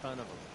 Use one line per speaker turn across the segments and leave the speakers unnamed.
ton of them.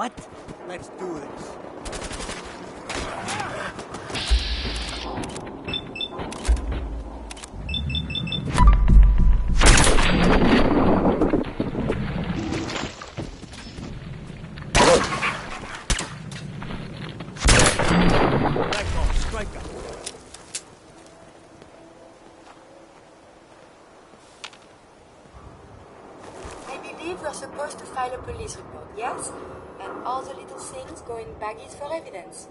What? Let's do this.
We're supposed to file a police report, yes? And all the little things go in baggies for evidence.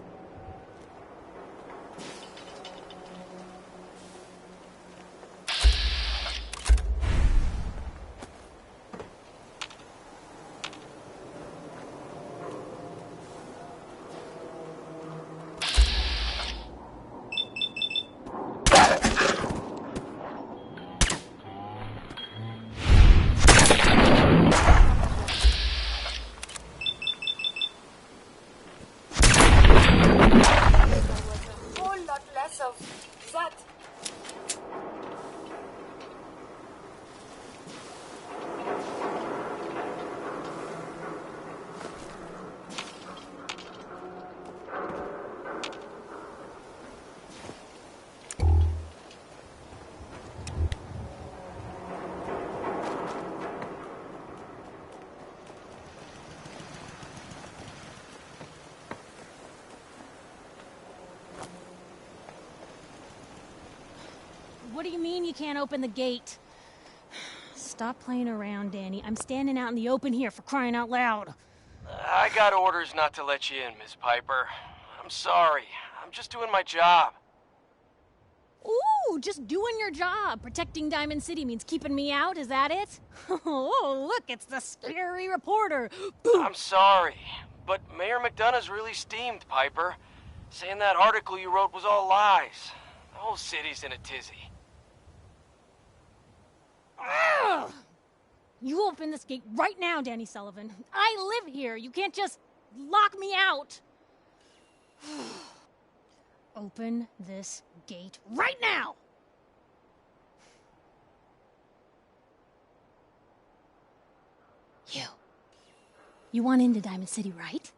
What do you mean you can't open the gate? Stop playing around, Danny. I'm standing out in the open here, for crying out loud.
I got orders not to let you in, Miss Piper. I'm sorry. I'm just doing my job.
Ooh, just doing your job. Protecting Diamond City means keeping me out, is that it? Oh, look, it's the scary reporter.
I'm sorry, but Mayor McDonough's really steamed, Piper. Saying that article you wrote was all lies. The whole city's in a tizzy.
Ugh. You open this gate right now, Danny Sullivan. I live here. You can't just lock me out. Open this gate right now! You want into Diamond City, right?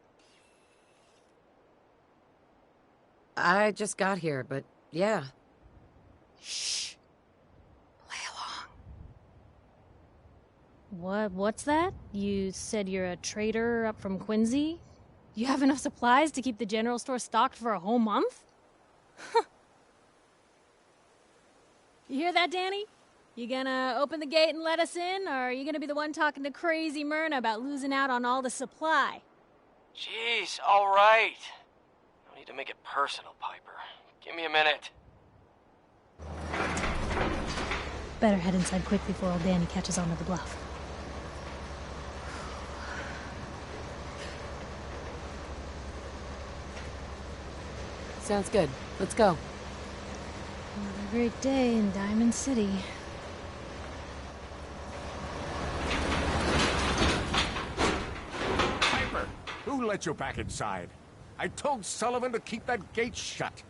I just got here, but yeah.
Shh. What's that? You said you're a trader up from Quincy? You have enough supplies to keep the general store stocked for a whole month? You hear that, Danny? You gonna open the gate and let us in, or are you gonna be the one talking to crazy Myrna about losing out on all the supply?
Jeez, all right. No need to make it personal, Piper. Give me a minute.
Better head inside quick before old Danny catches on to the bluff.
Sounds good. Let's go.
Another great day in Diamond City.
Piper, who let you back inside? I told Sullivan to keep that gate shut.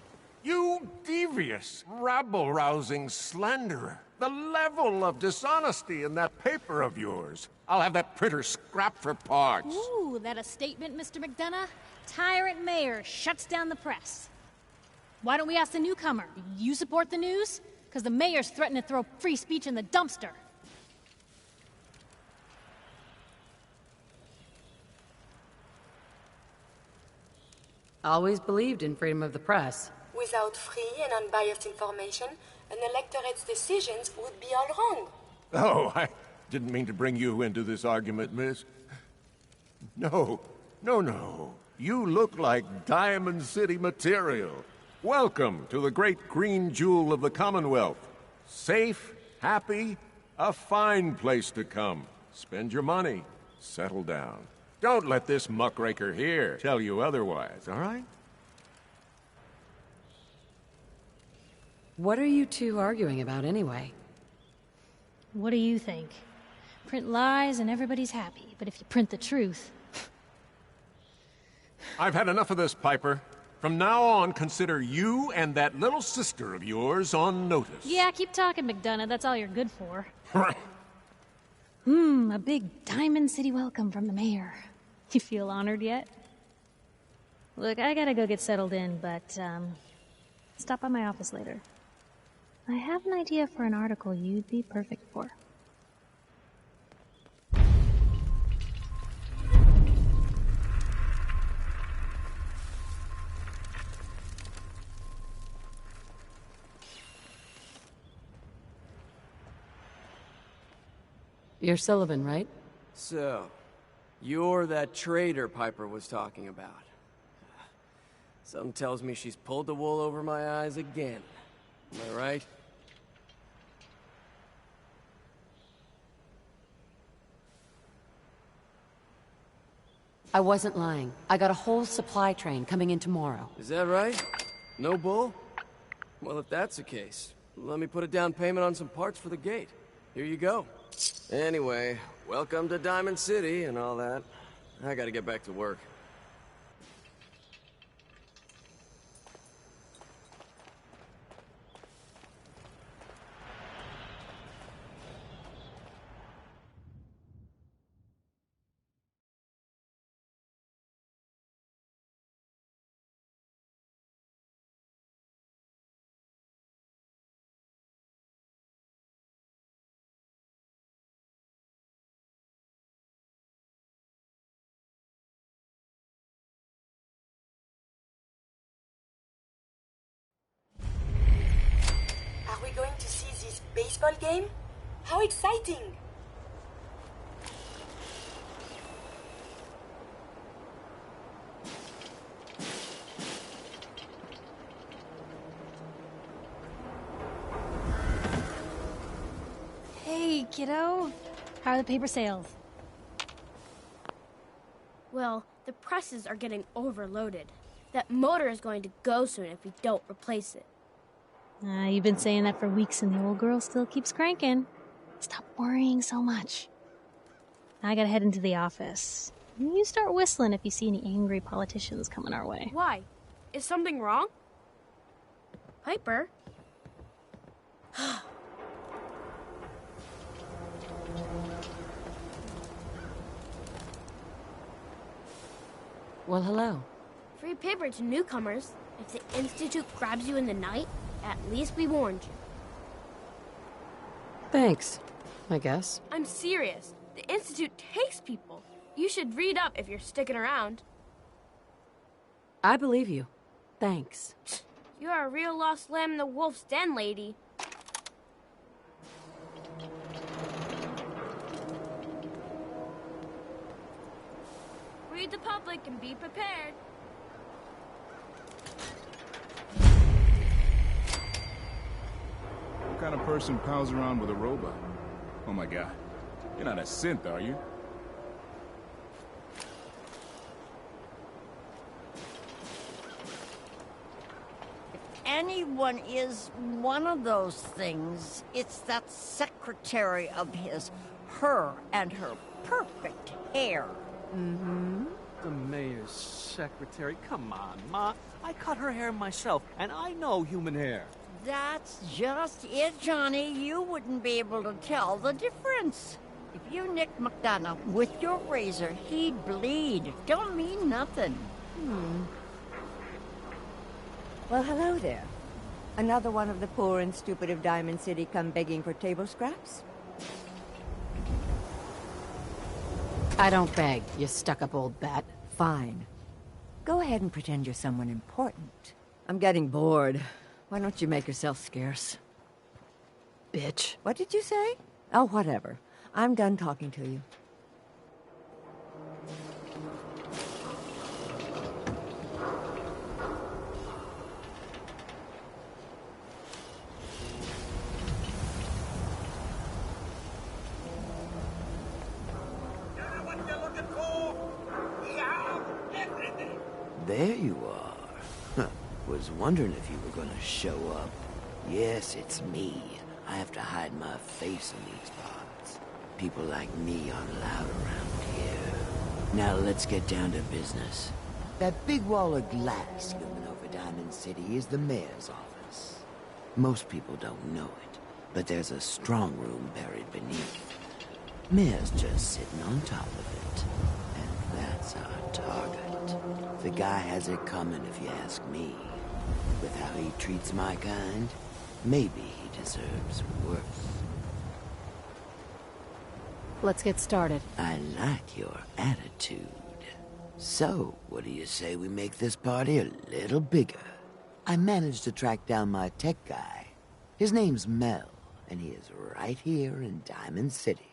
You devious, rabble-rousing slanderer. The level of dishonesty in that paper of yours. I'll have that printer scrapped for parts.
Ooh, that a statement, Mr. McDonough? Tyrant mayor shuts down the press. Why don't we ask the newcomer? You support the news? Because the mayor's threatened to throw free speech in the dumpster.
Always believed in freedom of the press.
Without free and unbiased information, an electorate's decisions would be all wrong.
Oh, I didn't mean to bring you into this argument, miss. No. You look like Diamond City material. Welcome to the great green jewel of the Commonwealth. Safe, happy, a fine place to come. Spend your money, settle down. Don't let this muckraker here tell you otherwise, all right?
What are you two arguing about anyway?
What do you think? Print lies and everybody's happy, but if you print the truth...
I've had enough of this, Piper. From now on, consider you and that little sister of yours on notice.
Yeah, keep talking, McDonough. That's all you're good for. A big Diamond City welcome from the mayor. You feel honored yet? Look, I gotta go get settled in, but, stop by my office later. I have an idea for an article you'd be perfect for.
You're Sullivan, right?
So, you're that traitor Piper was talking about. Something tells me she's pulled the wool over my eyes again. Am I right?
I wasn't lying. I got a whole supply train coming in tomorrow.
Is that right? No bull? Well, if that's the case, let me put a down payment on some parts for the gate. Here you go. Anyway, welcome to Diamond City and all that. I gotta get back to work.
Are we going to see this baseball game? How exciting!
Hey, kiddo. How are the paper sales?
Well, the presses are getting overloaded. That motor is going to go soon if we don't replace it.
You've been saying that for weeks and the old girl still keeps cranking. Stop worrying so much. I gotta head into the office. You start whistling if you see any angry politicians coming our way.
Why? Is something wrong? Piper?
Well, hello.
Free paper to newcomers. If the Institute grabs you in the night, at least we warned you.
Thanks, I guess.
I'm serious. The Institute takes people. You should read up if you're sticking around.
I believe you. Thanks.
You're a real lost lamb in the wolf's den, lady. Read the public and be prepared.
What kind of person pals around with a robot? Oh my god. You're not a synth, are you?
Anyone is one of those things, it's that secretary of his. Her and her perfect hair.
The mayor's secretary? Come on, Ma. I cut her hair myself, and I know human hair.
That's just it, Johnny. You wouldn't be able to tell the difference. If you nicked McDonough with your razor, he'd bleed. Don't mean nothing.
Well, hello there. Another one of the poor and stupid of Diamond City come begging for table scraps?
I don't beg, you stuck-up old bat.
Fine. Go ahead and pretend you're someone important. I'm getting bored. Why don't you make yourself scarce?
Bitch.
What did you say? Oh, whatever. I'm done talking to you.
There you are. Was wondering if you were gonna show up. Yes, it's me. I have to hide my face in these parts. People like me aren't allowed around here. Now let's get down to business. That big wall of glass looming over Diamond City is the mayor's office. Most people don't know it, but there's a strong room buried beneath. Mayor's just sitting on top of it. And That's our target. The guy has it coming, if you ask me. With how he treats my kind, maybe he deserves worse.
Let's get started.
I like your attitude. So, what do you say we make this party a little bigger? I managed to track down my tech guy. His name's Mel, and he is right here in Diamond City.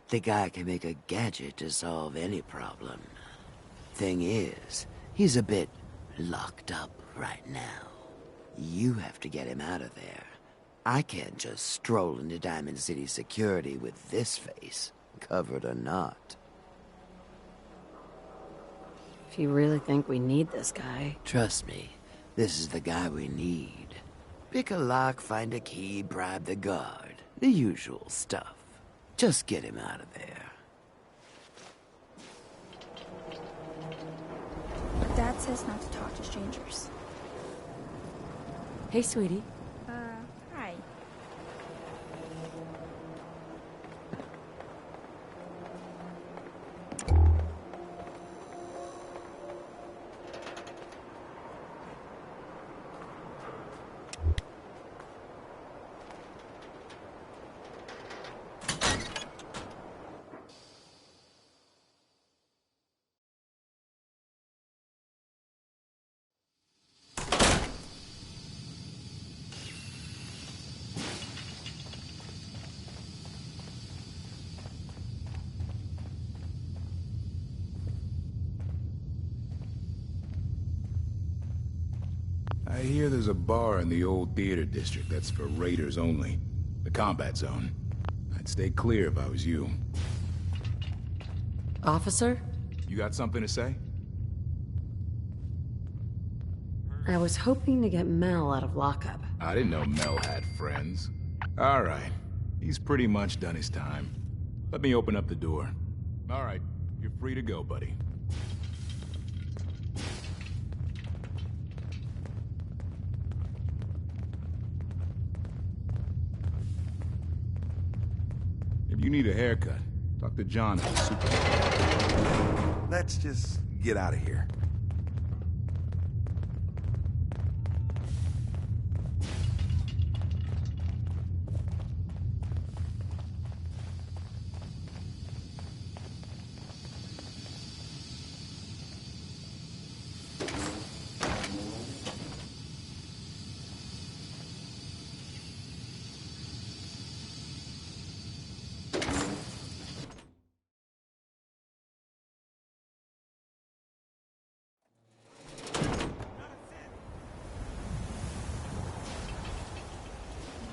The guy can make a gadget to solve any problem. Thing is, he's a bit locked up right now. You have to get him out of there. I can't just stroll into Diamond City security with this face, covered or not.
If you really think we need this guy...
Trust me, this is the guy we need. Pick a lock, find a key, bribe the guard. The usual stuff. Just get him out of there.
Dad says not to talk to strangers.
Hey, sweetie.
Hi.
I hear there's a bar in the old theater district that's for raiders only. The combat zone. I'd stay clear if I was you.
Officer?
You got something to say?
I was hoping to get Mel out of lockup.
I didn't know Mel had friends. All right. He's pretty much done his time. Let me open up the door. All right. You're free to go, buddy. If you need a haircut, talk to John at the supermarket.
Let's just get out of here.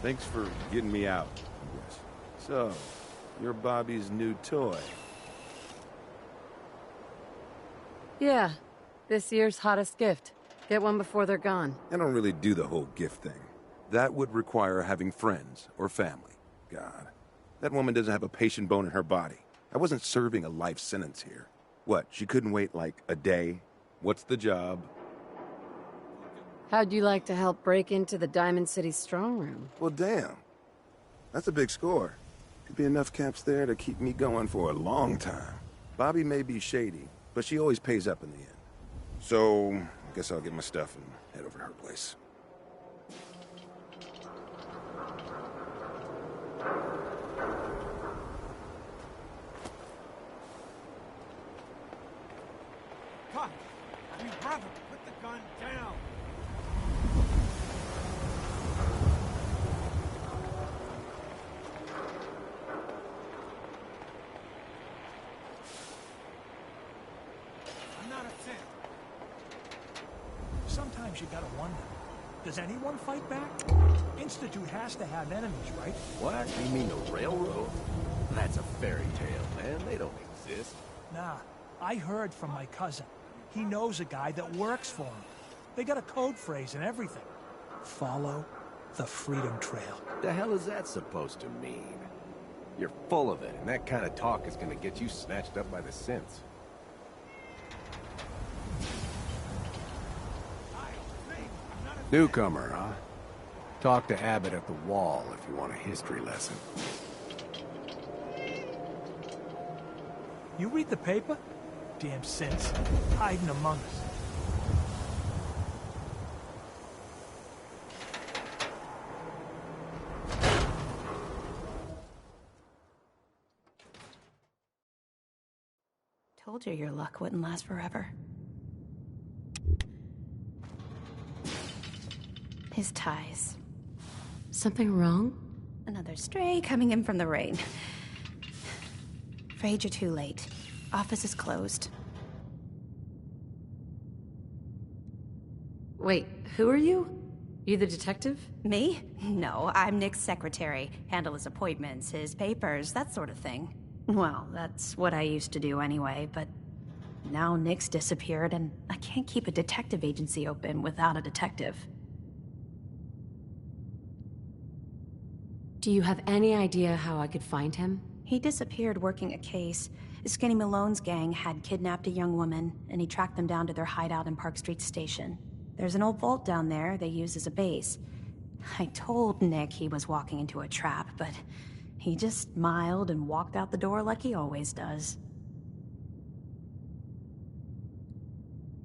Thanks for getting me out, I guess. So, you're Bobby's new toy.
Yeah. This year's hottest gift. Get one before they're gone.
I don't really do the whole gift thing. That would require having friends or family. God. That woman doesn't have a patient bone in her body. I wasn't serving a life sentence here. What, she couldn't wait like a day? What's the job?
How'd you like to help break into the Diamond City strong room?
Well, damn. That's a big score. Could be enough caps there to keep me going for a long time. Bobby may be shady, but she always pays up in the end. So, I guess I'll get my stuff and head over to her place.
Cut! I mean, brother, put the gun down! I'm not a simp.
Sometimes you gotta wonder, does anyone fight back? Institute has to have enemies, right?
What? You mean the railroad? That's a fairy tale, man. They don't exist.
Nah, I heard from my cousin. He knows a guy that works for him. They got a code phrase and everything. Follow the Freedom Trail.
The hell is that supposed to mean? You're full of it, and that kind of talk is gonna get you snatched up by the synths. Newcomer, huh? Talk to Abbott at the wall if you want a history lesson.
You read the paper? goddamn synths, hiding among us.
Told you your luck wouldn't last forever. His ties.
Something wrong?
Another stray coming in from the rain. Afraid you're too late. Office is closed.
Wait, who are you? You the detective?
Me? No, I'm Nick's secretary. Handle his appointments, his papers, that sort of thing. Well, that's what I used to do anyway, but now Nick's disappeared and I can't keep a detective agency open without a detective.
Do you have any idea how I could find him?
He disappeared working a case. Skinny Malone's gang had kidnapped a young woman, and he tracked them down to their hideout in Park Street Station. There's an old vault down there they use as a base. I told Nick he was walking into a trap, but he just smiled and walked out the door like he always does.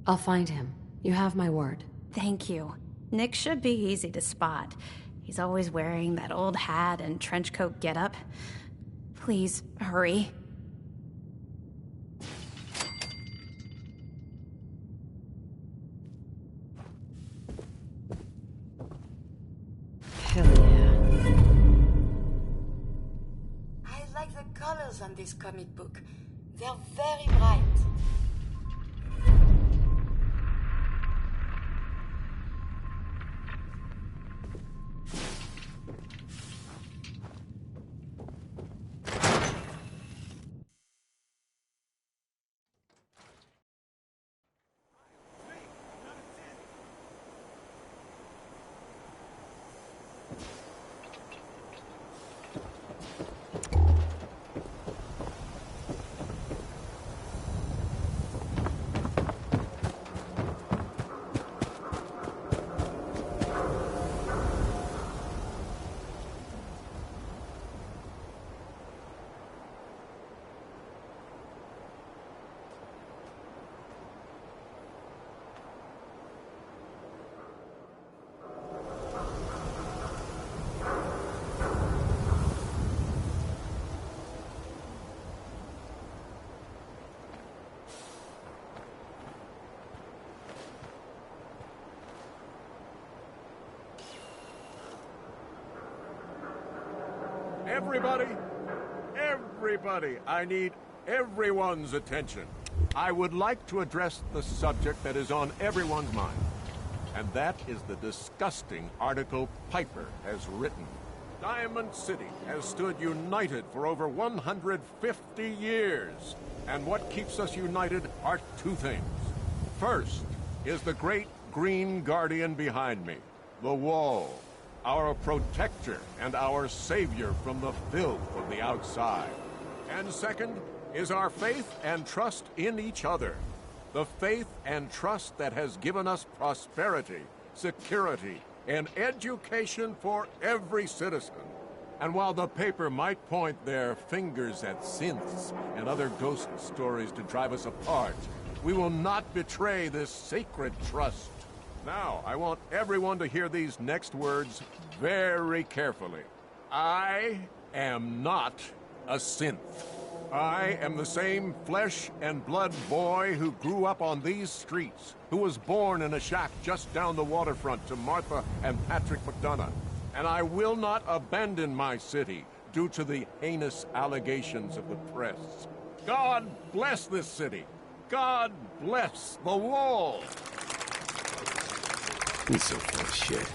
I'll find him. You have my word.
Thank you. Nick should be easy to spot. He's always wearing that old hat and trench coat getup. Please, hurry.
Hell yeah.
I like the colors on this comic book. They're very bright.
Everybody, I need everyone's attention. I would like to address the subject that is on everyone's mind, and that is the disgusting article Piper has written. Diamond City has stood united for over 150 years, and what keeps us united are two things. First is the great green guardian behind me, the wall. Our protector and our savior from the filth of the outside. And second is our faith and trust in each other. The faith and trust that has given us prosperity, security, and education for every citizen. And while the paper might point their fingers at synths and other ghost stories to drive us apart, we will not betray this sacred trust. Now, I want everyone to hear these next words very carefully. I am not a synth. I am the same flesh and blood boy who grew up on these streets, who was born in a shack just down the waterfront to Martha and Patrick McDonough. And I will not abandon my city due to the heinous allegations of the press. God bless this city. God bless the wall.
He's so full of shit.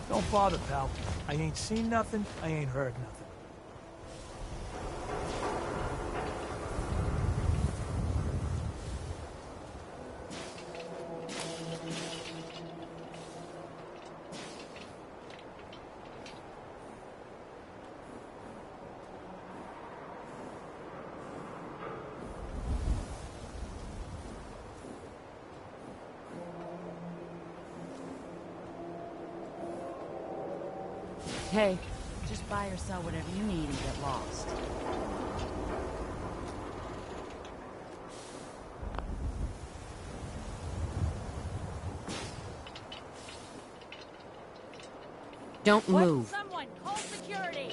Don't bother, pal. I ain't seen nothing, I ain't heard nothing.
Hey, just buy or sell whatever you need and get lost. Don't move.
Someone call security.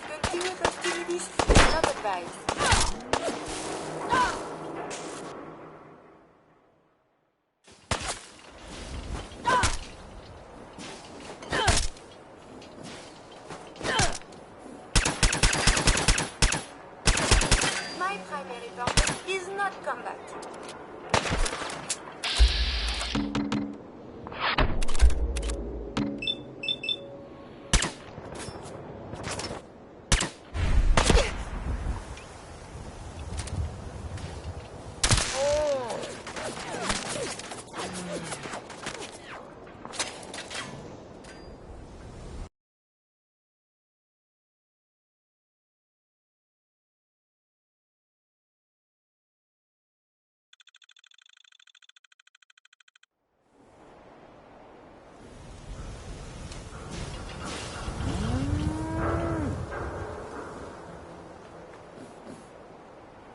Continuous hostilities is not advised. My primary purpose is not combat.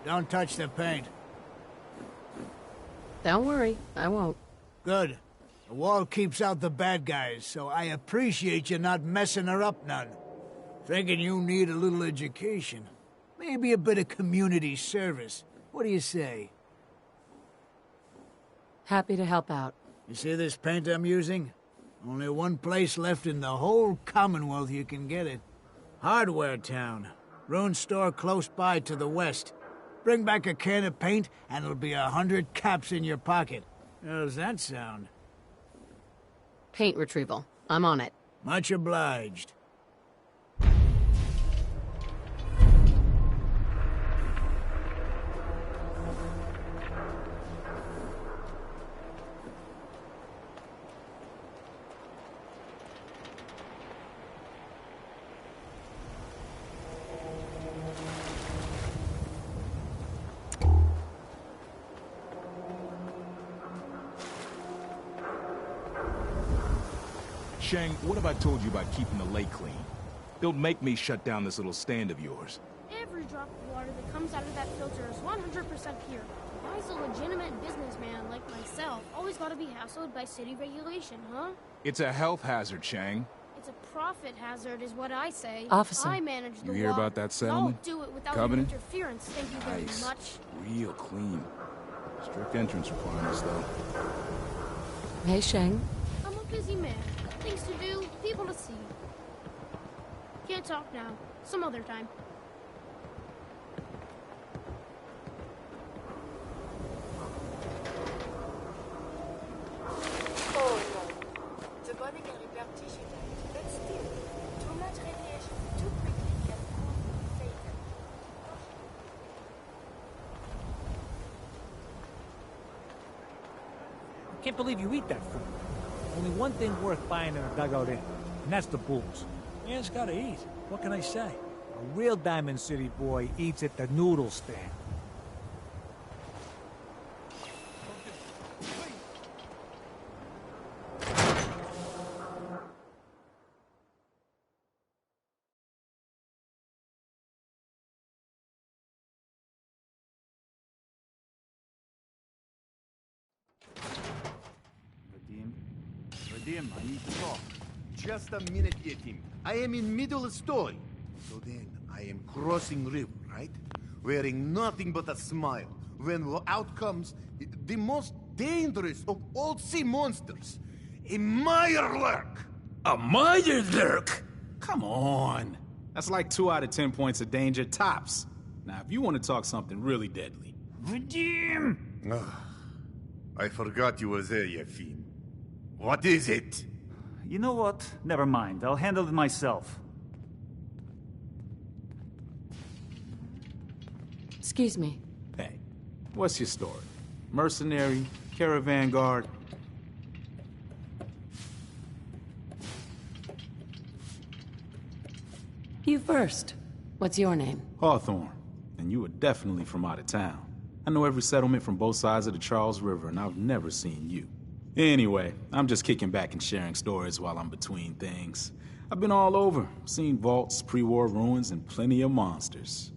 Don't touch the paint.
Don't worry, I won't.
Good. The wall keeps out the bad guys, so I appreciate you not messing her up none. Thinking you need a little education. Maybe a bit of community service. What do you say?
Happy to help out.
You see this paint I'm using? Only one place left in the whole Commonwealth you can get it. Hardware Town. Rune store close by to the west. Bring back a can of paint, and it'll be 100 caps in your pocket. How's that sound?
Paint retrieval. I'm on it.
Much obliged.
Shang, what have I told you about keeping the lake clean? Don't make me shut down this little stand of yours.
Every drop of water that comes out of that filter is 100% pure. Why is a legitimate businessman like myself always gotta be hassled by city regulation, huh?
It's a health hazard, Shang.
It's a profit hazard is what I say.
Officer.
I manage the
You hear
water.
about that settlement?
I'll do it without
Covenant?
interference, thank you very
Nice.
much.
Real clean. Strict entrance requirements, though.
Hey, Shang.
I'm a busy man. Things to do, people to see. Can't talk now. Some other time.
Oh no. The body can repair tissue damage, but still, too much radiation too quickly can prove fatal.
I can't believe you eat that food. Only one thing worth buying in a dugout inn, and that's the booze. Man's gotta eat. What can I say? A real Diamond City boy eats at the noodle stand.
Vadim, I need to talk. Just a minute, Yetim. I am in middle of story. So then, I am crossing river, right? Wearing nothing but a smile. When out comes the most dangerous of all sea monsters, a Mirelurk.
A Mirelurk? Come on. That's like 2 out of 10 points of danger tops. Now, if you want to talk something really deadly.
Vadim! I forgot you were there, Yefim. What is it?
You know what? Never mind. I'll handle it myself.
Excuse me.
Hey, what's your story? Mercenary? Caravan guard?
first. What's your name?
Hawthorne. And you are definitely from out of town. I know every settlement from both sides of the Charles River, and I've never seen you. Anyway, I'm just kicking back and sharing stories while I'm between things. I've been all over, seen vaults, pre-war ruins, and plenty of monsters.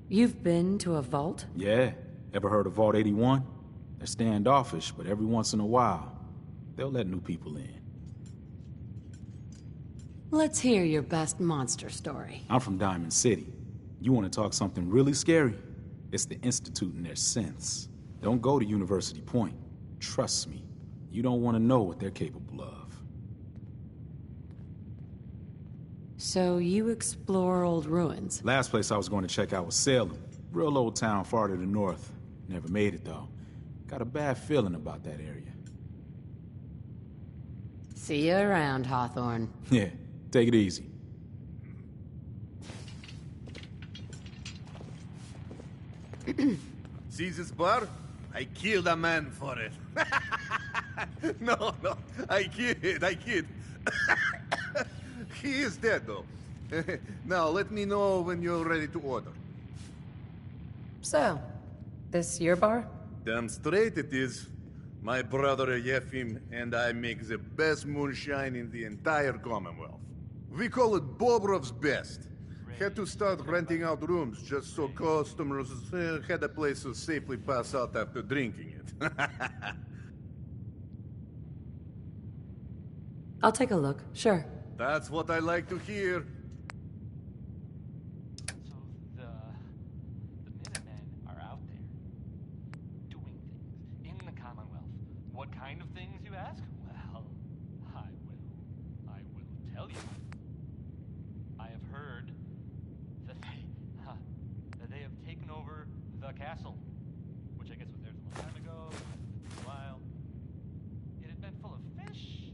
You've been to a vault?
Yeah. Ever heard of Vault 81? They're standoffish, but every once in a while, they'll let new people in.
Let's hear your best monster story.
I'm from Diamond City. You want to talk something really scary? It's the Institute and their synths. Don't go to University Point. Trust me, you don't want to know what they're capable of.
So you explore old ruins?
Last place I was going to check out was Salem. Real old town far to the north. Never made it, though. Got a bad feeling about that area.
See you around, Hawthorne.
Yeah, take it easy.
See this bar? I killed a man for it. No, I kid. He is dead, though. Now, let me know when you're ready to order.
So, this your bar?
Damn straight it is. My brother Yefim and I make the best moonshine in the entire Commonwealth. We call it Bobrov's Best. Had to start renting out rooms just so customers had a place to safely pass out after drinking it.
I'll take a look, sure.
That's what I like to hear.
So the Minutemen are out there, doing things in the Commonwealth. What kind of things, you ask? Well, I will tell you. I have heard that they have taken over the castle, which I guess was theirs a long time ago, a while. It had been full of fish,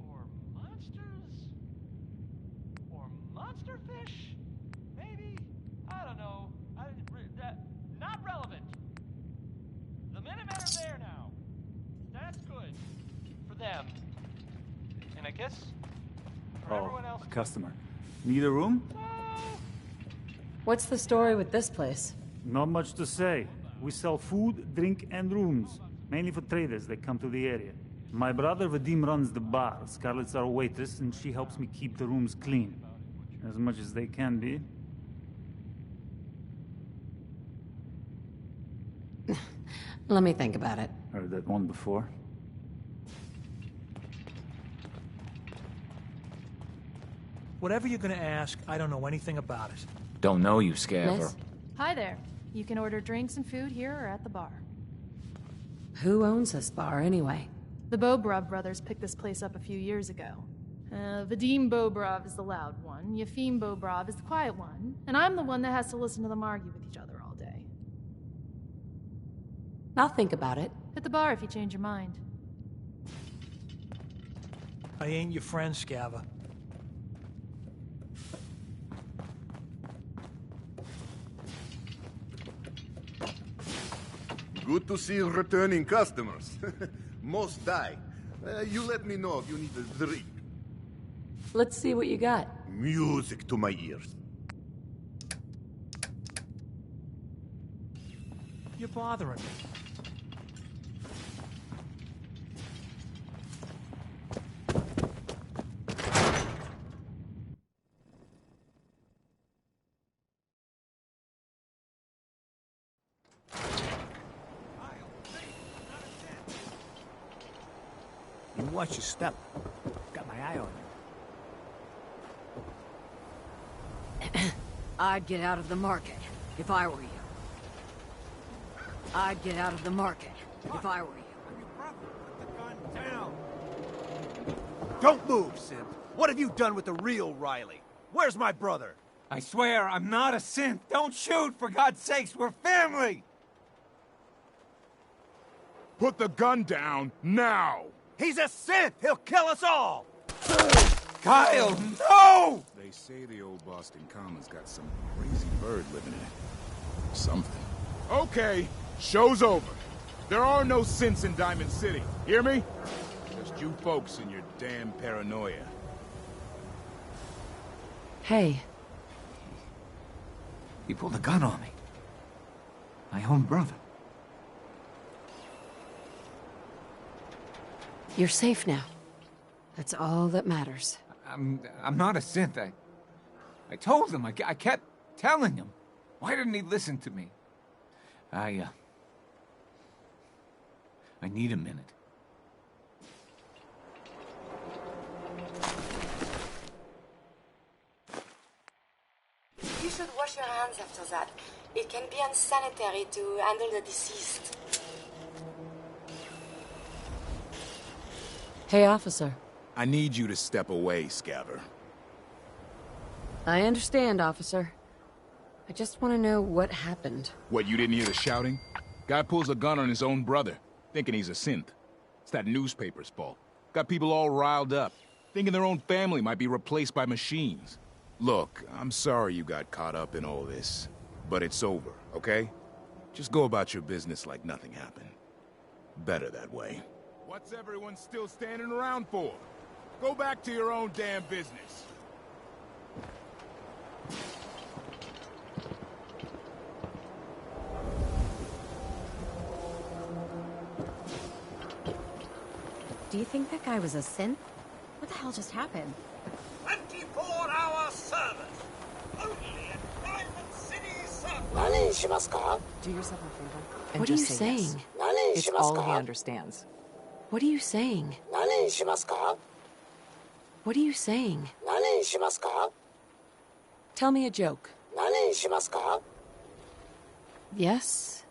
or monsters, or monster fish, maybe? I don't know. Not relevant. The Minutemen are there now. That's good. For them. And I guess for everyone else.
A customer. Need a room?
What's the story with this place?
Not much to say. We sell food, drink, and rooms. Mainly for traders that come to the area. My brother Vadim runs the bar. Scarlett's our waitress, and she helps me keep the rooms clean. As much as they can be.
Let me think about it.
Heard that one before.
Whatever you're gonna ask, I don't know anything about it.
Don't know you, Scaver.
Miss?
Hi there. You can order drinks and food here or at the bar.
Who owns this bar, anyway?
The Bobrov brothers picked this place up a few years ago. Vadim Bobrov is the loud one, Yefim Bobrov is the quiet one, and I'm the one that has to listen to them argue with each other all day.
I'll think about it.
At the bar if you change your mind.
I ain't your friend, Scaver.
Good to see returning customers. Most die. You let me know if you need a drink.
Let's see what you got.
Music to my ears.
You're bothering me. You watch your step. Got my eye on you.
I'd get out of the market if I were you. I'd get out of the market if I were you.
Don't move, Simp. What have you done with the real Riley? Where's my brother?
I swear, I'm not a synth. Don't shoot, for God's sakes. We're family.
Put the gun down, now!
He's a synth! He'll kill us all!
Kyle, no!
They say the old Boston Commons got some crazy bird living in it. Something.
Okay, show's over. There are no synths in Diamond City. Hear me? Just you folks and your damn paranoia.
Hey.
He pulled a gun on me. My own brother.
You're safe now. That's all that matters.
I'm not a synth. I told him. I kept telling him. Why didn't he listen to me? I need a minute.
You should wash your hands after that. It can be unsanitary to handle the deceased.
Hey, officer.
I need you to step away, Scaver.
I understand, officer. I just want to know what happened.
What, you didn't hear the shouting? Guy pulls a gun on his own brother, thinking he's a synth. It's that newspaper's fault. Got people all riled up, thinking their own family might be replaced by machines. Look, I'm sorry you got caught up in all this, but it's over, okay? Just go about your business like nothing happened. Better that way. What's everyone still standing around for? Go back to your own damn business.
Do you think that guy was a synth? What the hell just happened?
24-hour service. Only at Diamond City Surplus.
Do yourself a favor and
What are you
just say
saying?
yes. It's all he understands.
What are you saying? What are you saying? Tell me a joke. Yes?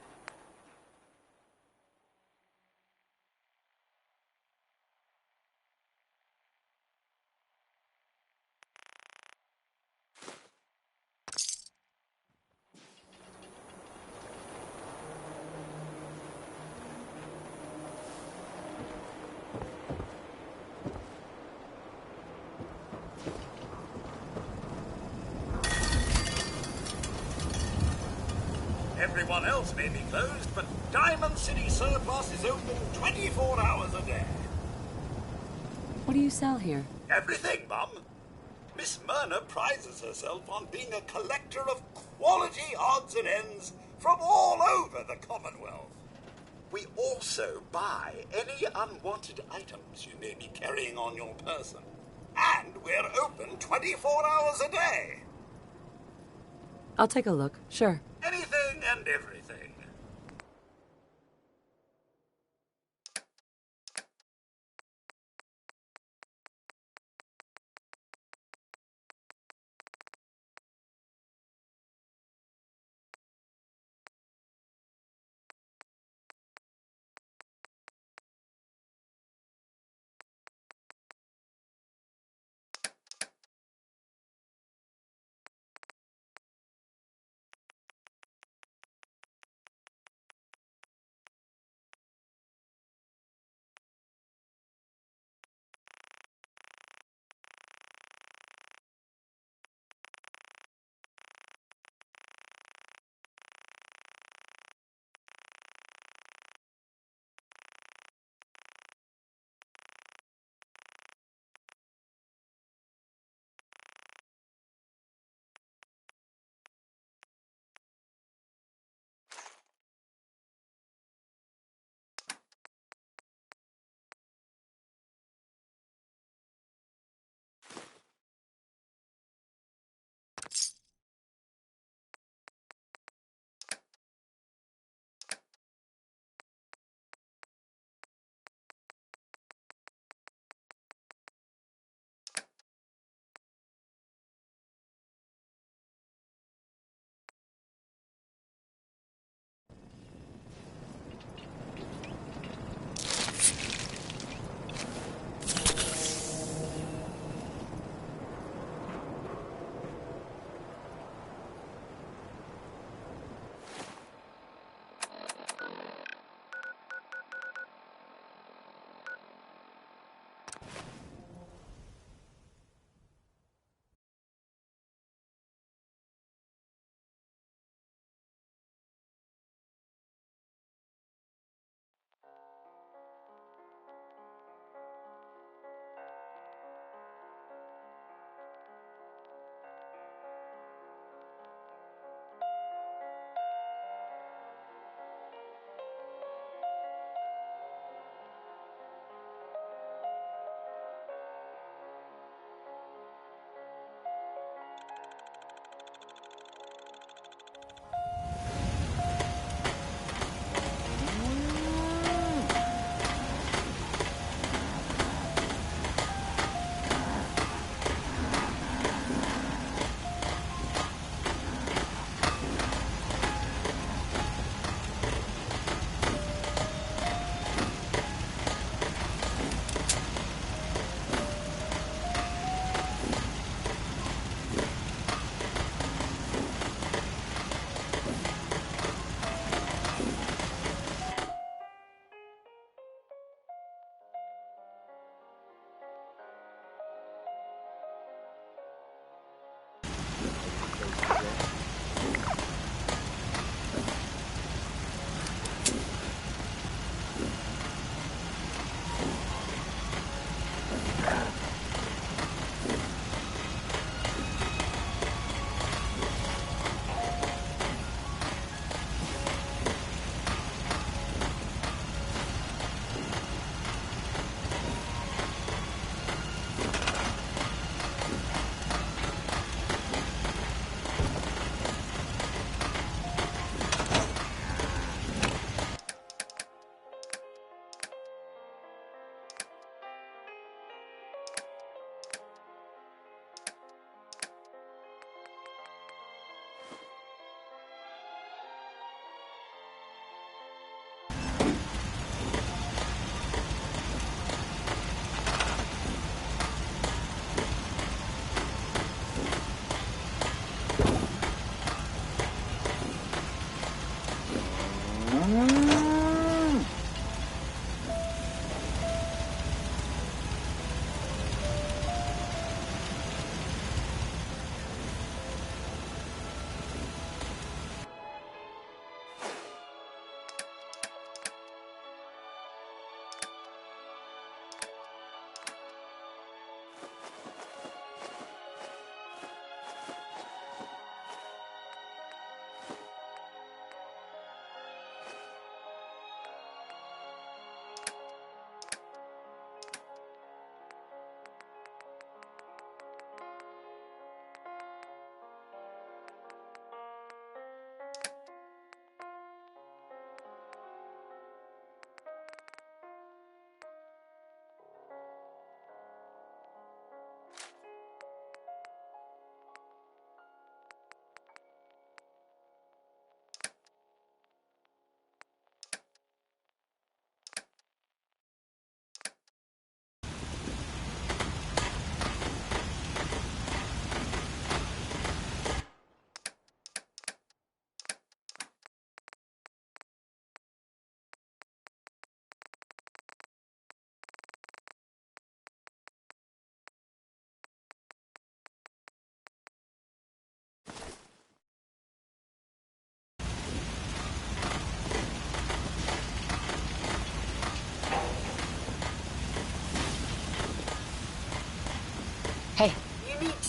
Everyone else may be closed, but Diamond City Surplus is open 24 hours a day.
What do you sell here?
Everything, Mum. Miss Myrna prides herself on being a collector of quality odds and ends from all over the Commonwealth. We also buy any unwanted items you may be carrying on your person. And we're open 24 hours a day.
I'll take a look, sure.
Anything and everything.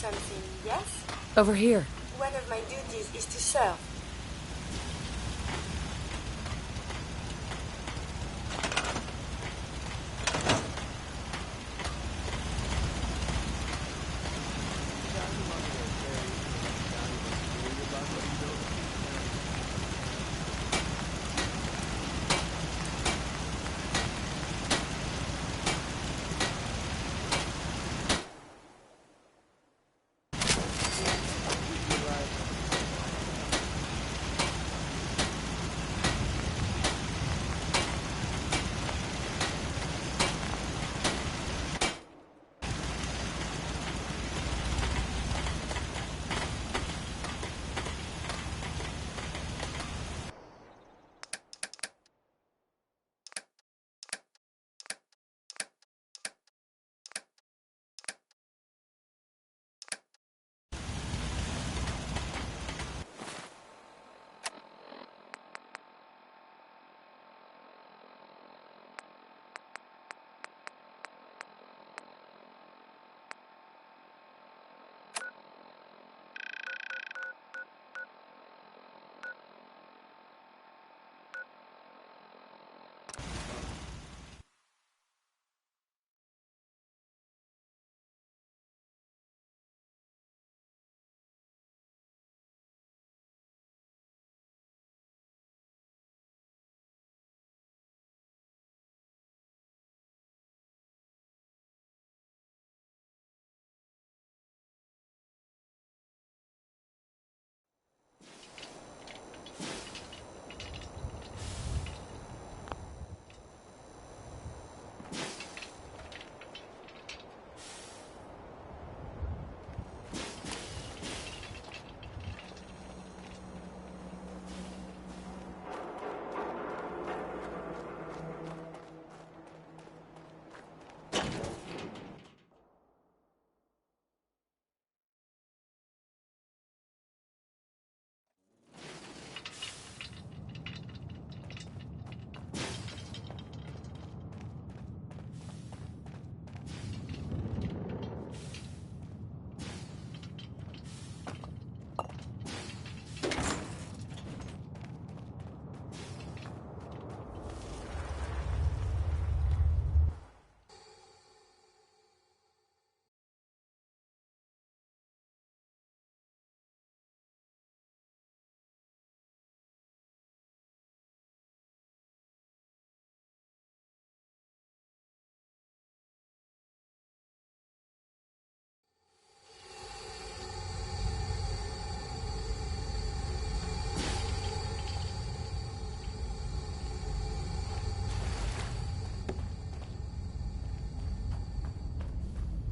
something, yes?
Over here.
One of my duties is to serve.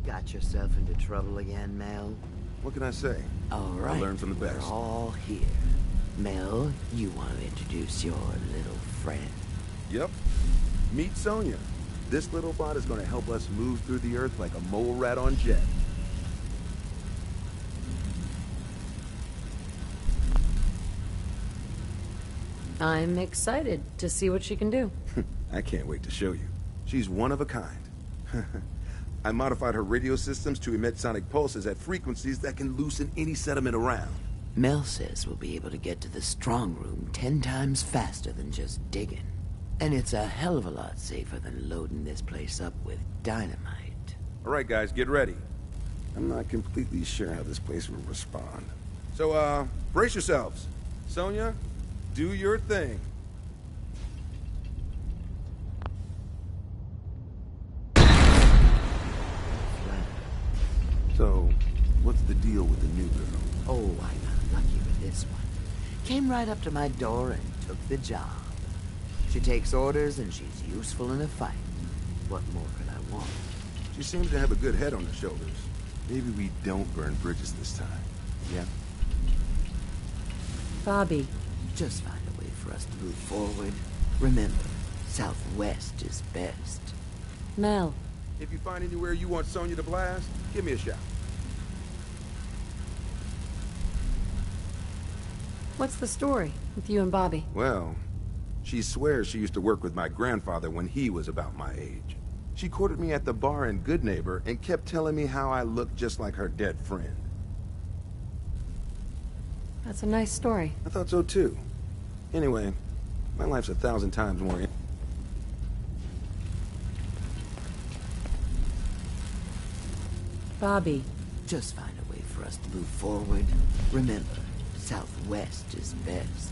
Got yourself into trouble again, Mel?
What can I say?
All right.
I learned from the best.
We're all here. Mel, you want to introduce your little friend?
Yep. Meet Sonya. This little bot is going to help us move through the earth like a mole rat on jet.
I'm excited to see what she can do.
I can't wait to show you. She's one of a kind. I modified her radio systems to emit sonic pulses at frequencies that can loosen any sediment around.
Mel says we'll be able to get to the strong room 10 times faster than just digging. And it's a hell of a lot safer than loading this place up with dynamite.
All right, guys, get ready. I'm not completely sure how this place will respond. So, brace yourselves. Sonya, do your thing. So, what's the deal with the new girl?
Oh, I got lucky with this one. Came right up to my door and took the job. She takes orders and she's useful in a fight. What more could I want?
She seems to have a good head on her shoulders. Maybe we don't burn bridges this time. Yeah?
Bobby.
Just find a way for us to move forward. Remember, Southwest is best.
Mel.
If you find anywhere you want Sonya to blast, give me a shout.
What's the story with you and Bobby?
Well, she swears she used to work with my grandfather when he was about my age. She courted me at the bar in Good Neighbor and kept telling me how I looked just like her dead friend.
That's a nice story.
I thought so too. Anyway, my life's 1,000 times more...
Bobby.
Just find a way for us to move forward. Remember, southwest is best.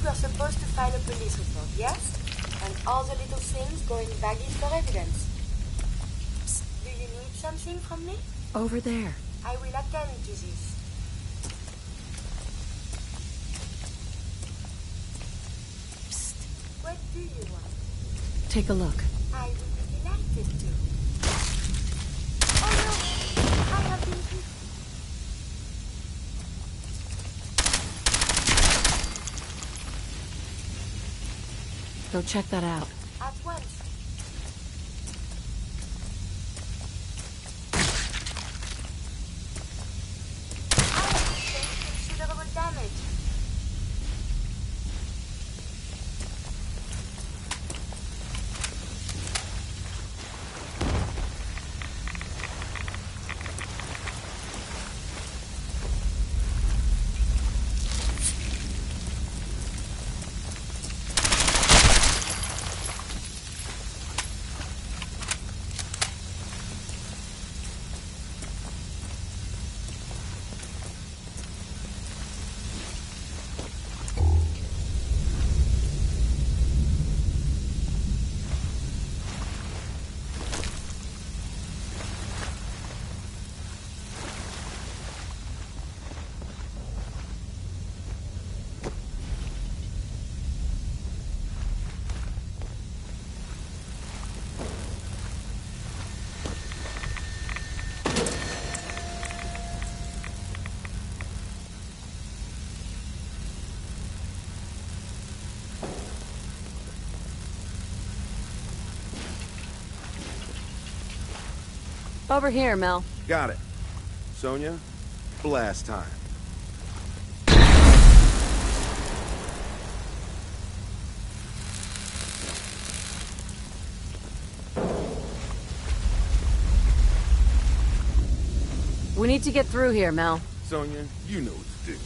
We're supposed to file a police report, yes? And all the little things go in baggies for evidence. Psst, do you need something from me?
Over there.
I will attend to this. Psst, what do you want?
Take a look.
I would be delighted to. Oh no! I have been hit.
Go check that out.
At once. I have sustained considerable damage.
Over here, Mel.
Got it. Sonia, blast time.
We need to get through here, Mel.
Sonia, you know what to do.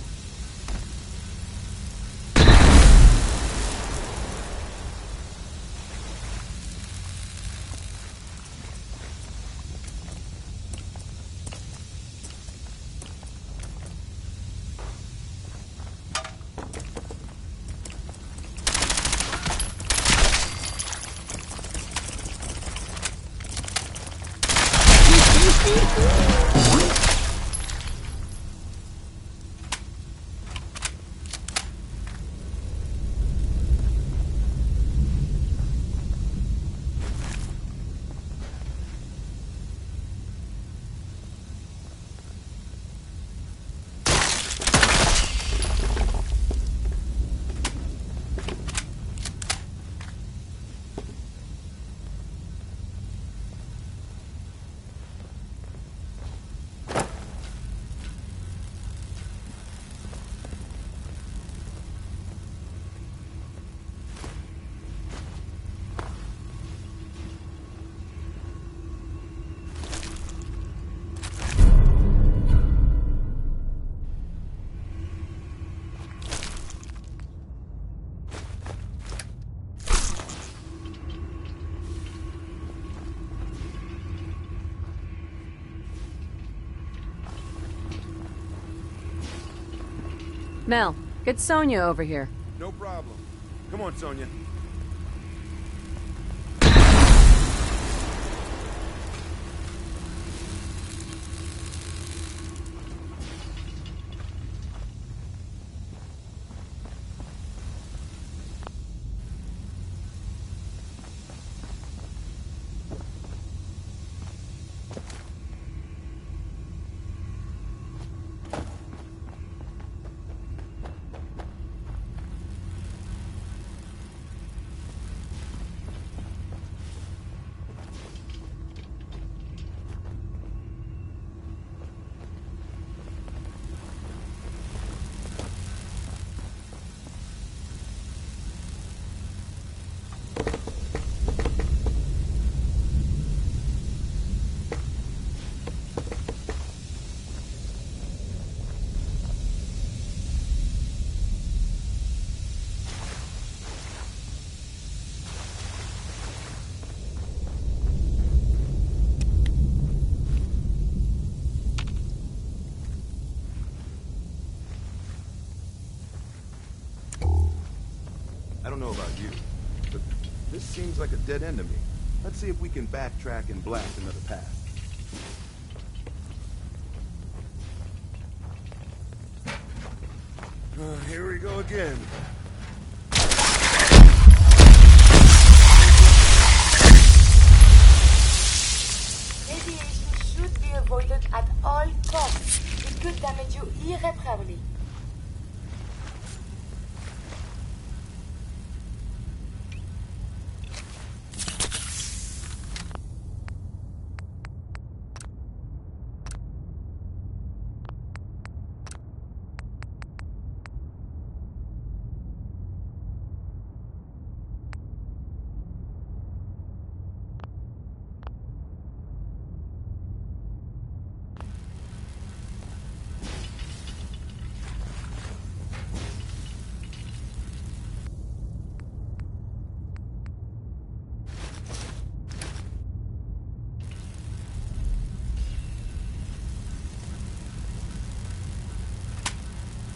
Mel, get Sonia over here.
No problem. Come on, Sonia. don't know about you, but this seems like a dead end to me. Let's see if we can backtrack and blast another path. Here we go again.
Radiation should be avoided at all costs. It could damage you irreparably.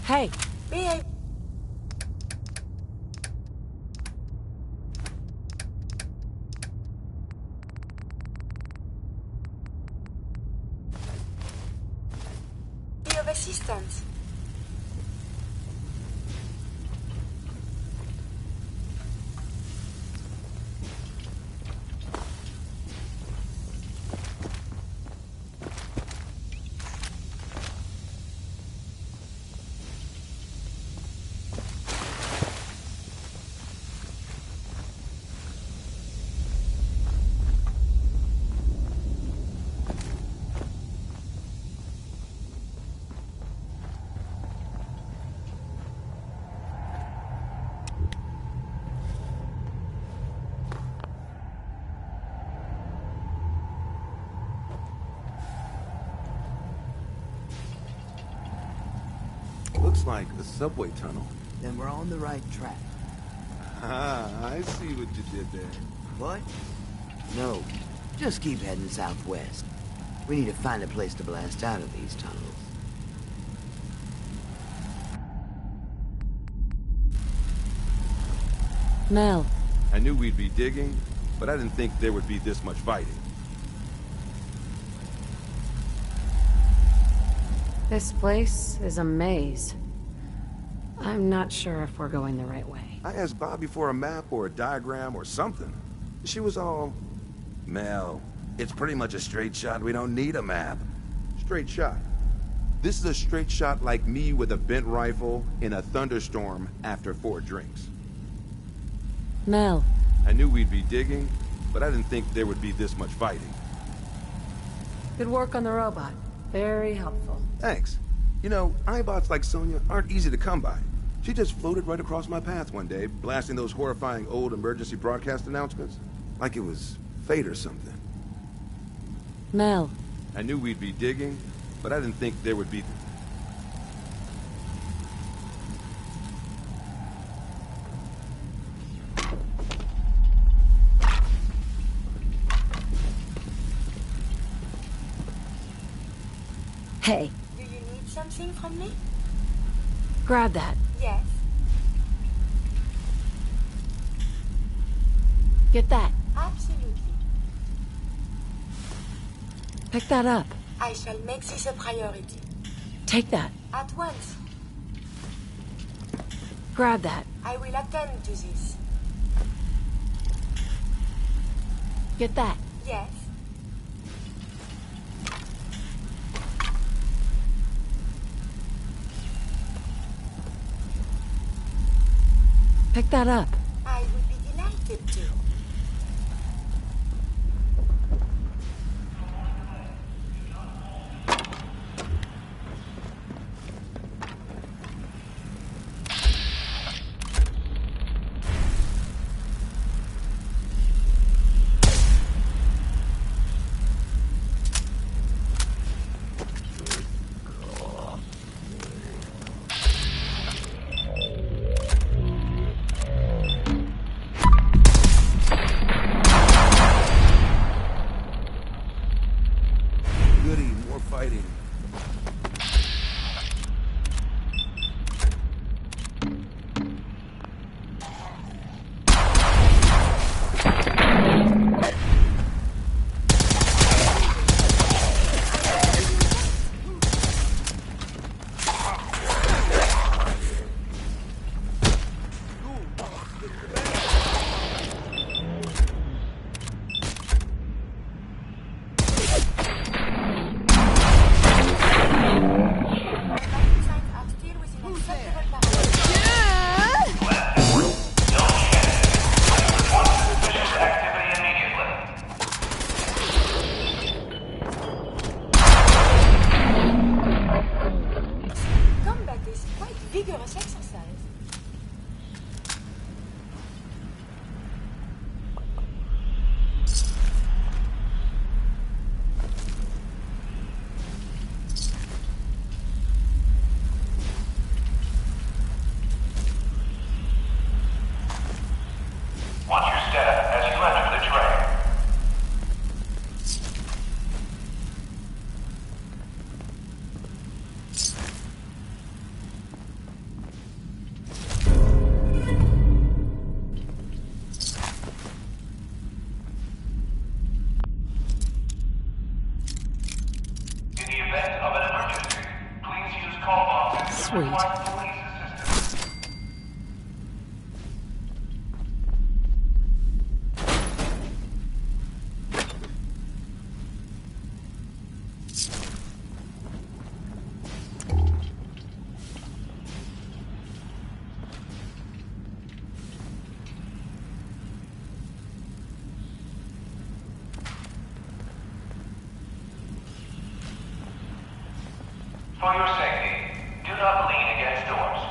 Hey!
Behave. Be of assistance.
Looks like a subway tunnel.
Then we're on the right track.
Ah, I see what you did there.
What? No, just keep heading southwest. We need to find a place to blast out of these tunnels.
Mel.
I knew we'd be digging, but I didn't think there would be this much fighting.
This place is a maze. I'm not sure if we're going the right way.
I asked Bobby for a map or a diagram or something. She was all, Mel, it's pretty much a straight shot. We don't need a map. Straight shot. This is a straight shot like me with a bent rifle in a thunderstorm after 4 drinks.
Mel.
I knew we'd be digging, but I didn't think there would be this much fighting.
Good work on the robot. Very helpful.
Thanks. You know, iBots like Sonya aren't easy to come by. She just floated right across my path one day, blasting those horrifying old emergency broadcast announcements. Like it was fate or something.
Mel.
I knew we'd be digging, but I didn't think there would be...
Hey.
Do you need something from me?
Grab that.
Yes.
Get that.
Absolutely.
Pick that up.
I shall make this a priority.
Take that.
At once.
Grab that.
I will attend to this.
Get that.
Yes.
Pick that up.
I would be delighted to.
For your safety, do not lean against doors.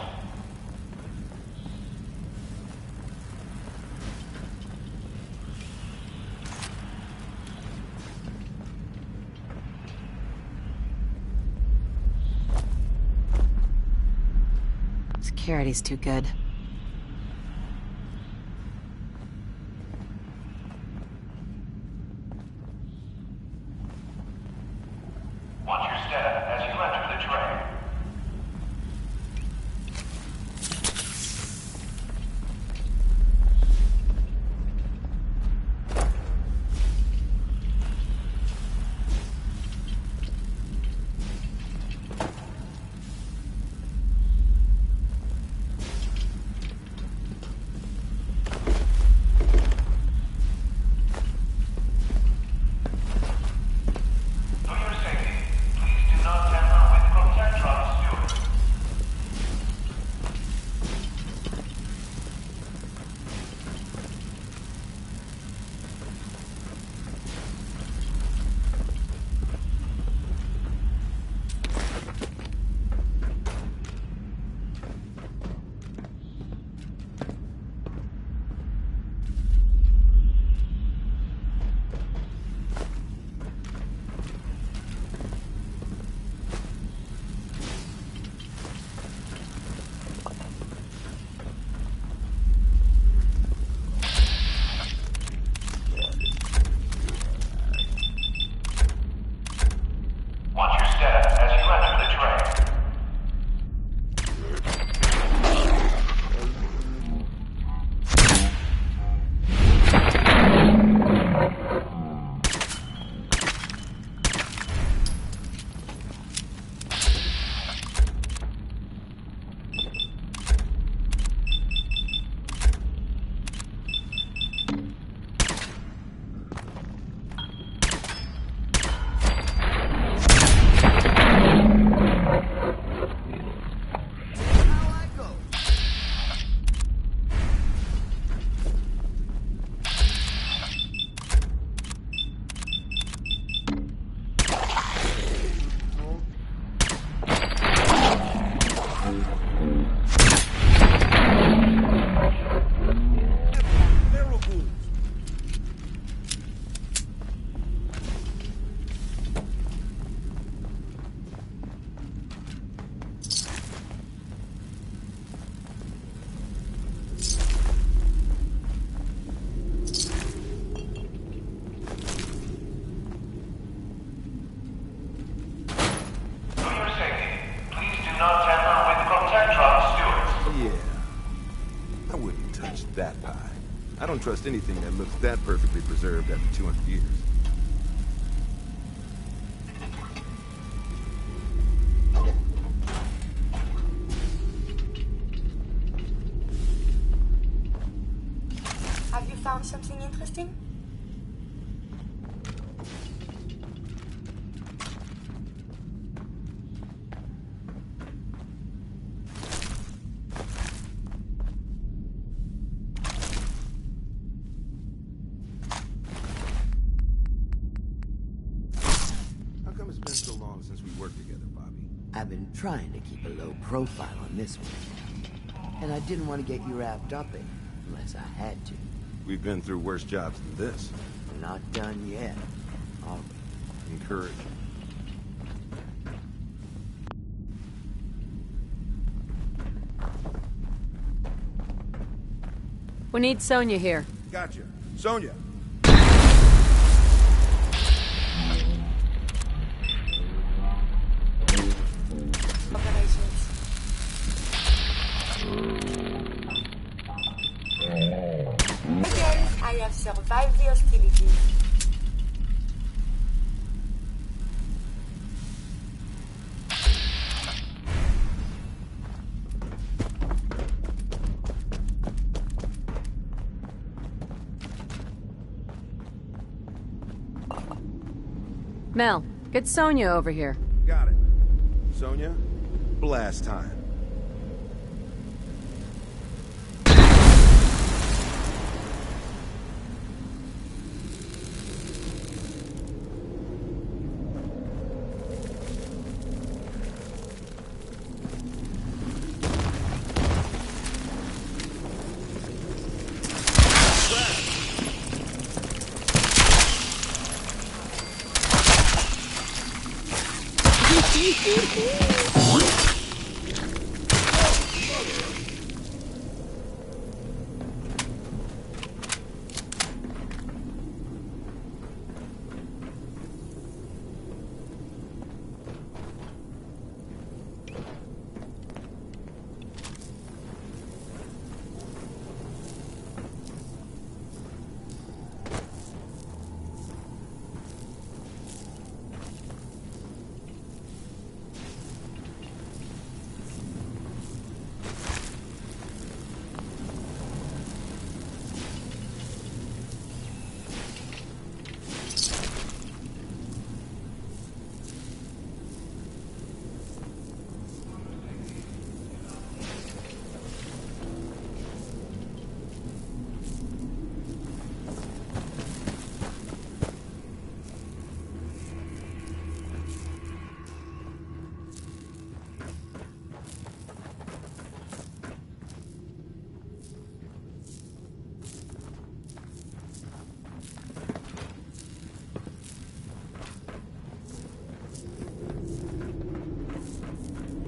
Security's too good.
Watch your step as you enter the train. Watch your step as you enter the train. Not tamper with Protectron stewards.
Yeah. I wouldn't touch that pie. I don't trust anything that looks that perfectly preserved after 200 years.
Have you found something interesting?
It's been so long since we worked together, Bobby.
I've been trying to keep a low profile on this one. And I didn't want to get you wrapped up in it, unless I had to.
We've been through worse jobs than this.
We're not done yet, are we?
Encouraging.
We need Sonia here.
Gotcha. Sonia!
Again, I have survived the hostilities.
Mel, get Sonia over here.
Got it. Sonia, blast time.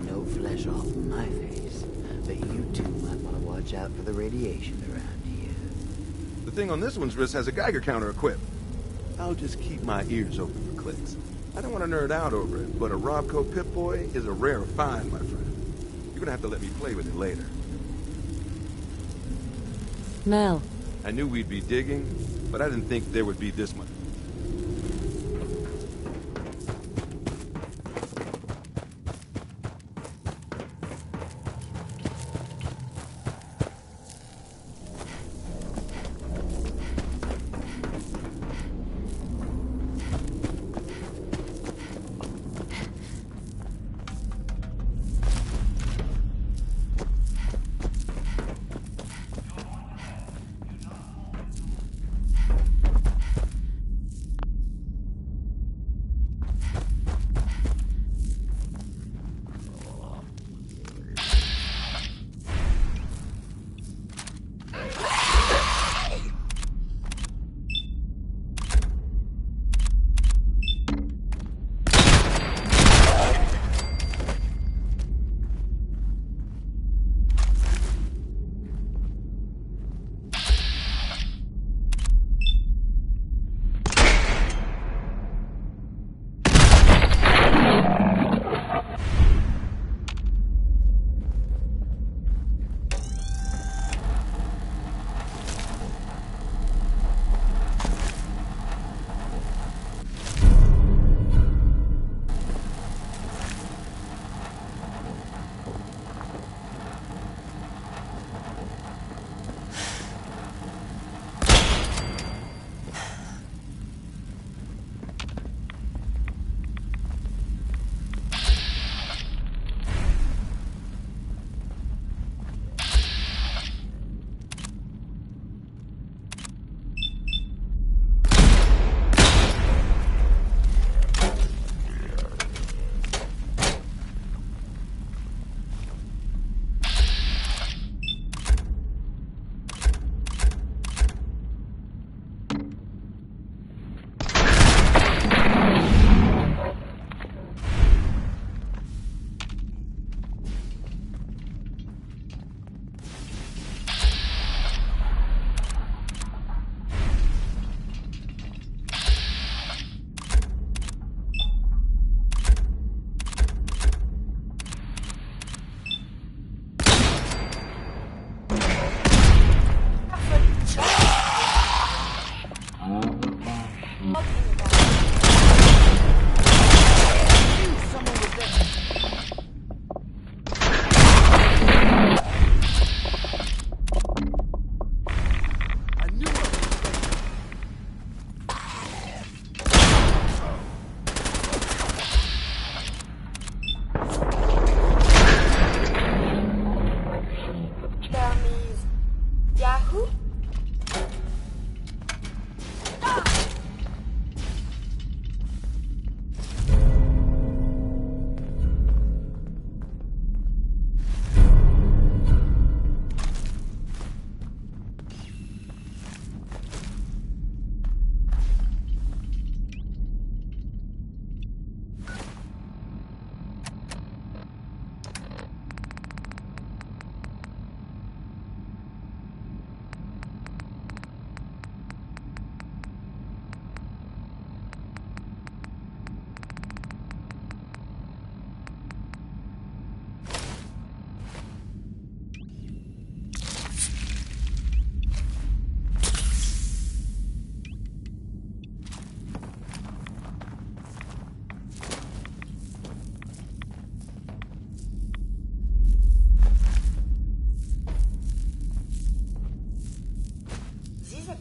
No flesh off my face, but you two might want to watch out for the radiation around here.
The thing on this one's wrist has a Geiger counter equipped. I'll just keep my ears open for clicks. I don't want to nerd out over it, but a Robco Pip-Boy is a rare find, my friend. You're gonna have to let me play with it later.
Mel.
I knew we'd be digging, but I didn't think there would be this much.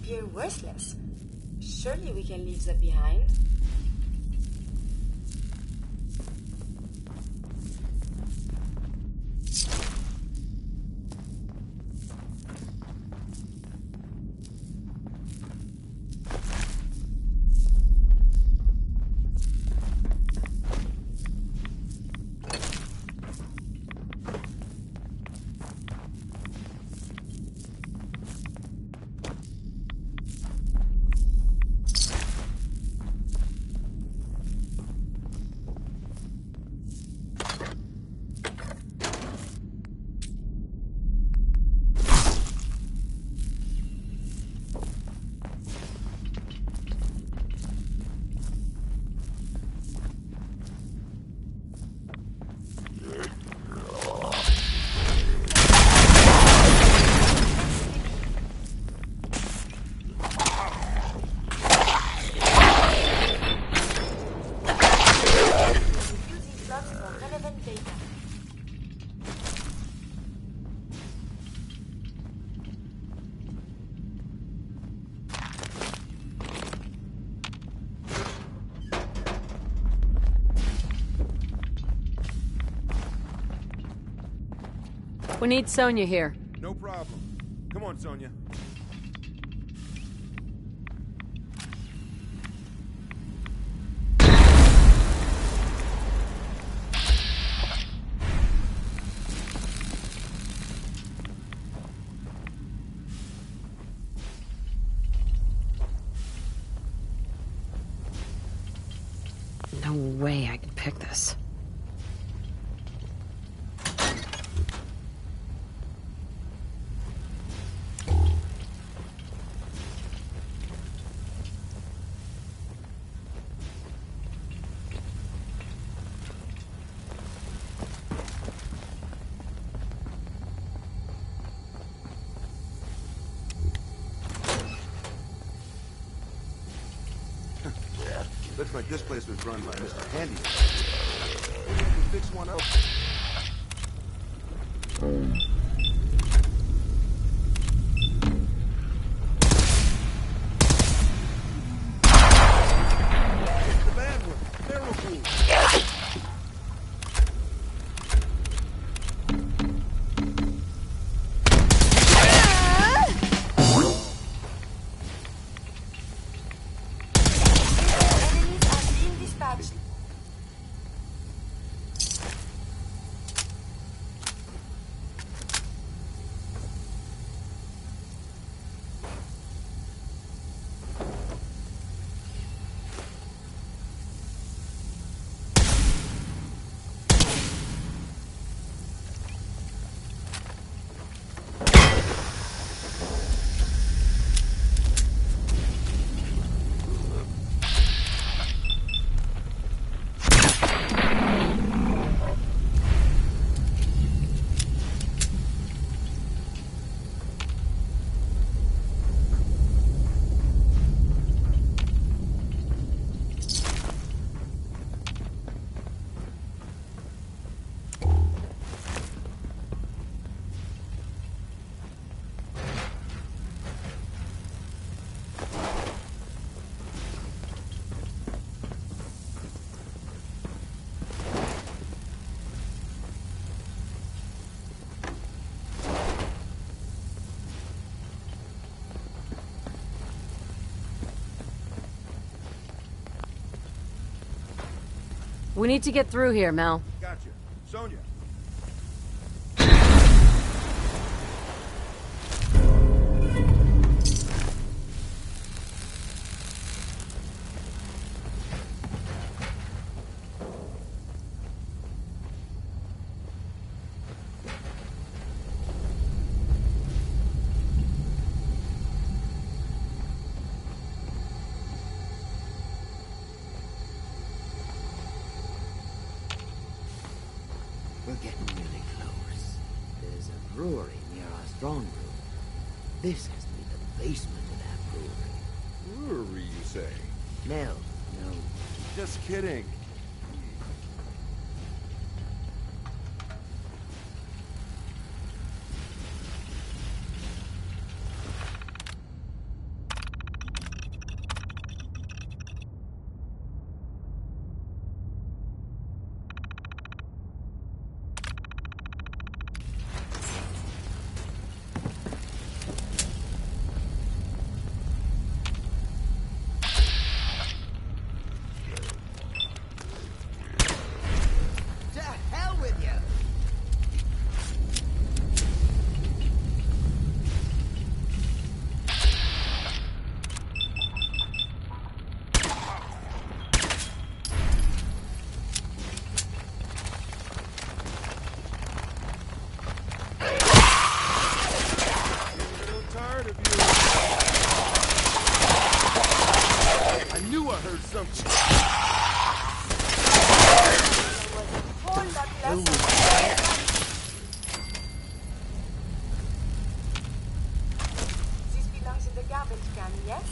appear worthless. Surely we can leave that behind.
We need Sonya here.
No problem. Come on, Sonya.
No way I can pick this.
Looks like this place was run by Mr. Handy. Maybe we can fix one up. It's the bad one. Barrel pool.
We need to get through here, Mel.
Gotcha. Sonya.
We're getting really close. There's a brewery near our strong room. This has to be the basement of that brewery.
Brewery, you say?
Mel, no.
Just kidding.
This belongs in the garbage can, yes?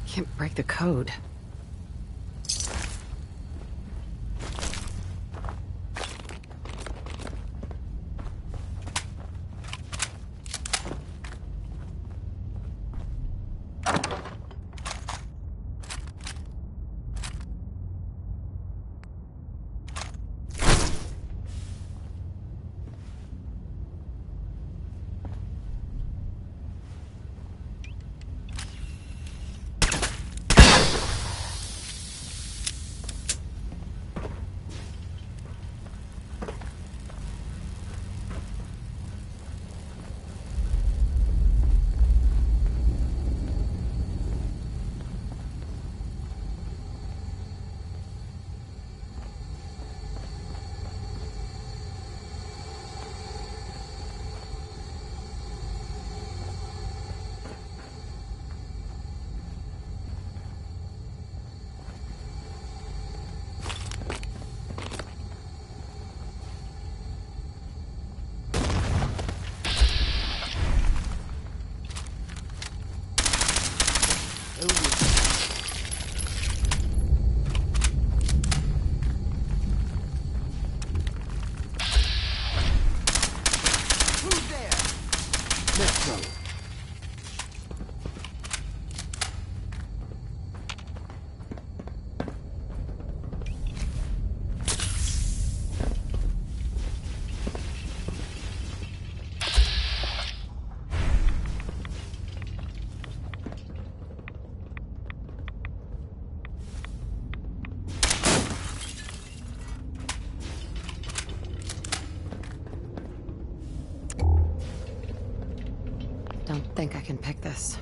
Can't break the code. Don't think I can pick this.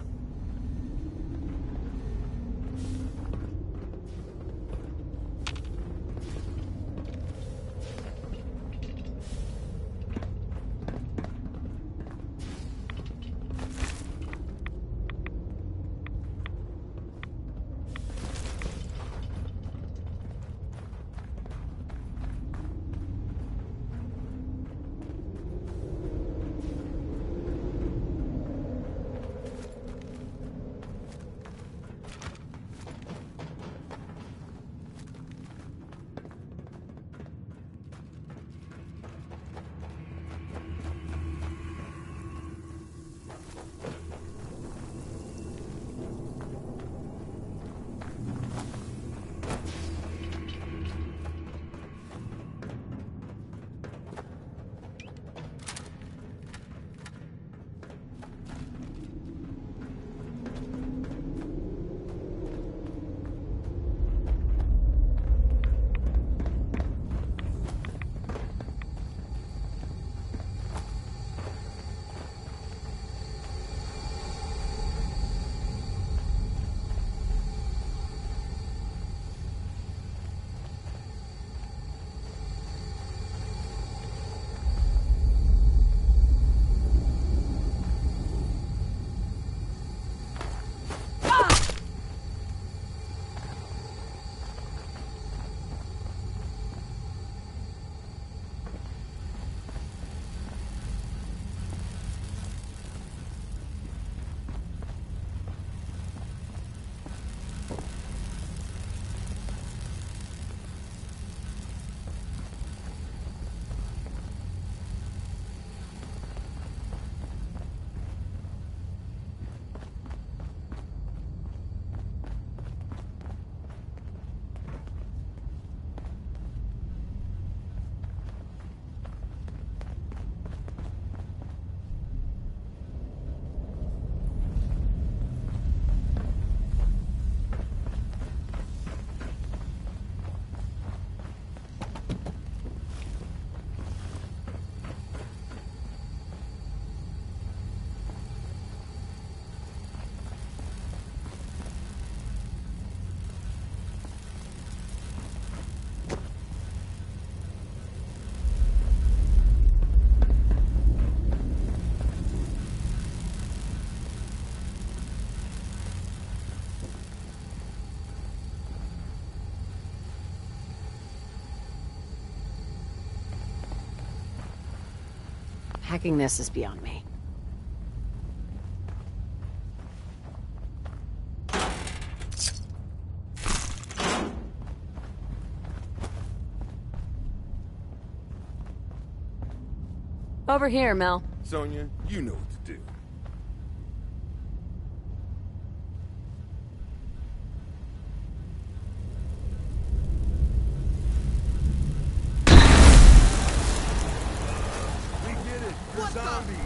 Hacking this is beyond me. Over here, Mel.
Sonia, you know what to do. We did it. You're zombies.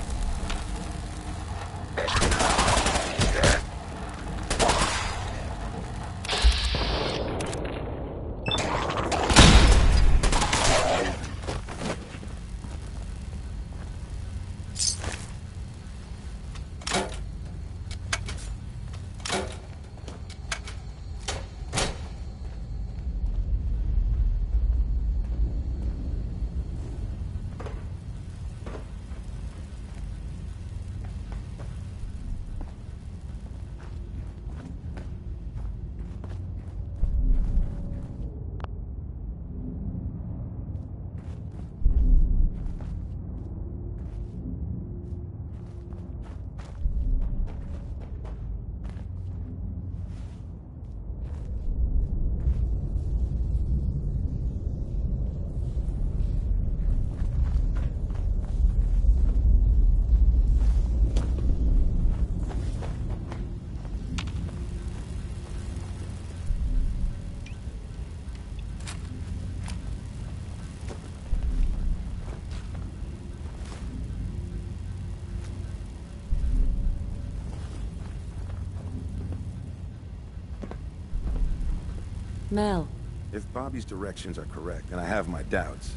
Mel.
If Bobby's directions are correct, and I have my doubts,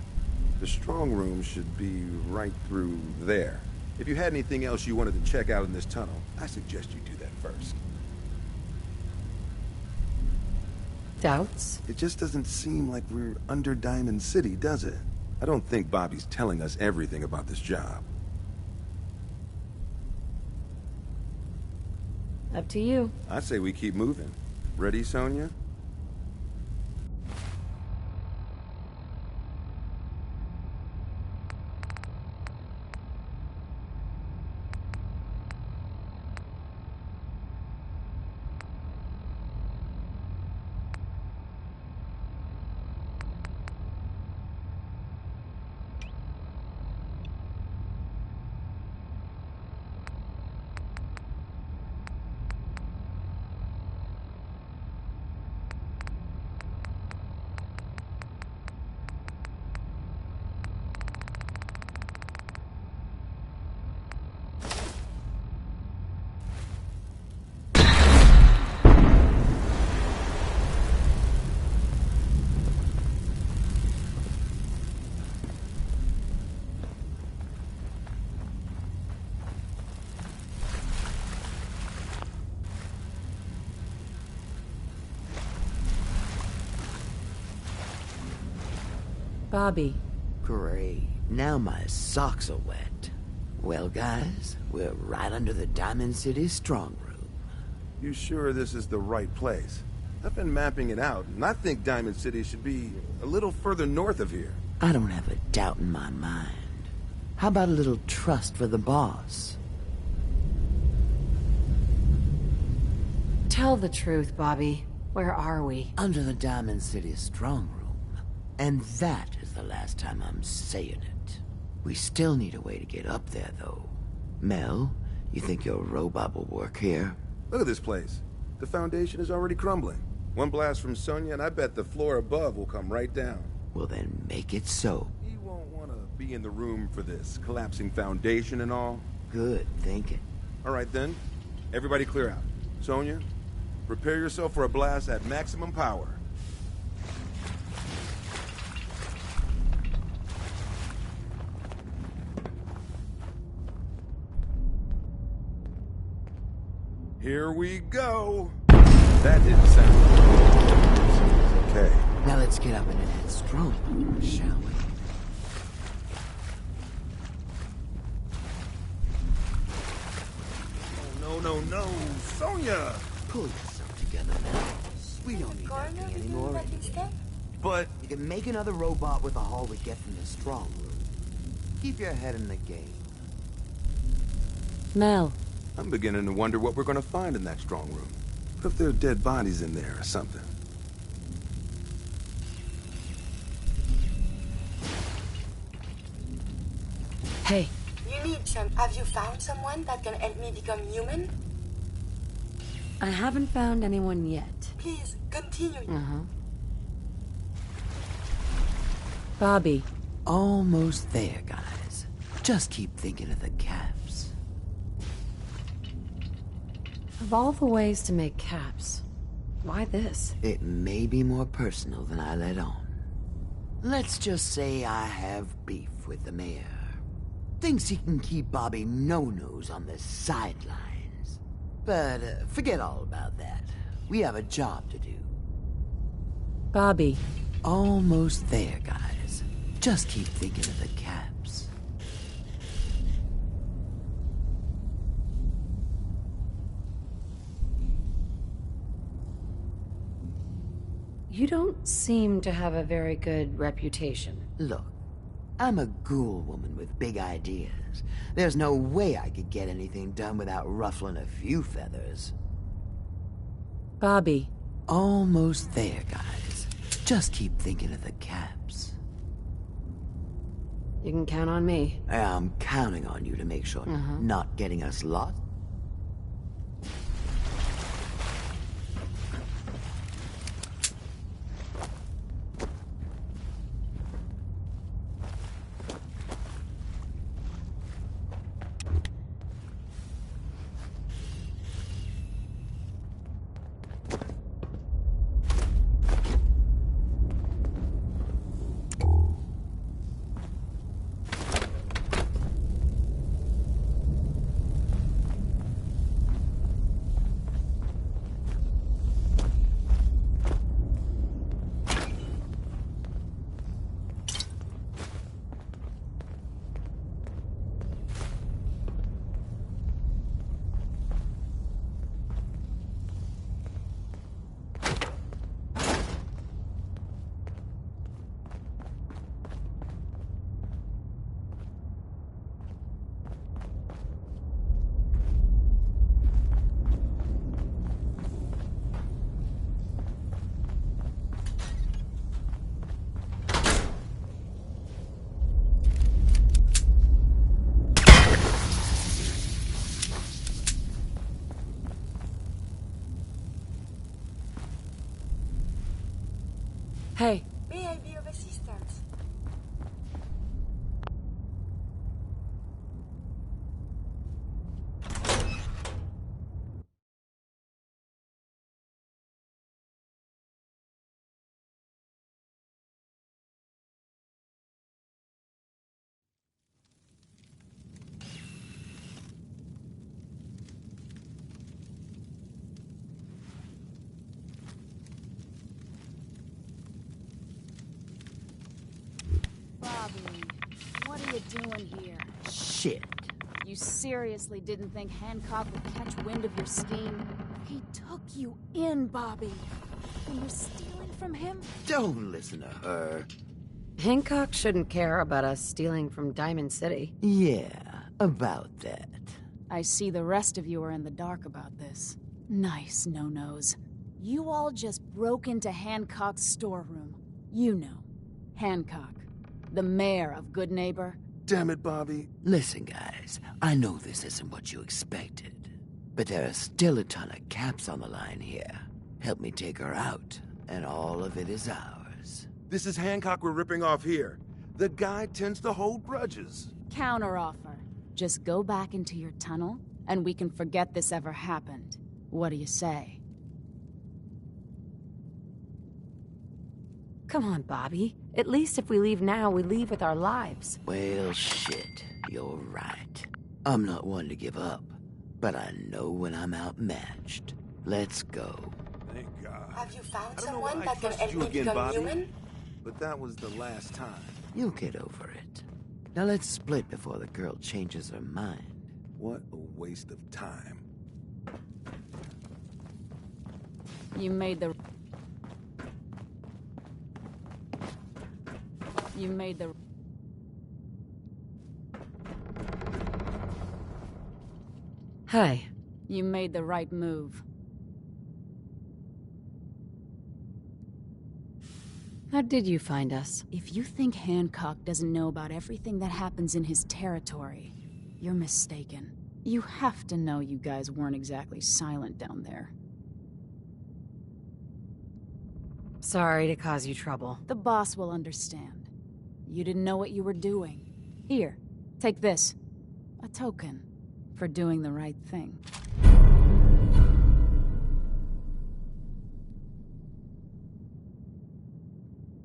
the strong room should be right through there. If you had anything else you wanted to check out in this tunnel, I suggest you do that first.
Doubts?
It just doesn't seem like we're under Diamond City, does it? I don't think Bobby's telling us everything about this job.
Up to you.
I say we keep moving. Ready, Sonia?
Bobby.
Great. Now my socks are wet. Well, guys, we're right under the Diamond City strong room.
You sure this is the right place? I've been mapping it out, and I think Diamond City should be a little further north of here.
I don't have a doubt in my mind. How about a little trust for the boss?
Tell the truth, Bobby. Where are we?
Under the Diamond City strong room. And that is the last time I'm saying it. We still need a way to get up there, though. Mel, you think your robot will work here?
Look at this place. The foundation is already crumbling. One blast from Sonia, and I bet the floor above will come right down.
Well, then make it so.
You won't want to be in the room for this collapsing foundation and all.
Good thinking.
All right, then. Everybody clear out. Sonia, prepare yourself for a blast at maximum power. Here we go. That didn't sound good. Okay.
Now let's get up and head strong, shall we?
Oh, no, Sonia!
Pull yourself together now. We don't need that thing anymore.
But
you can make another robot with the haul we get from the strong room. Keep your head in the game.
Mel.
I'm beginning to wonder what we're gonna find in that strong room. What if there are dead bodies in there or something?
Hey.
Have you found someone that can help me become human?
I haven't found anyone yet.
Please, continue.
Uh-huh. Bobby.
Almost there, guys. Just keep thinking of the caps.
Of all the ways to make caps, why this?
It may be more personal than I let on. Let's just say I have beef with the mayor. Thinks he can keep Bobby no-nos on the sidelines. But forget all about that. We have a job to do.
Bobby.
Almost there, guys. Just keep thinking of the caps.
You don't seem to have a very good reputation.
Look, I'm a ghoul woman with big ideas. There's no way I could get anything done without ruffling a few feathers.
Bobby.
Almost there, guys. Just keep thinking of the caps.
You can count on me.
I'm counting on you to make sure not getting us lost.
Hey.
May I be of assistance?
Bobby, what are you doing here?
Shit.
You seriously didn't think Hancock would catch wind of your scheme? He took you in, Bobby. And you're stealing from him?
Don't listen to her.
Hancock shouldn't care about us stealing from Diamond City.
Yeah, about that.
I see the rest of you are in the dark about this. Nice no-nos. You all just broke into Hancock's storeroom. You know, Hancock, the mayor of Good Neighbor.
Damn it, Bobby.
Listen, guys, I know this isn't what you expected, but there are still a ton of caps on the line here. Help me take her out, and all of it is ours.
This is Hancock we're ripping off here. The guy tends to hold grudges.
Counteroffer. Just go back into your tunnel, and we can forget this ever happened. What do you say?
Come on, Bobby. At least if we leave now, we leave with our lives.
Well, shit. You're right. I'm not one to give up, but I know when I'm outmatched. Let's go.
Thank God.
Have you found
I don't know
someone
why I
that can
trusted
help
you
me
again,
become
Bobby,
human?
but that was the last time.
You'll get over it. Now let's split before the girl changes her mind.
What a waste of time.
You made the...
Hi.
You made the right move.
How did you find us?
If you think Hancock doesn't know about everything that happens in his territory, you're mistaken. You have to know you guys weren't exactly silent down there.
Sorry to cause you trouble.
The boss will understand. You didn't know what you were doing. Here, take this. A token for doing the right thing.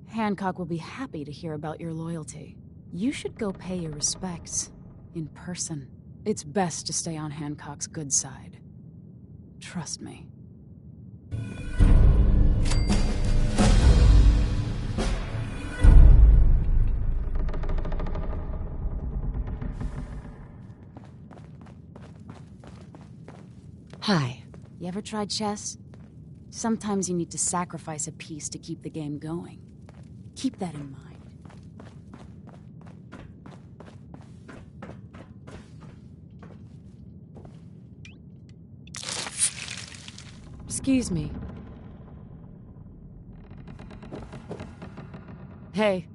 Hancock will be happy to hear about your loyalty. You should go pay your respects in person. It's best to stay on Hancock's good side. Trust me.
Hi.
You ever tried chess? Sometimes you need to sacrifice a piece to keep the game going. Keep that in mind.
Excuse me. Hey.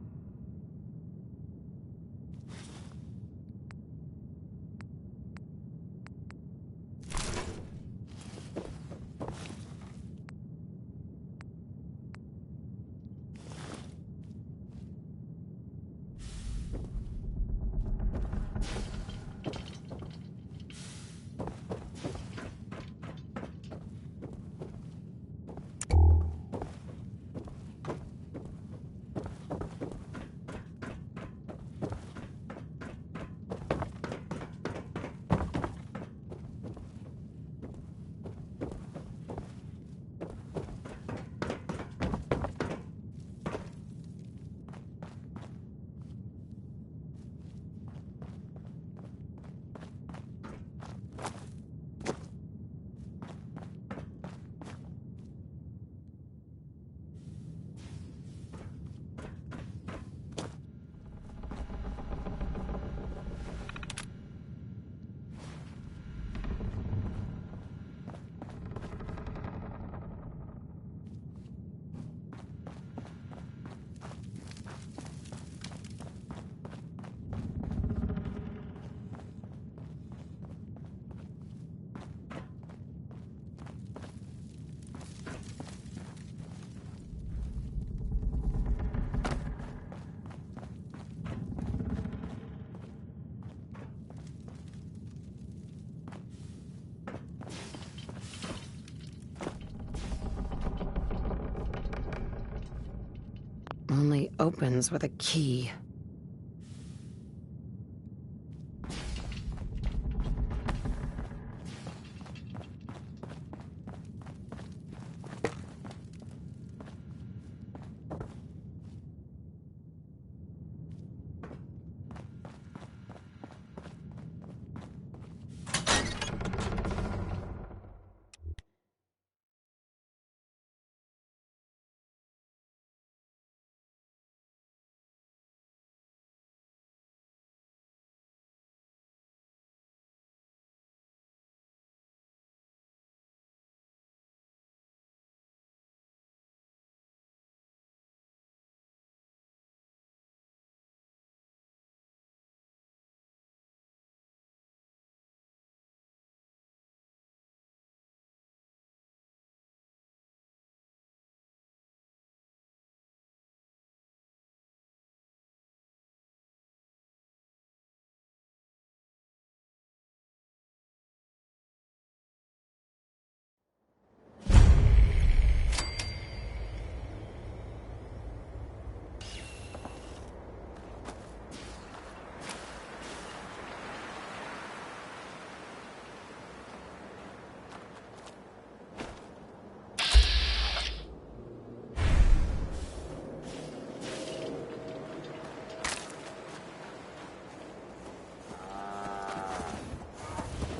Only opens with a key.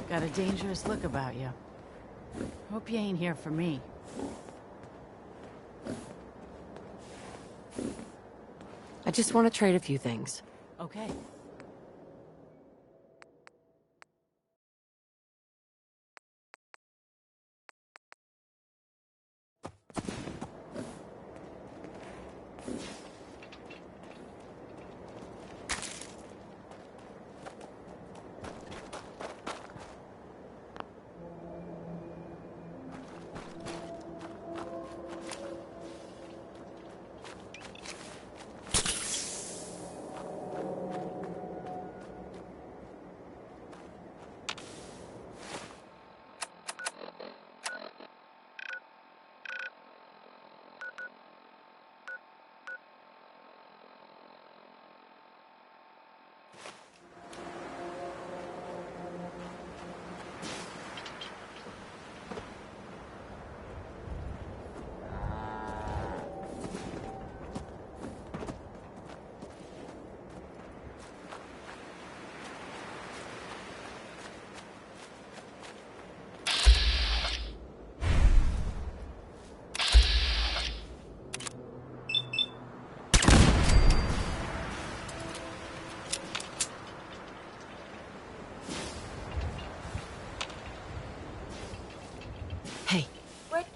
Got a dangerous look about you. Hope you ain't here for me.
I just want to trade a few things.
Okay.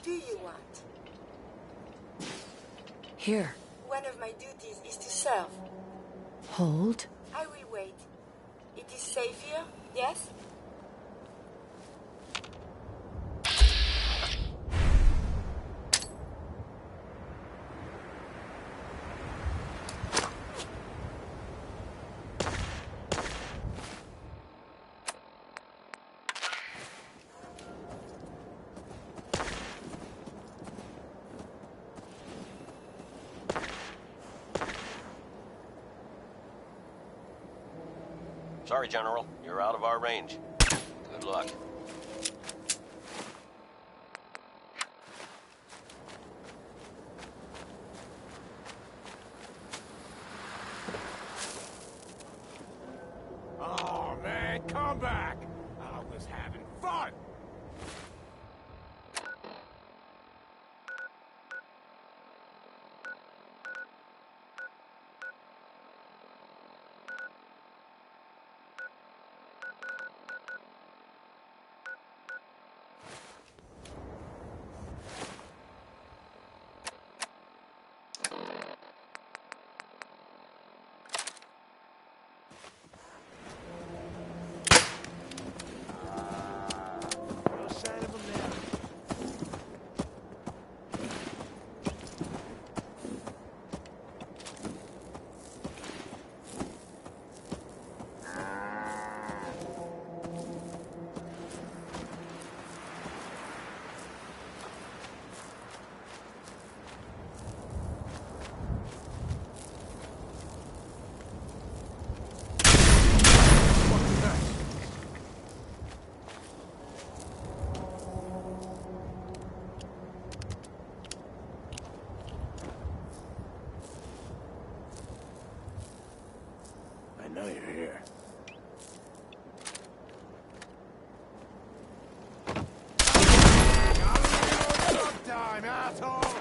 do you want?
Here.
One of my duties is to serve.
Hold.
I will wait. It is safe here, yes?
Sorry, General. You're out of our range. Good luck.
Oh, man, come back! I was having fun! I know you're here. Time, asshole!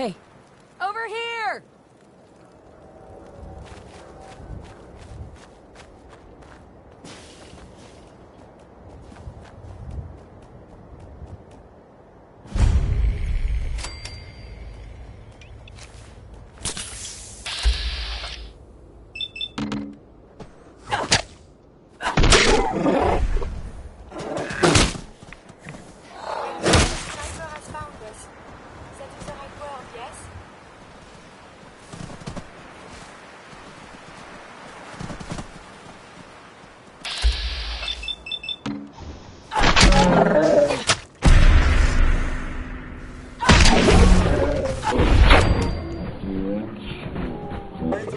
Hey. Over here!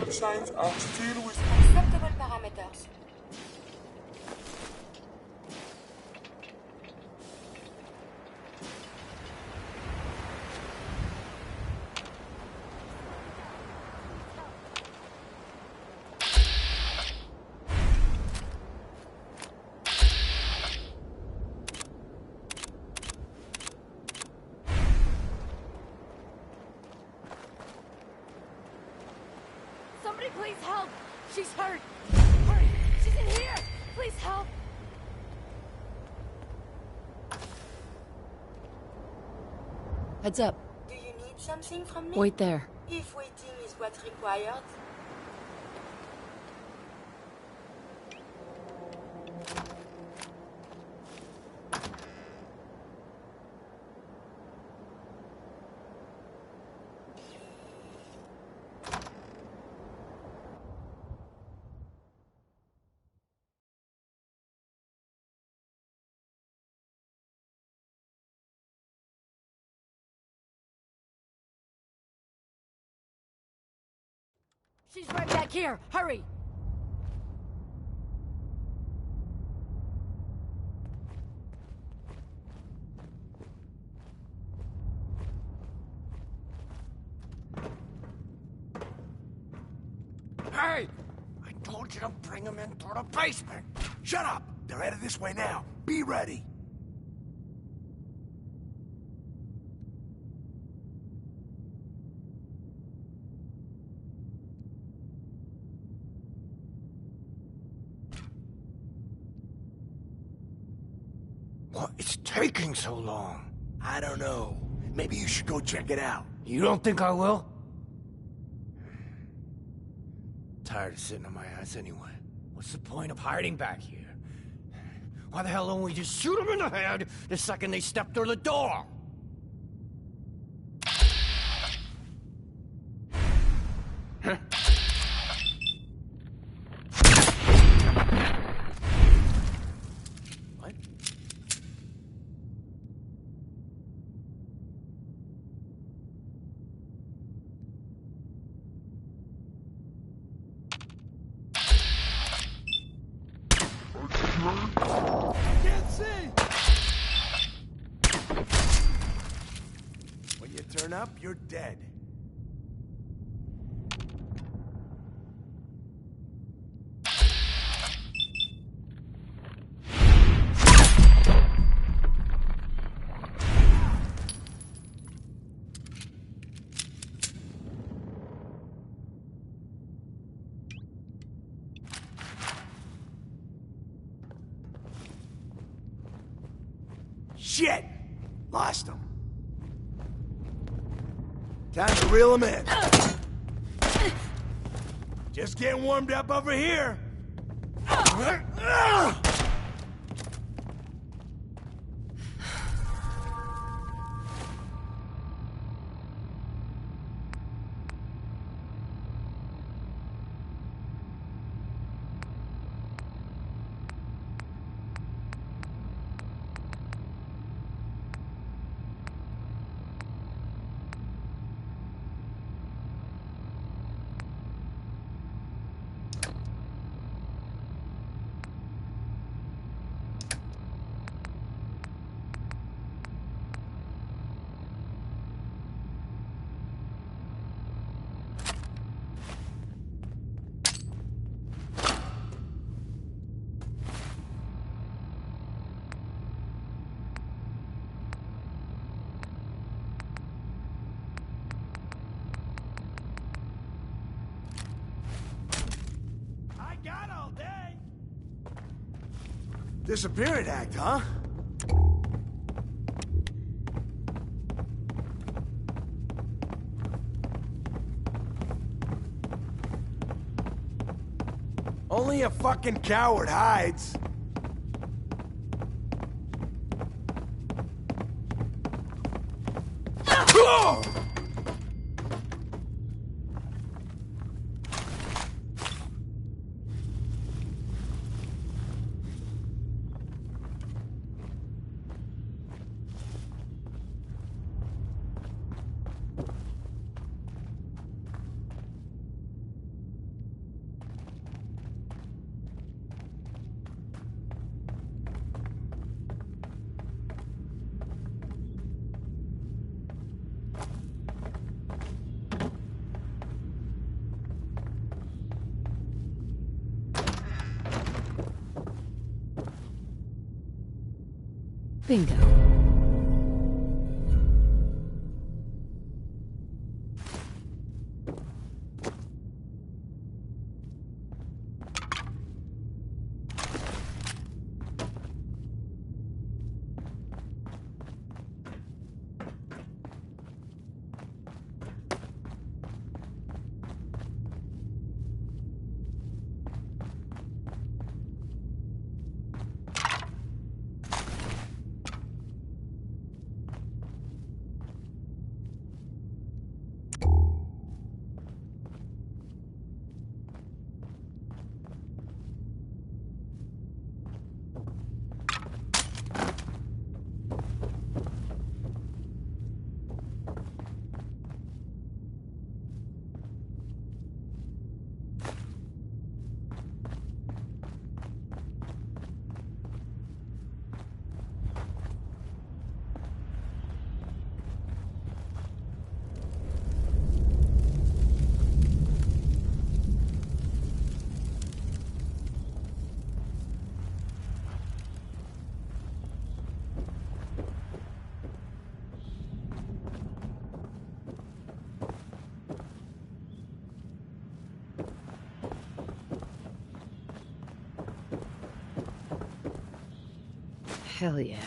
Signs are still with
Please help! She's hurt! Hurry! She's in here! Please help!
Heads up.
Do you need something from me?
Wait there.
If waiting is what's required.
She's right back here! Hurry!
Hey! I told you to bring them into the basement! Shut up! They're headed this way now. Be ready! What is taking so long? I don't know. Maybe you should go check it out. You don't think I will? Tired of sitting on my ass anyway. What's the point of hiding back here? Why the hell don't we just shoot them in the head the second they step through the door? Huh? What? Can't see! When you turn up, you're dead. Shit! Lost him. Time to reel him in. Just getting warmed up over here. Disappearing act, huh? Only a fucking coward hides.
Bingo.
Hell yeah.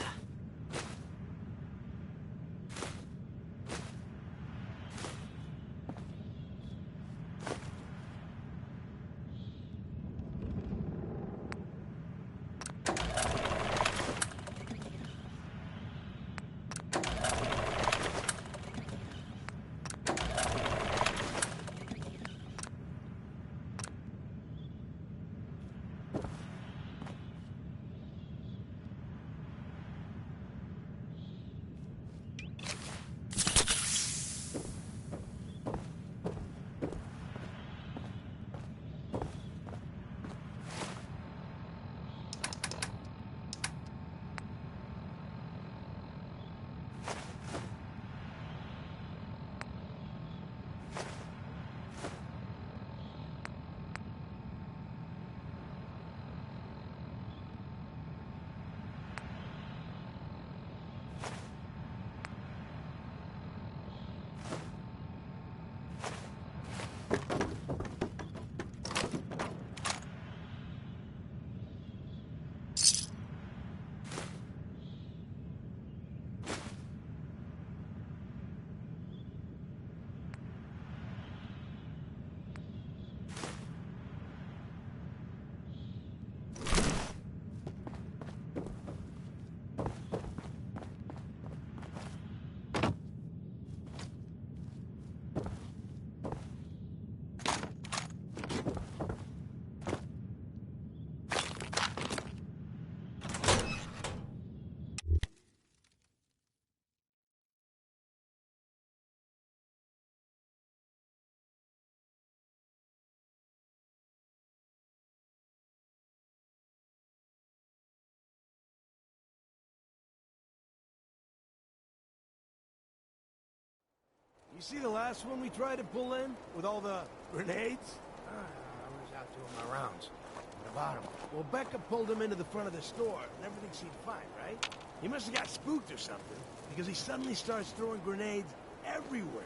You see the last one we tried to pull in? With all the grenades?
I was out doing my rounds. What about him?
Well, Becca pulled him into the front of the store, and everything seemed fine, right? He must have got spooked or something, because he suddenly starts throwing grenades everywhere.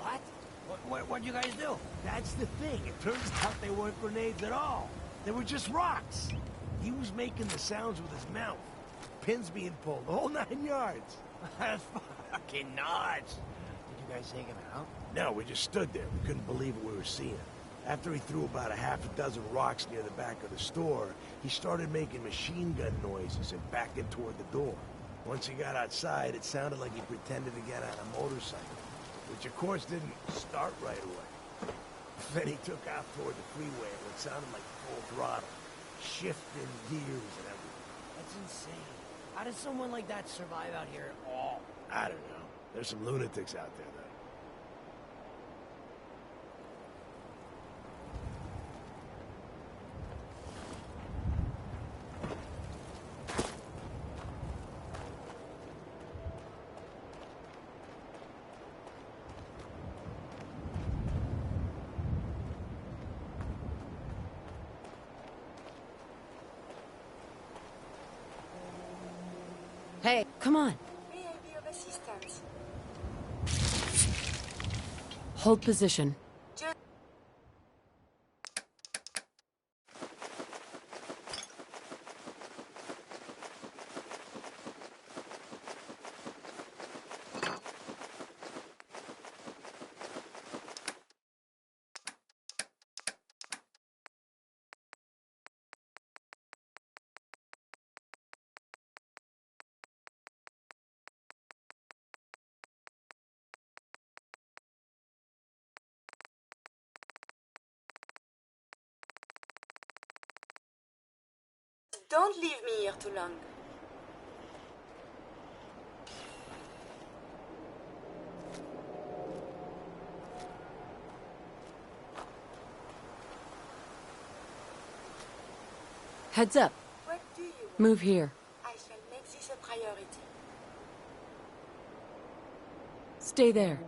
What? What'd you guys do?
That's the thing. It turns out they weren't grenades at all. They were just rocks. He was making the sounds with his mouth. Pins being pulled, the whole 9 yards. That's fucking nuts.
Did you guys take him out?
No, we just stood there. We couldn't believe what we were seeing. After he threw about a half a dozen rocks near the back of the store, he started making machine gun noises and backing toward the door. Once he got outside, it sounded like he pretended to get on a motorcycle, which of course didn't start right away. Then he took off toward the freeway and it sounded like full throttle, shifting gears and everything.
That's insane. How does someone like that survive out here at all?
I don't know. There's some lunatics out there, though.
Hey, come on.
May I be of assistance?
Hold position.
Don't leave me here too long.
Heads up.
What do you want?
Move here.
I shall make this a priority.
Stay there.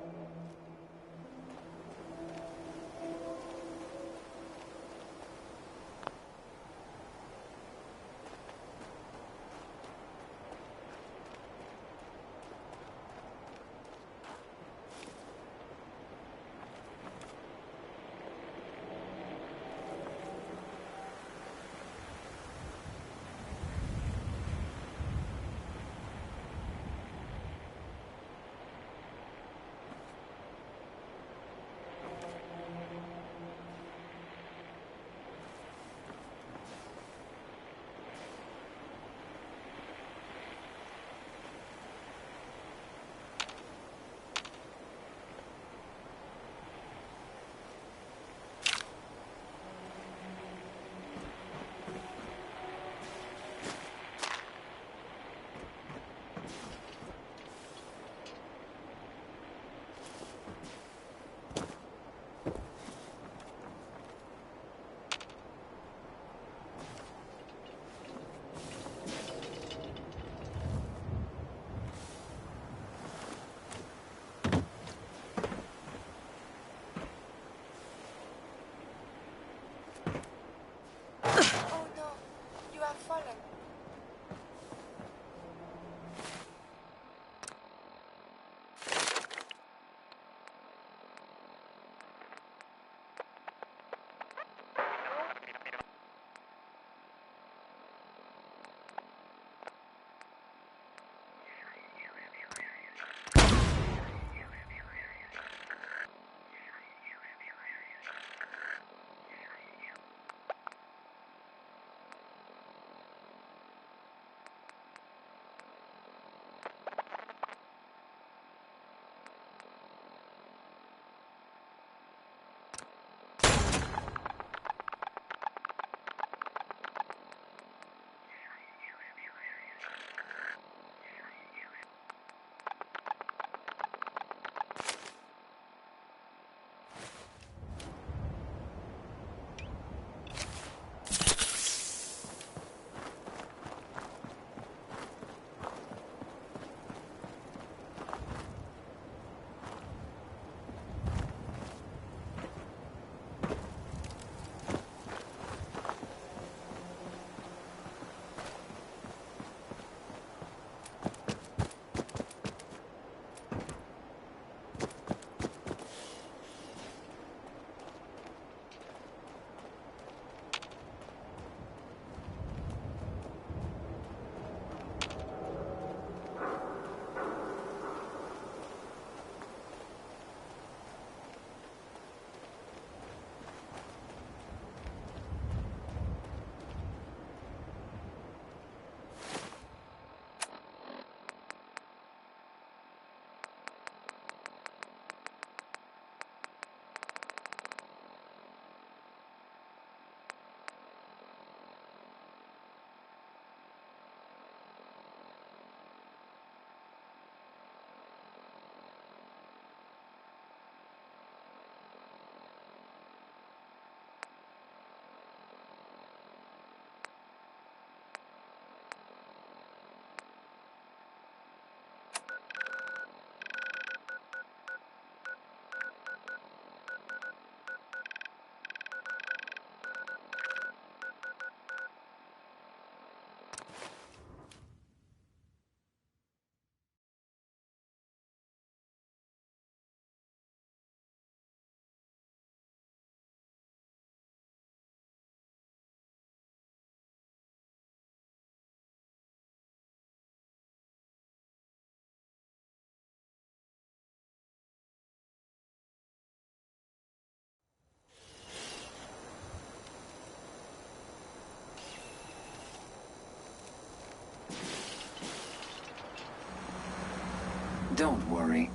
Don't worry.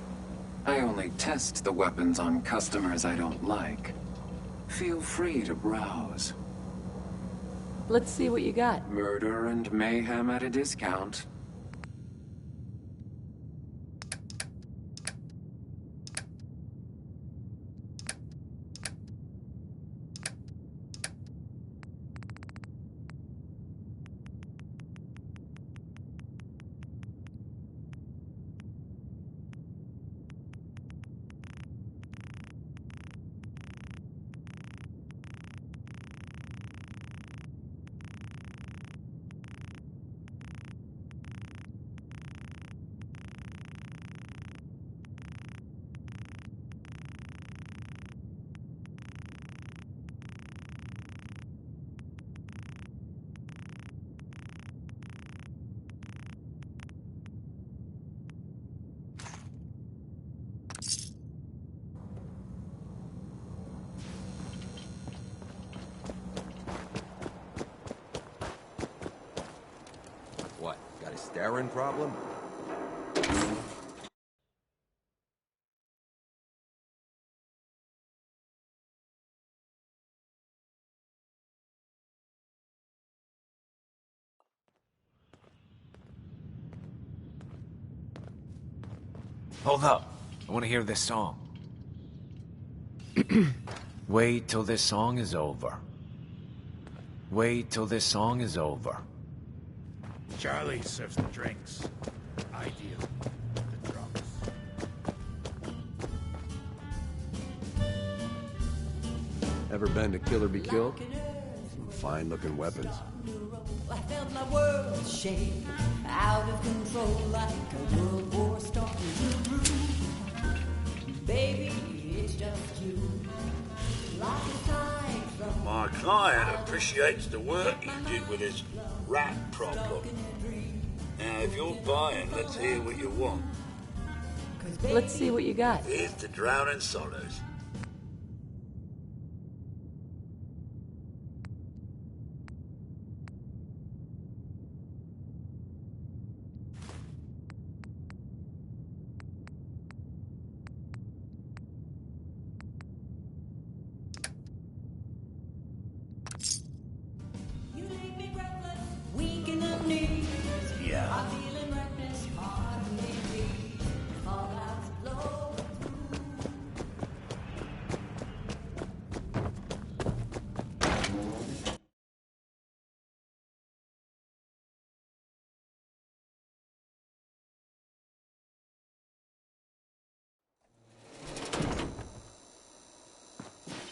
I only test the weapons on customers I don't like. Feel free to browse.
Let's see what you got.
Murder and mayhem at a discount.
What, got a staring problem?
Hold up. I want to hear this song. Wait till this song is over. Wait till this song is over.
Charlie serves the drinks. I deal with the drums.
Ever been to Kill or Be Killed? Some fine-looking weapons.
I felt my world shake out of control like a world war starting to brew. Baby, it's just you. Like a tide from
My client appreciates the work you did with his rat problem. Now, if you're buying, let's hear what you want.
Let's see what you got.
Here's to Drowning Sorrows.
you leave me breathless, weak in the knees.
Yeah.
I'm feeling reckless, hard to breathe. Fall out slow.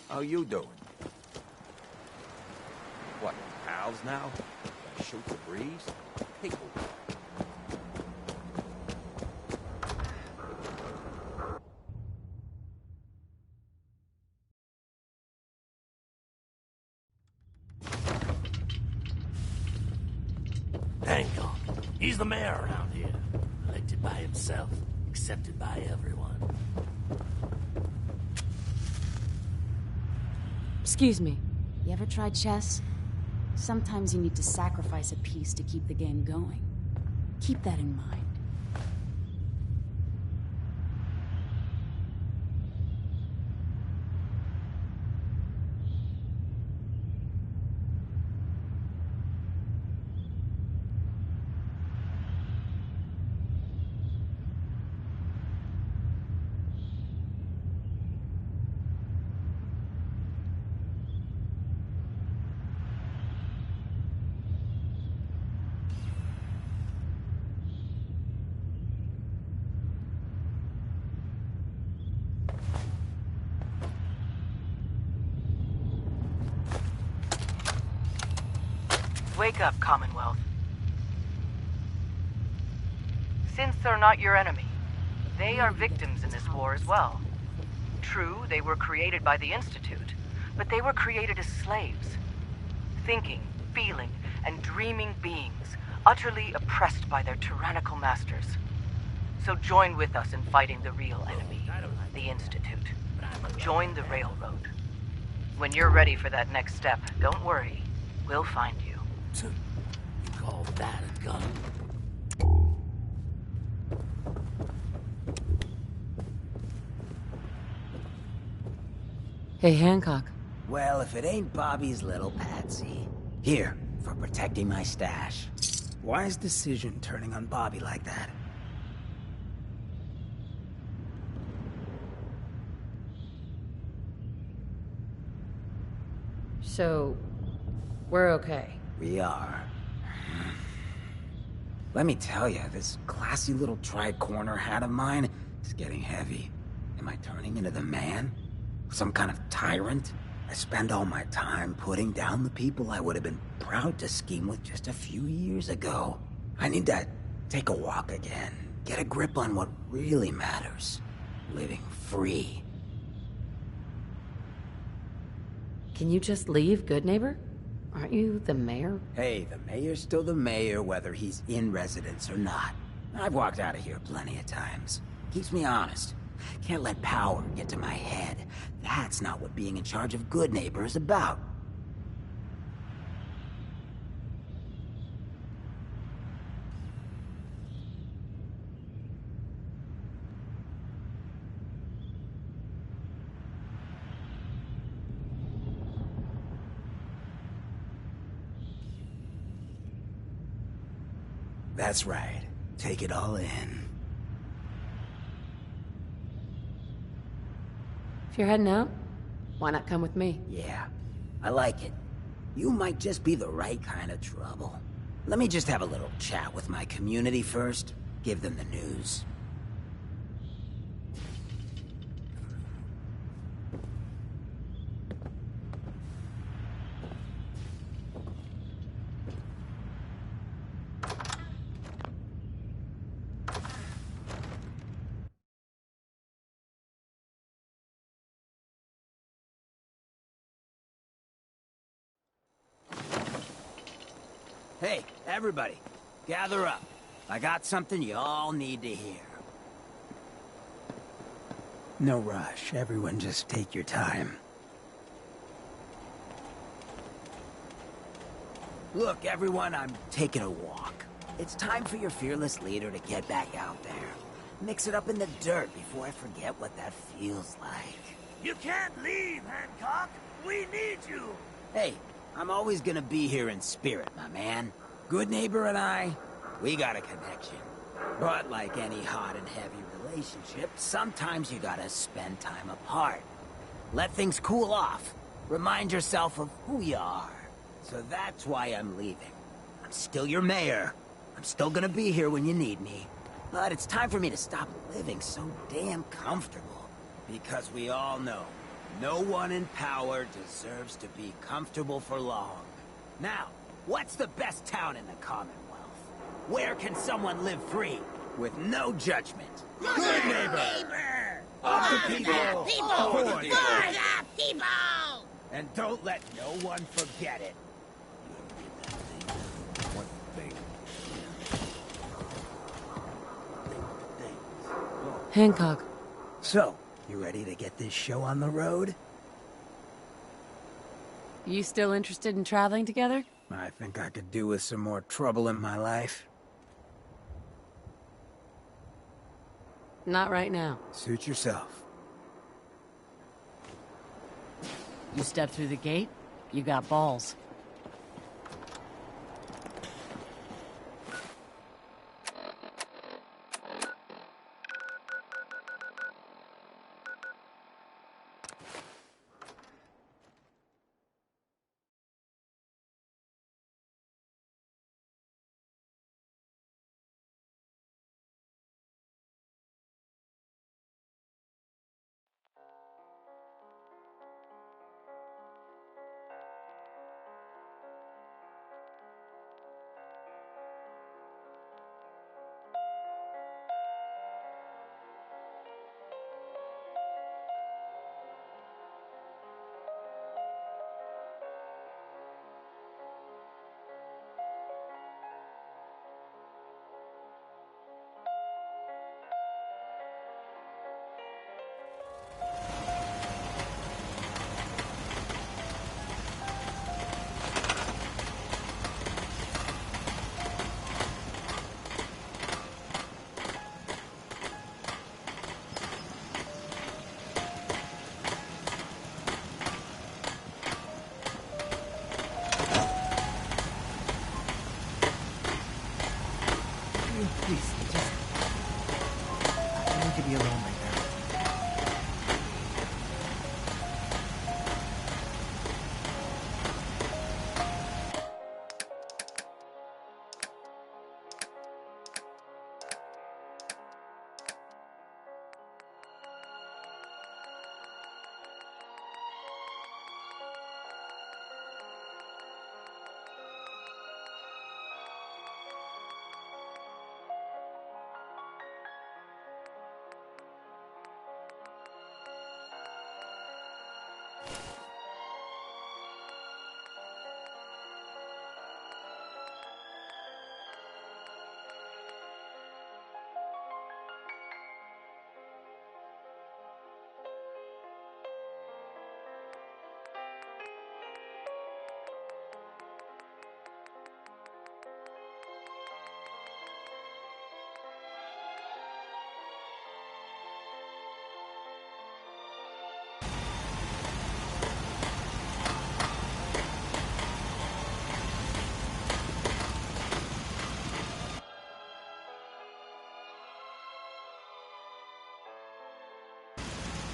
How you doing? What, pals now? Gotta shoot the breeze? Take over.
Dangle. He's the mayor around here. Elected by himself, accepted by everyone.
Excuse me. You ever tried chess? Sometimes you need to sacrifice a piece to keep the game going. Keep that in mind.
Wake up, Commonwealth. Synths are not your enemy. They are victims in this war as well. True, they were created by the Institute, but they were created as slaves. Thinking, feeling, and dreaming beings, utterly oppressed by their tyrannical masters. So join with us in fighting the real enemy, the Institute. Join the Railroad. When you're ready for that next step, don't worry. We'll find you.
You call that a gun?
Hey, Hancock.
Well, if it ain't Bobby's little patsy. Here, for protecting my stash. Wise decision turning on Bobby like that.
So, we're okay.
We are. Let me tell you, this classy little tri-corner hat of mine is getting heavy. Am I turning into the man? Some kind of tyrant? I spend all my time putting down the people I would have been proud to scheme with just a few years ago. I need to take a walk again. Get a grip on what really matters. Living free.
Can you just leave, good neighbor? Aren't you the mayor?
Hey, the mayor's still the mayor whether he's in residence or not. I've walked out of here plenty of times. Keeps me honest. Can't let power get to my head. That's not what being in charge of good neighbor is about. That's right. Take it all in.
If you're heading out, why not come with me?
Yeah, I like it. You might just be the right kind of trouble. Let me just have a little chat with my community first. Give them the news. Hey, everybody, gather up. I got something you all need to hear. No rush, everyone just take your time. Look, everyone, I'm taking a walk. It's time for your fearless leader to get back out there. Mix it up in the dirt before I forget what that feels like.
You can't leave, Hancock. We need you.
Hey, I'm always gonna be here in spirit, my man. Good neighbor and I, we got a connection. But like any hot and heavy relationship, sometimes you gotta spend time apart. Let things cool off. Remind yourself of who you are. So that's why I'm leaving. I'm still your mayor. I'm still gonna be here when you need me. But it's time for me to stop living so damn comfortable. Because we all know, no one in power deserves to be comfortable for long. Now, what's the best town in the Commonwealth? Where can someone live free, with no judgment? Good neighbor! Of the people! For the people! And don't let no one forget it. One thing.
Hancock.
So, you ready to get this show on the road?
You still interested in traveling together?
I think I could do with some more trouble in my life.
Not right now.
Suit yourself.
You step through the gate, you got balls.
Please, just... I need to be alone right now.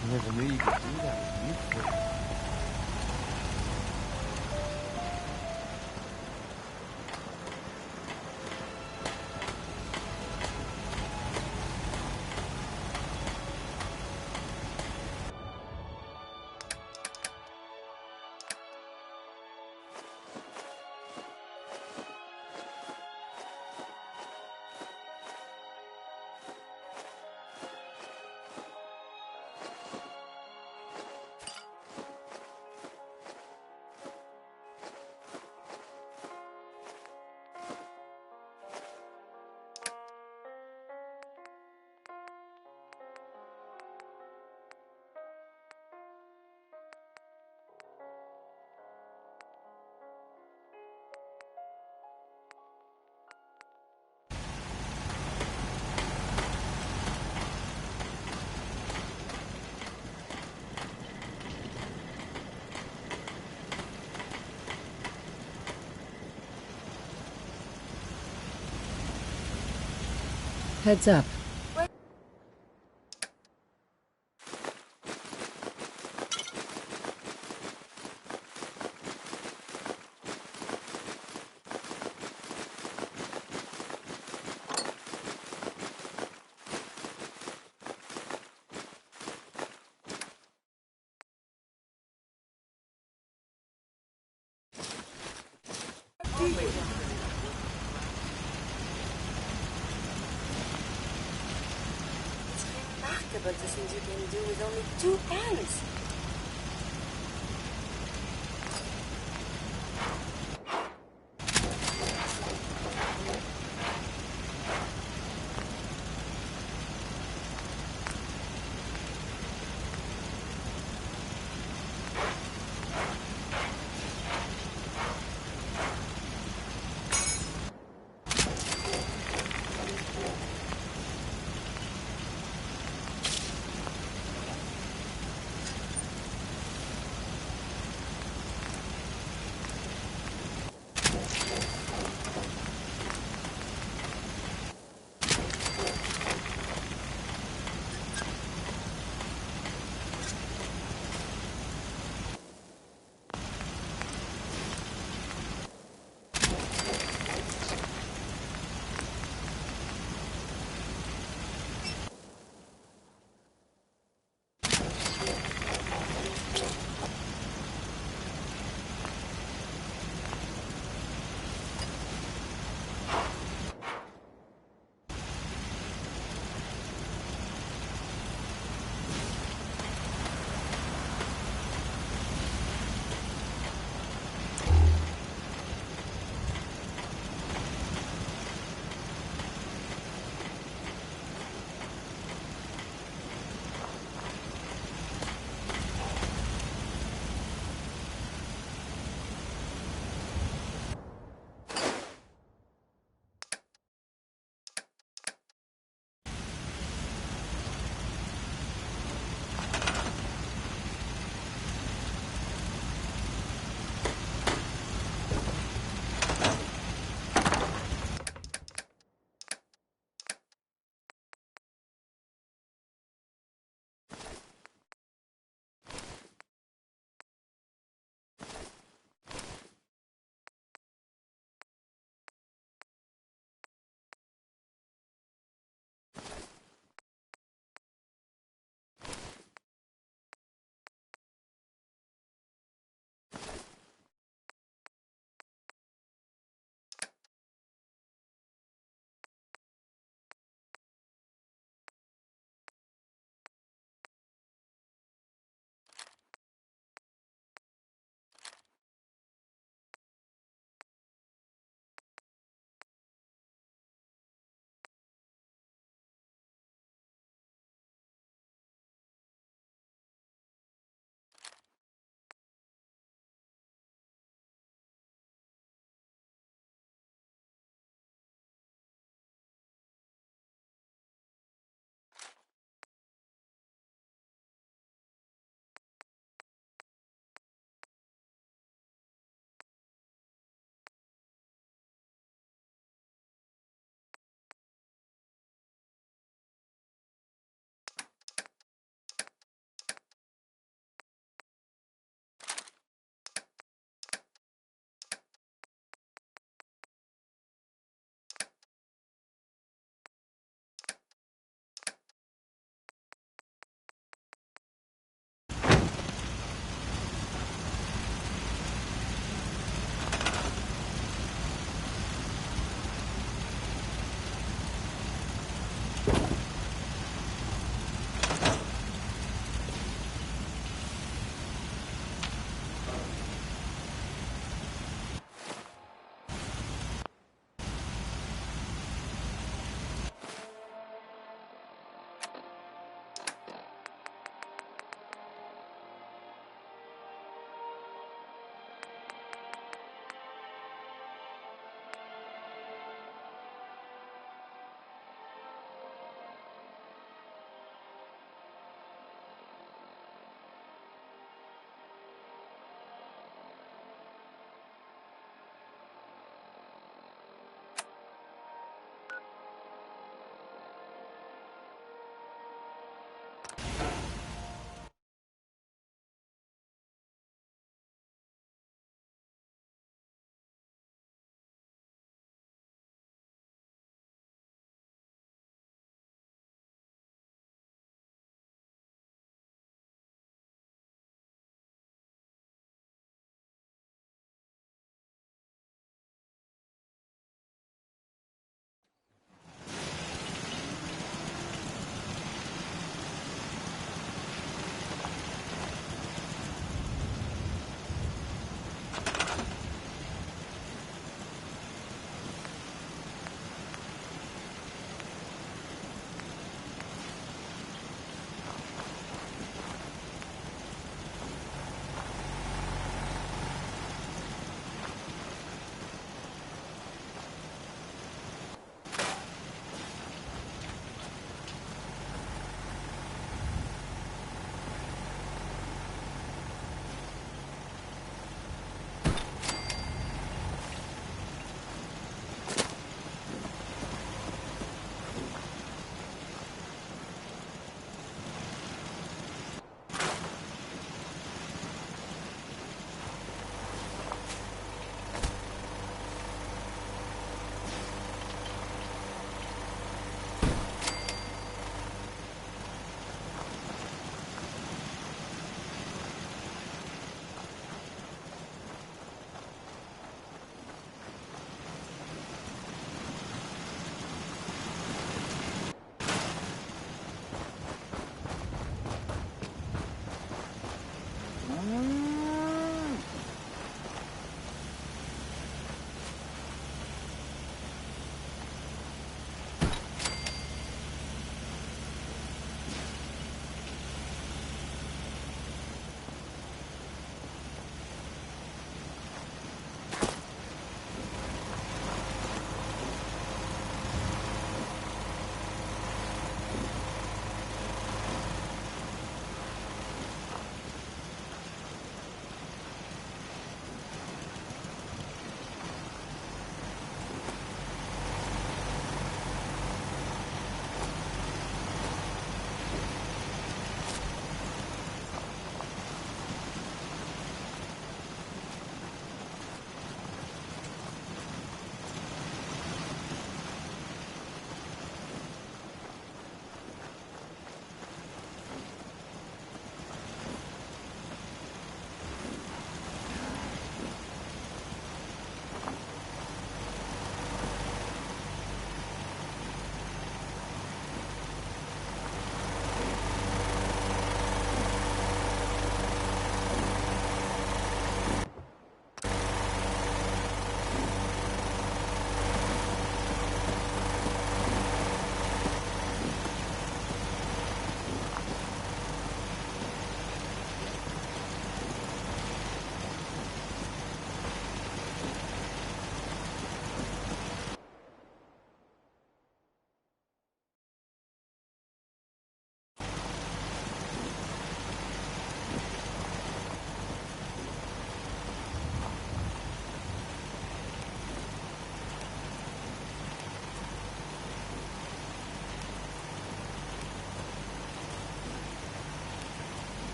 I never knew you could do that with you.
Heads up.
Remarkable the things you can do with only 2 hands.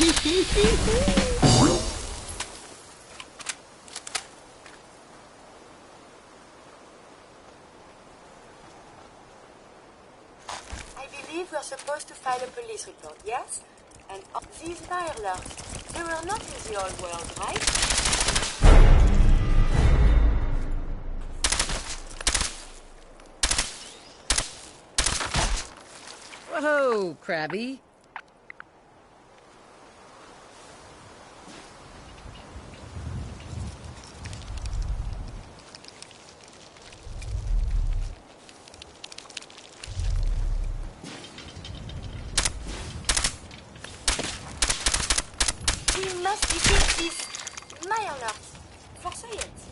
I believe we're supposed to file a police report, yes? And these mirelurks, they were not in the old world, right?
Whoa, Krabby.
We must defeat these mirelurks for science.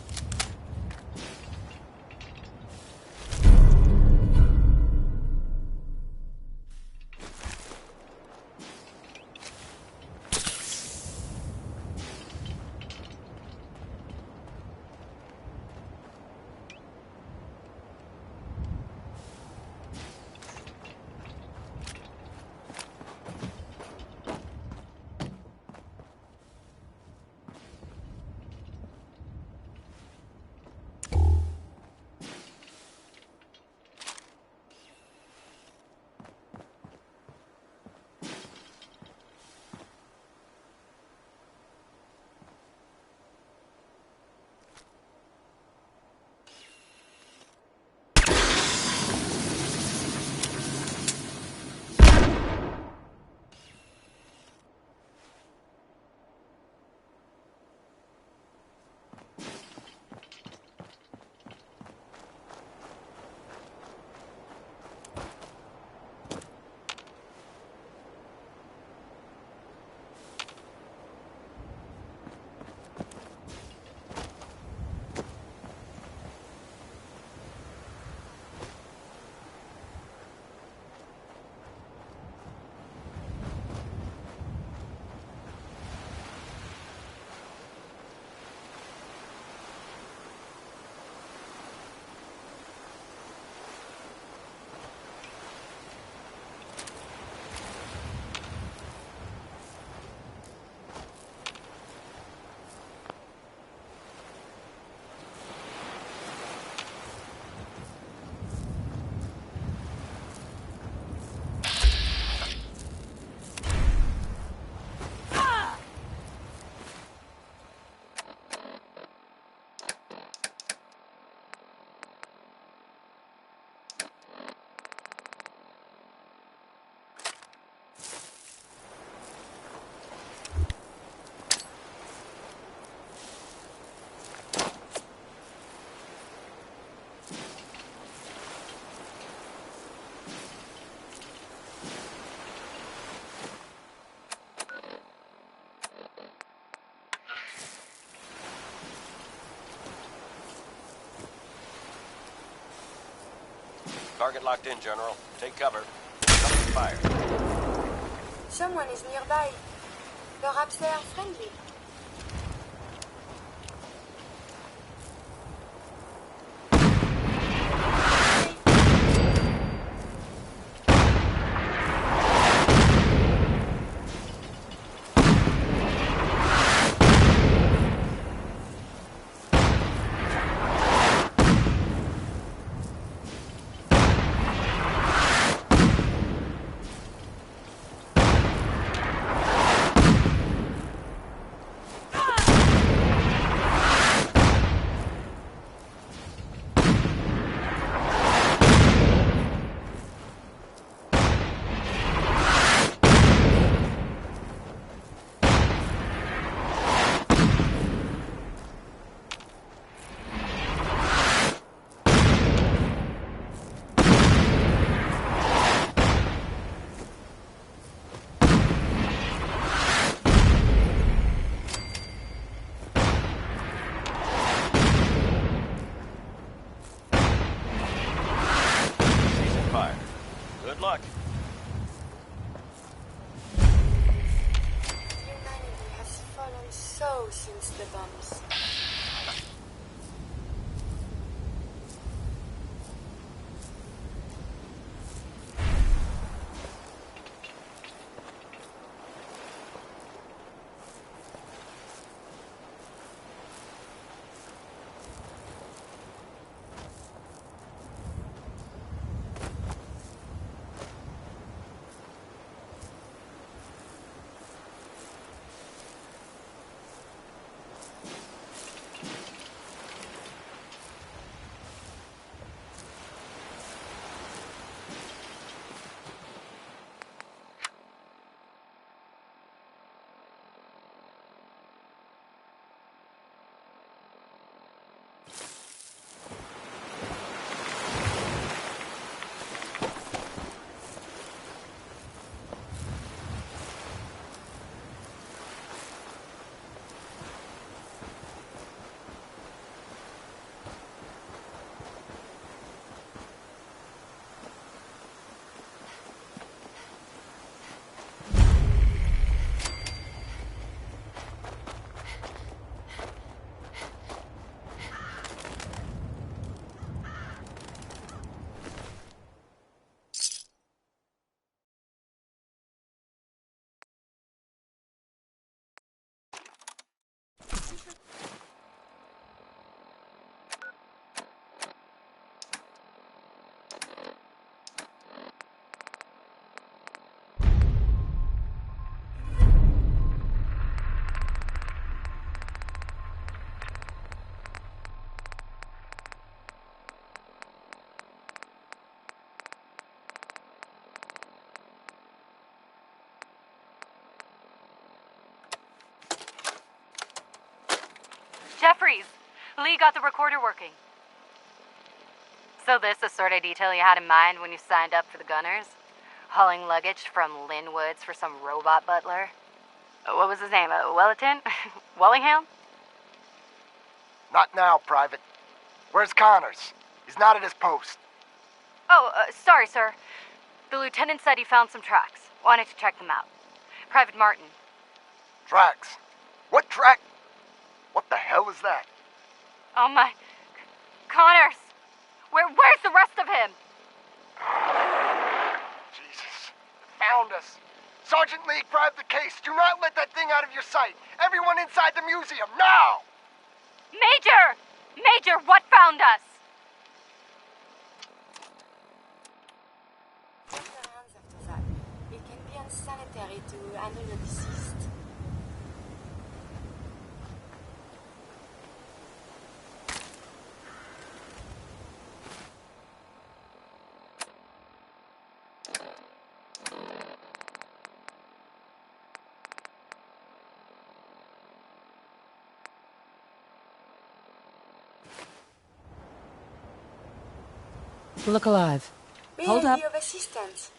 Target locked in, General. Take cover. Coming fire.
Someone is nearby. Perhaps they are friendly.
Good luck.
Humanity has fallen so since the bombs.
Lee got the recorder working. So this the sort of detail you had in mind when you signed up for the Gunners? Hauling luggage from Linwoods for some robot butler? What was his name? Wellerton? Wellingham?
Not now, Private. Where's Connors? He's not at his post.
Oh, sorry, sir. The lieutenant said he found some tracks. Wanted to check them out. Private Martin.
Tracks? What track? What the hell is that?
Oh my... Connors! Where's the rest of him?
Jesus. Found us. Sergeant Lee, grab the case. Do not let that thing out of your sight. Everyone inside the museum, now!
Major! Major, what found us?
Wash your hands after that. It can be unsanitary to handle the deceased.
Look alive. Hold up.
Be of assistance.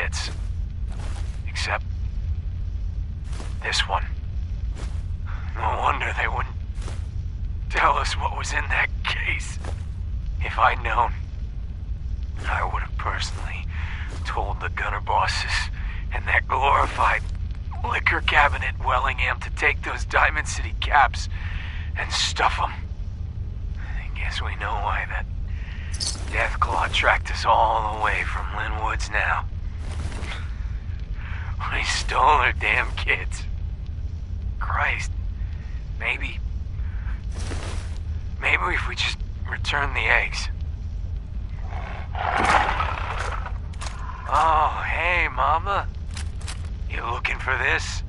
hits. Except this one. No wonder they wouldn't tell us what was in that case. If I'd known, I would have personally told the gunner bosses and that glorified liquor cabinet Wellingham to take those Diamond City caps and stuff them. I guess we know why that Deathclaw tracked us all the way from Linwoods now. We stole her damn kids. Christ. Maybe if we just return the eggs. Oh, hey, Mama. You looking for this?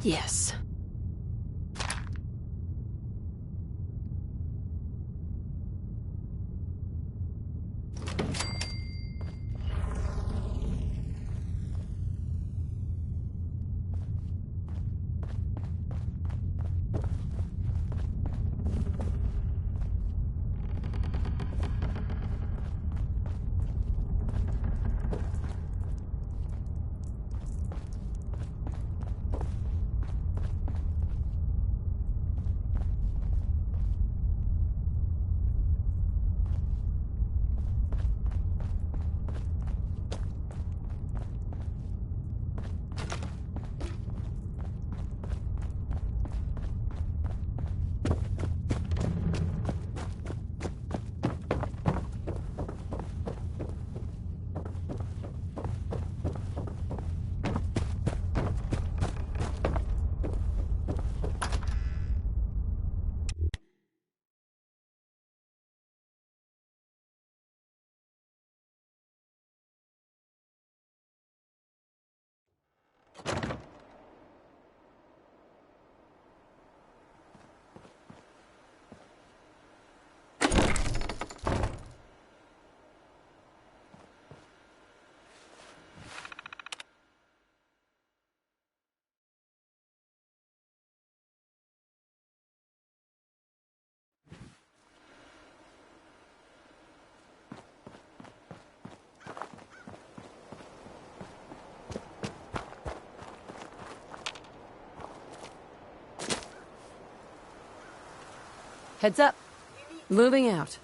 Yes. Heads up. Moving out.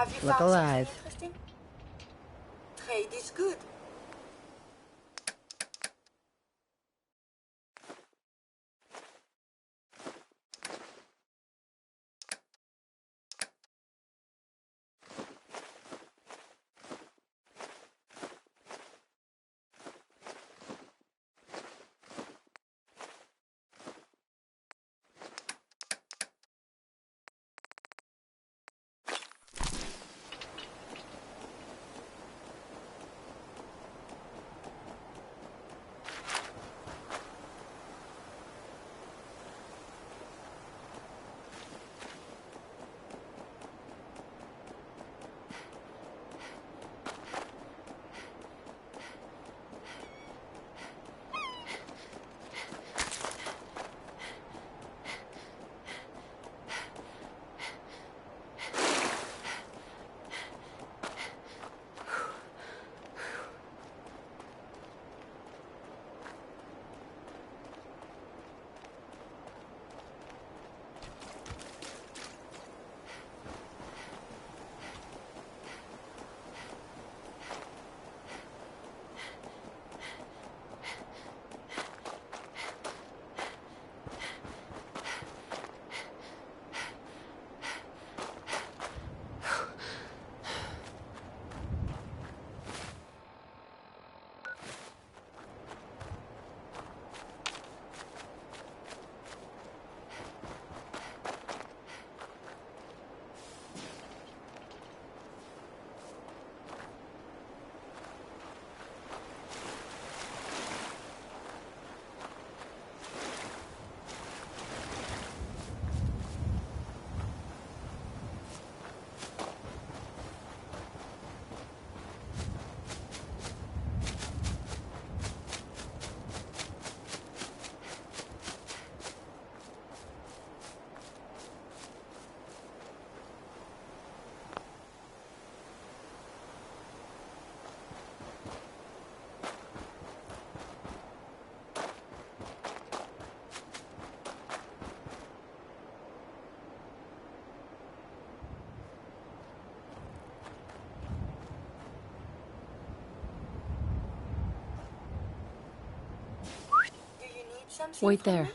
Have you
Look
found
alive.
something interesting? Trade is good. Something
Wait
from
there.
me?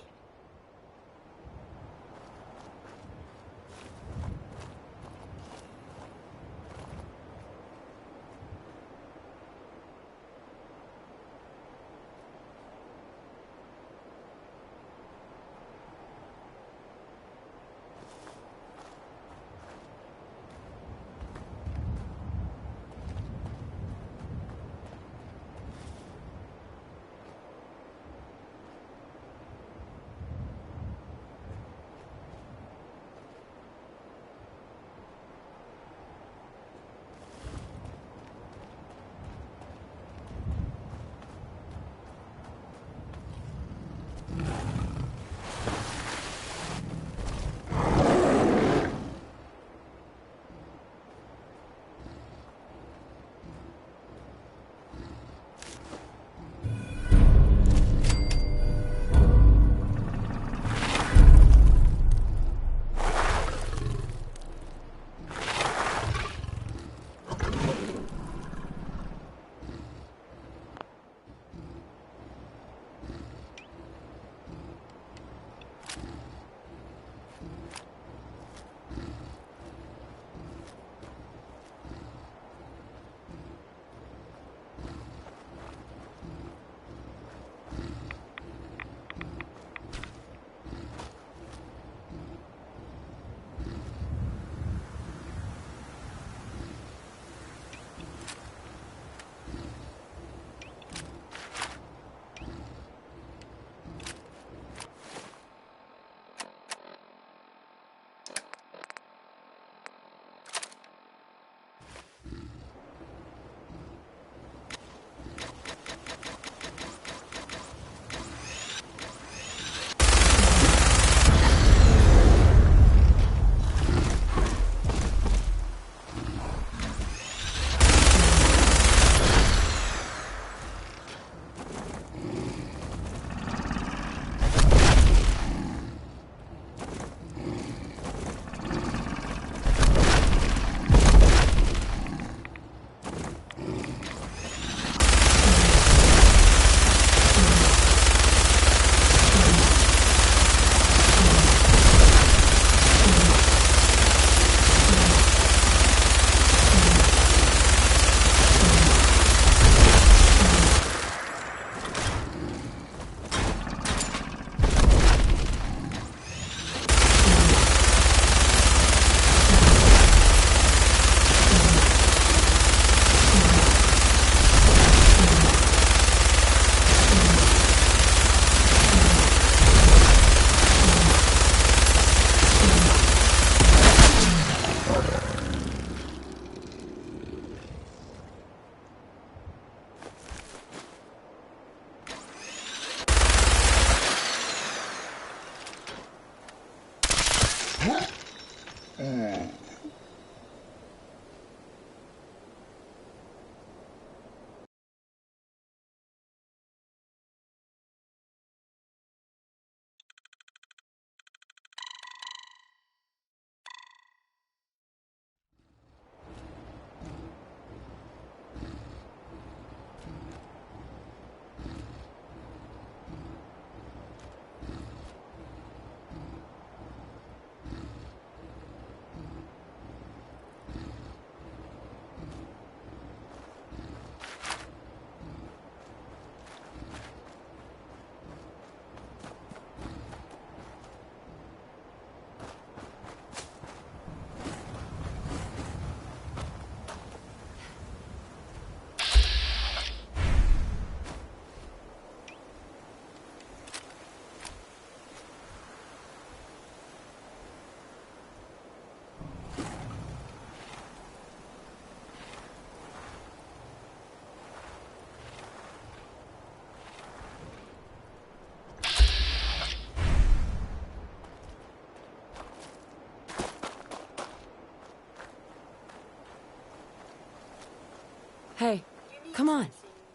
Hey, come on.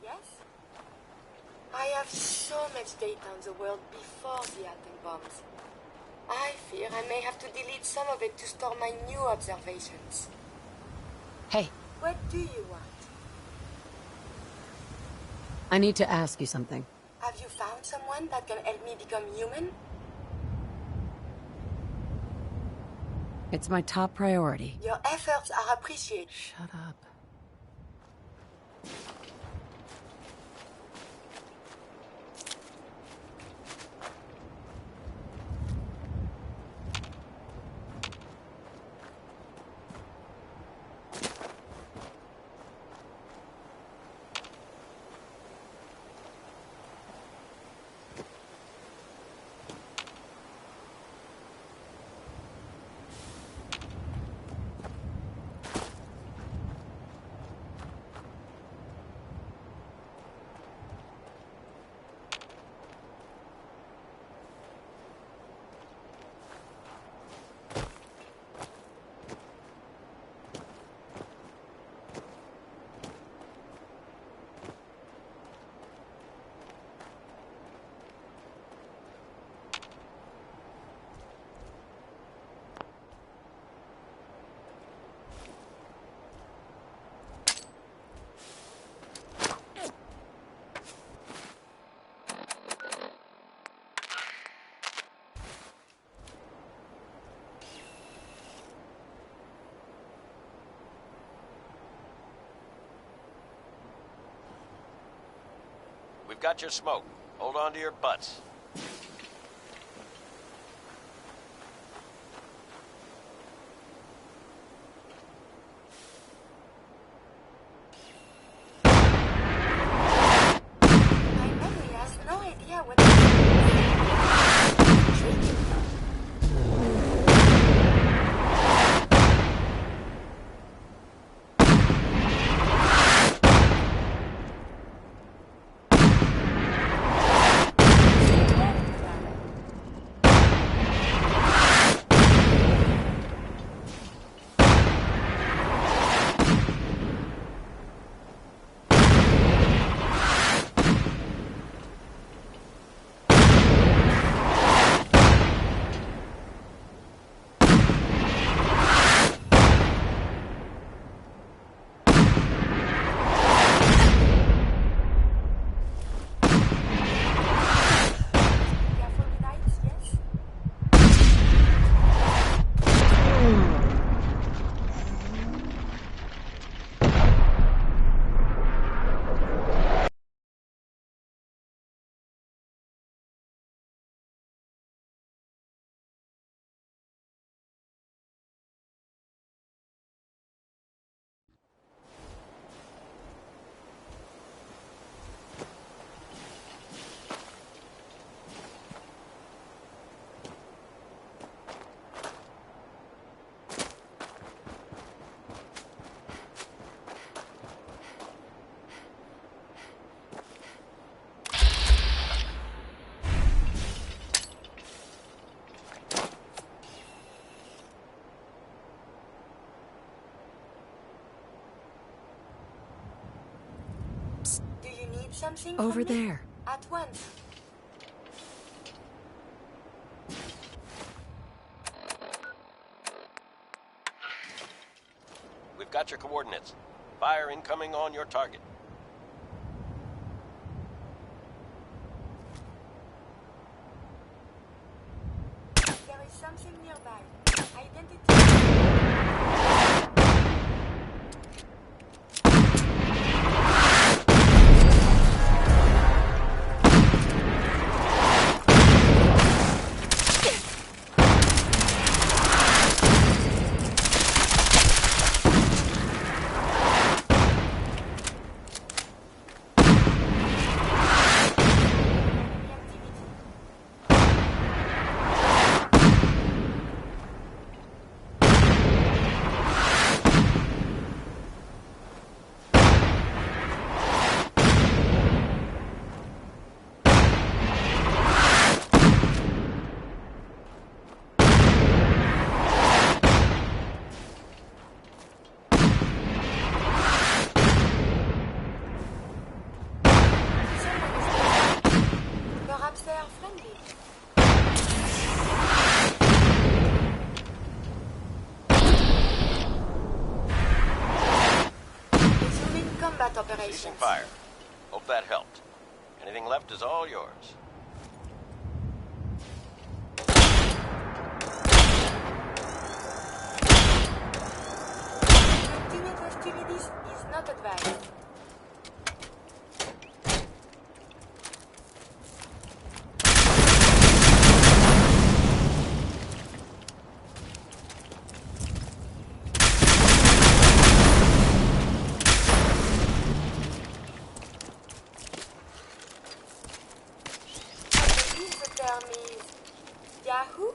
Yes? I have so much data on the world before the atom bombs. I fear I may have to delete some of it to store my new observations.
Hey,
What do you want?
I need to ask you something.
Have you found someone that can help me become human?
It's my top priority.
Your efforts are appreciated.
Shut up.
We've got your smoke. Hold on to your butts.
My memory has no idea what... something
Over
from me?
there.
At once.
We've got your coordinates. Fire incoming on your target.
There is something nearby. Identity. Perhaps they are friendly. Resuming combat operations.
Ceasing fire. Hope that helped. Anything left is all yours.
Ultimate hostilities is not advised. I believe the term is Yahoo?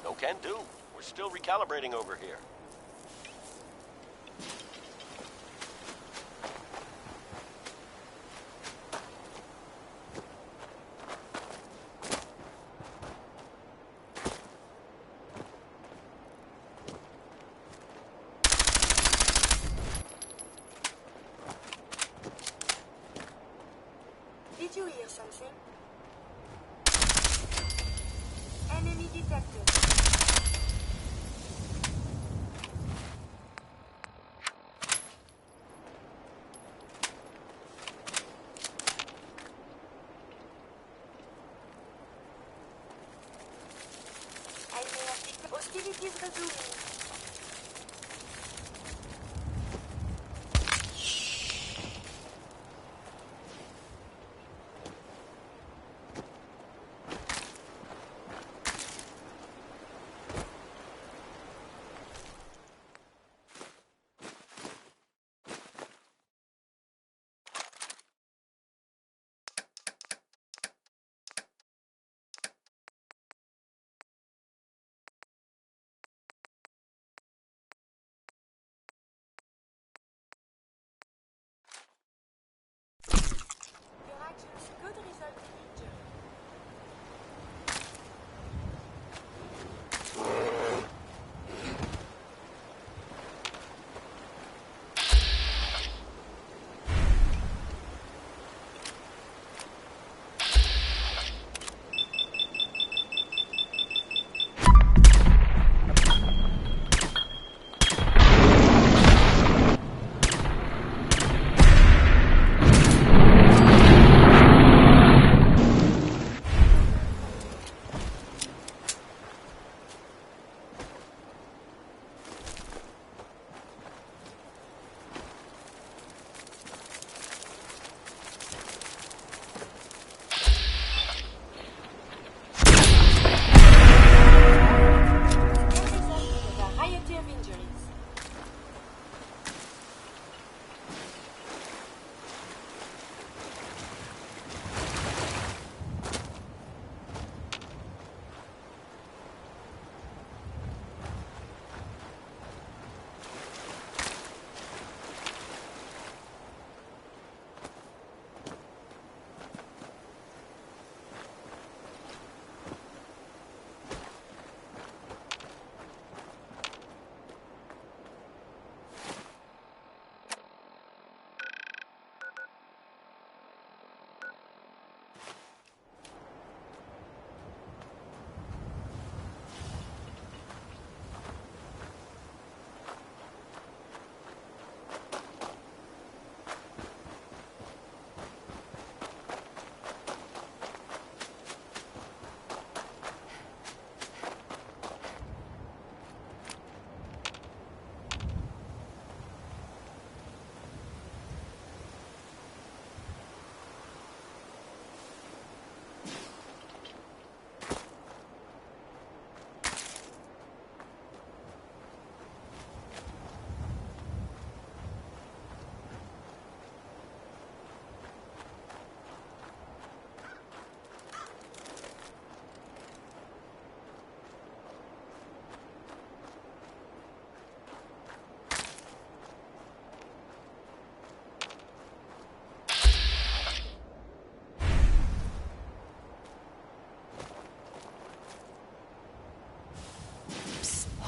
No can do. We're still recalibrating over here.
Did you hear something? Enemy detected. I may have picked hostilities resuming.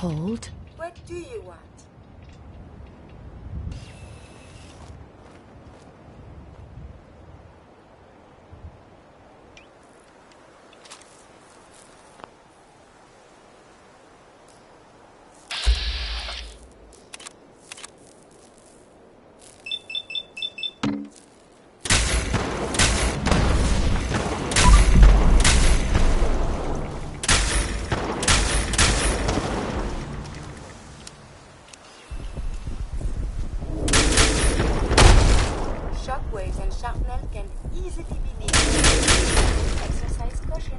cold?
What do you want? Shockwaves and shrapnel can easily be lethal. Exercise caution.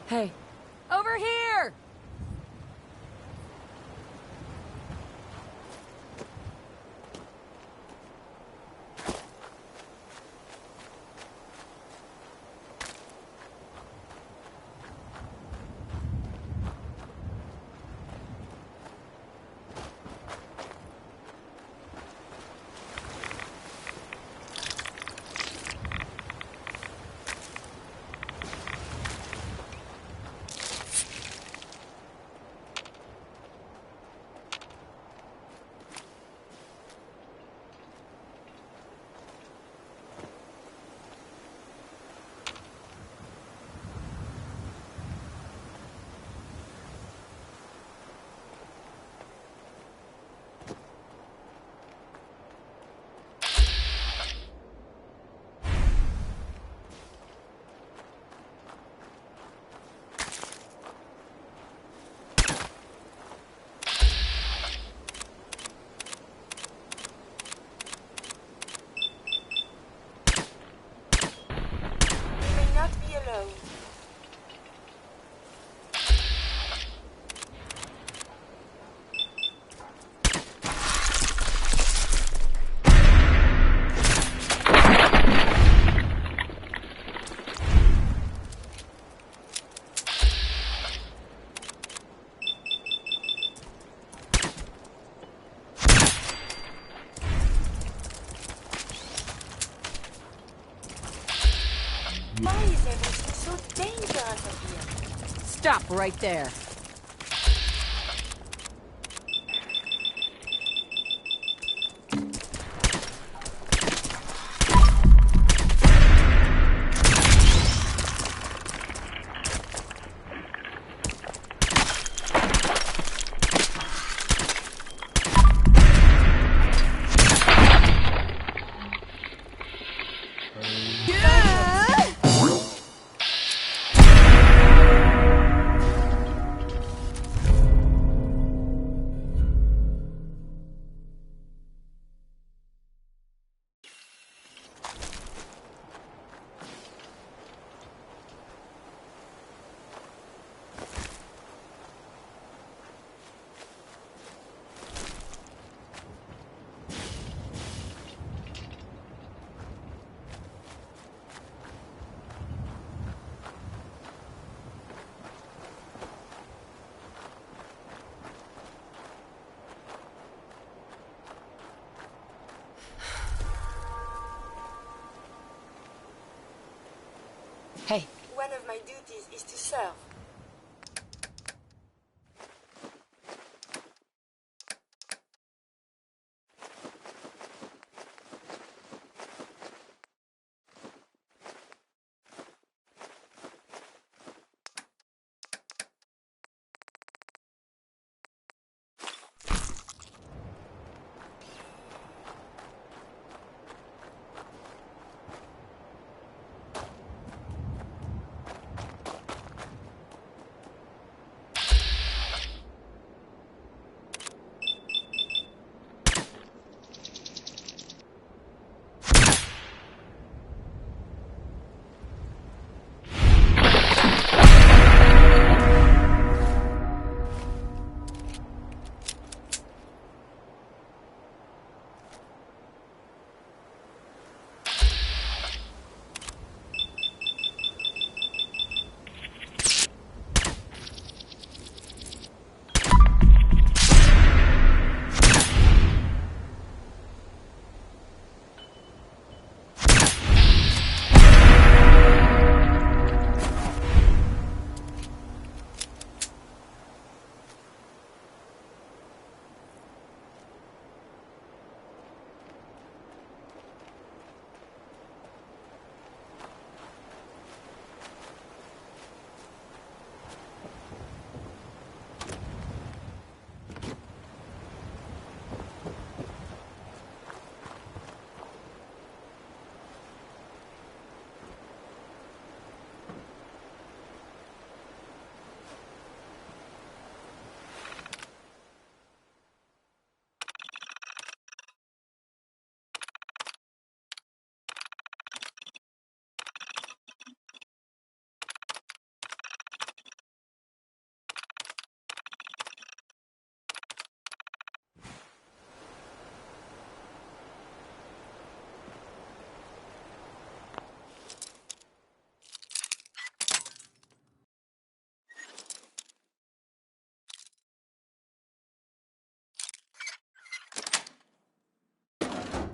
Hey. Over here!
Why is everything so dangerous up here?
Stop right there.
one of my duties is to serve.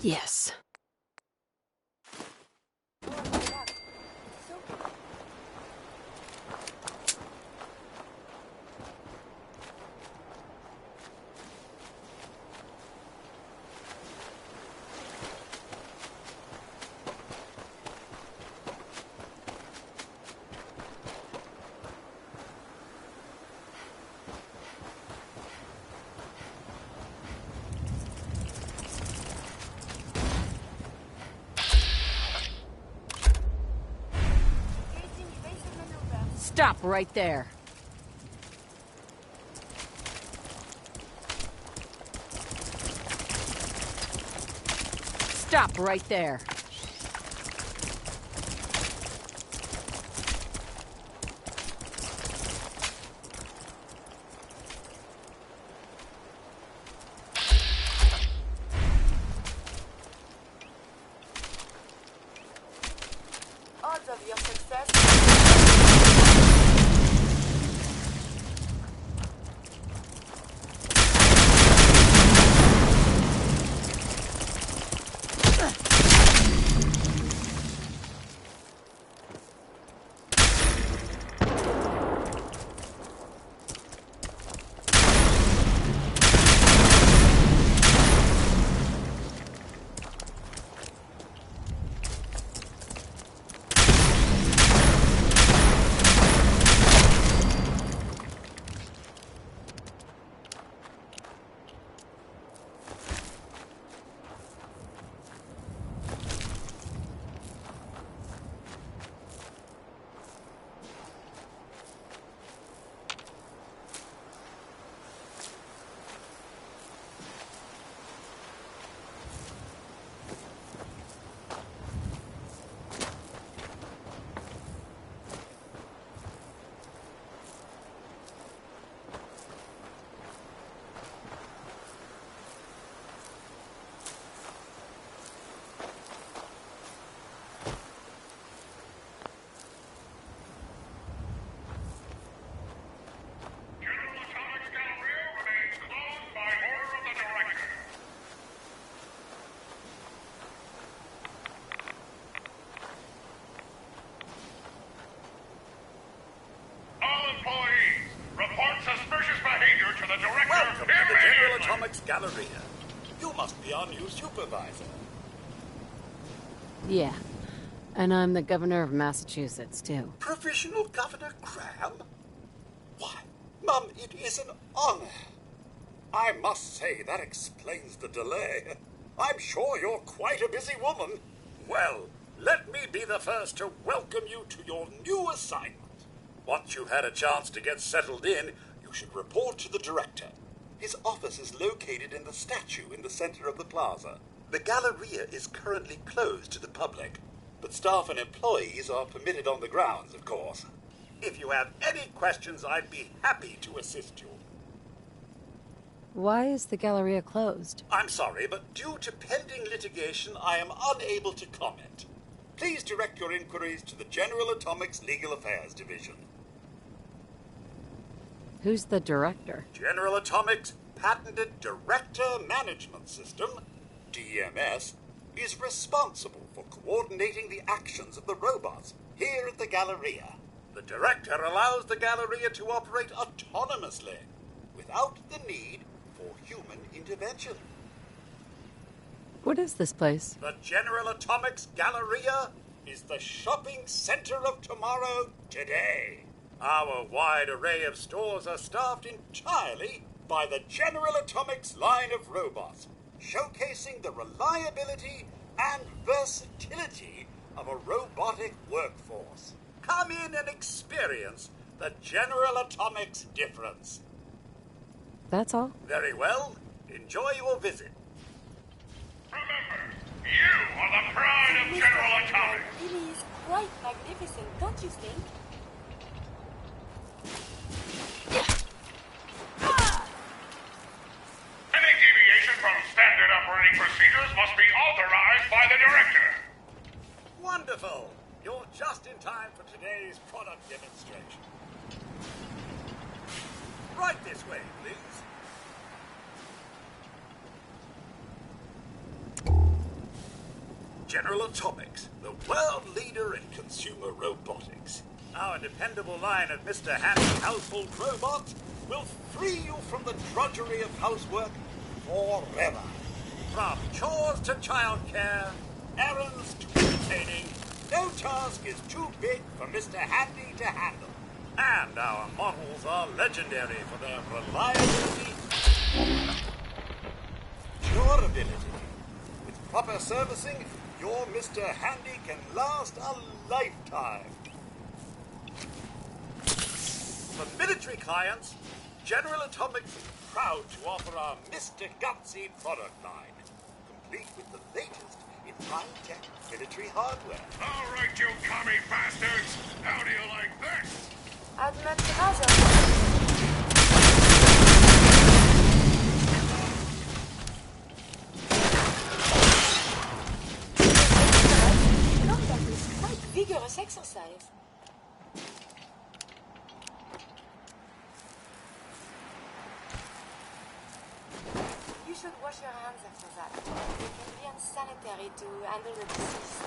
Yes. Stop right there. Stop right there.
Odds of your success.
Galleria. You must be our new supervisor.
Yeah. And I'm the governor of Massachusetts, too.
Provisional Governor Graham? Why, Mum, it is an honor. I must say that explains the delay. I'm sure you're quite a busy woman. Well, let me be the first to welcome you to your new assignment. Once you've had a chance to get settled in, you should report to the director. His office is located in the statue in the center of the plaza. The Galleria is currently closed to the public, but staff and employees are permitted on the grounds, of course. If you have any questions, I'd be happy to assist you.
Why is the Galleria closed?
I'm sorry, but due to pending litigation, I am unable to comment. Please direct your inquiries to the General Atomics Legal Affairs Division.
Who's the director?
General Atomics' patented Director Management System, DMS, is responsible for coordinating the actions of the robots here at the Galleria. The director allows the Galleria to operate autonomously, without the need for human intervention.
What is this place?
The General Atomics Galleria is the shopping center of tomorrow today. Our wide array of stores are staffed entirely by the General Atomics line of robots, showcasing the reliability and versatility of a robotic workforce. Come in and experience the General Atomics difference.
That's all?
Very well. Enjoy your visit.
Remember, you are the pride of General Atomics.
It really is quite magnificent, don't you think?
Any deviation from standard operating procedures must be authorized by the director.
Wonderful. You're just in time for today's product demonstration. Right this way, please. General Atomics, the world leader in consumer robotics. Our dependable line of Mr. Handy household robots will free you from the drudgery of housework forever. From chores to childcare, errands to entertaining, no task is too big for Mr. Handy to handle. And our models are legendary for their reliability, durability. With proper servicing, your Mr. Handy can last a lifetime. For military clients, General Atomics is proud to offer our Mr. Gutsy product line, complete with the latest in high-tech military hardware.
All right, you commie bastards. How do you like this?
I'd much rather. Quite vigorous exercise. You should wash your hands after that. It can be unsanitary to handle the deceased.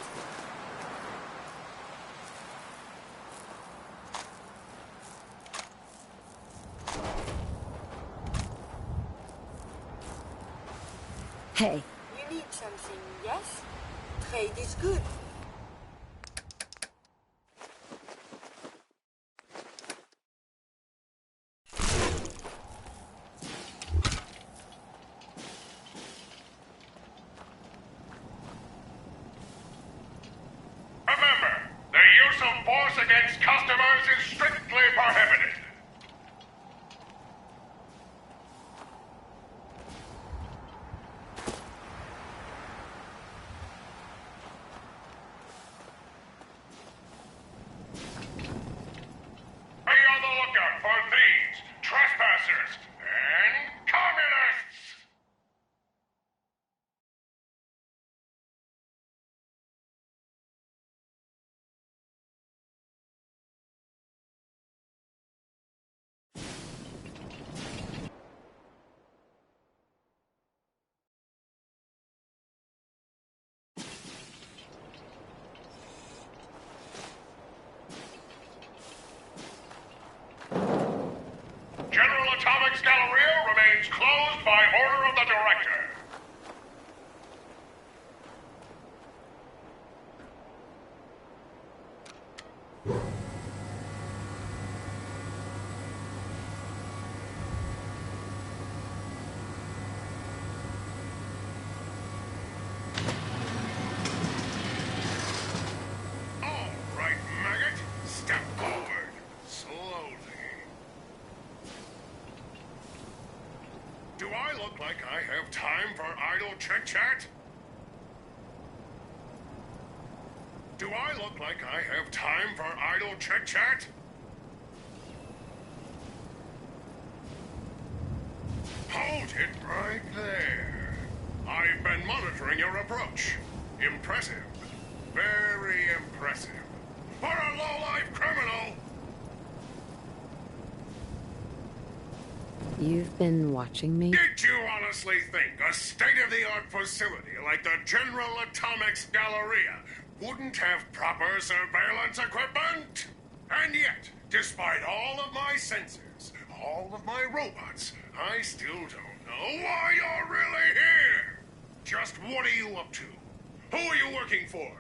Hey.
You need something, yes? Trade is good.
Remember, the use of force against customers is strictly prohibited. collector. All right, maggot. Step forward. Slowly. Do I look like I have time for idle chit-chat? Do I look like I have time for idle chit-chat? Hold it right there. I've been monitoring your approach. Impressive. Very impressive. For a low-life criminal!
You've been watching me?
Did you honestly think a state-of-the-art facility like the General Atomics Galleria wouldn't have proper surveillance equipment? And yet, despite all of my sensors, all of my robots, I still don't know why you're really here. Just what are you up to? Who are you working for?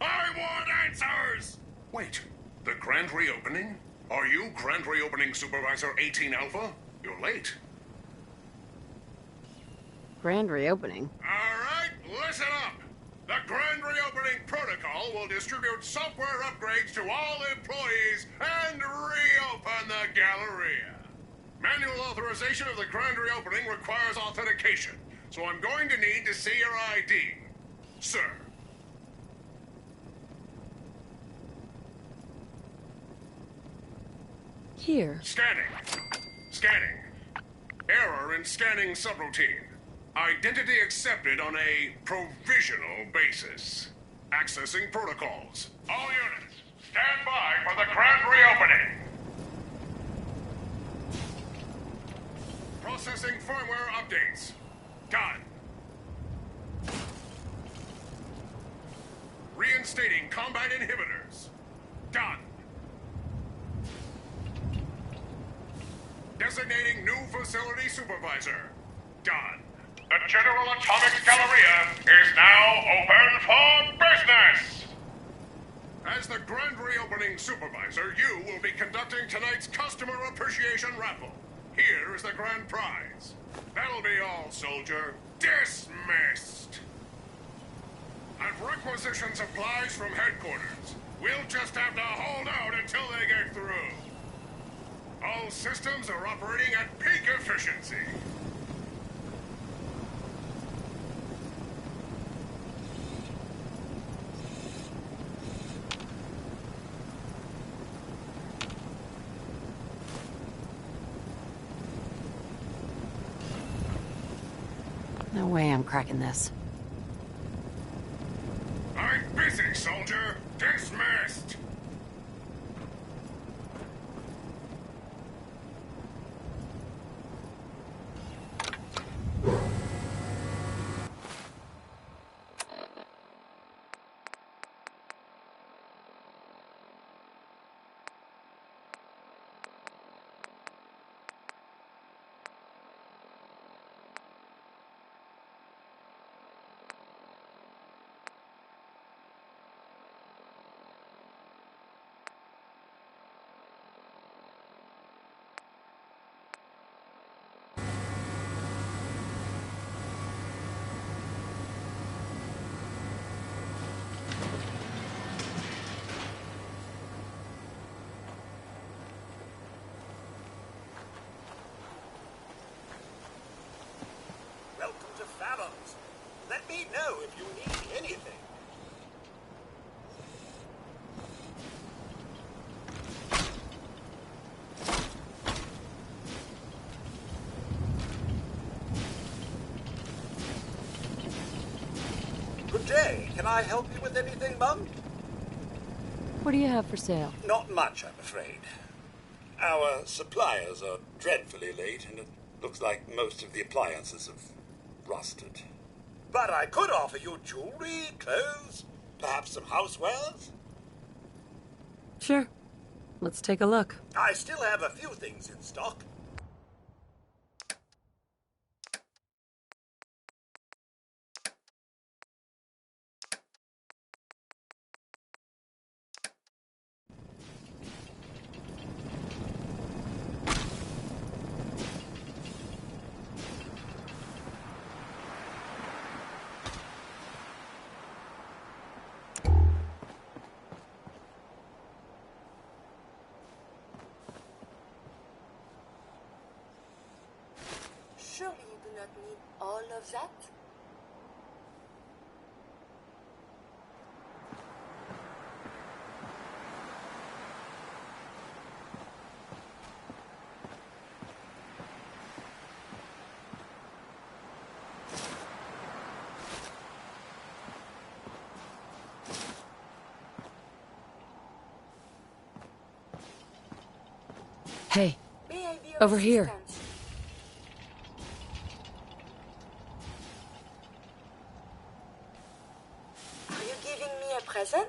I want answers! Wait, the grand reopening? Are you Grand Reopening Supervisor 18 Alpha? You're late.
Grand reopening.
All right, listen up. The Grand Reopening Protocol will distribute software upgrades to all employees and reopen the Galleria. Manual authorization of the Grand Reopening requires authentication, so I'm going to need to see your ID. Sir.
Here.
Scanning. Scanning. Error in scanning subroutine. Identity accepted on a provisional basis. Accessing protocols. All units, stand by for the grand reopening. Processing firmware updates. Done. Reinstating combat inhibitors. Done. Designating new facility supervisor. Done. The General Atomics Galleria is now open for business! As the Grand Reopening Supervisor, you will be conducting tonight's Customer Appreciation Raffle. Here is the grand prize. That'll be all, soldier. Dismissed! I've requisitioned supplies from headquarters. We'll just have to hold out until they get through. All systems are operating at peak efficiency.
No way I'm cracking this.
I'm busy, soldier. Dismissed.
Welcome to Fallon's. Let me know if you need anything. Good day. Can I help you with anything, Mum?
What do you have for sale?
Not much, I'm afraid. Our suppliers are dreadfully late, and it looks like most of the appliances have rusted. But I could offer you jewelry, clothes, perhaps some housewares.
Sure. Let's take a look.
I still have a few things in stock.
need all of that?
Hey,
May I be of
over here.
assistance? Are you giving me a present?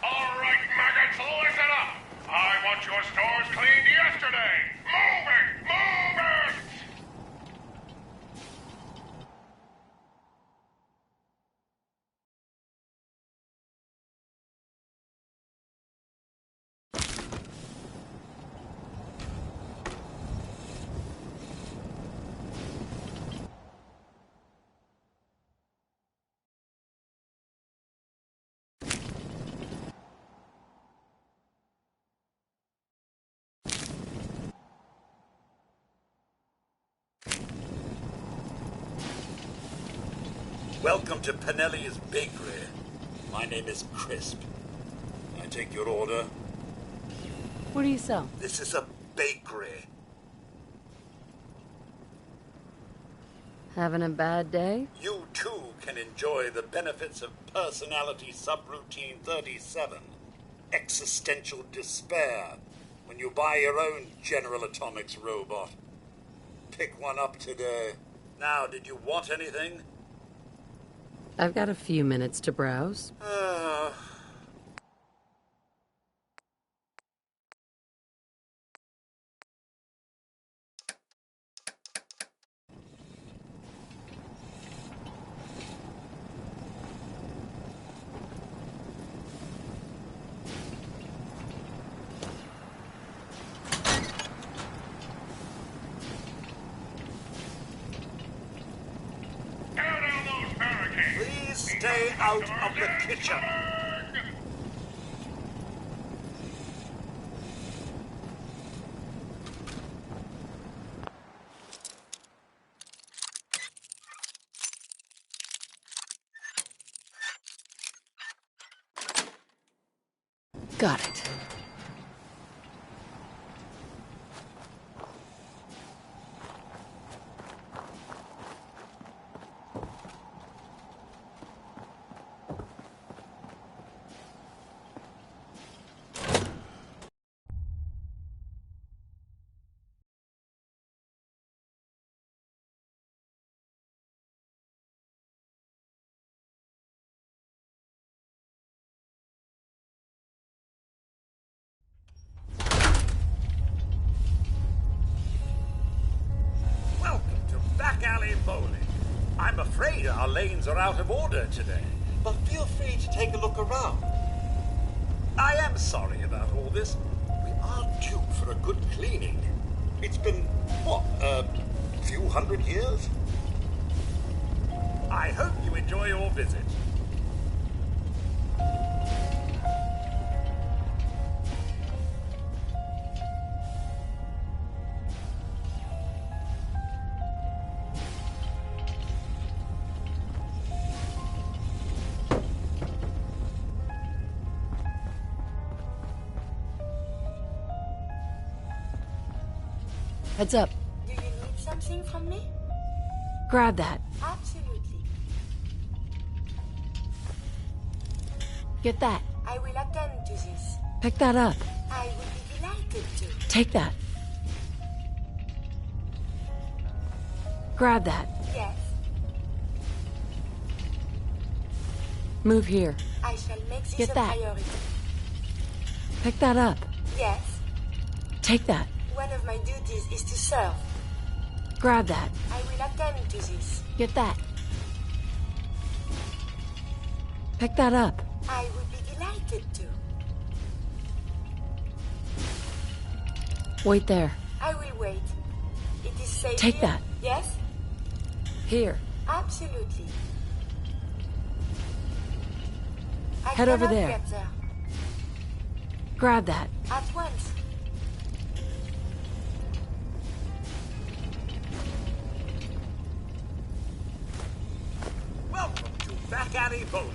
All right, maggots, listen up! I want your stores cleaned yesterday! Move it! Move it!
Welcome to Pinelli's Bakery. My name is Crisp. I take your order.
What do you sell?
This is a bakery.
Having a bad day?
You too can enjoy the benefits of personality subroutine 37. Existential despair. When you buy your own General Atomics robot. Pick one up today. Now, did you want anything?
I've got a few minutes to browse.
Please stay out of the kitchen.
Got it.
Back alley bowling. I'm afraid our lanes are out of order today, but feel free to take a look around. I am sorry about all this. We are due for a good cleaning. It's been, what, a few hundred years? I hope you enjoy your visit.
Heads up.
Do you need something from me?
Grab that.
Absolutely.
Get that.
I will attend to this.
Pick that up.
I would be delighted to.
Take that. Grab that.
Yes.
Move here.
I shall make this
Get
a
that.
priority.
Pick that up.
Yes.
Take that.
One of my duties is to serve.
Grab that.
I will attend to this.
Get that. Pick that up.
I would be delighted to.
Wait there.
I will wait. It is safe
Take
here?
that.
Yes?
Here.
Absolutely. I
Head over
cannot
there.
Get there.
Grab that.
At once.
Welcome to Back Alley Bowling.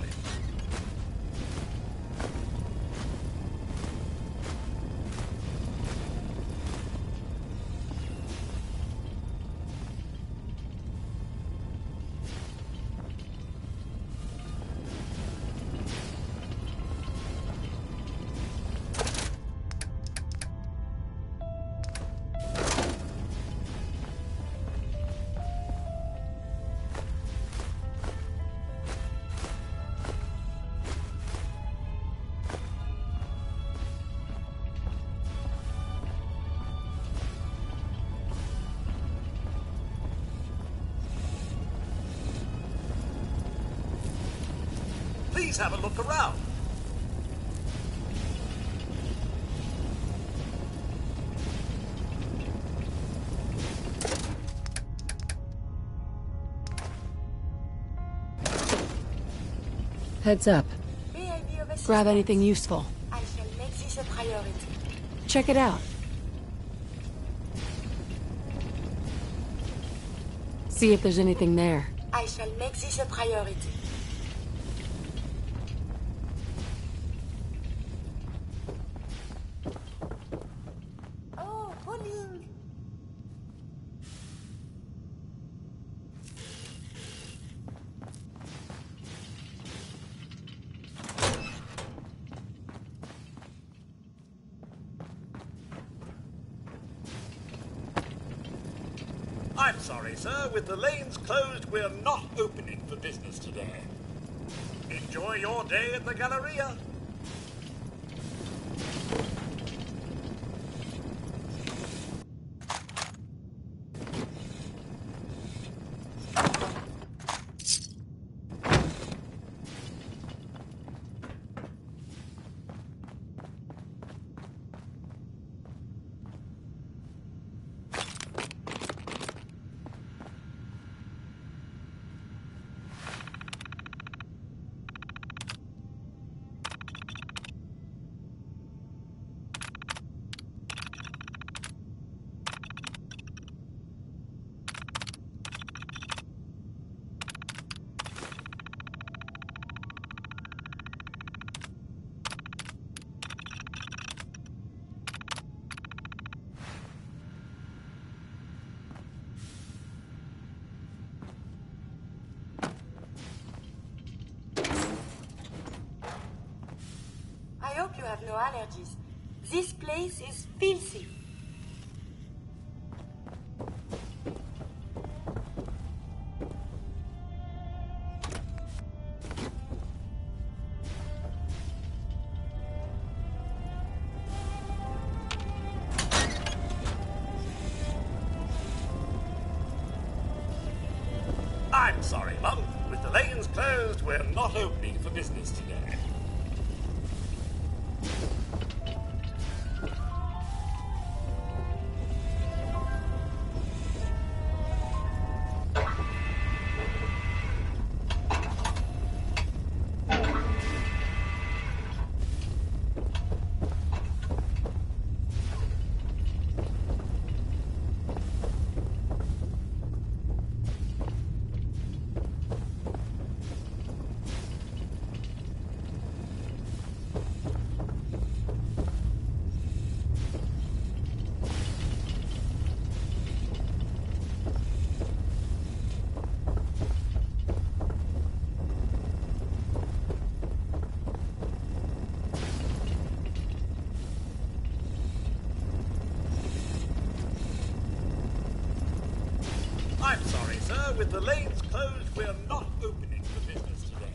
Please have a look around.
Heads up.
May I be of assistance?
Grab anything useful.
I shall make this a priority.
Check it out. See if there's anything there.
I shall make this a priority. Oh, bowling!
I'm sorry, sir. With the lanes closed, we're not opening for business today. Enjoy your day at the Galleria.
I hope you have no allergies. This place is filthy.
I'm sorry, Mum. With the lanes closed, we're not opening for business today. I'm sorry, sir. With the lanes closed, we're not opening for business today.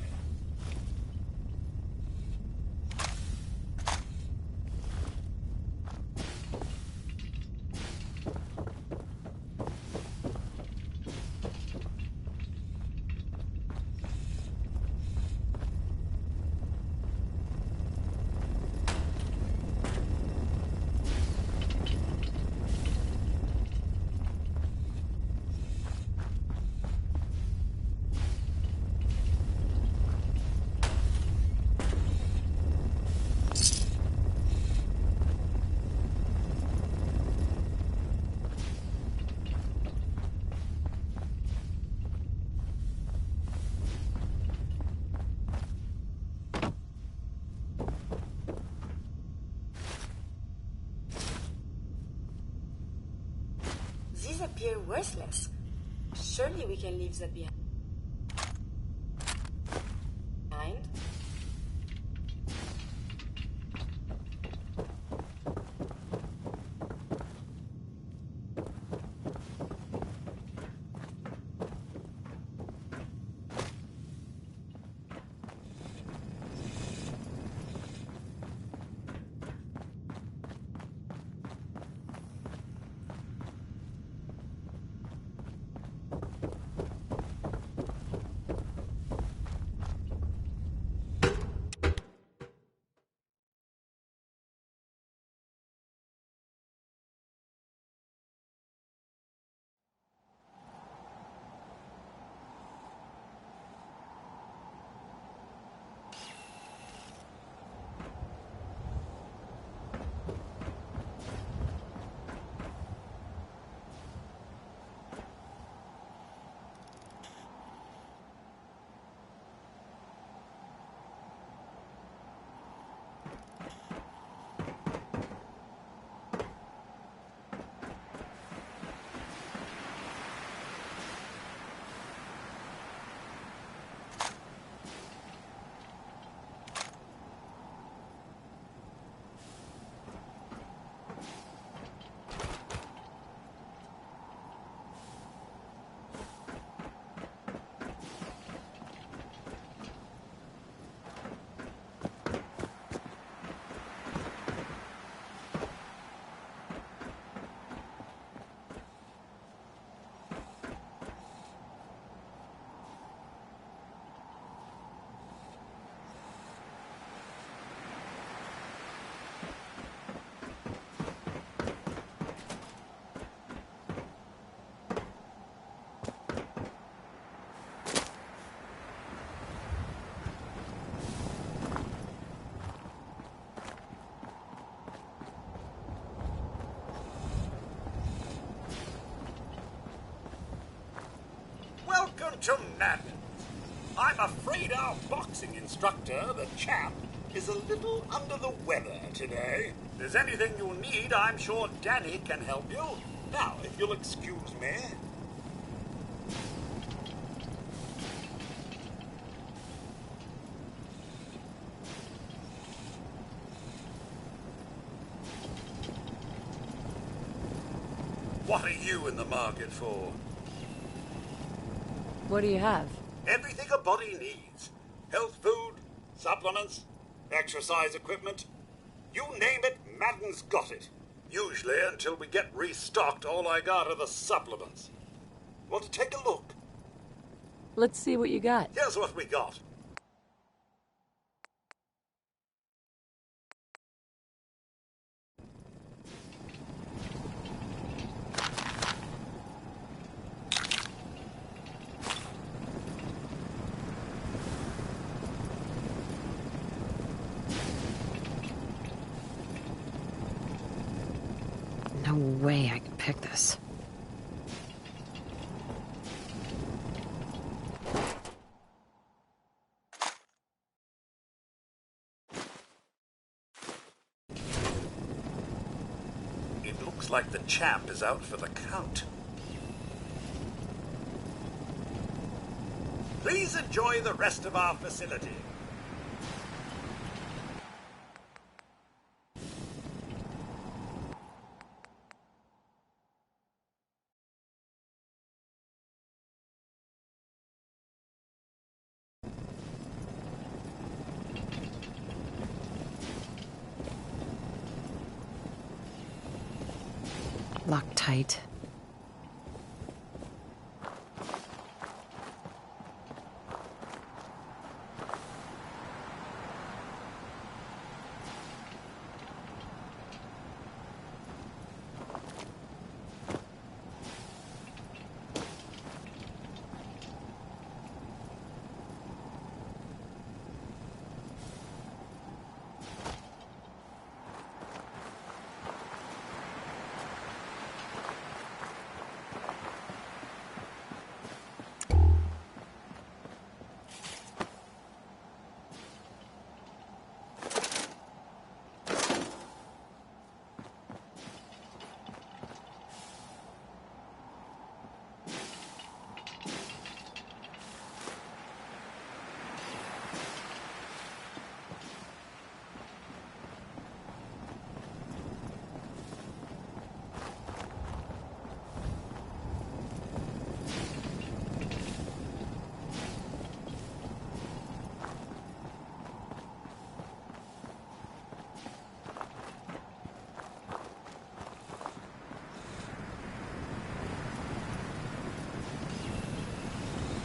These appear worthless. Surely we can leave that behind. Welcome to Madden's. I'm afraid our boxing instructor, the chap, is a little under the weather today. If there's anything you need, I'm sure Danny can help you. Now, if you'll excuse me. What are you in the market for?
What do you have?
Everything a body needs. Health food, supplements, exercise equipment. You name it, Madden's got it. Usually, until we get restocked, all I got are the supplements. Want to take a look?
Let's see what you got.
Here's what we got.
No way I can pick this.
It looks like the champ is out for the count. Please enjoy the rest of our facility.
Locked tight.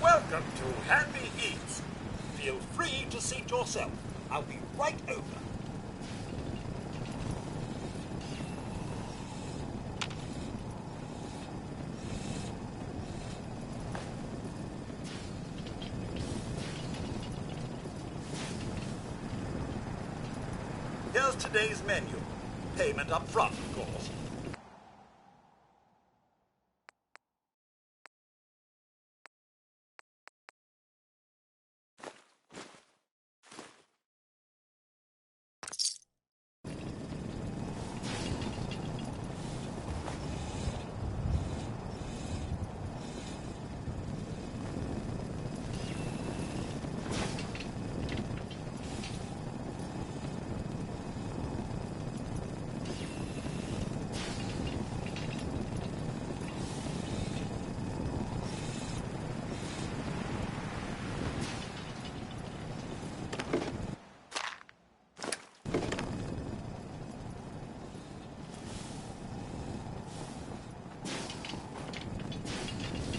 Welcome to Handy Eats. Feel free to seat yourself. I'll be right over. Here's today's menu. Payment up front, of course.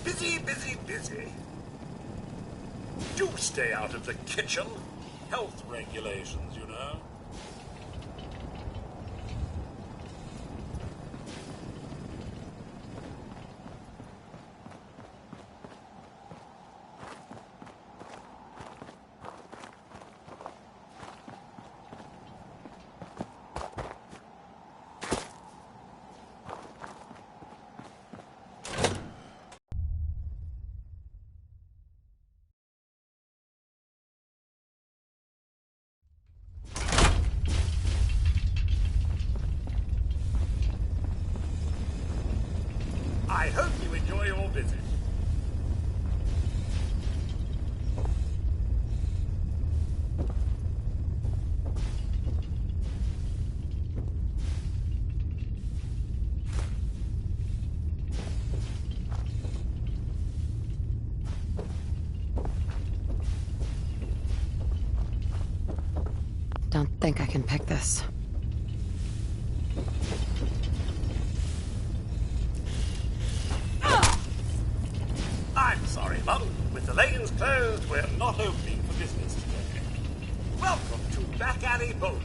Busy, busy, busy. Do stay out of the kitchen. Health regulations, you know. I hope you enjoy your visit.
Don't think I can pick this.
I'm sorry, Mum. With the lanes closed, we're not opening for business today. Welcome to Back Alley Bowling.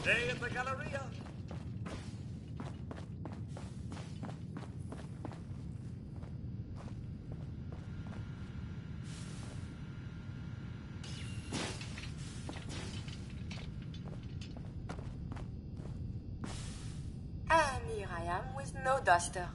Day at the Galleria.
And here I am with no duster.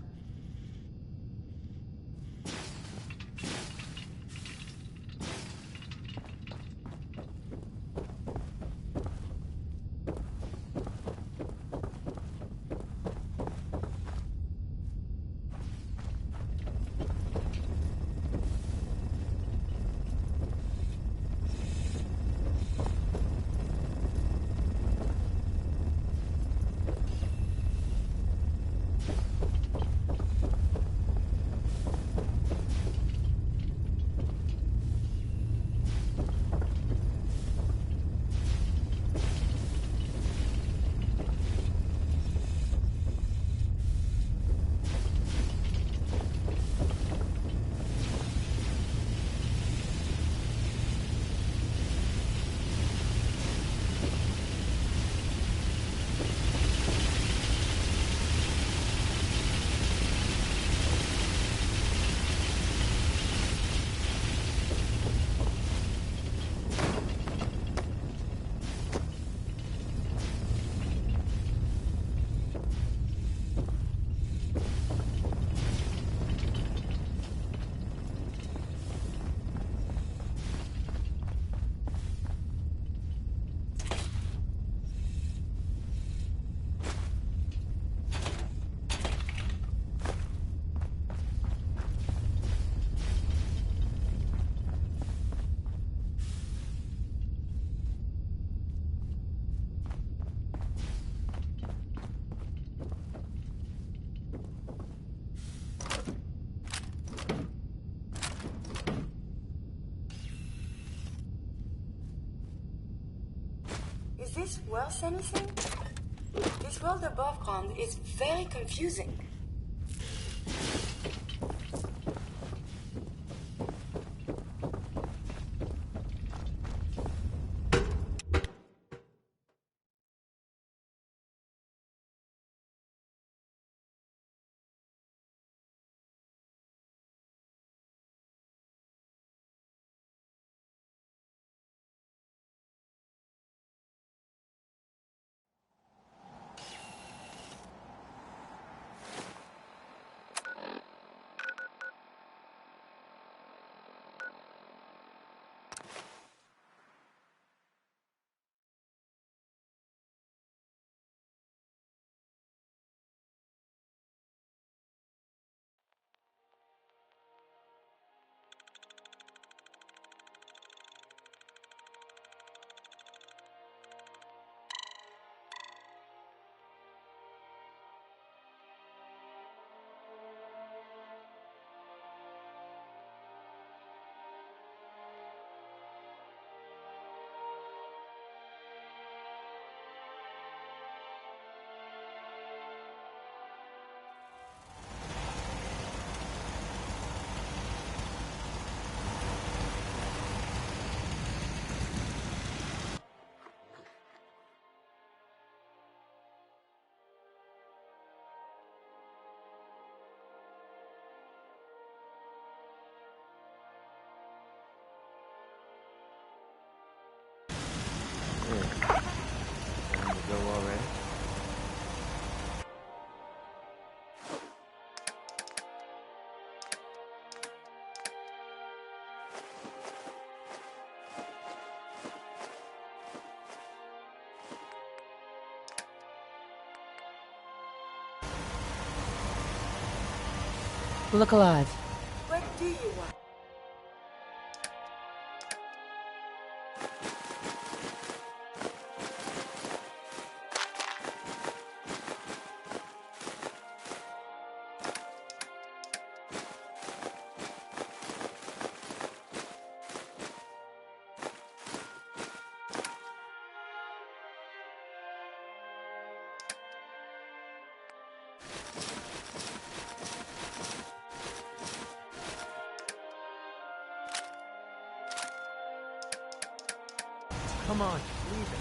Is this worth anything? This world above ground is very confusing.
Time to go already.
Look alive.
What do you want?
Come on, leave it.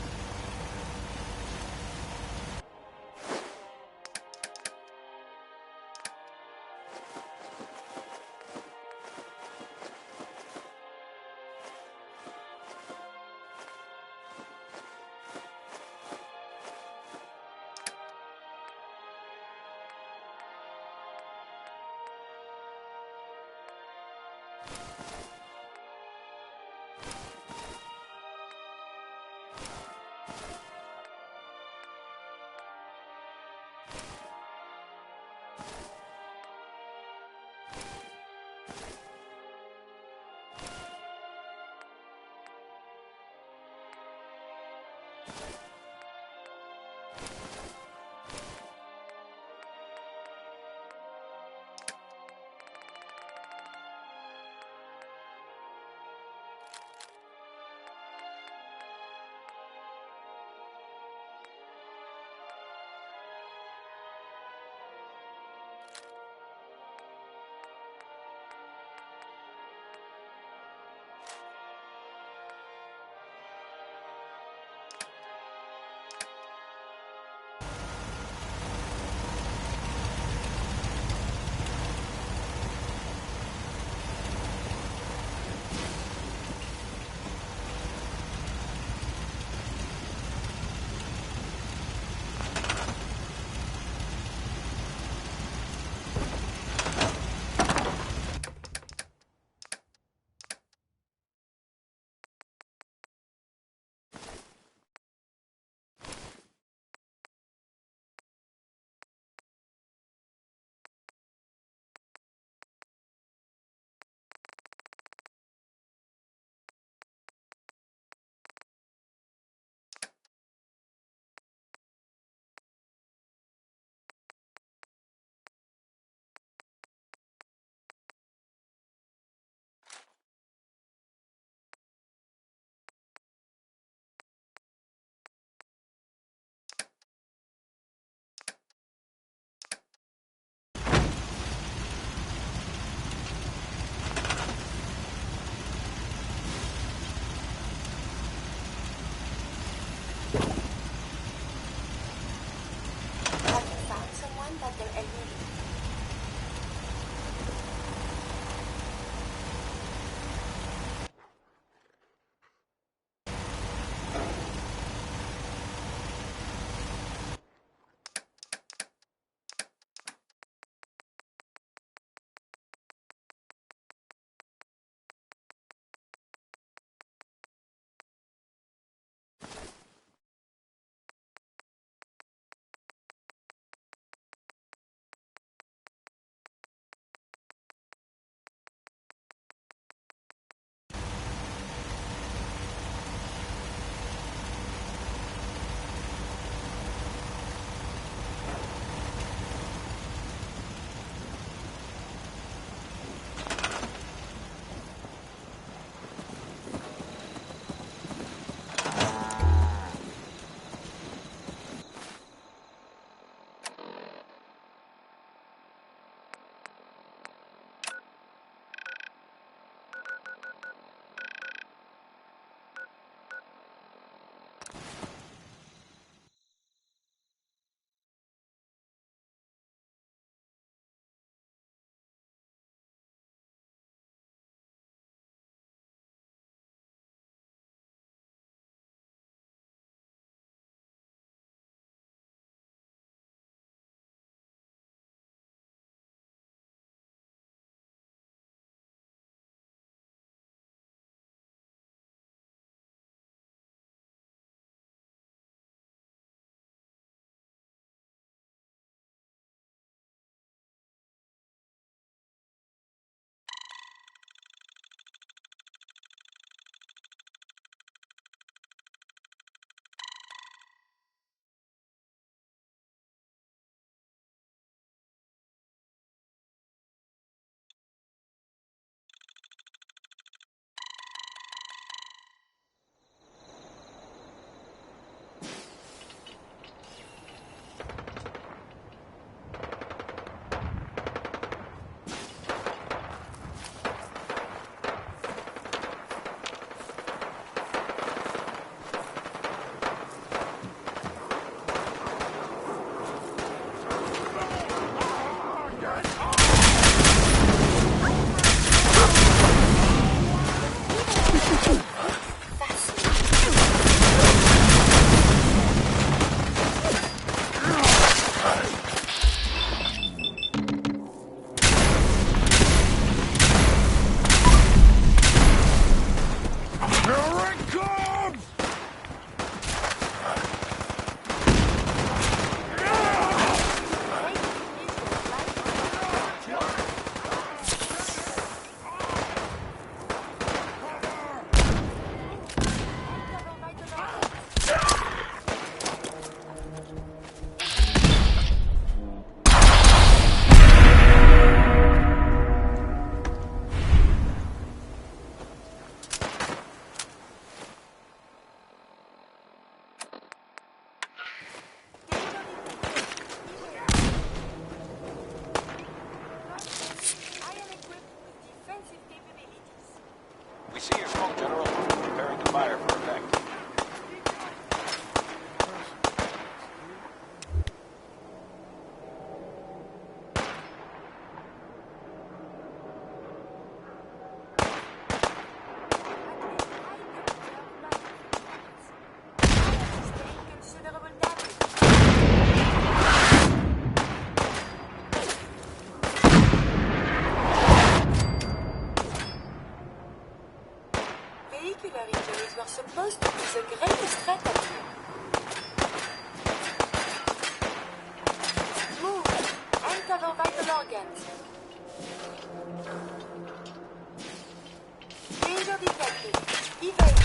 that can help me the greatest threat up here. Move. Uncover vital organs. Danger detected. Evade.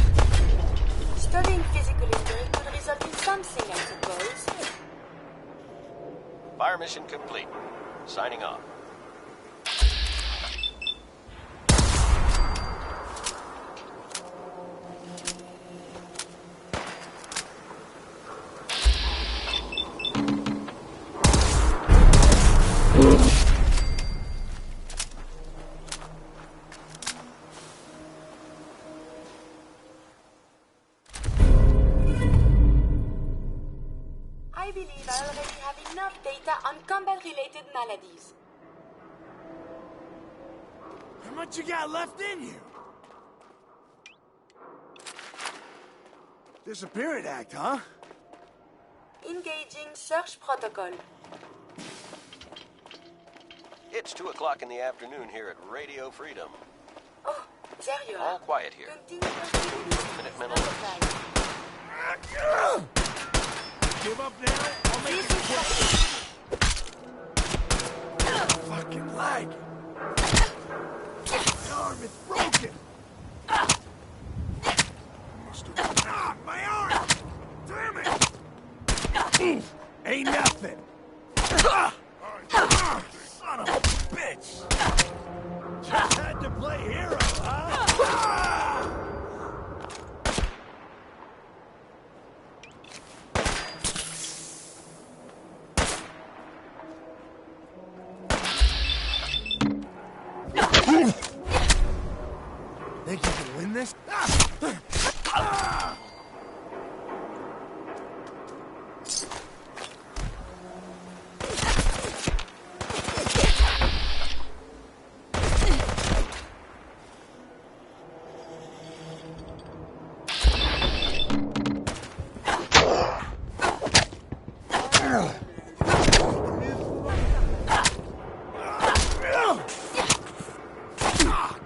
Studying physical history could result in something, I suppose.
Fire mission complete. Signing off.
I believe I already have enough data on combat-related maladies.
How much you got left in you? Disappearing act, huh?
Engaging search protocol.
It's 2 o'clock in the afternoon here at Radio Freedom.
Oh, there you are.
All quiet here. Minutemen
Give up now? I'll make it quick. Fucking leg. My arm is broken. My arm! Damn it! Ain't nothing. Son of a bitch. Just had to play hero, huh? Think you can win this?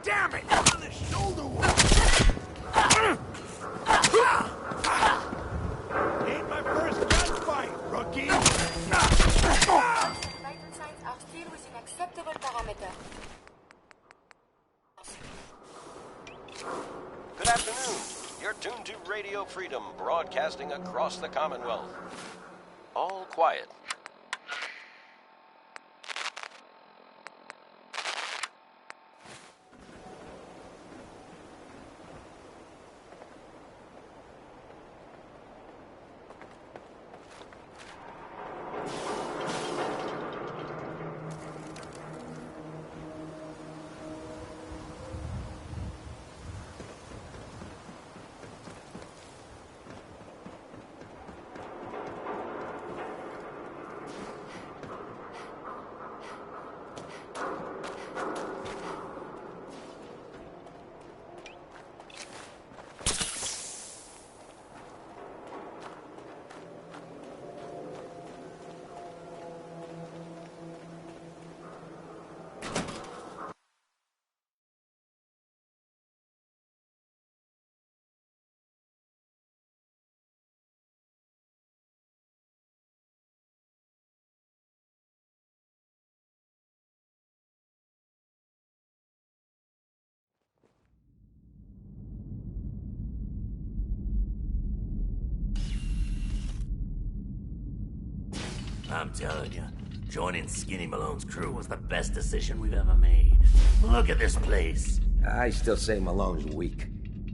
Damn it! The shoulder one. Ain't my first gunfight, rookie.
Vital signs are still within acceptable parameters.
Good afternoon. You're tuned to Radio Freedom, broadcasting across the Commonwealth. All quiet.
I'm telling you, joining Skinny Malone's crew was the best decision we've ever made. Look at this place.
I still say Malone's weak.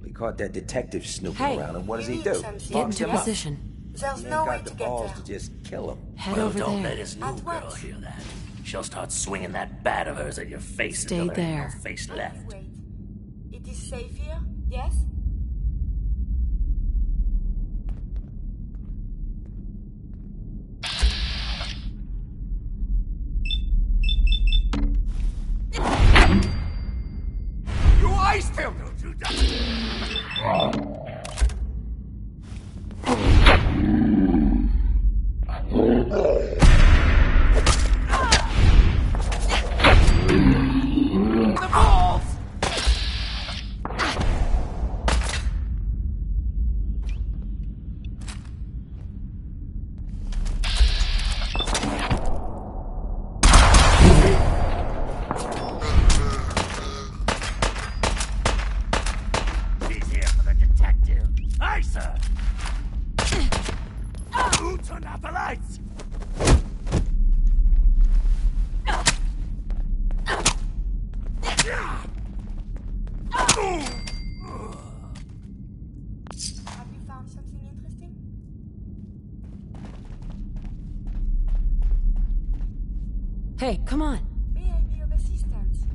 We caught that detective snooping around, and what does he do?
Get into position.
There's
He
no
ain't
way
got
to
the
get
balls
there.
to just kill him.
Head over
don't
there.
let his new girl hear that. She'll start swinging that bat of hers at your face
Stay
until there ain't
there.
no face left.
Wait. It is safe here? Yes?
You iced him!
Don't you die.
The balls!
nicer! Who turned out the lights?
Have you found something interesting?
Hey, come on.
May I be of assistance?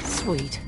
Sweet.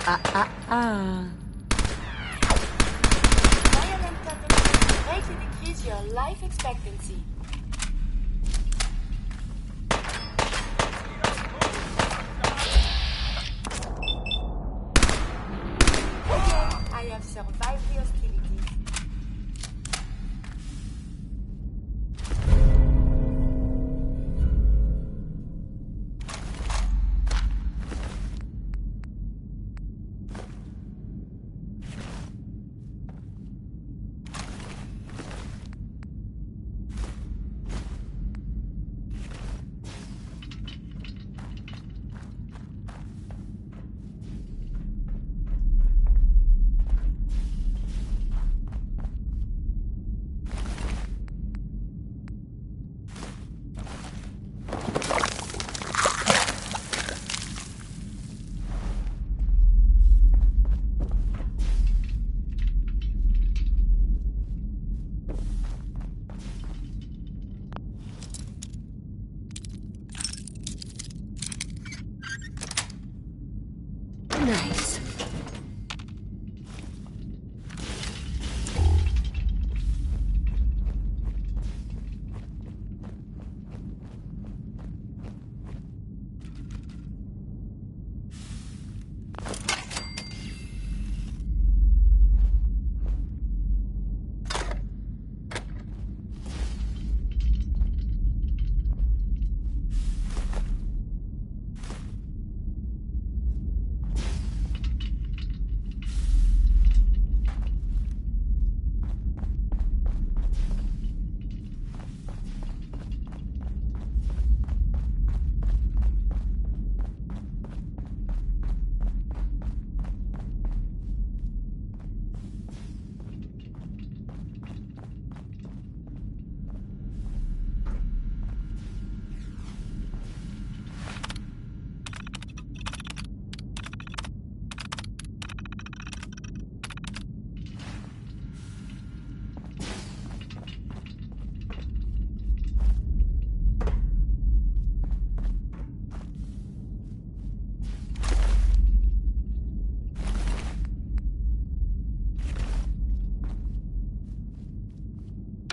Violent temperatures greatly decrease your life expectancy. I have survived the hostilities.
Nice.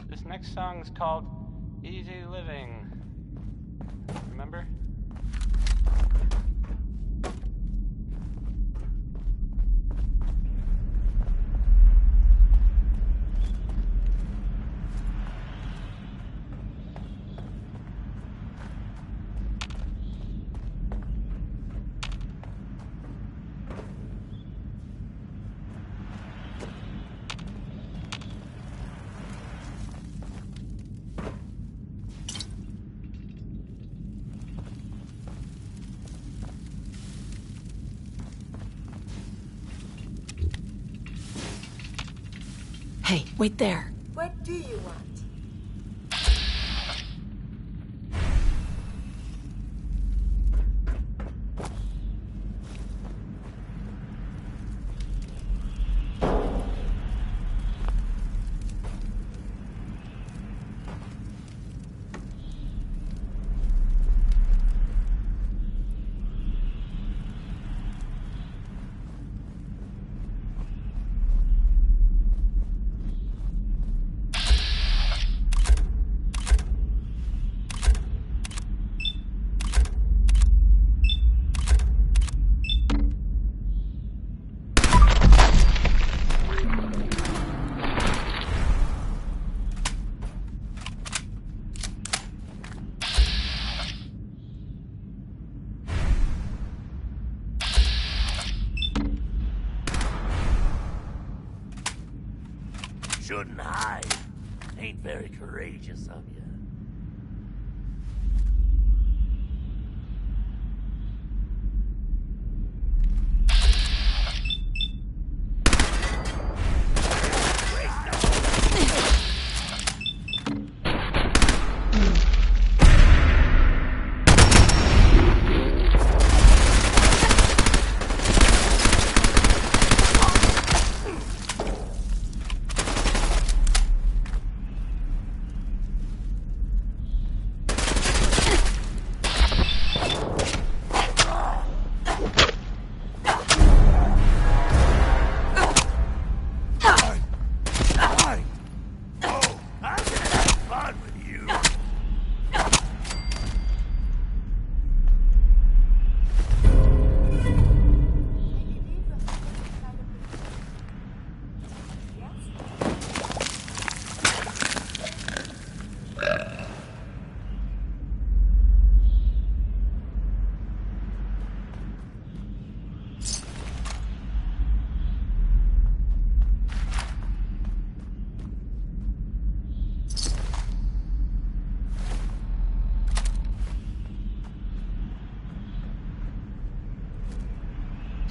This next song's called Easy Living. Remember?
Hey, wait there.
What do you want?
Shouldn't hide. Ain't very courageous of you.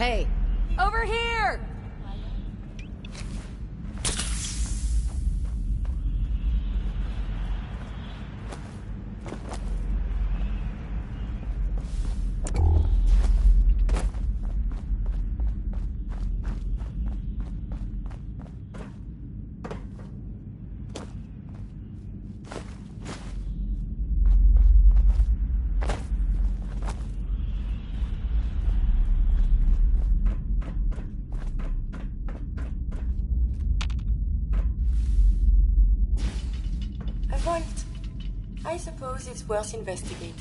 Hey, over here!
I suppose it's worth investigating.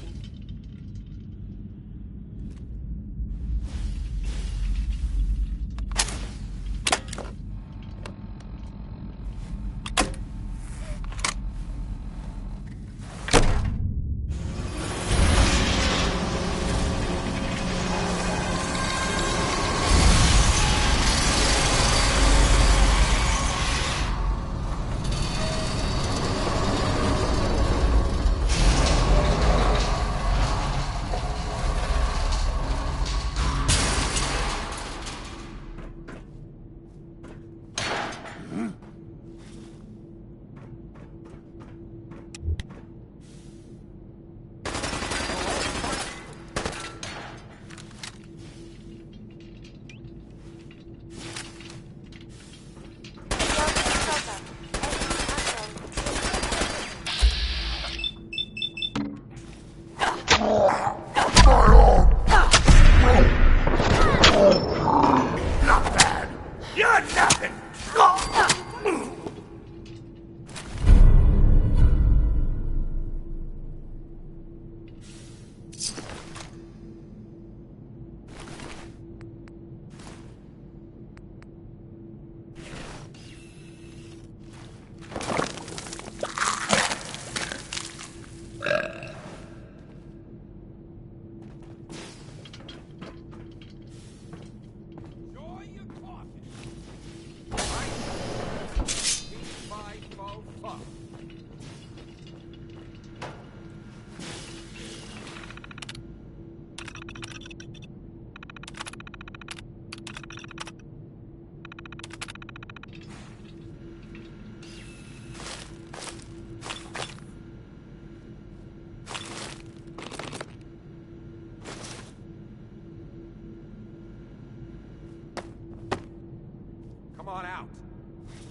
On out.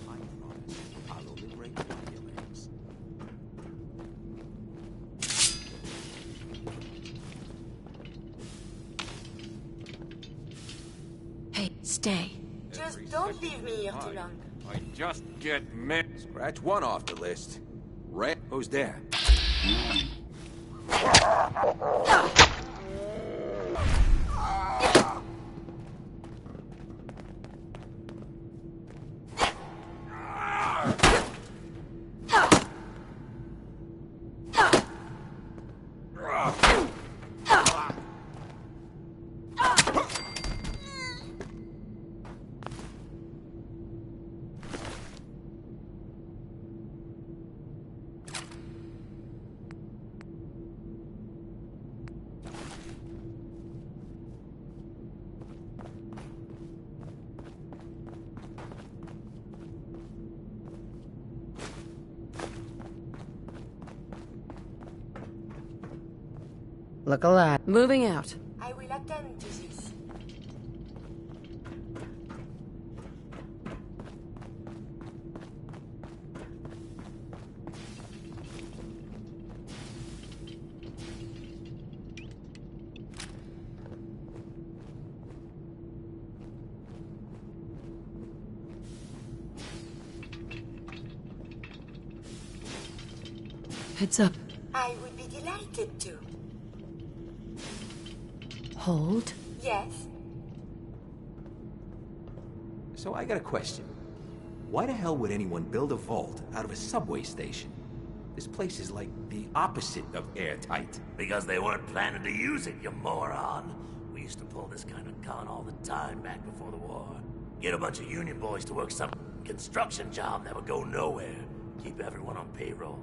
I promise I'll only break one of your legs.
Hey, stay.
Just don't leave me here too long.
I just get me. Scratch one off the list. Red. Who's there?
Look alive. Moving out.
I will attend to this.
Heads up.
I would be delighted to.
Hold.
Yes?
So I got a question. Why the hell would anyone build a vault out of a subway station? This place is like the opposite of airtight.
Because they weren't planning to use it, you moron. We used to pull this kind of con all the time back before the war. Get a bunch of union boys to work some construction job that would go nowhere. Keep everyone on payroll.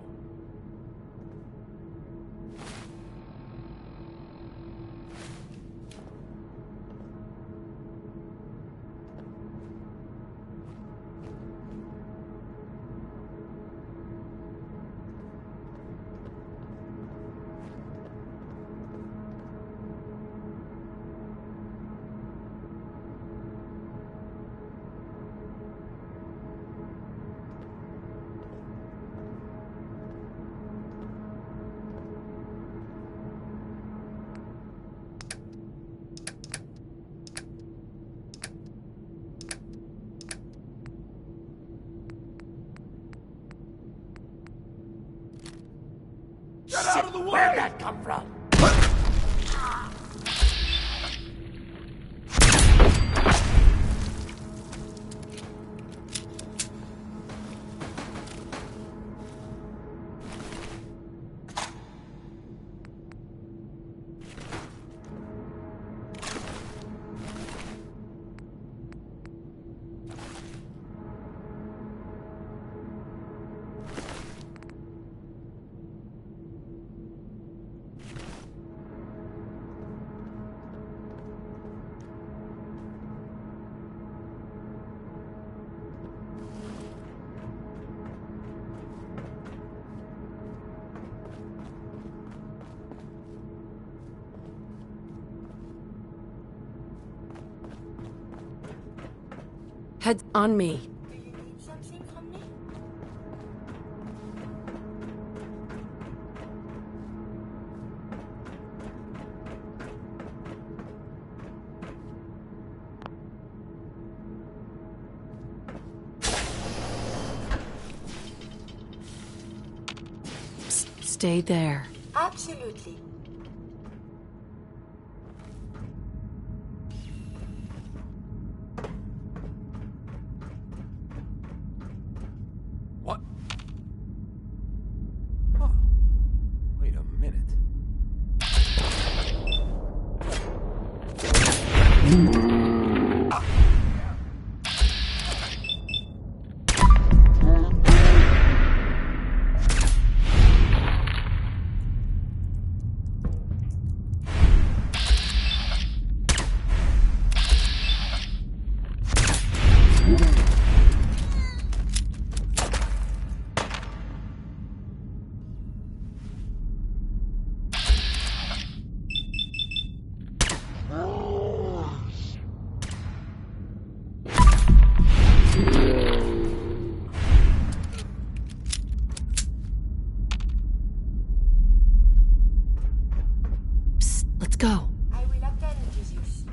Get out of the way! Where'd that come from?
Head on me.
Do you need something from me?
Psst, stay there.
Absolutely.
What? Huh. Wait a minute.
Psst, let's go.
I will attend to this.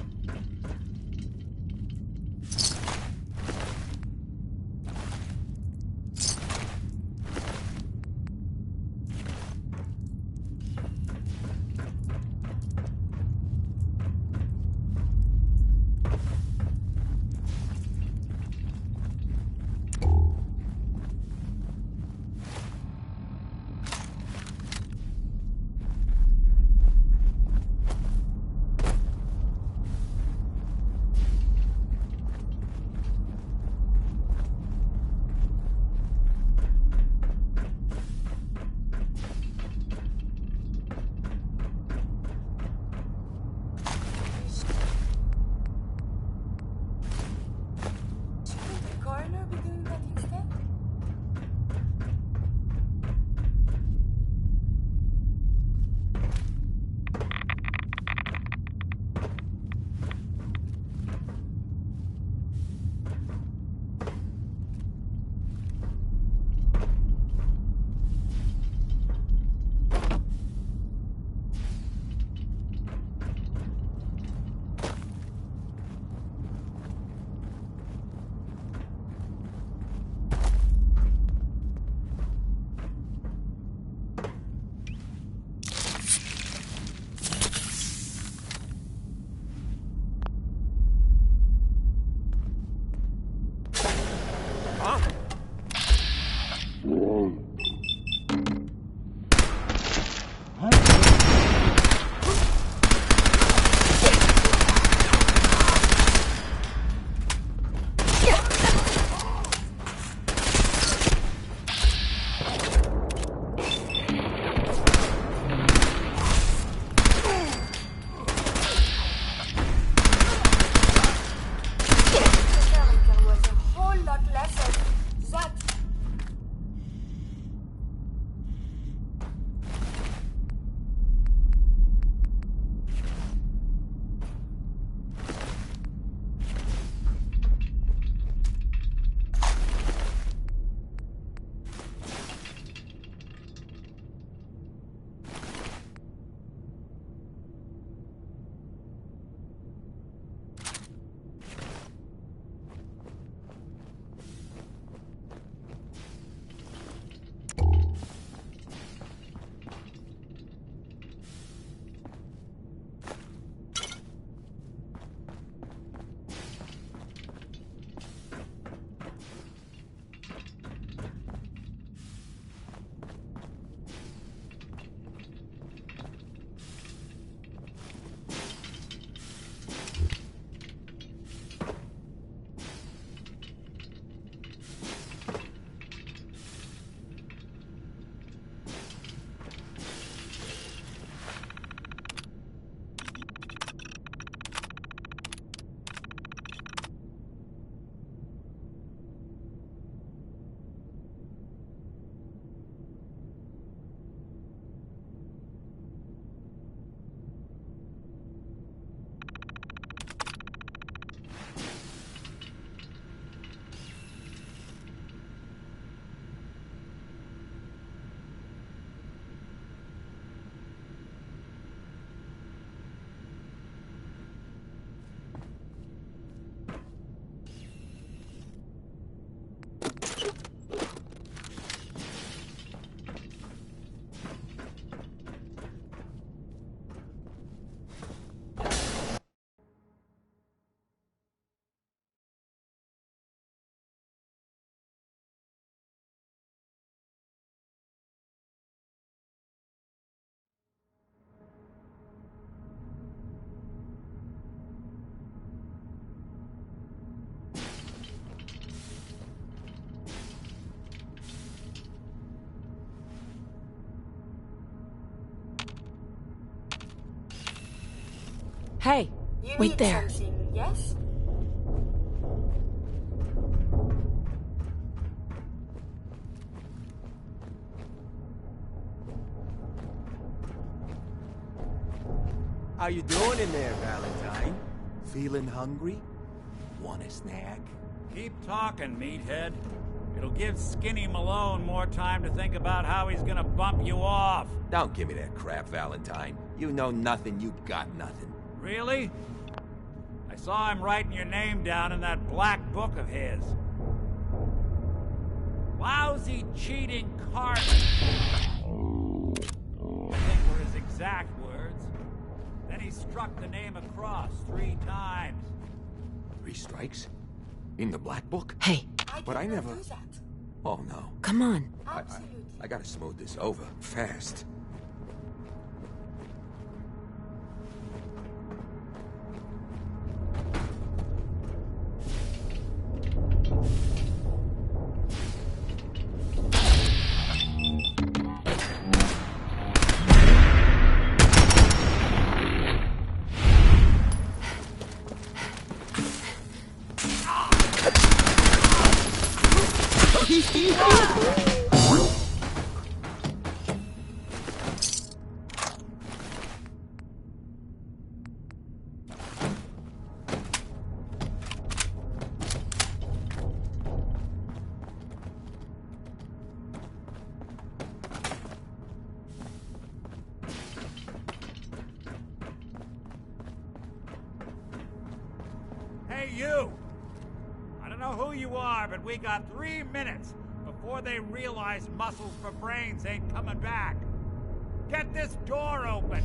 Hey,
You
wait
need
there.
something, yes?
How you doing in there, Valentine? Feeling hungry? Want a snack?
Keep talking, meathead. It'll give Skinny Malone more time to think about how he's gonna bump you off.
Don't give me that crap, Valentine. You know nothing, you got nothing.
Really? I saw him writing your name down in that black book of his. Lousy, cheating carpet. I think were his exact words. Then he struck the name across 3 times.
3 strikes? In the black book?
Hey.
But I never... Oh, no.
Come on.
I gotta smooth this over, fast.
Hey, you! I don't know who you are, but we got 3 minutes before they realize muscles for brains ain't coming back. Get this door open!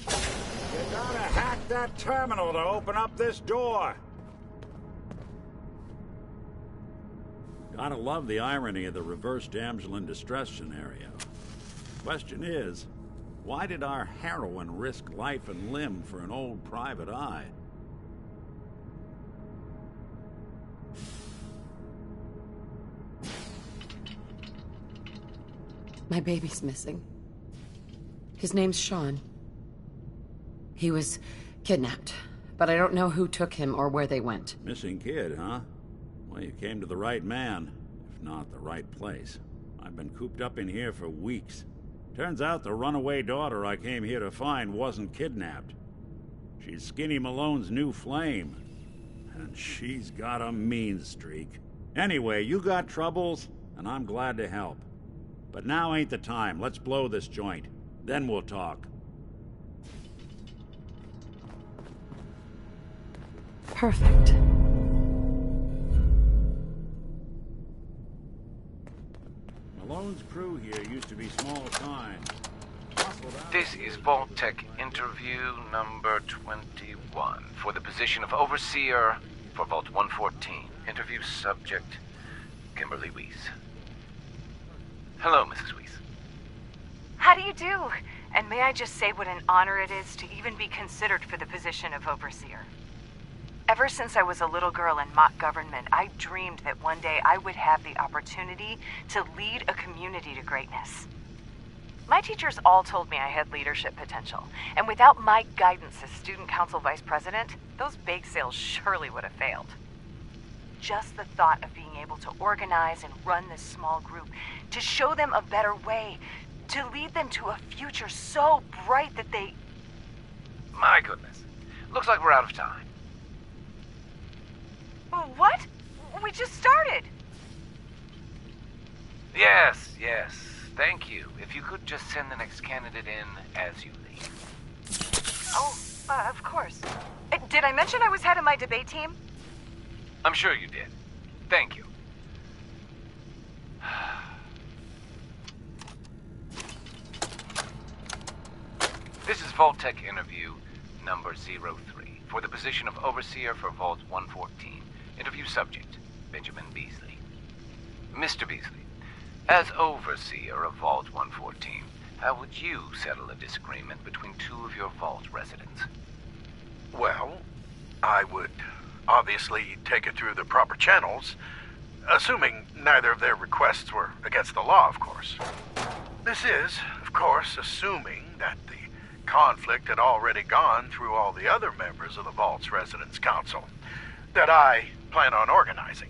You gotta hack that terminal to open up this door. Gotta love the irony of the reverse damsel in distress scenario. Question is, why did our heroine risk life and limb for an old private eye?
My baby's missing. His name's Sean. He was kidnapped, but I don't know who took him or where they went.
Missing kid, huh? Well, you came to the right man, if not the right place. I've been cooped up in here for weeks. Turns out the runaway daughter I came here to find wasn't kidnapped. She's Skinny Malone's new flame. And she's got a mean streak. Anyway, you got troubles, and I'm glad to help. But now ain't the time. Let's blow this joint. Then we'll talk.
Perfect.
Malone's crew here used to be small time.
This is Vault-Tec interview number 21 for the position of Overseer for Vault 114. Interview subject, Kimberly Weiss. Hello, Mrs. Weiss.
How do you do? And may I just say what an honor it is to even be considered for the position of Overseer. Ever since I was a little girl in mock government, I dreamed that one day I would have the opportunity to lead a community to greatness. My teachers all told me I had leadership potential, and without my guidance as student council vice president, those bake sales surely would have failed. Just the thought of being able to organize and run this small group, to show them a better way, to lead them to a future so bright that they...
My goodness. Looks like we're out of time.
What? We just started.
Yes. Thank you. If you could just send the next candidate in as you leave.
Oh, of course. Did I mention I was head of my debate team?
I'm sure you did. Thank you. This is Vault-Tec interview number 03 for the position of Overseer for Vault 114. Interview subject, Benjamin Beasley. Mr. Beasley, as Overseer of Vault 114, how would you settle a disagreement between 2 of your Vault residents?
Well,
I would obviously take it through the proper channels, assuming neither of their requests were against the law, of course. This is, of course, assuming that the conflict had already gone through all the other members of the Vault's Residence Council that I plan on organizing.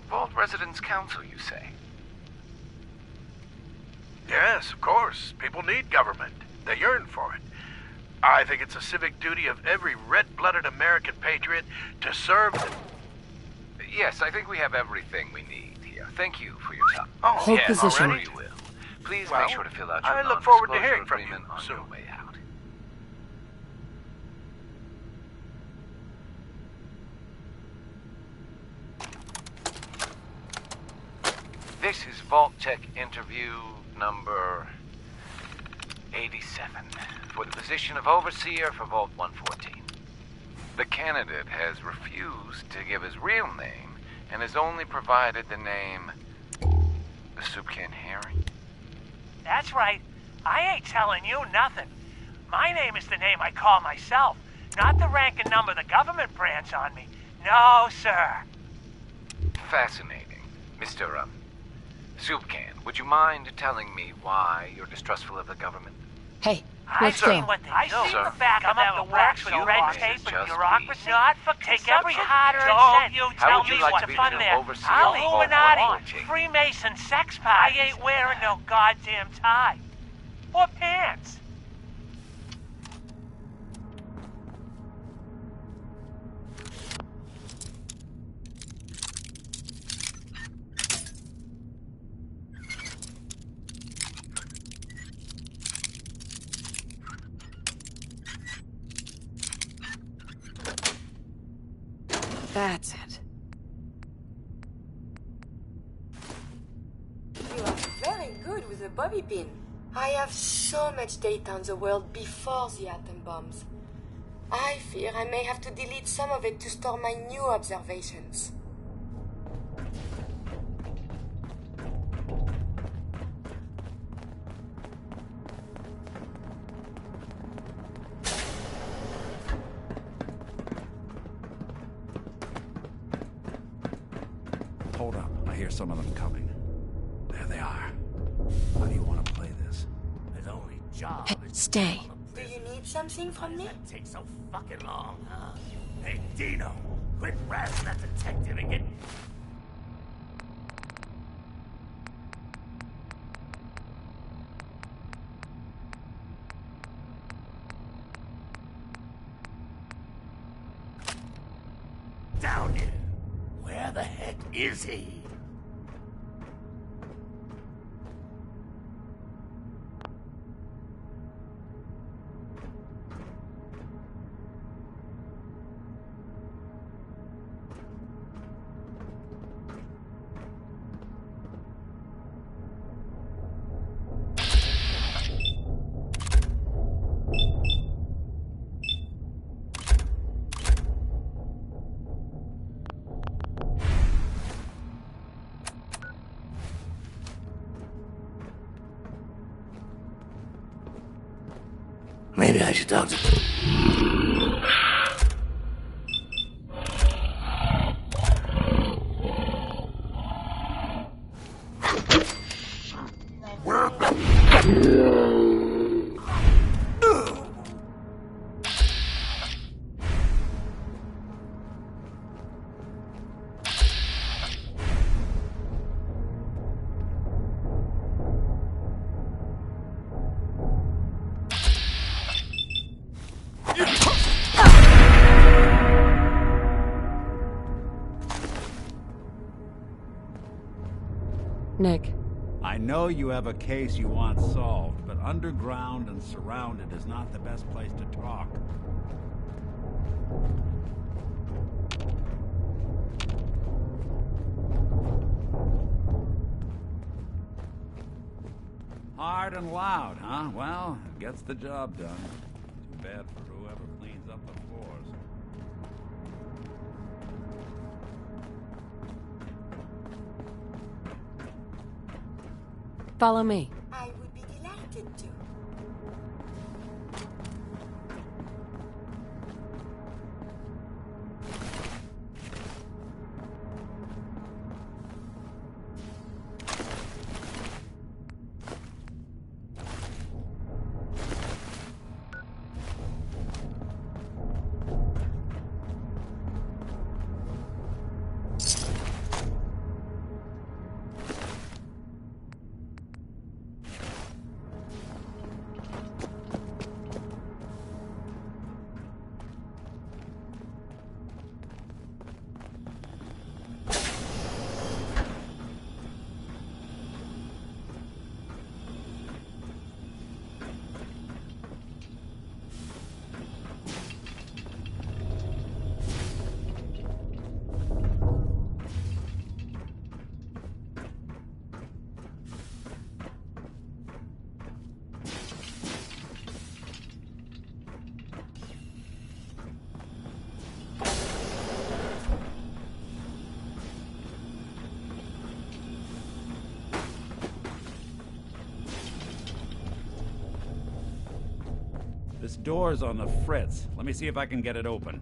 Vault Residence Council, you say?
Yes, of course. People need government. They yearn for it. I think it's a civic duty of every red-blooded American patriot to serve the...
Yes, I think we have everything we need here. Thank you for your time.
Oh,
Hold
yes,
position.
already?
You will. Please
Well,
make sure to fill out your
I look forward to
non-disclosure
hearing from you
agreement on
soon.
your way out. This is Vault Tech interview number 87 for the position of Overseer for Vault 114. The candidate has refused to give his real name and has only provided the name the Soup Can Harry.
That's right. I ain't telling you nothing. My name is the name I call myself, not the rank and number the government brands on me. No, sir.
Fascinating. Mr. Soup Can, would you mind telling me why you're distrustful of the government?
Hey,
I've
let's
seen
go.
what they do. I've seen
Sir.
the back of them that works with
You
red
must
tape and
just
bureaucracy.
be-
Not for take every hard-earned cent. You
How
tell
would you
me
like
what's
to be
fun
the
there.
overseer
I'm
of
Illuminati,
Vault 114?
Freemason sex parties. I ain't wearing no goddamn tie. Or pants.
That's it.
You are very good with a bobby pin. I have so much data on the world before the atom bombs. I fear I may have to delete some of it to store my new observations.
Hold up. I hear some of them coming. There they are. How do you want to play this?
There's only job.
Hey, stay.
Do you need something from me?
That takes so fucking long, huh? Hey, Dino, quit razzing that detective and get... down here. Where the heck is he? Maybe I should talk to...
Nick.
I know you have a case you want solved, but underground and surrounded is not the best place to talk. Hard and loud, huh? Well, it gets the job done. Too bad for whoever cleans up the floors.
Follow me.
I would be delighted to.
This door's on the fritz. Let me see if I can get it open.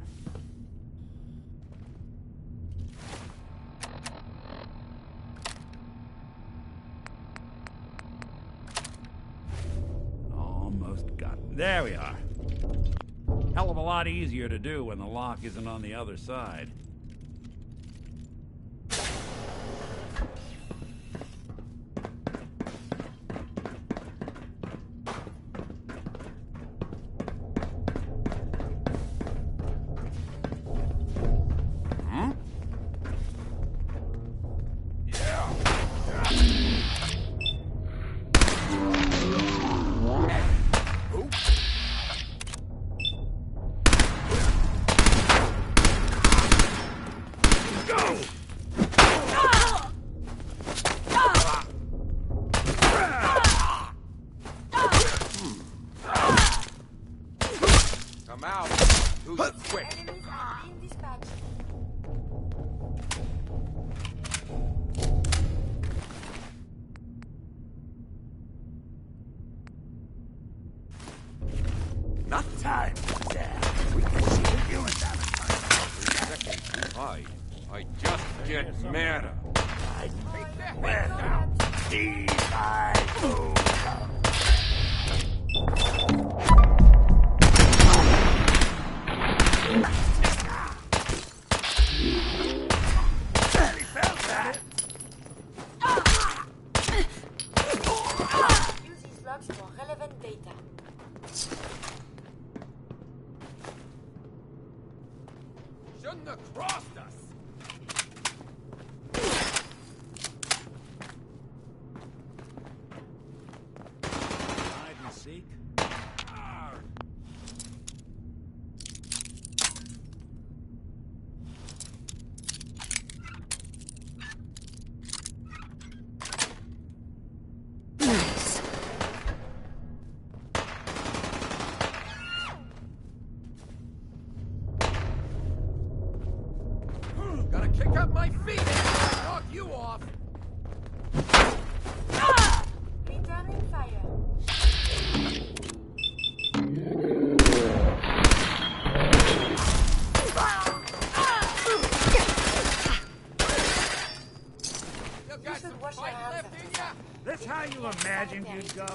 Almost got it. There we are. Hell of a lot easier to do when the lock isn't on the other side.
I just get madder.
Use these logs for relevant data.
Shouldn't have crossed us.
Hide and seek.
Gotta kick up my feet and knock you off.
Returning fire.
You should wash your hands after that.
That's how you imagined you'd go?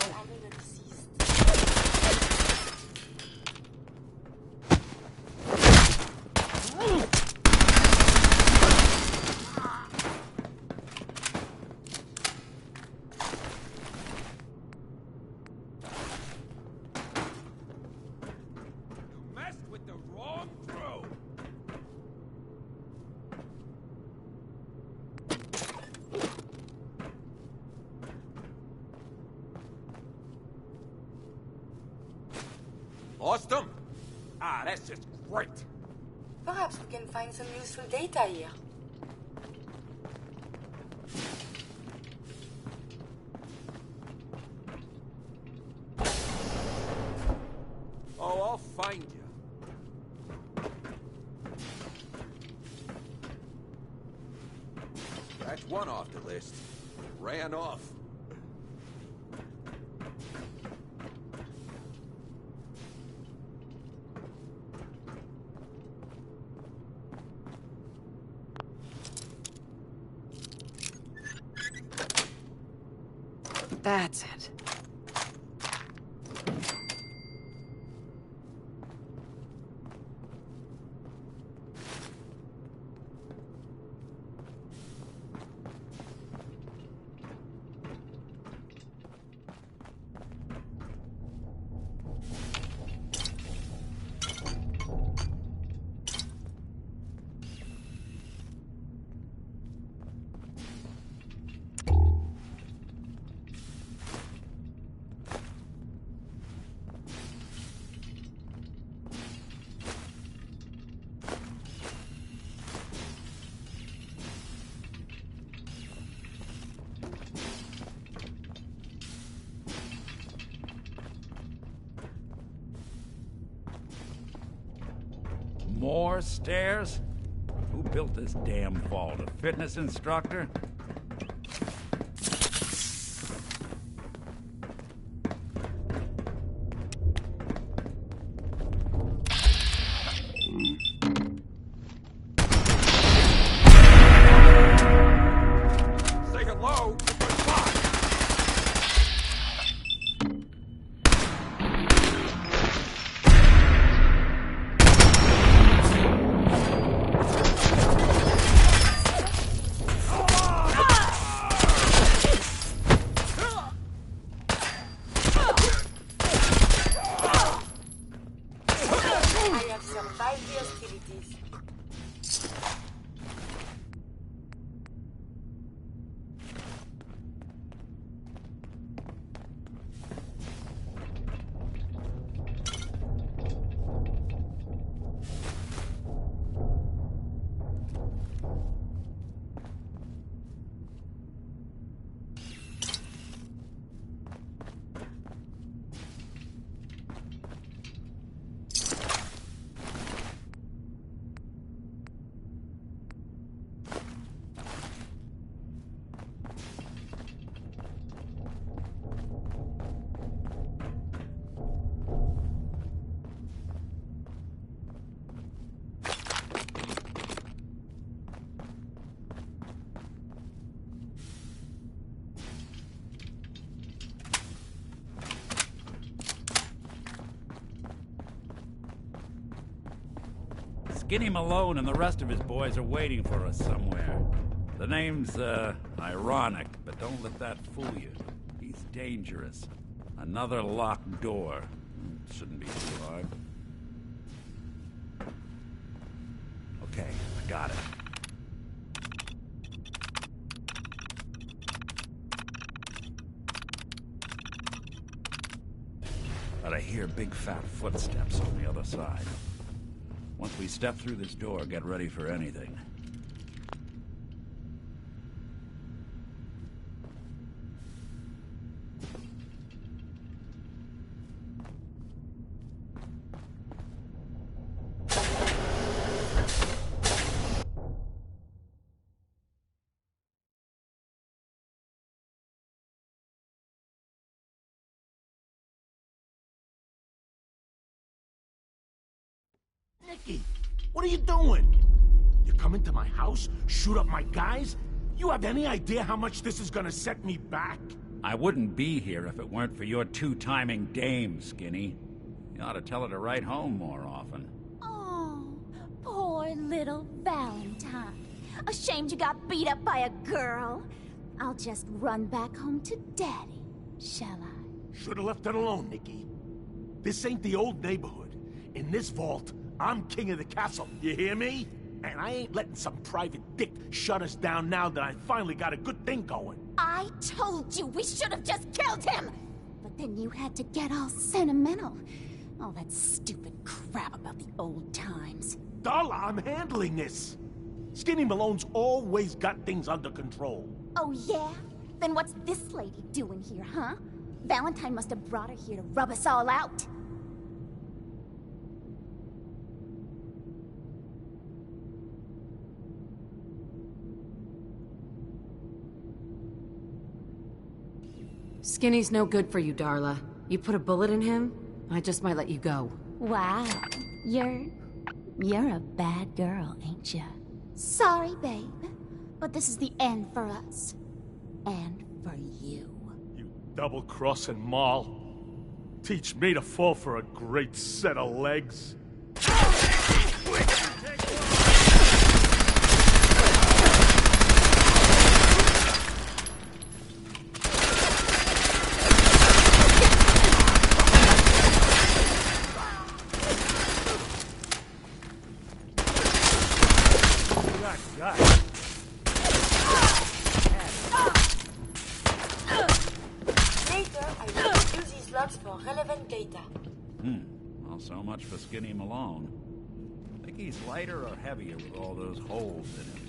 You messed with the wrong crew. Lost them? Ah, that's just great.
Perhaps we can find some useful data here.
Oh, I'll find you. That's one off the list. Ran off.
That's it.
More stairs? Who built this damn vault? A fitness instructor?
survive the hostilities.
Skinny Malone and the rest of his boys are waiting for us somewhere. The name's, ironic, but don't let that fool you. He's dangerous. Another locked door. Shouldn't be too hard. Okay, I got it. But I hear big fat footsteps on the other side. Once we step through this door, get ready for anything.
Nicky, what are you doing? You come into my house, shoot up my guys? You have any idea how much this is gonna set me back?
I wouldn't be here if it weren't for your two-timing dame, Skinny. You ought to tell her to write home more often.
Oh, poor little Valentine. Ashamed you got beat up by a girl? I'll just run back home to Daddy, shall I?
Should've left it alone, Nicky. This ain't the old neighborhood. In this vault, I'm king of the castle, you hear me? And I ain't letting some private dick shut us down now that I finally got a good thing going.
I told you we should have just killed him! But then you had to get all sentimental. All that stupid crap about the old times.
Darla, I'm handling this. Skinny Malone's always got things under control.
Oh yeah? Then what's this lady doing here, huh? Valentine must have brought her here to rub us all out.
Skinny's no good for you, Darla. You put a bullet in him, I just might let you go.
Wow. You're a bad girl, ain't ya? Sorry, babe. But this is the end for us. And for you.
You double-crossing Maul. Teach me to fall for a great set of legs.
For relevant data.
Well, so much for Skinny Malone. Think he's lighter or heavier with all those holes in him?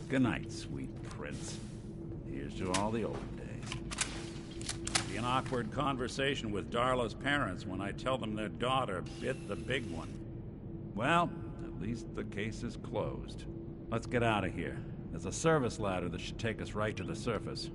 Good night, sweet prince. Here's to all the old days. Be an awkward conversation with Darla's parents when I tell them their daughter bit the big one. Well, at least the case is closed. Let's get out of here. There's a service ladder that should take us right to the surface.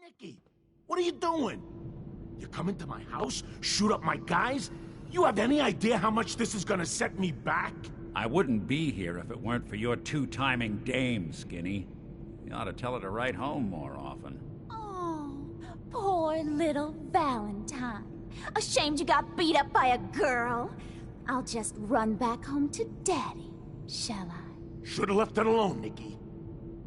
Nicky, what are you doing? You come into my house, shoot up my guys? You have any idea how much this is gonna set me back?
I wouldn't be here if it weren't for your two-timing dame, Skinny. You ought to tell her to write home more often.
Oh, poor little Valentine. Ashamed you got beat up by a girl? I'll just run back home to Daddy, shall I?
Should've left it alone, Nicky.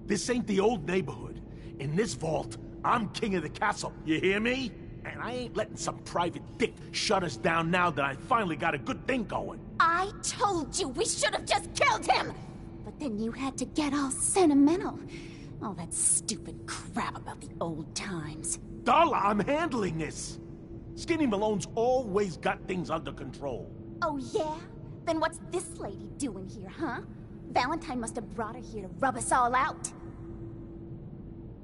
This ain't the old neighborhood. In this vault, I'm king of the castle, you hear me? And I ain't letting some private dick shut us down now that I finally got a good thing going.
I told you we should have just killed him! But then you had to get all sentimental. All that stupid crap about the old times.
Darla, I'm handling this. Skinny Malone's always got things under control.
Oh yeah? Then what's this lady doing here, huh? Valentine must have brought her here to rub us all out.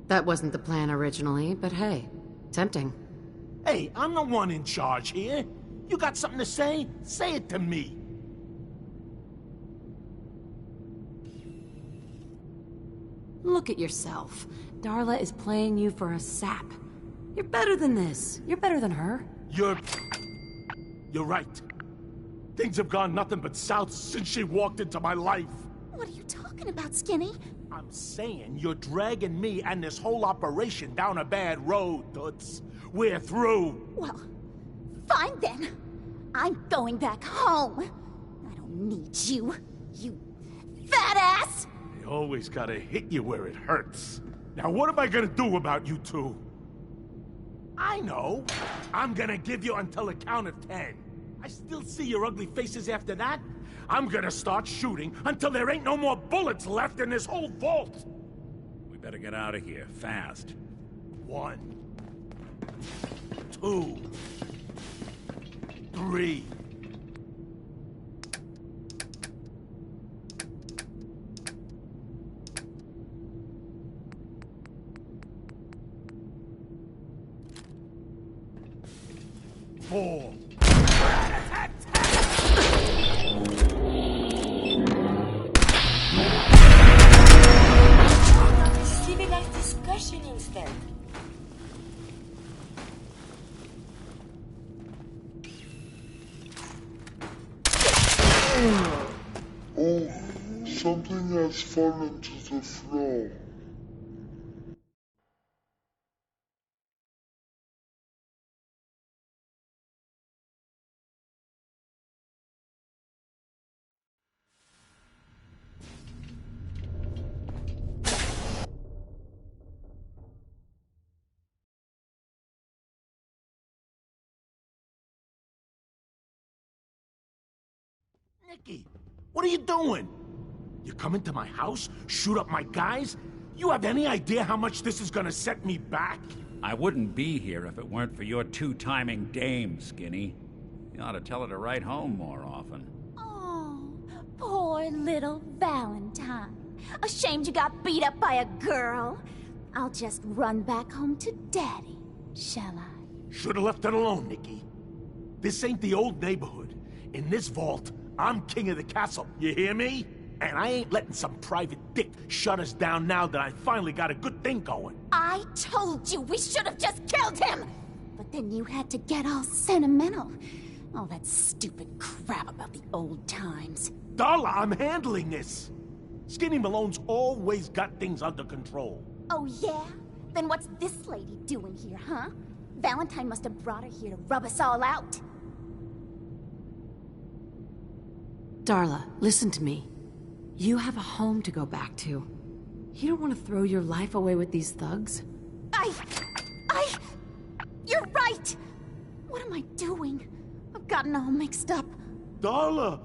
That wasn't the plan originally, but hey, tempting.
Hey, I'm the one in charge here. You got something to say? Say it to me.
Look at yourself. Darla is playing you for a sap. You're better than this. You're better than her.
You're right. Things have gone nothing but south since she walked into my life.
What are you talking about, Skinny?
I'm saying you're dragging me and this whole operation down a bad road, Toots. We're through.
Well, fine then. I'm going back home. I don't need you, you fat ass!
They always gotta hit you where it hurts. Now what am I gonna do about you two? I know. I'm gonna give you until the count of 10. I still see your ugly faces after that. I'm gonna start shooting until there ain't no more bullets left in this whole vault.
We better get out of here, fast.
1, 2, 3. Four.
Civilized discussion instead.
Oh, something has fallen to the floor.
Nicky, what are you doing? You come into my house, shoot up my guys? You have any idea how much this is gonna set me back?
I wouldn't be here if it weren't for your two-timing dame, Skinny. You ought to tell her to write home more often.
Oh, poor little Valentine. Ashamed you got beat up by a girl? I'll just run back home to Daddy, shall I?
Should've left it alone, Nicky. This ain't the old neighborhood. In this vault, I'm king of the castle, you hear me? And I ain't letting some private dick shut us down now that I finally got a good thing going.
I told you we should have just killed him! But then you had to get all sentimental. All that stupid crap about the old times.
Darla, I'm handling this. Skinny Malone's always got things under control.
Oh yeah? Then what's this lady doing here, huh? Valentine must have brought her here to rub us all out.
Darla, listen to me. You have a home to go back to. You don't want to throw your life away with these thugs.
You're right! What am I doing? I've gotten all mixed up.
Darla,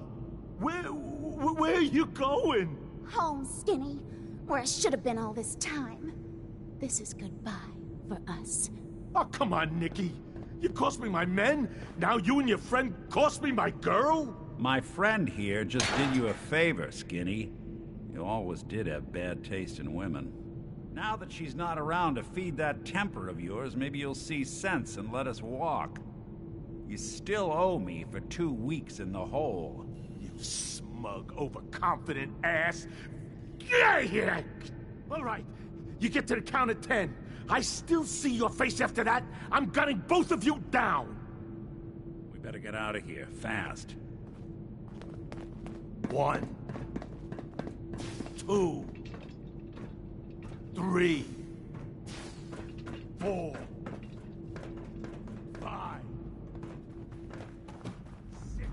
where are you going?
Home, Skinny. Where I should have been all this time. This is goodbye for us.
Oh, come on, Nicky. You cost me my men, now you and your friend cost me my girl?
My friend here just did you a favor, Skinny. You always did have bad taste in women. Now that she's not around to feed that temper of yours, maybe you'll see sense and let us walk. You still owe me for 2 weeks in the hole.
You smug, overconfident ass. Get out of here! All right, you get to the count of 10. I still see your face after that, I'm gunning both of you down!
We better get out of here, fast.
1, 2, 3, 4, 5, 6.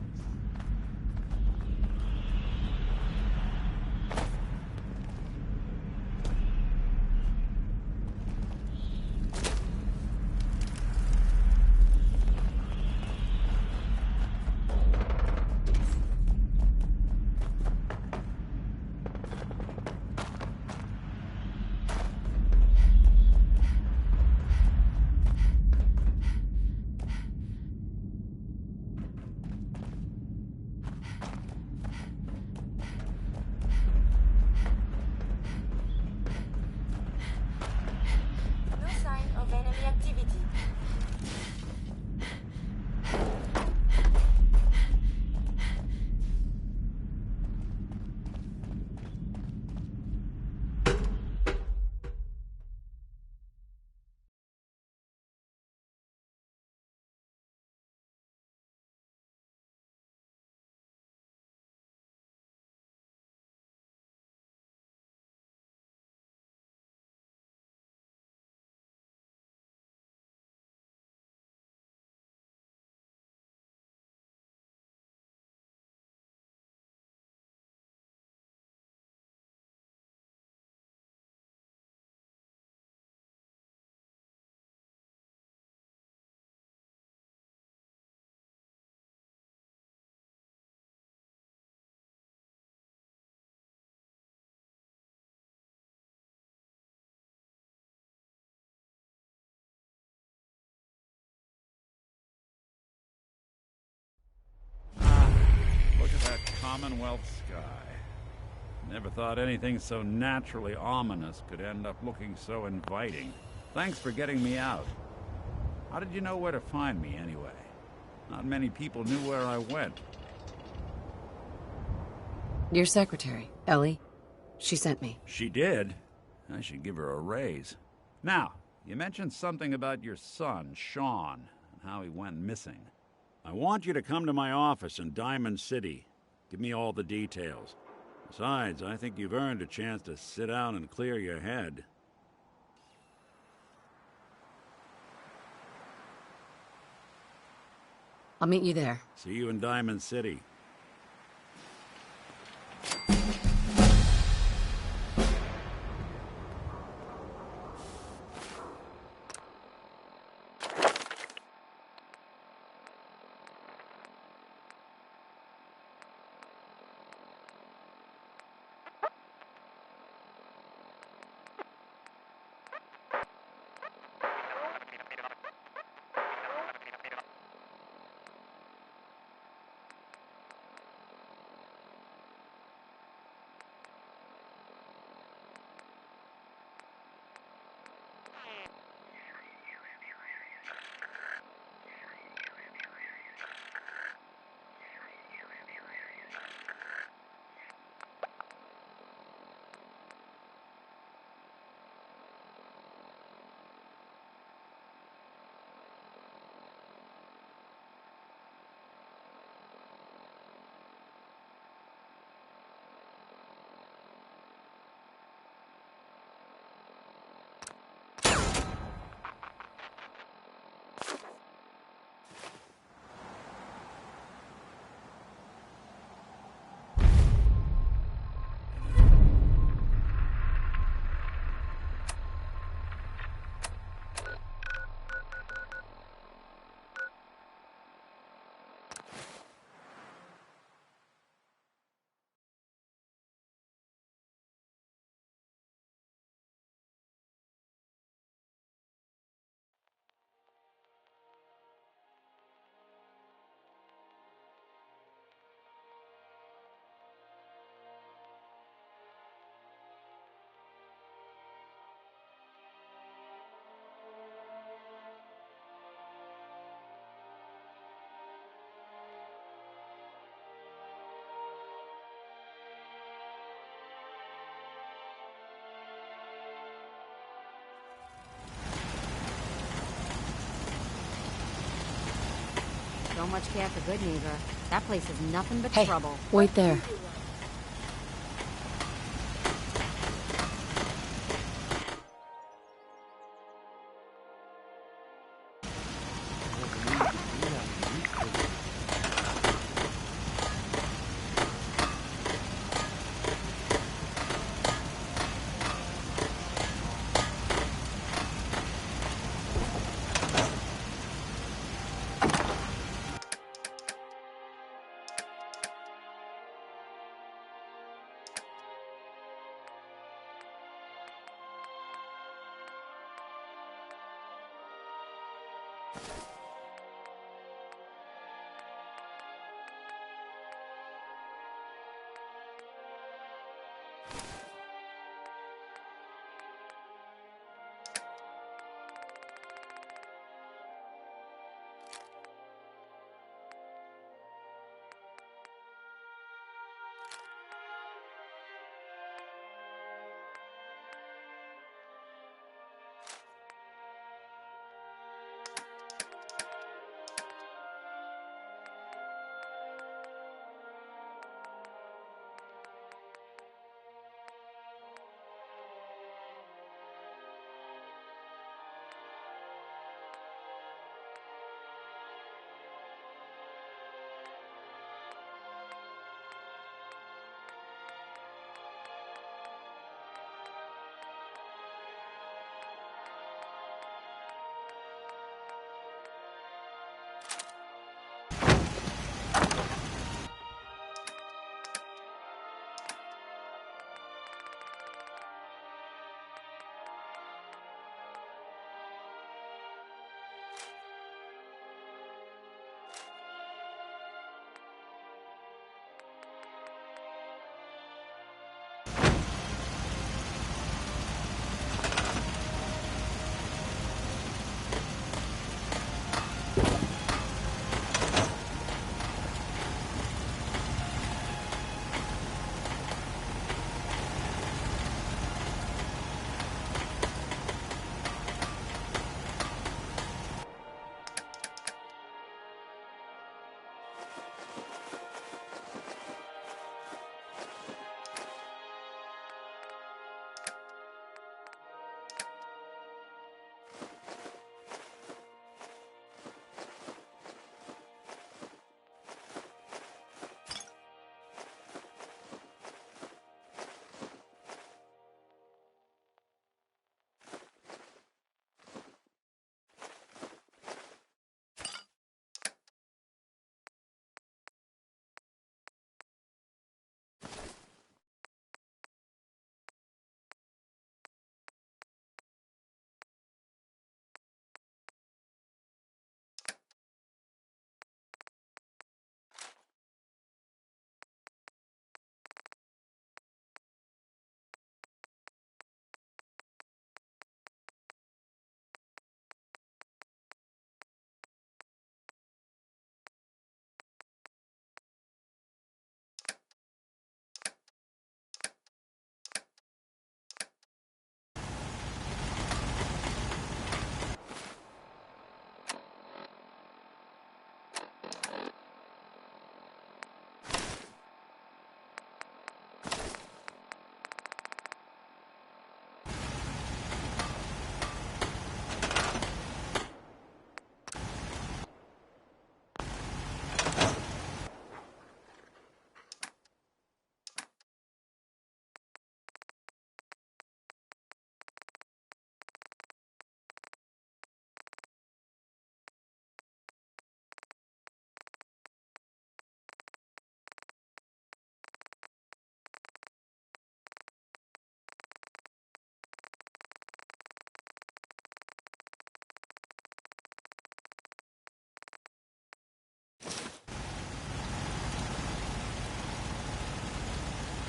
No sign of enemy activity.
Look at that Commonwealth sky. Never thought anything so naturally ominous could end up looking so inviting. Thanks for getting me out. How did you know where to find me, anyway? Not many people knew where I went.
Your secretary, Ellie. She sent me.
She did? I should give her a raise. Now, you mentioned something about your son, Sean, and how he went missing. I want you to come to my office in Diamond City. Give me all the details. Besides, I think you've earned a chance to sit down and clear your head.
I'll meet you there.
See you in Diamond City.
So much care for good neighbor. That place is nothing but
Hey,
trouble.
wait there.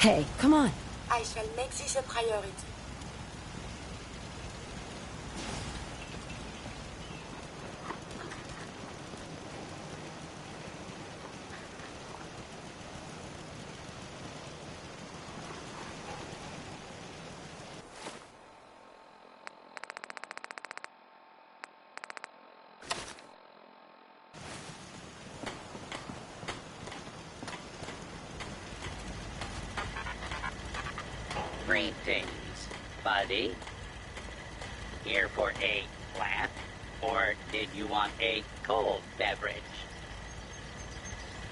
Hey, come on.
I shall make this a priority.
Greetings, buddy. Here for a flat, or did you want a cold beverage?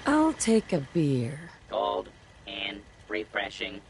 I'll take a beer.
Cold and refreshing.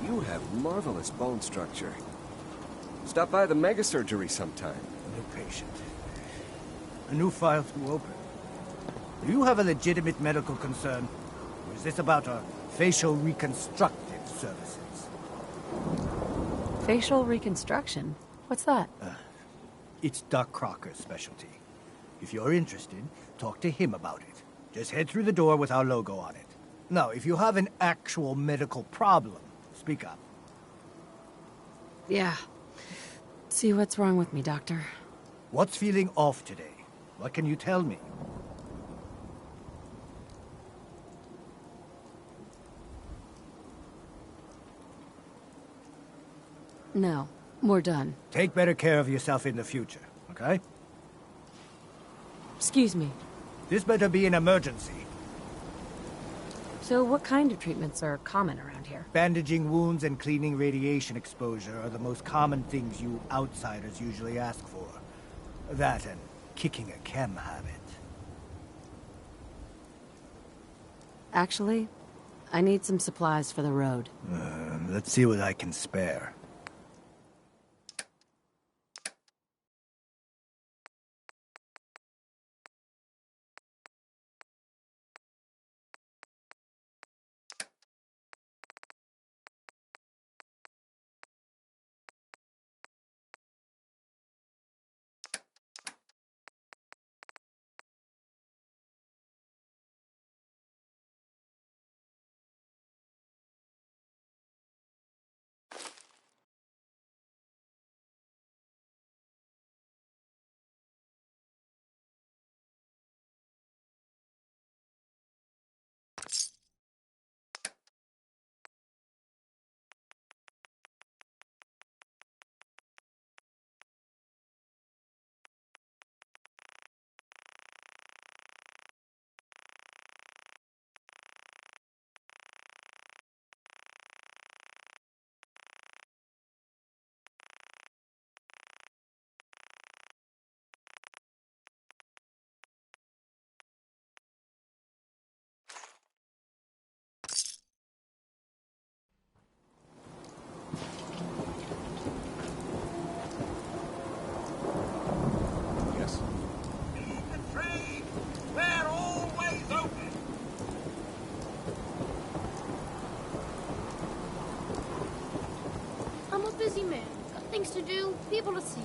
You have marvelous bone structure. Stop by the mega surgery sometime.
A new patient. A new file to open. Do you have a legitimate medical concern? Or is this about our facial reconstructive services?
Facial reconstruction? What's that?
It's Doc Crocker's specialty. If you're interested, talk to him about it. Just head through the door with our logo on it. Now, if you have an actual medical problem, speak up.
Yeah. See what's wrong with me, Doctor.
What's feeling off today? What can you tell me?
No, we're done.
Take better care of yourself in the future, okay?
Excuse me.
This better be an emergency.
So what kind of treatments are common around here?
Bandaging wounds and cleaning radiation exposure are the most common things you outsiders usually ask for. That and kicking a chem habit.
Actually, I need some supplies for the road.
Let's see what I can spare.
I'm a busy man. Got things to do, people to see.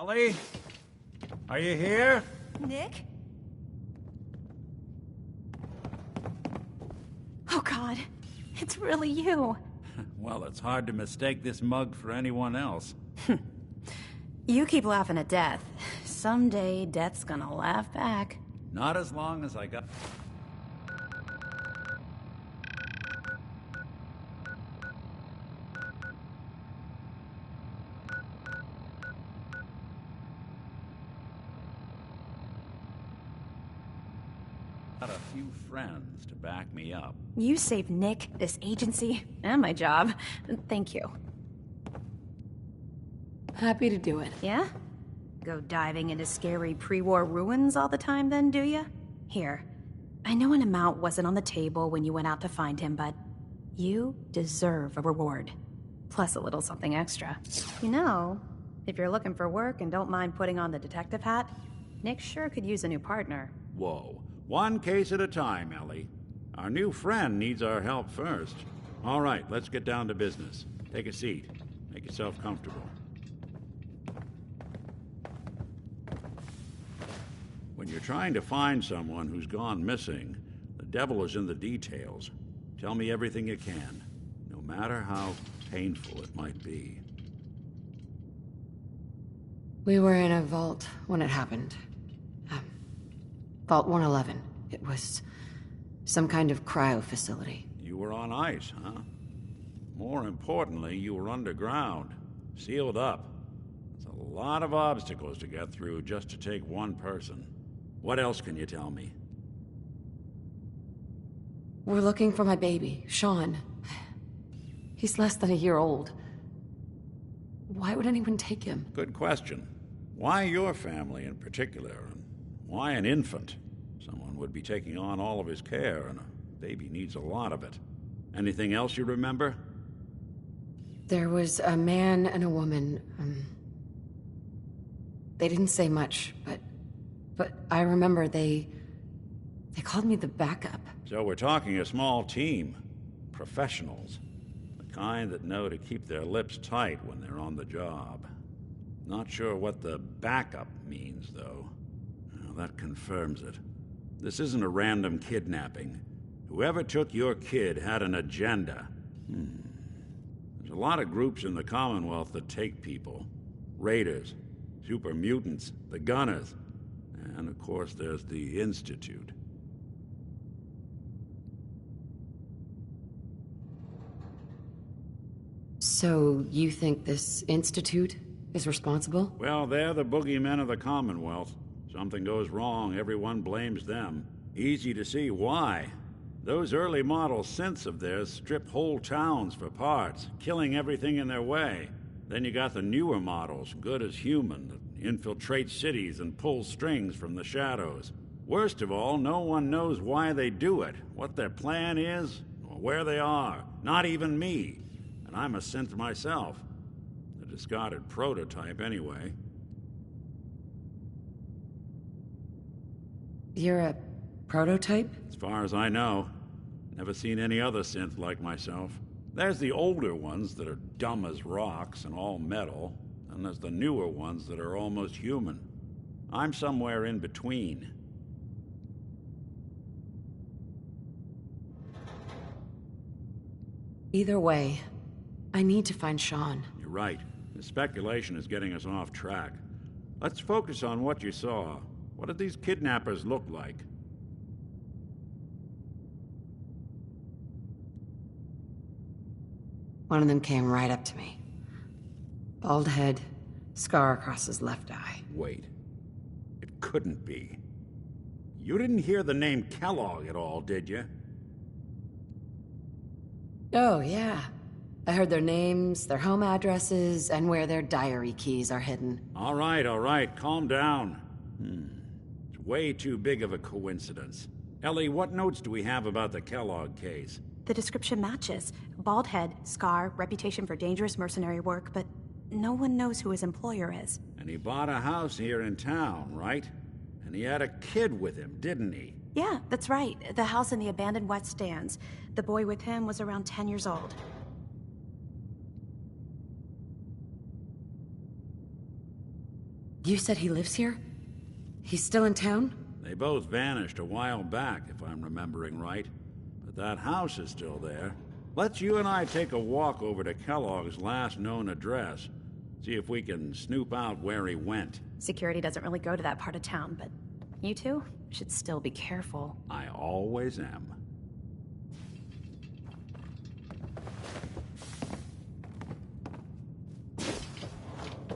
Ellie? Are you here?
Nick? Oh, God. It's really you.
Well, it's hard to mistake this mug for anyone else.
You keep laughing at death. Someday, death's gonna laugh back.
Not as long as I got... a few friends to back me up.
You saved Nick, this agency, and my job. Thank you.
Happy to do it.
Yeah? Go diving into scary pre-war ruins all the time then, do ya? Here, I know an amount wasn't on the table when you went out to find him, but you deserve a reward. Plus a little something extra. You know, if you're looking for work and don't mind putting on the detective hat, Nick sure could use a new partner.
Whoa. One case at a time, Ellie. Our new friend needs our help first. All right, let's get down to business. Take a seat. Make yourself comfortable. When you're trying to find someone who's gone missing, the devil is in the details. Tell me everything you can, no matter how painful it might be.
We were in a vault when it happened. Vault 111. It was some kind of cryo facility.
You were on ice, huh? More importantly, you were underground, sealed up. There's a lot of obstacles to get through just to take one person. What else can you tell me?
We're looking for my baby, Sean. He's less than a year old. Why would anyone take him?
Good question. Why your family in particular? And why an infant? Someone would be taking on all of his care, and a baby needs a lot of it. Anything else you remember?
There was a man and a woman. They didn't say much, but I remember they called me the backup.
So we're talking a small team. Professionals. The kind that know to keep their lips tight when they're on the job. Not sure what the backup means, though. Well, that confirms it. This isn't a random kidnapping. Whoever took your kid had an agenda. There's a lot of groups in the Commonwealth that take people. Raiders, super mutants, the Gunners, and of course there's the Institute.
So you think this Institute is responsible?
Well, they're the boogeymen of the Commonwealth. Something goes wrong, everyone blames them. Easy to see why. Those early model synths of theirs strip whole towns for parts, killing everything in their way. Then you got the newer models, good as human, that infiltrate cities and pull strings from the shadows. Worst of all, no one knows why they do it, what their plan is, or where they are. Not even me. And I'm a synth myself. A discarded prototype, anyway.
You're a prototype?
As far as I know. Never seen any other synth like myself. There's the older ones that are dumb as rocks and all metal, and there's the newer ones that are almost human. I'm somewhere in between.
Either way, I need to find Sean.
You're right. The speculation is getting us off track. Let's focus on what you saw. What did these kidnappers look like?
One of them came right up to me. Bald head, scar across his left eye.
Wait. It couldn't be. You didn't hear the name Kellogg at all, did you?
Oh, yeah. I heard their names, their home addresses, and where their diary keys are hidden.
All right. Calm down. It's way too big of a coincidence. Ellie, what notes do we have about the Kellogg case?
The description matches. Bald head, scar, reputation for dangerous mercenary work, but no one knows who his employer is.
And he bought a house here in town, right? And he had a kid with him, didn't he?
Yeah, that's right. The house in the abandoned West Stands. The boy with him was around 10 years old.
You said he lives here? He's still in town?
They both vanished a while back, if I'm remembering right. But that house is still there. Let's you and I take a walk over to Kellogg's last known address. See if we can snoop out where he went.
Security doesn't really go to that part of town, but you two should still be careful.
I always am.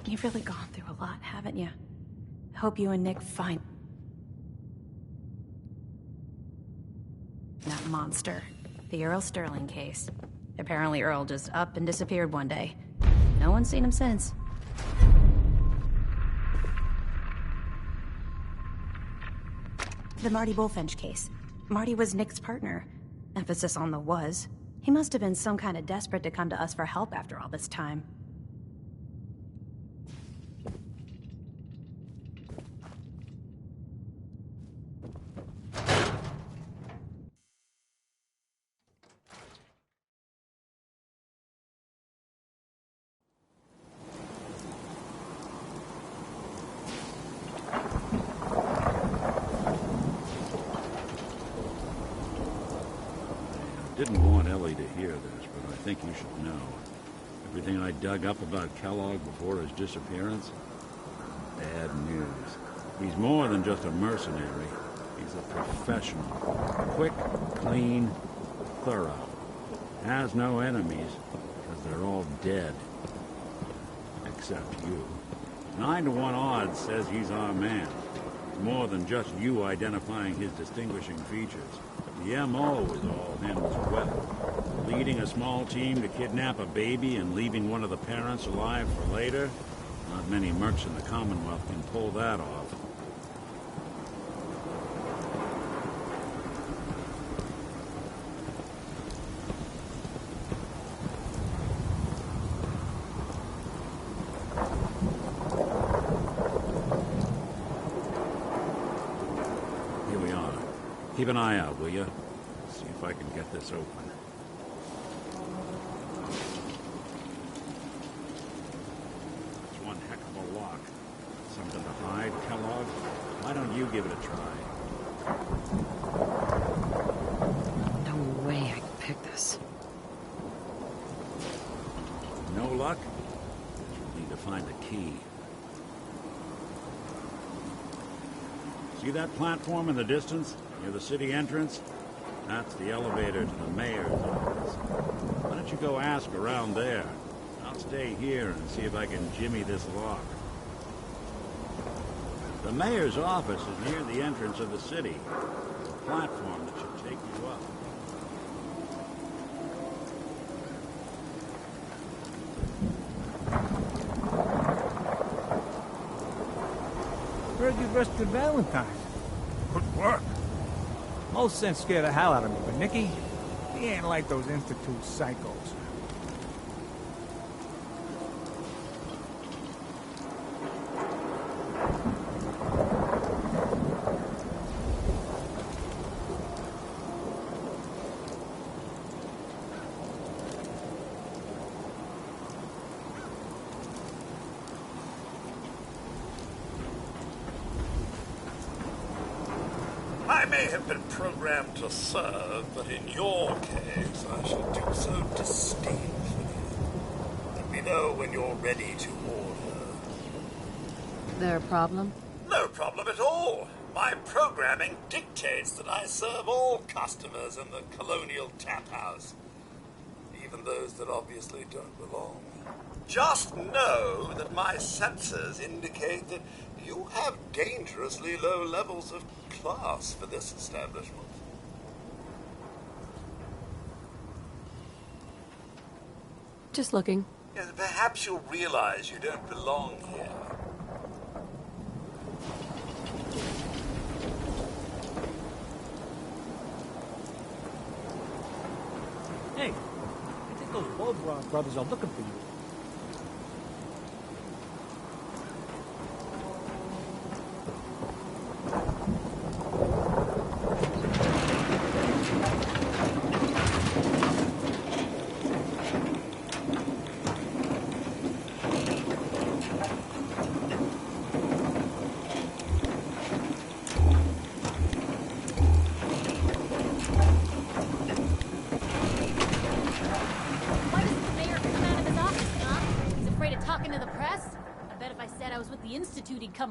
You've really gone through a lot, haven't you? Hope you and Nick find that monster. The Earl Sterling case. Apparently Earl just up and disappeared one day. No one's seen him since. The Marty Bullfinch case. Marty was Nick's partner. Emphasis on the was. He must have been some kind of desperate to come to us for help after all this time.
Didn't want Ellie to hear this, but I think you should know. Everything I dug up about Kellogg before his disappearance? Bad news. He's more than just a mercenary. He's a professional. Quick, clean, thorough. Has no enemies, because they're all dead. Except you. 9 to 1 odds says he's our man. It's more than just you identifying his distinguishing features. The M.O. is all him as well. Leading a small team to kidnap a baby and leaving one of the parents alive for later? Not many mercs in the Commonwealth can pull that off. Here we are. Keep an eye out, will you? See if I can get this open. It's one heck of a lock. Something to hide, Kellogg? Why don't you give it a try?
No way I can pick this.
No luck? You'll need to find the key. See that platform in the distance? Near the city entrance? That's the elevator to the mayor's office. Why don't you go ask around there? I'll stay here and see if I can jimmy this lock. The mayor's office is near the entrance of the city. There's a platform that should take you up.
Heard you arrested Valentine. Good work. Most sense scared the hell out of me, but Nicky, he ain't like those Institute psychos.
I may have been programmed to serve, but in your case, I shall do so disdainfully. Let me know when you're ready to order.
There a problem?
No problem at all. My programming dictates that I serve all customers in the Colonial Tap House, even those that obviously don't belong. Just know that my sensors indicate that you have dangerously low levels of class for this establishment.
Just looking.
Yes, perhaps you'll realize you don't belong here.
Hey, I think those Bulldog brothers are looking for you.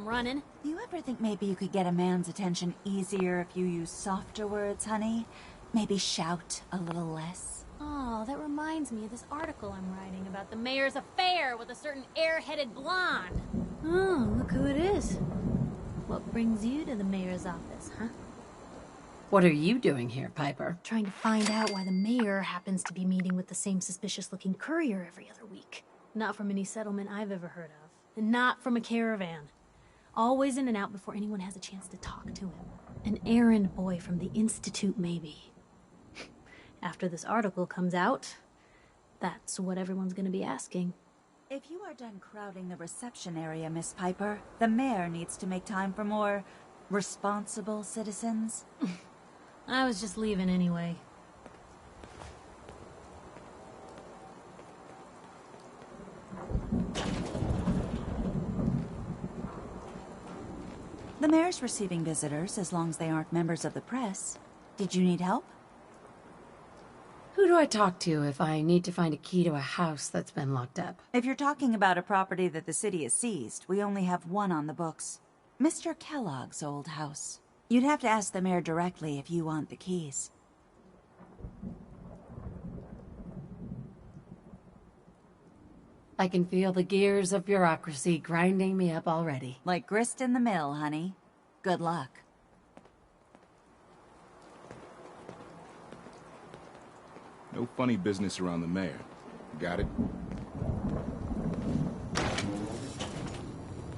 running.
Do you ever think maybe you could get a man's attention easier if you use softer words, honey? Maybe shout a little less?
Oh, that reminds me of this article I'm writing about the mayor's affair with a certain airheaded blonde. Oh, look who it is. What brings you to the mayor's office, huh?
What are you doing here, Piper?
Trying to find out why the mayor happens to be meeting with the same suspicious-looking courier every other week. Not from any settlement I've ever heard of. And not from a caravan. Always in and out before anyone has a chance to talk to him. An errand boy from the Institute, maybe. After this article comes out, that's what everyone's gonna be asking.
If you are done crowding the reception area, Miss Piper, the mayor needs to make time for more responsible citizens.
I was just leaving anyway.
The mayor's receiving visitors as long as they aren't members of the press. Did you need help?
Who do I talk to if I need to find a key to a house that's been locked up?
If you're talking about a property that the city has seized, we only have one on the books. Mr. Kellogg's old house. You'd have to ask the mayor directly if you want the keys.
I can feel the gears of bureaucracy grinding me up already.
Like grist in the mill, honey. Good luck.
No funny business around the mayor. Got it?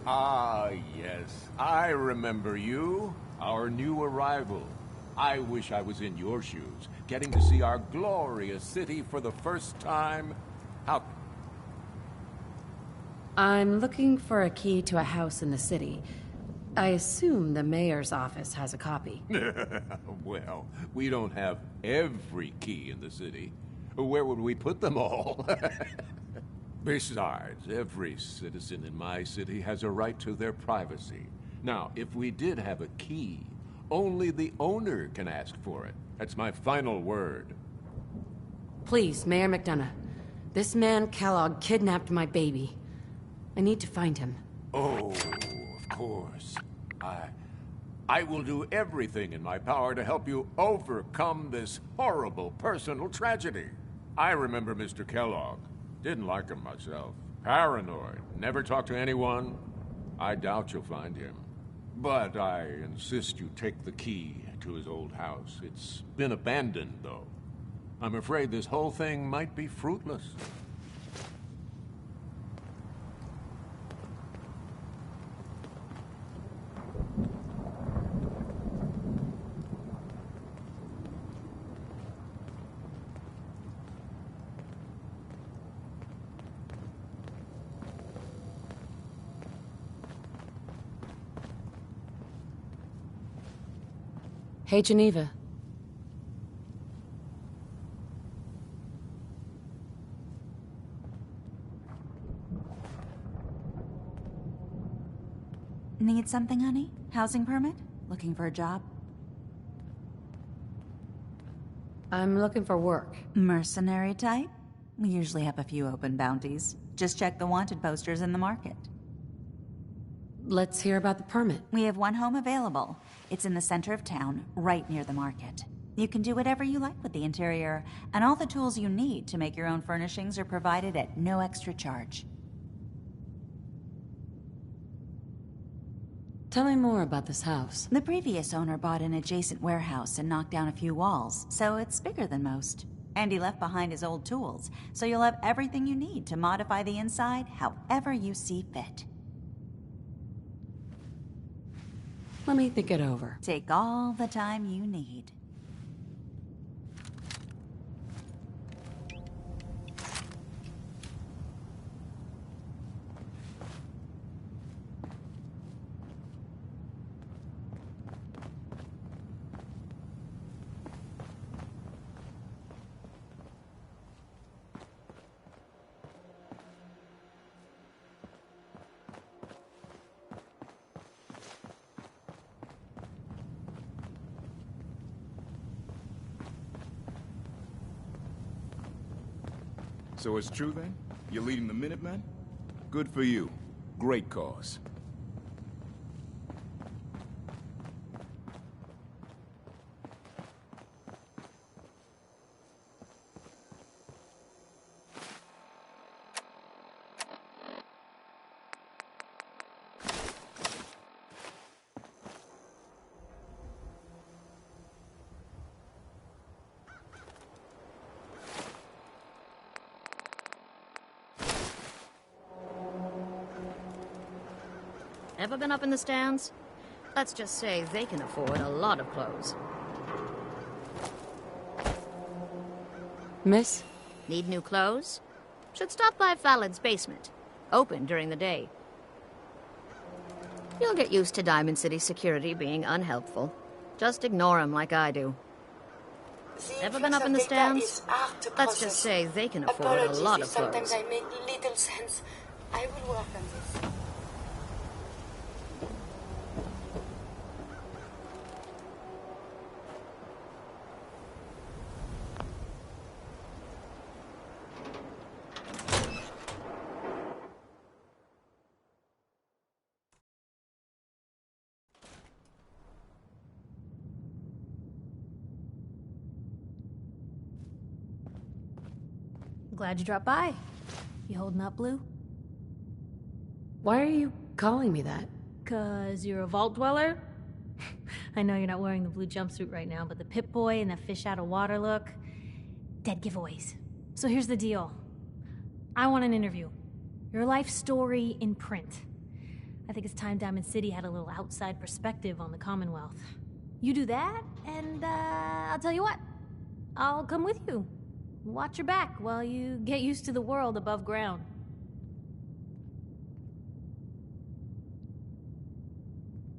Ah, yes. I remember you. Our new arrival. I wish I was in your shoes, getting to see our glorious city for the first time. How...
I'm looking for a key to a house in the city. I assume the mayor's office has a copy.
Well, we don't have every key in the city. Where would we put them all? Besides, every citizen in my city has a right to their privacy. Now, if we did have a key, only the owner can ask for it. That's my final word.
Please, Mayor McDonough. This man Kellogg kidnapped my baby. I need to find him.
Oh, of course. I will do everything in my power to help you overcome this horrible personal tragedy. I remember Mr. Kellogg. Didn't like him myself. Paranoid. Never talked to anyone. I doubt you'll find him. But I insist you take the key to his old house. It's been abandoned, though. I'm afraid this whole thing might be fruitless.
Hey, Geneva.
Need something, honey? Housing permit? Looking for a job?
I'm looking for work.
Mercenary type? We usually have a few open bounties. Just check the wanted posters in the market.
Let's hear about the permit.
We have one home available. It's in the center of town, right near the market. You can do whatever you like with the interior, and all the tools you need to make your own furnishings are provided at no extra charge.
Tell me more about this house.
The previous owner bought an adjacent warehouse and knocked down a few walls, so it's bigger than most. And he left behind his old tools, so you'll have everything you need to modify the inside however you see fit.
Let me think it over.
Take all the time you need.
So it's true then? You're leading the Minutemen? Good for you. Great cause.
Ever been up in the stands? Let's just say they can afford a lot of clothes.
Miss?
Need new clothes? Should stop by Fallon's basement. Open during the day. You'll get used to Diamond City security being unhelpful. Just ignore them like I do. Ever been up in the stands? Let's just say they can afford a lot of
Sometimes
clothes.
I make little sense. I will work on this.
Glad you dropped by. You holding up, Blue?
Why are you calling me that?
'Cause you're a vault dweller? I know you're not wearing the blue jumpsuit right now, but the Pip-Boy and the fish out of water look... Dead giveaways. So here's the deal. I want an interview. Your life story in print. I think it's time Diamond City had a little outside perspective on the Commonwealth. You do that, and I'll tell you what. I'll come with you. Watch your back while you get used to the world above ground.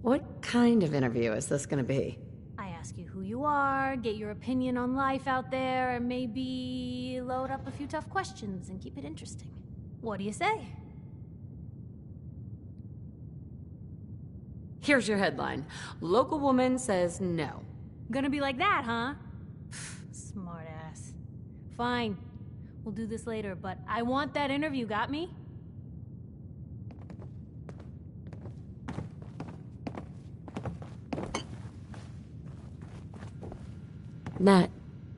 What kind of interview is this gonna be?
I ask you who you are, get your opinion on life out there, and maybe load up a few tough questions and keep it interesting. What do you say?
Here's your headline. Local woman says no.
Gonna be like that, huh? Smart ass. Fine. We'll do this later, but I want that interview, got me?
Nat.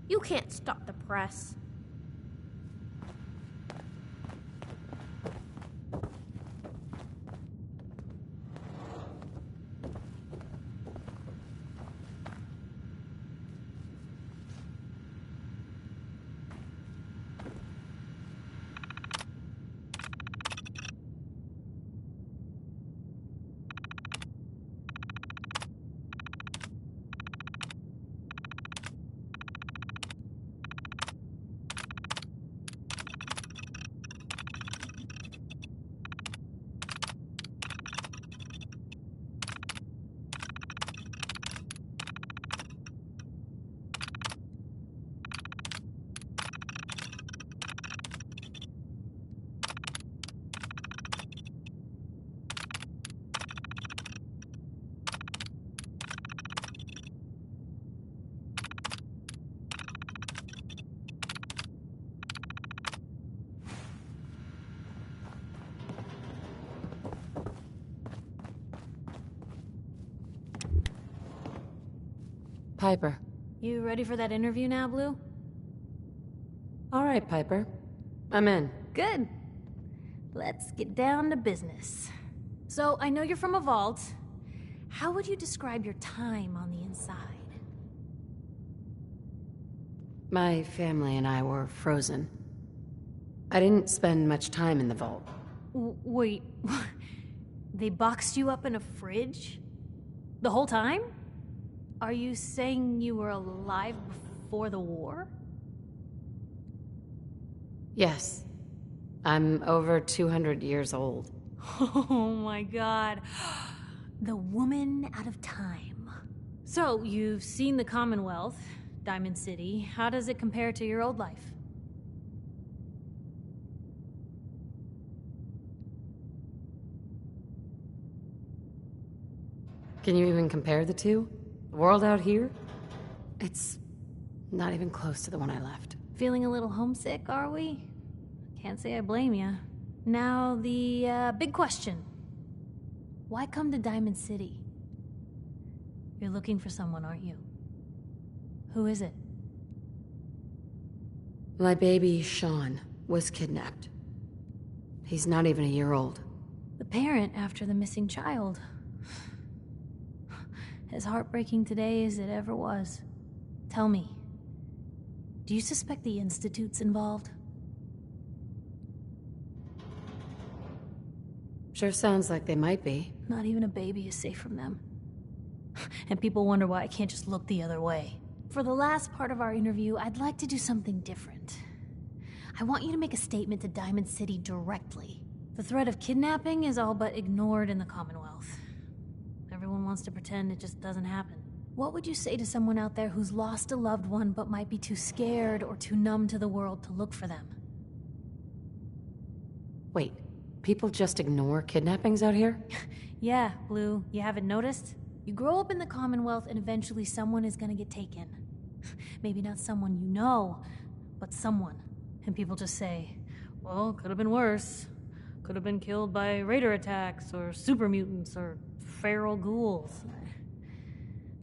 You can't stop the press.
Piper.
You ready for that interview now, Blue?
All right, Piper. I'm in.
Good. Let's get down to business. So, I know you're from a vault. How would you describe your time on the inside?
My family and I were frozen. I didn't spend much time in the vault.
Wait, they boxed you up in a fridge? The whole time? Are you saying you were alive before the war?
Yes. I'm over 200 years old.
Oh my god. The woman out of time. So, you've seen the Commonwealth, Diamond City. How does it compare to your old life?
Can you even compare the two? The world out here? It's not even close to the one I left.
Feeling a little homesick, are we? Can't say I blame ya. Now, the big question. Why come to Diamond City? You're looking for someone, aren't you? Who is it?
My baby, Sean, was kidnapped. He's not even a year old.
The parent after the missing child. As heartbreaking today as it ever was. Tell me, do you suspect the Institute's involved?
Sure sounds like they might be.
Not even a baby is safe from them. And people wonder why I can't just look the other way. For the last part of our interview, I'd like to do something different. I want you to make a statement to Diamond City directly. The threat of kidnapping is all but ignored in the Commonwealth. Everyone wants to pretend it just doesn't happen. What would you say to someone out there who's lost a loved one but might be too scared or too numb to the world to look for them?
Wait, people just ignore kidnappings out here?
Yeah, Blue, you haven't noticed? You grow up in the Commonwealth and eventually someone is gonna get taken. Maybe not someone you know, but someone. And people just say, well, could have been worse. Could have been killed by raider attacks, or super mutants, or feral ghouls.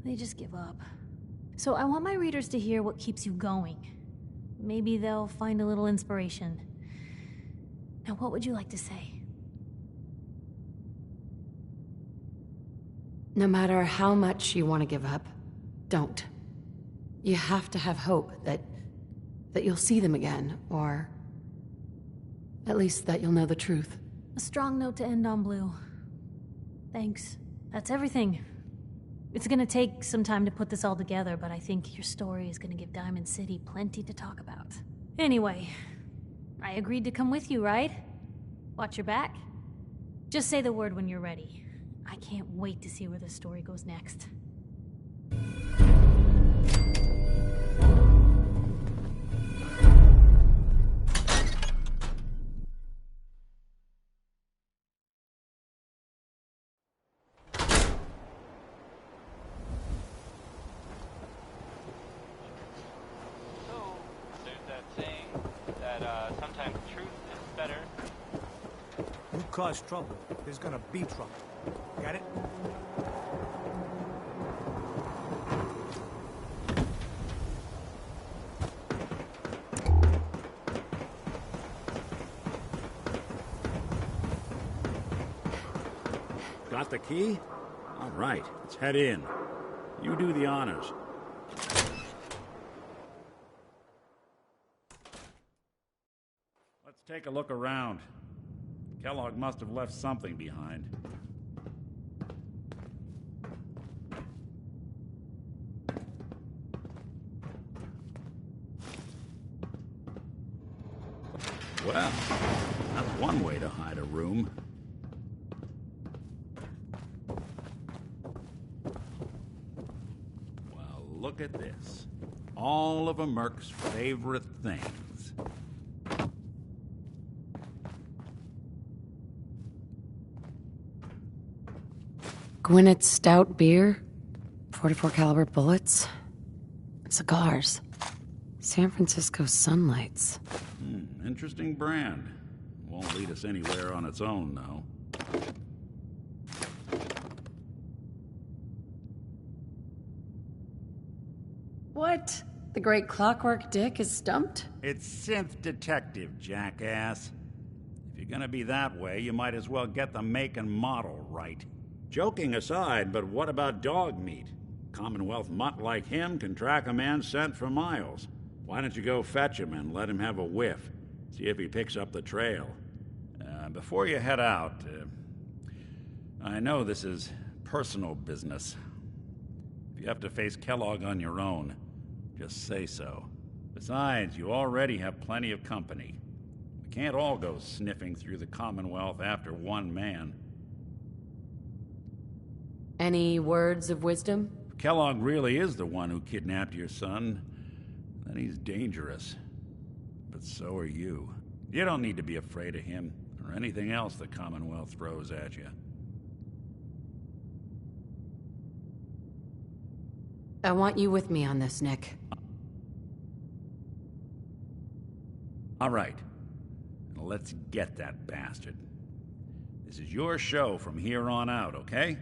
They just give up. So I want my readers to hear what keeps you going. Maybe they'll find a little inspiration. Now, what would you like to say?
No matter how much you want to give up, don't. You have to have hope that you'll see them again, or at least that you'll know the truth.
A strong note to end on, Blue. Thanks. That's everything. It's gonna take some time to put this all together, but I think your story is gonna give Diamond City plenty to talk about. Anyway, I agreed to come with you, right? Watch your back. Just say the word when you're ready. I can't wait to see where this story goes next.
Cause trouble, there's gonna be trouble. Got it?
Got the key? All right, let's head in. You do the honors. Let's take a look around. Kellogg must have left something behind. Well, that's one way to hide a room. Well, look at this. All of a Merc's favorite things.
Gwinnett's stout beer, 44 caliber bullets, cigars, San Francisco sunlights.
Interesting brand. Won't lead us anywhere on its own, though.
What? The great Clockwork Dick is stumped?
It's synth detective, jackass. If you're gonna be that way, you might as well get the make and model right. Joking aside, but what about dog meat? Commonwealth mutt like him can track a man's scent for miles. Why don't you go fetch him and let him have a whiff? See if he picks up the trail. Before you head out, I know this is personal business. If you have to face Kellogg on your own, just say so. Besides, you already have plenty of company. We can't all go sniffing through the Commonwealth after one man.
Any words of wisdom?
If Kellogg really is the one who kidnapped your son, then he's dangerous. But so are you. You don't need to be afraid of him, or anything else the Commonwealth throws at you.
I want you with me on this, Nick.
All right. Now let's get that bastard. This is your show from here on out, okay?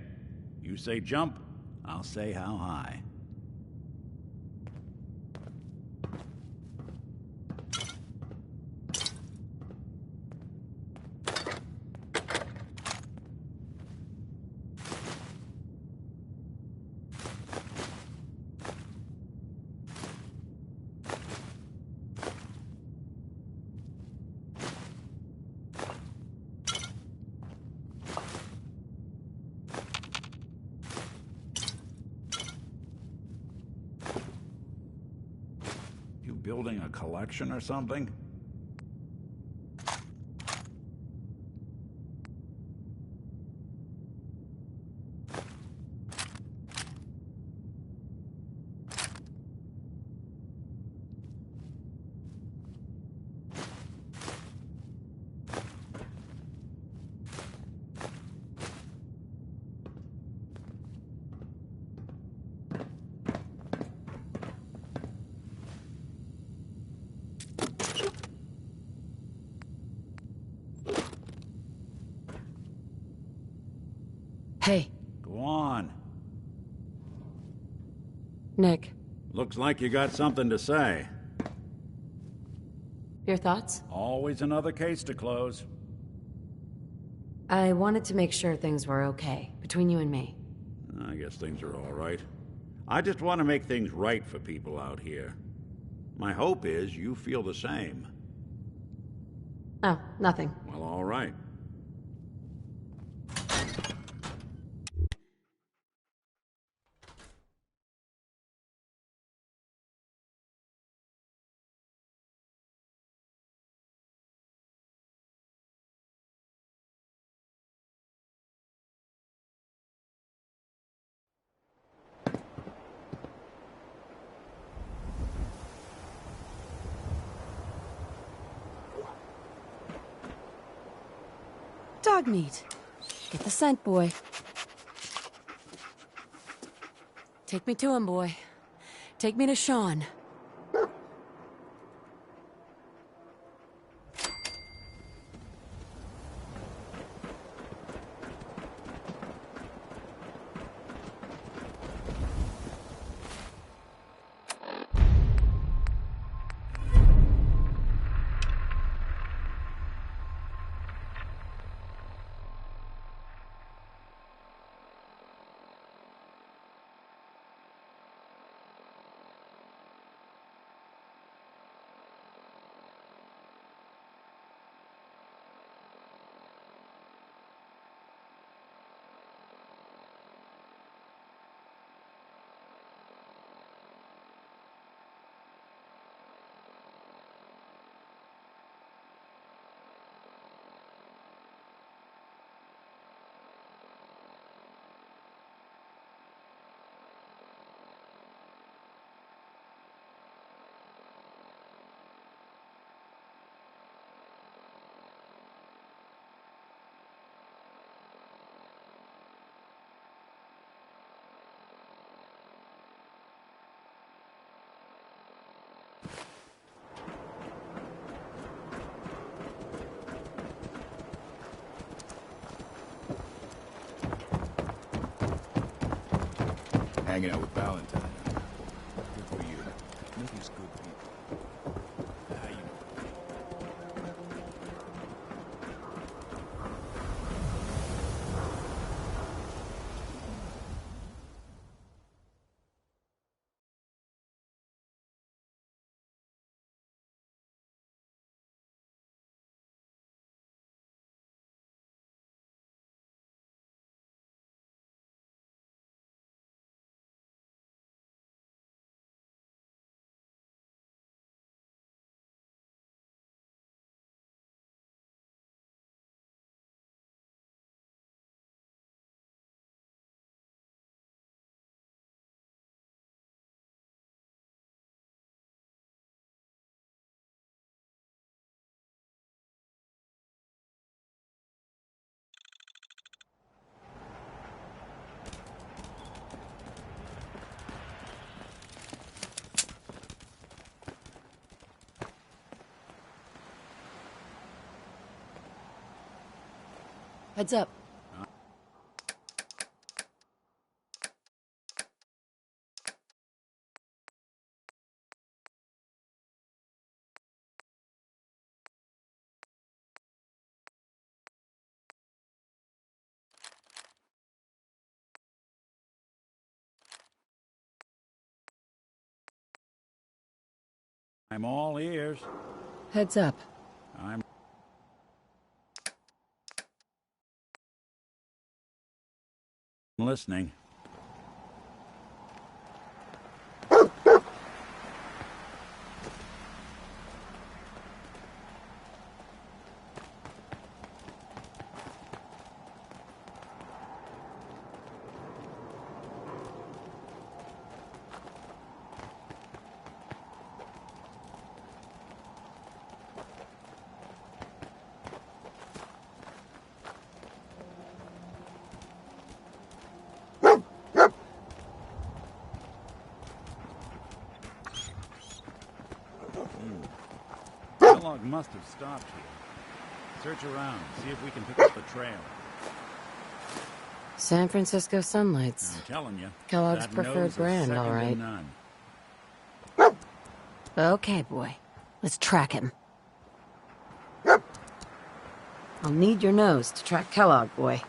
You say jump, I'll say how high. building a collection or something?
Hey.
Go on.
Nick.
Looks like you got something to say.
Your thoughts?
Always another case to close.
I wanted to make sure things were okay, between you and me.
I guess things are all right. I just want to make things right for people out here. My hope is you feel the same.
Oh, nothing.
Well, all right.
Dog meat. Get the scent, boy. Take me to him, boy. Take me to Sean.
Hanging out with Valentine. Good for you. Nothing's good people. How you
Heads up.
I'm all ears.
Heads up.
I'm listening. Kellogg must have stopped here. Search around, see if we can pick up the trail.
San Francisco Sunlights.
I'm telling you,
Kellogg's
that
preferred
nose is
brand,
second
all
to
right.
none.
Okay, boy. Let's track him. I'll need your nose to track Kellogg, boy.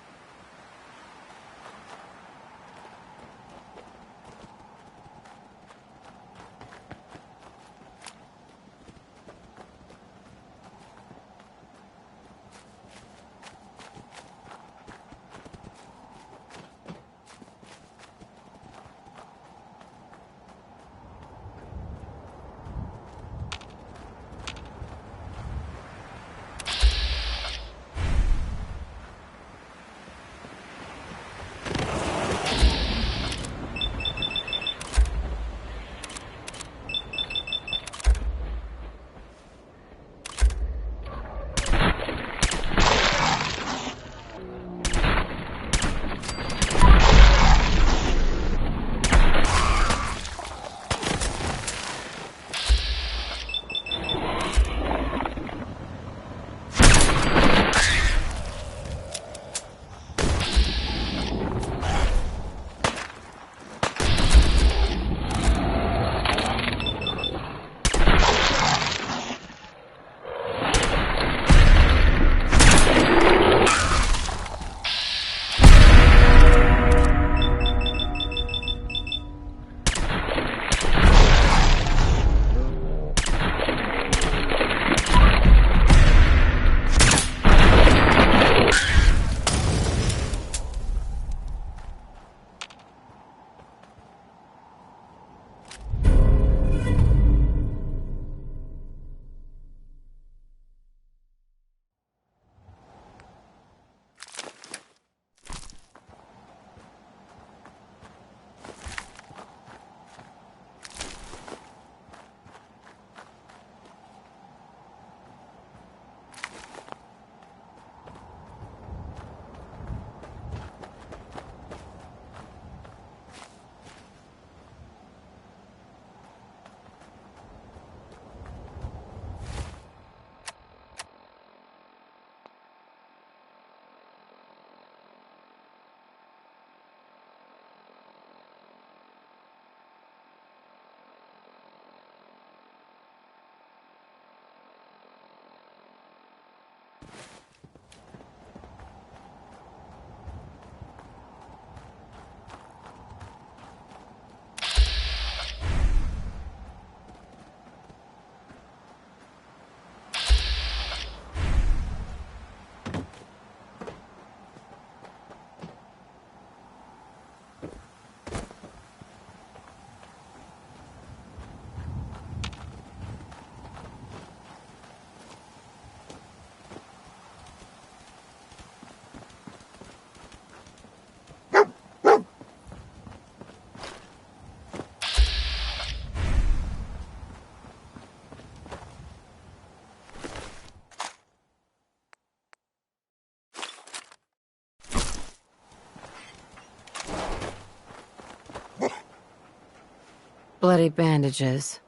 Bloody bandages.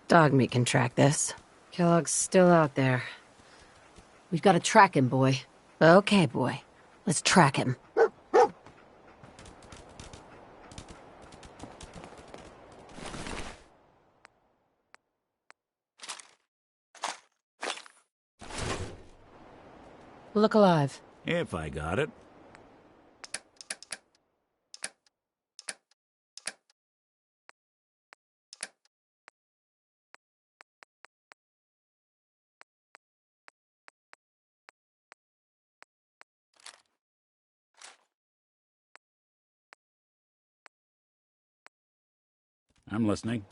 Dog meat can track this. Kellogg's still out there. We've got to track him, boy. Okay, boy. Let's track him. Look alive.
If I got it. I'm listening.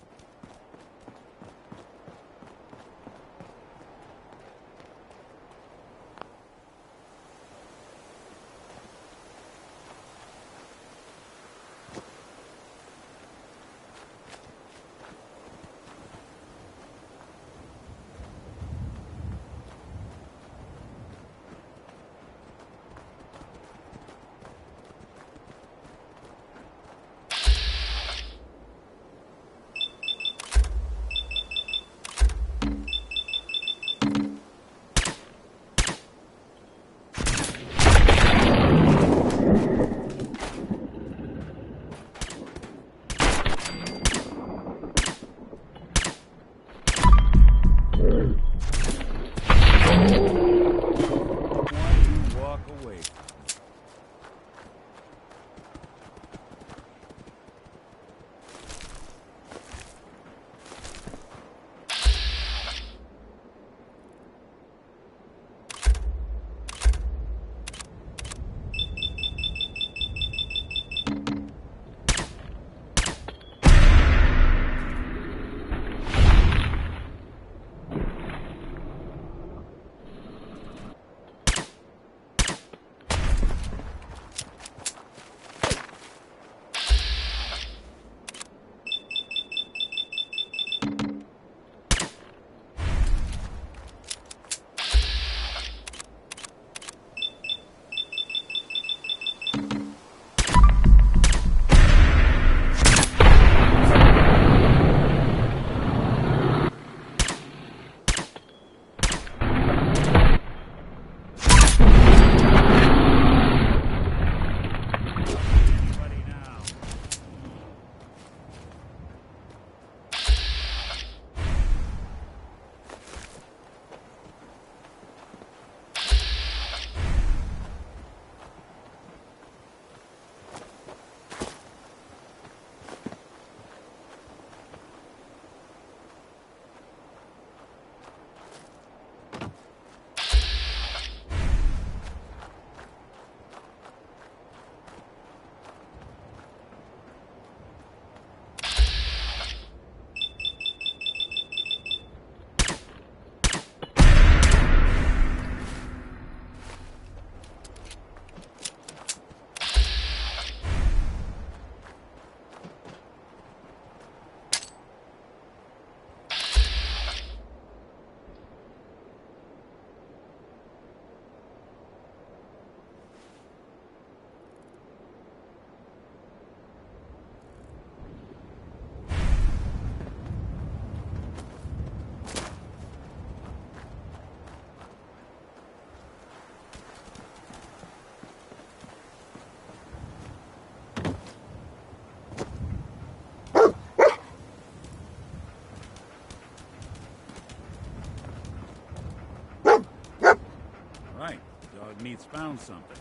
it means found something.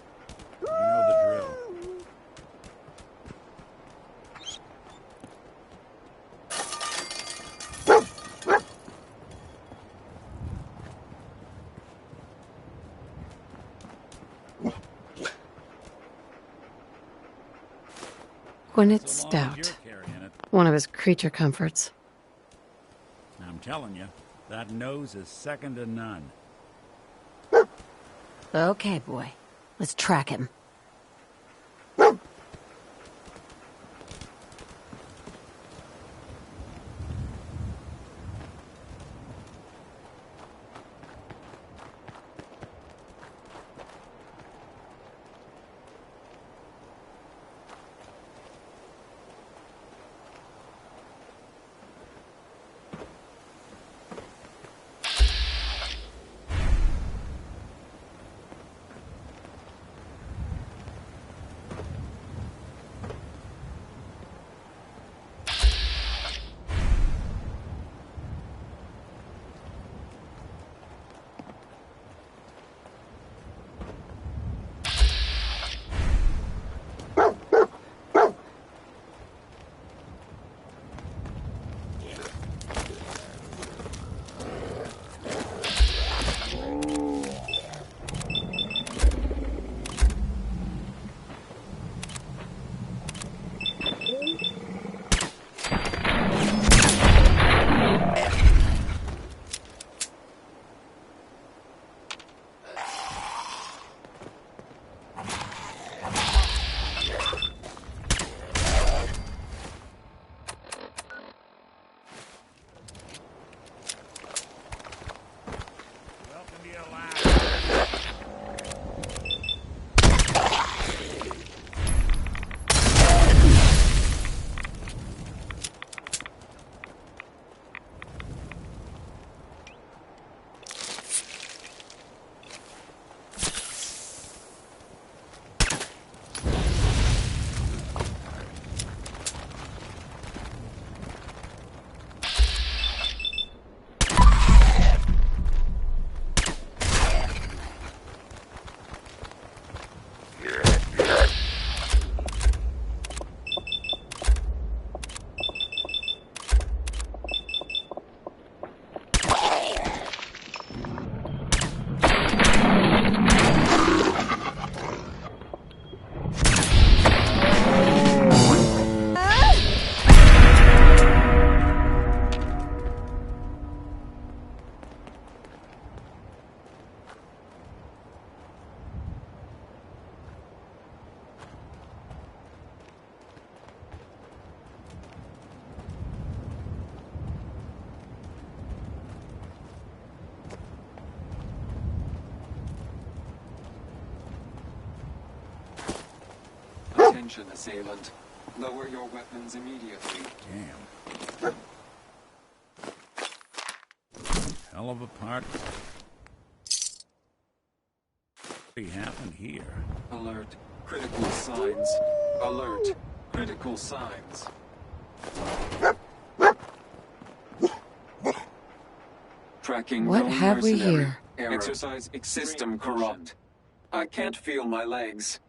You know the drill.
Gwinnett Stout. One of his creature comforts.
I'm telling you, that nose is second to none.
Okay, boy. Let's track him.
Attention, assailant. Lower your weapons immediately.
Damn. Hell of a party. What happened here?
Alert. Critical signs. Alert. Critical signs. Tracking
What
known
have we
mercenary.
here?
Error. Exercise system corrupt. I can't feel my legs.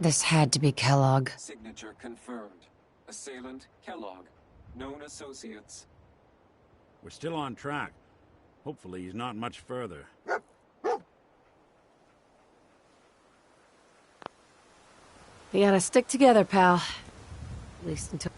This had to be Kellogg.
Signature confirmed. Assailant Kellogg. Known associates.
We're still on track. Hopefully he's not much further.
We gotta stick together, pal. At least until...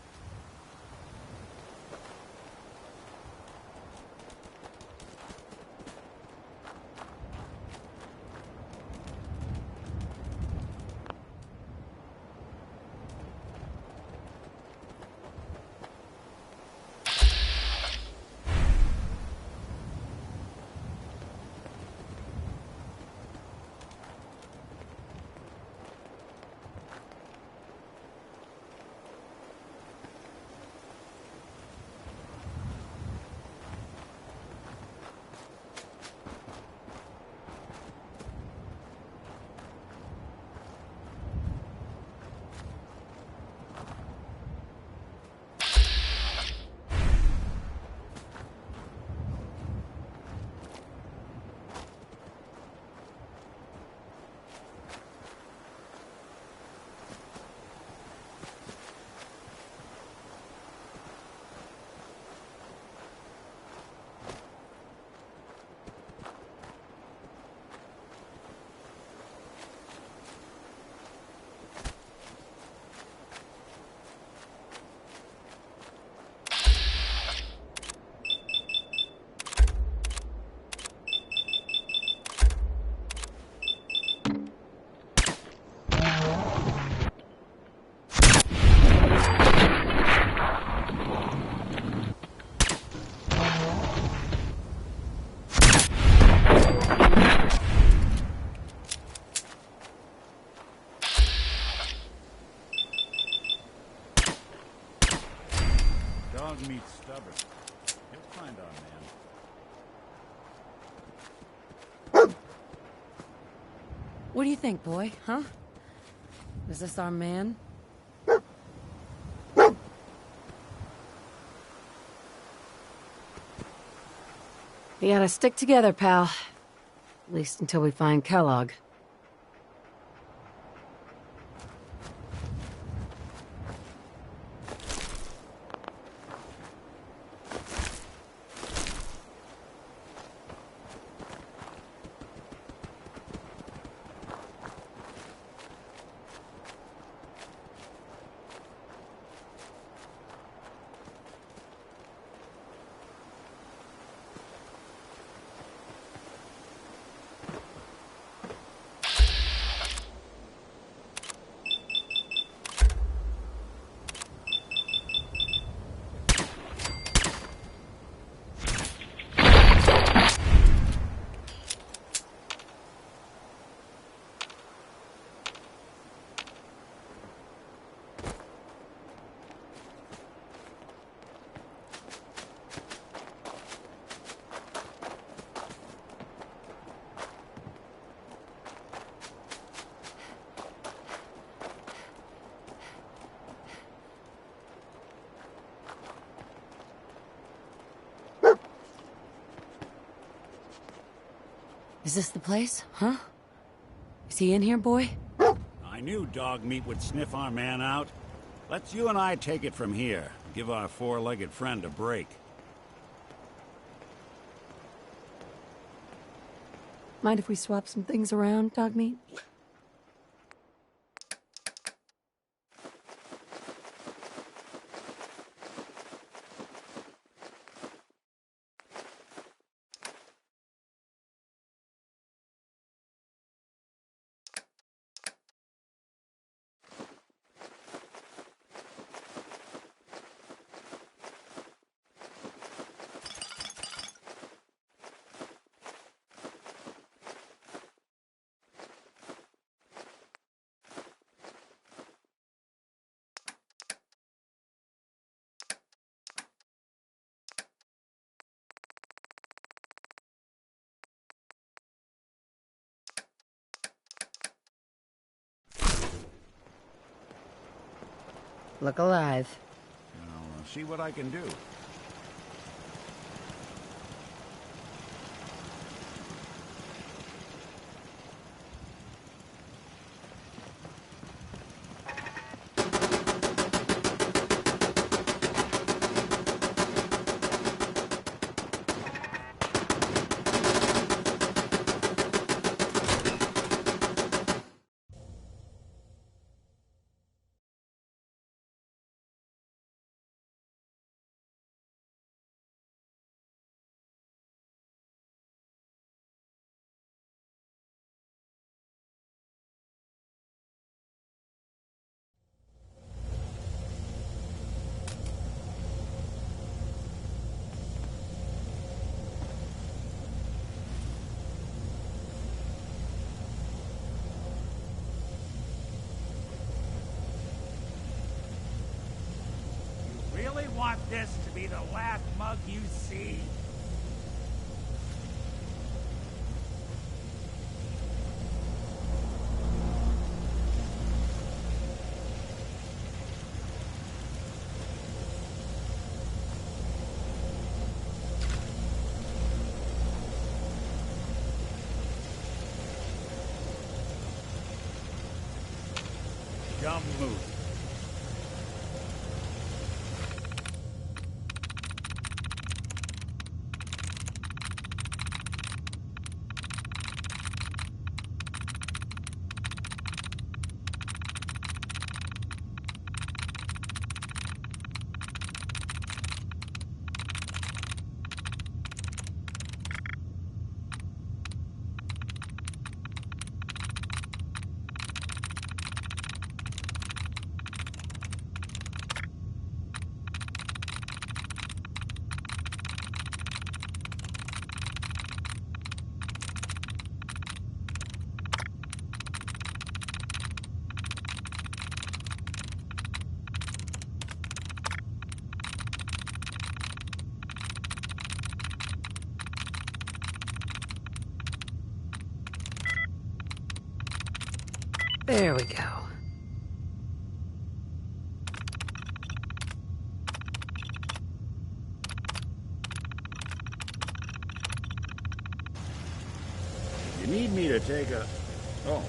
Dog meat's stubborn. He'll find our man.
What do you think, boy? Huh? Is this our man? We gotta stick together, pal. At least until we find Kellogg. Is this the place? Huh? Is he in here, boy?
I knew dog meat would sniff our man out. Let's you and I take it from here. Give our four-legged friend a break.
Mind if we swap some things around, dog meat? Look alive.
I'll see what I can do.
Really want this to be the last mug you see? Dumb move.
There we go.
You need me to take a... Oh,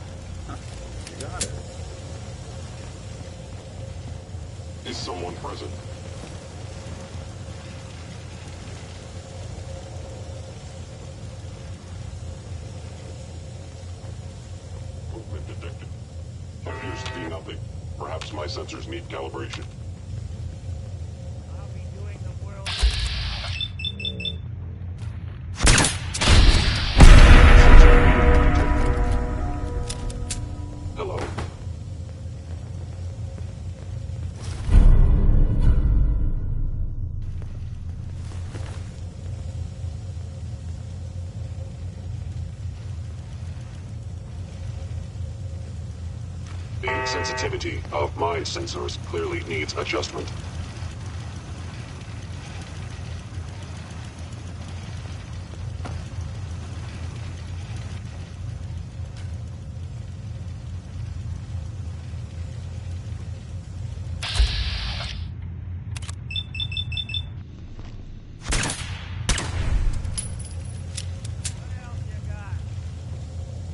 you got it.
Is someone present? Movement detected. Appears to be nothing. Perhaps my sensors need calibration. Hello. The sensitivity of my sensors clearly needs adjustment.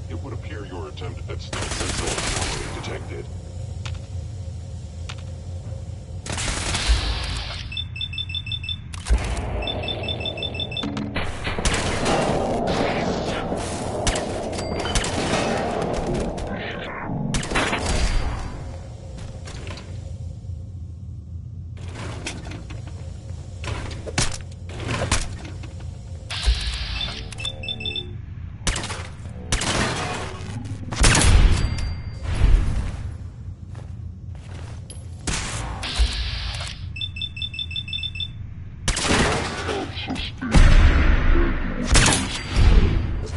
It would appear your attempt at sensor anomaly detected.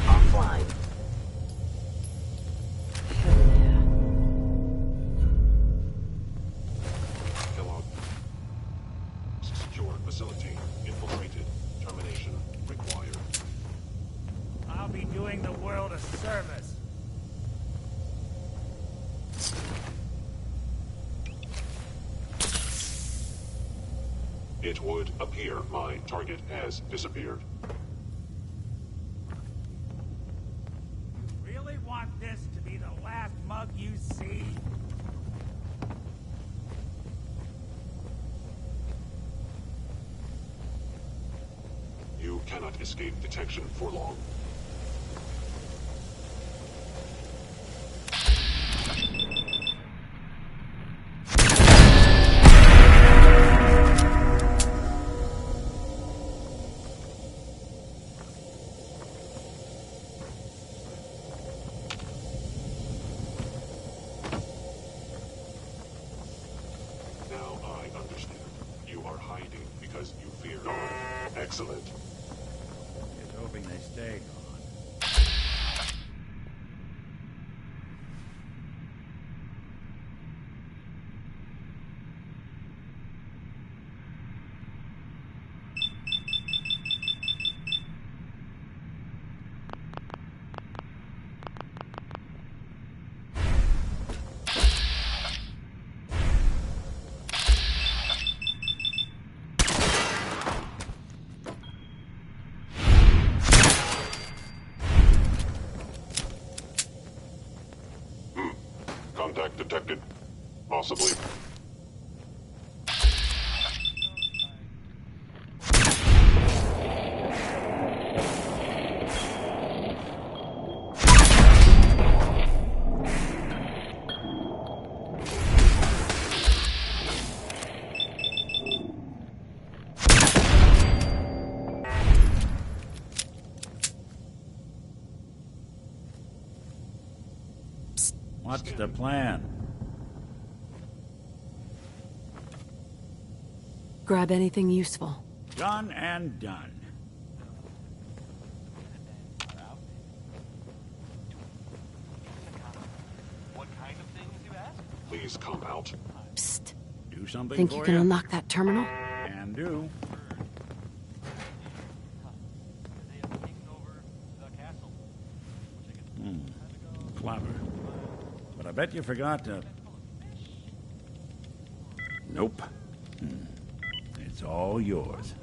Offline.
Kellogg. Secure facility. Infiltrated. Termination required.
I'll be doing the world a service.
It would appear my target has disappeared.
Really want this to be the last mug you see?
You cannot escape detection for long. Now I understand. You are hiding because you fear God. Excellent.
Just hoping they stay gone.
Contact detected. Possibly.
What's the plan?
Grab anything useful.
Done and done.
Please come out.
Psst.
Do something
Think
for
you can unlock that terminal?
Can do. Clever. But I bet you forgot to... Nope. It's all yours.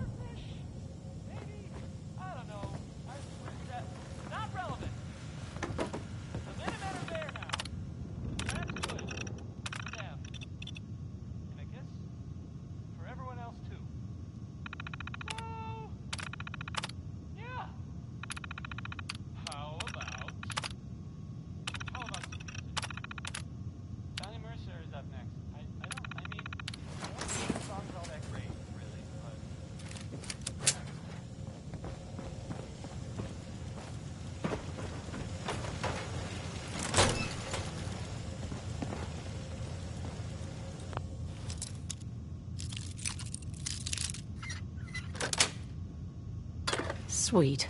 Sweet.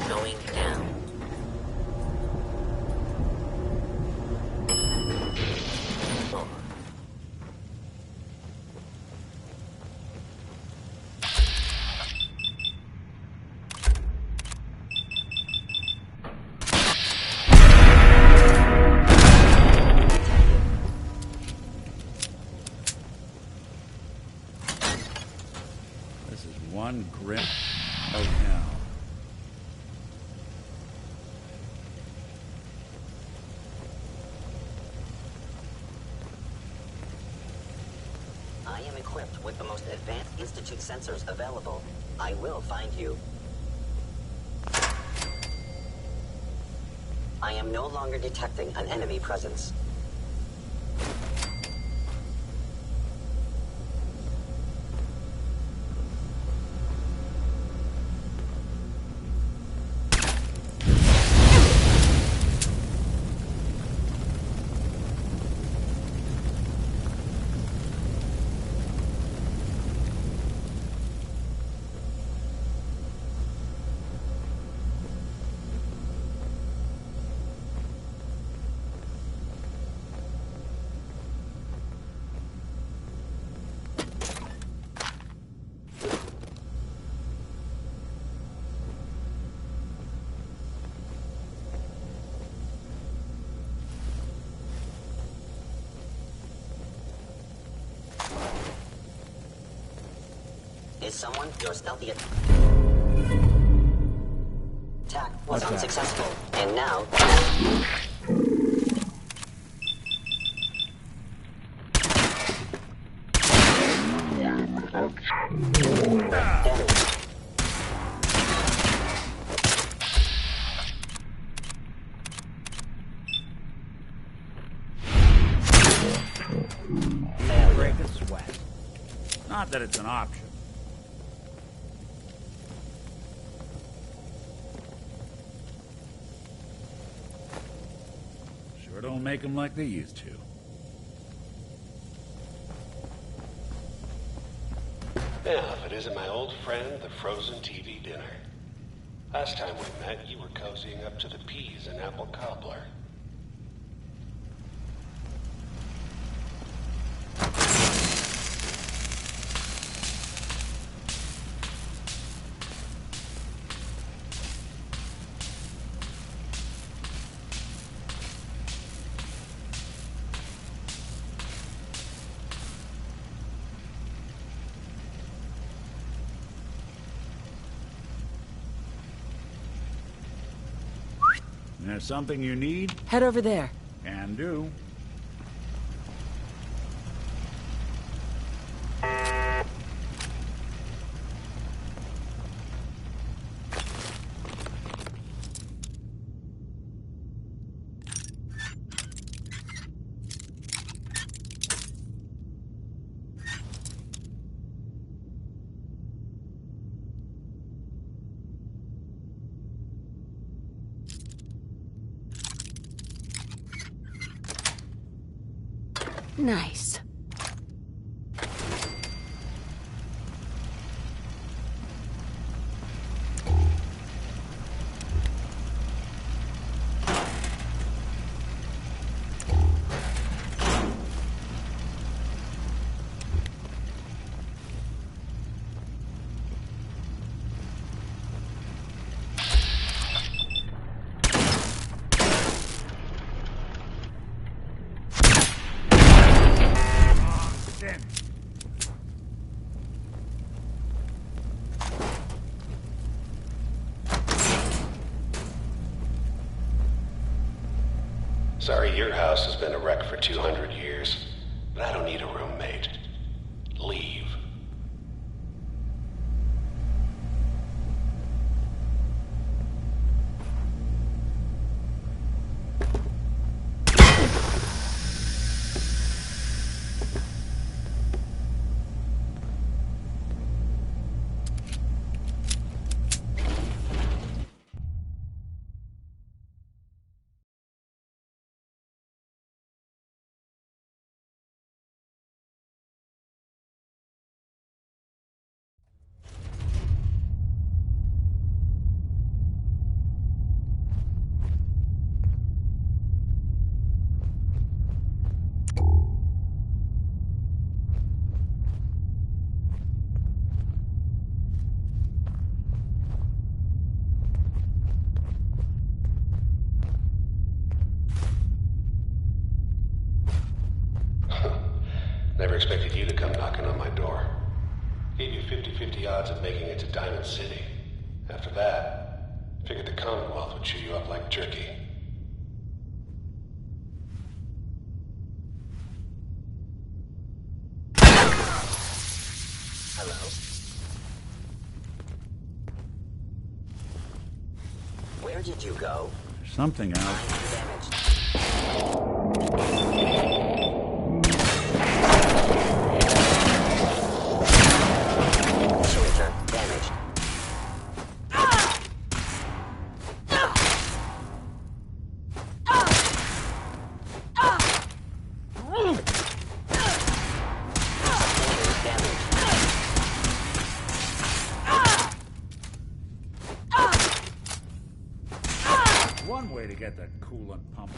Going down.
This is one grim hotel.
I am equipped with the most advanced Institute sensors available. I will find you. I am no longer detecting an enemy presence. Is someone your stealthy attack was unsuccessful, and now...
Break a sweat.
Not that it's an option. Sure don't make them like they used to.
Yeah, if it isn't my old friend, the frozen TV dinner. Last time we met, you were cozying up to the peas and apple cobbler.
There's something you need?
Head over there.
Can do.
Nice.
Sorry your house has been a wreck for 200 years, but I don't need a roommate. Leave. Never expected you to come knocking on my door. Gave you 50-50 odds of making it to Diamond City. After that, figured the Commonwealth would chew you up like jerky.
Hello? Where did you go?
There's something out.
Soldier damaged.
One way to get that coolant pumped.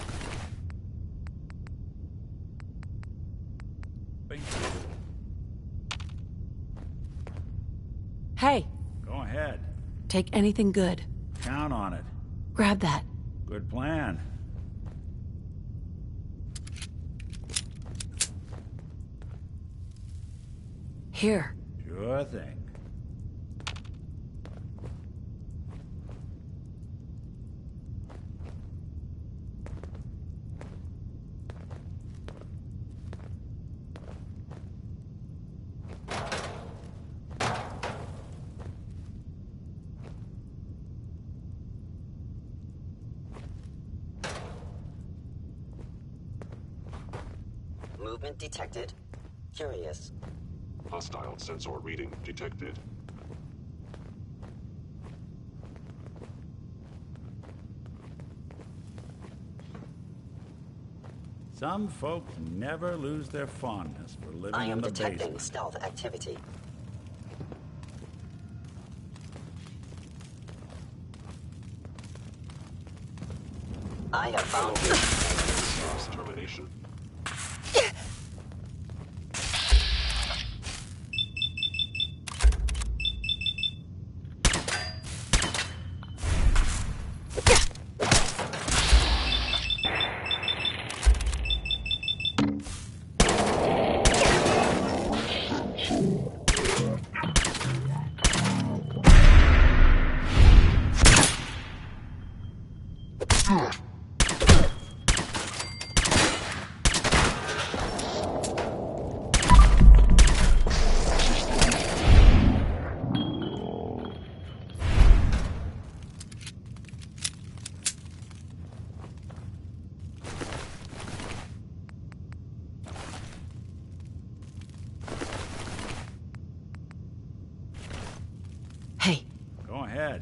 Hey,
Go ahead.
take anything good.
Count on it.
Grab that.
Good plan.
Here.
Sure thing.
Movement detected. Curious.
Hostile sensor reading detected.
Some folks never lose their fondness for living
I am
in the
detecting
basement.
stealth activity. I have found you.
Termination.
Hey,
Go ahead.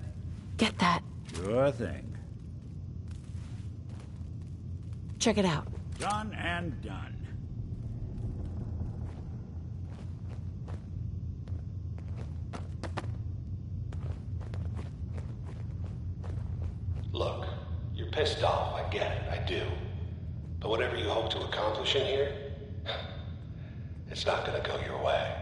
get that.
Sure thing.
Check it out.
Done and done.
You're pissed off, I get it, I do. But whatever you hope to accomplish in here, it's not gonna go your way.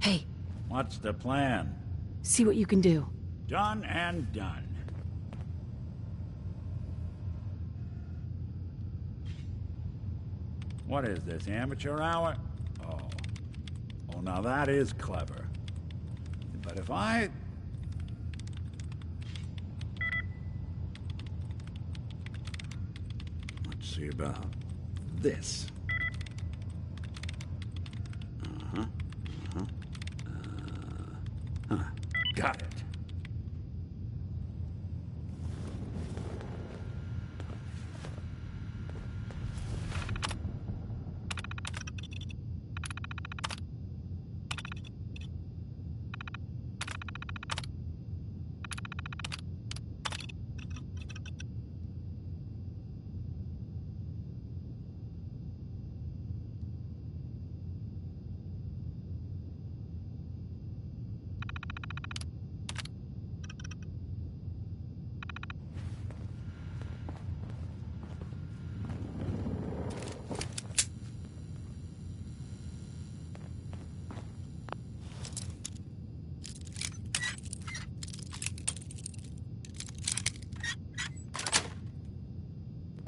Hey,
What's the plan?
see what you can do.
Done and done. What is this, amateur hour? Oh. Oh, now that is clever. But if I... Let's see about this. Got it.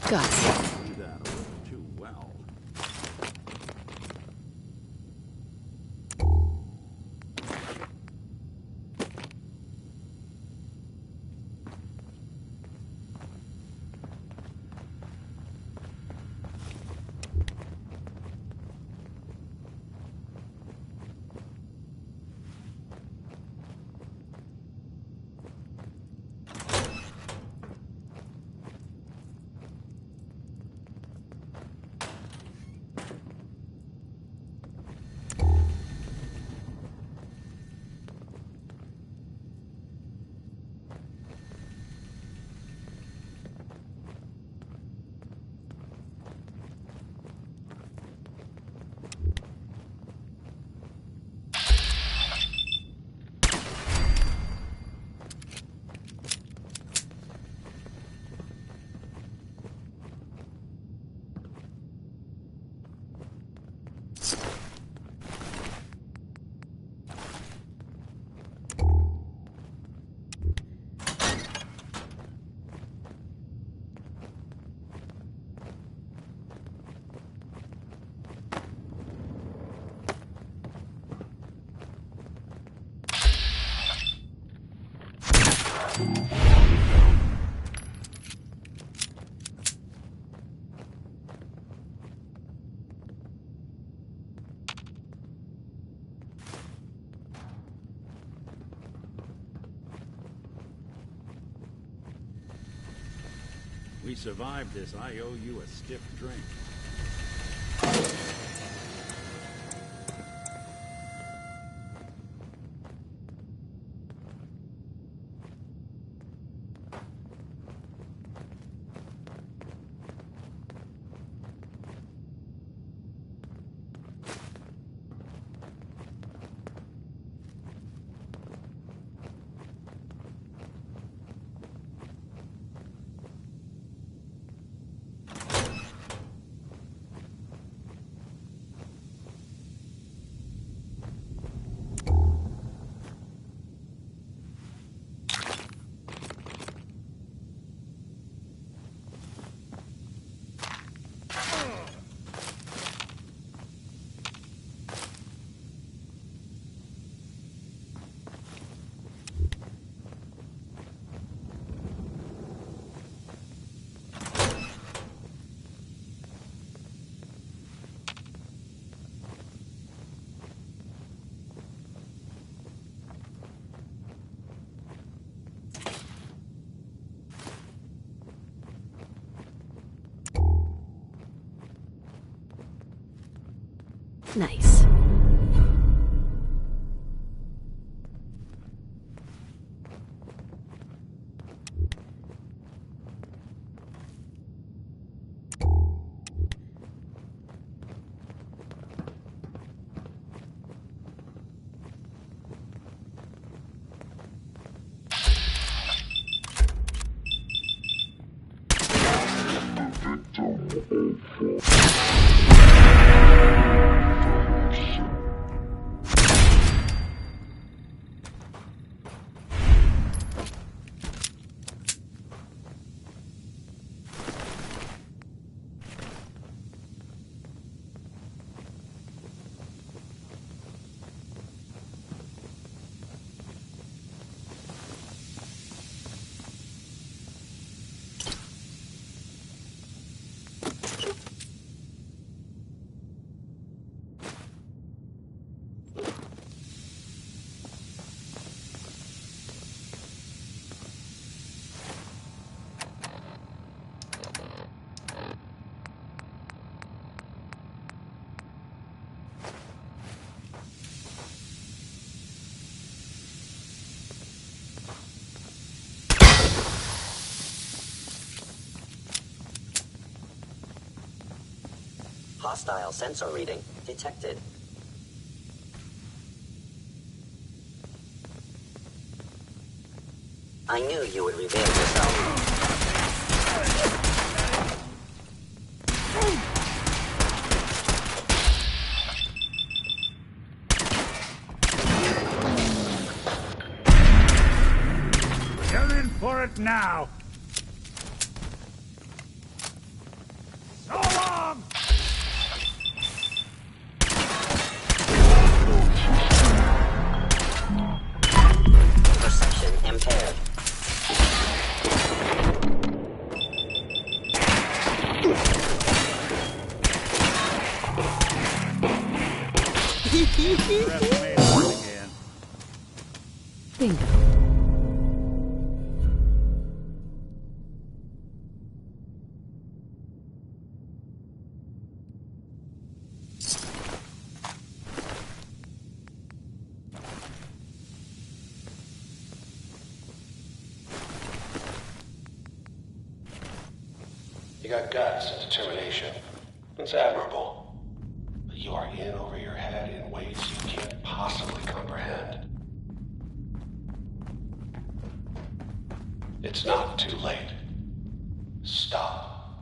Got it.
Do that a little too well. We survived this. I owe you a stiff drink.
Nice.
Hostile sensor reading detected. I knew you would reveal yourself.
Get in for it now! So long!
Perception impaired.
Bingo.
You got guts and determination. It's admirable. But you are in over your head in ways you can't possibly comprehend. It's not too late. Stop.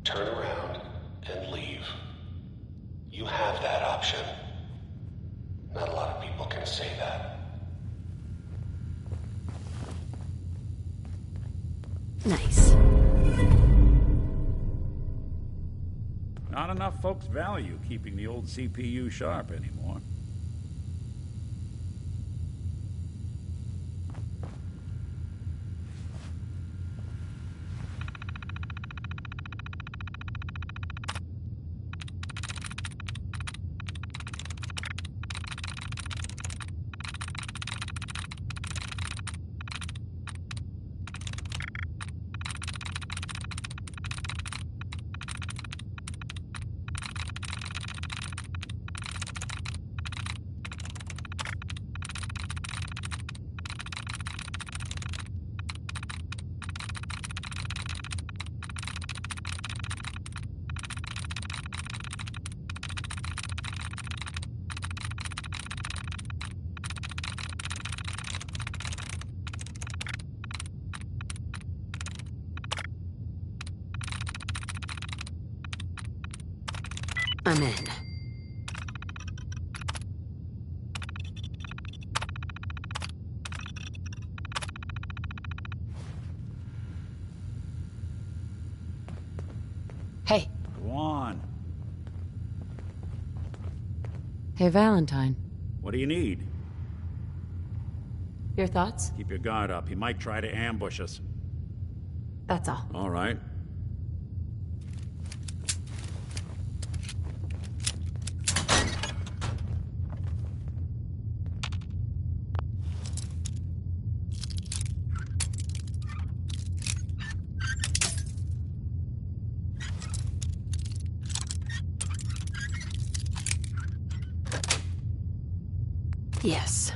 Turn around and leave. You have that option. Not a lot of people can say that.
Nice.
Not enough folks value keeping the old CPU sharp anymore.
I'm in. Hey.
Go on.
Hey, Valentine.
What do you need?
Your thoughts?
Keep your guard up. He might try to ambush us.
That's all.
All right.
Yes.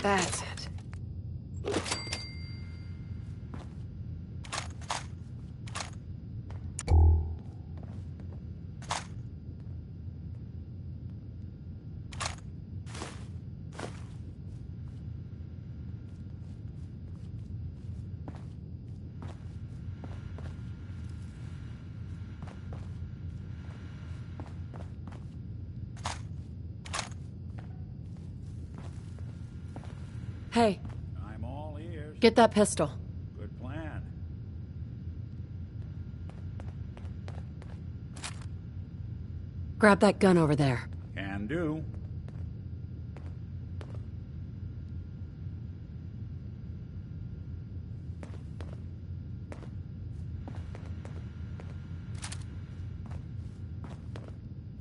That's it. Hey.
I'm all ears.
Get that pistol.
Good plan.
Grab that gun over there.
Can do.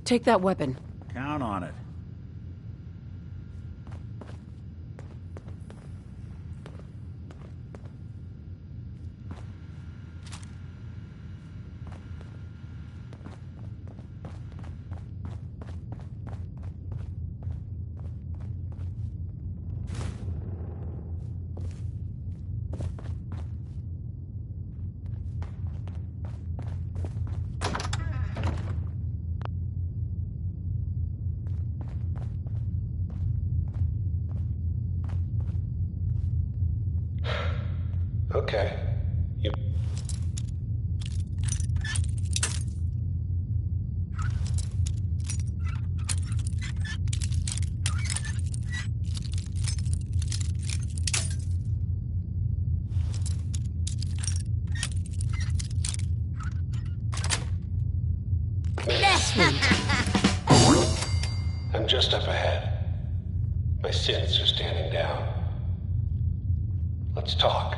Take that weapon.
Count on it.
Okay. You... I'm just up ahead. My sins are standing down. Let's talk.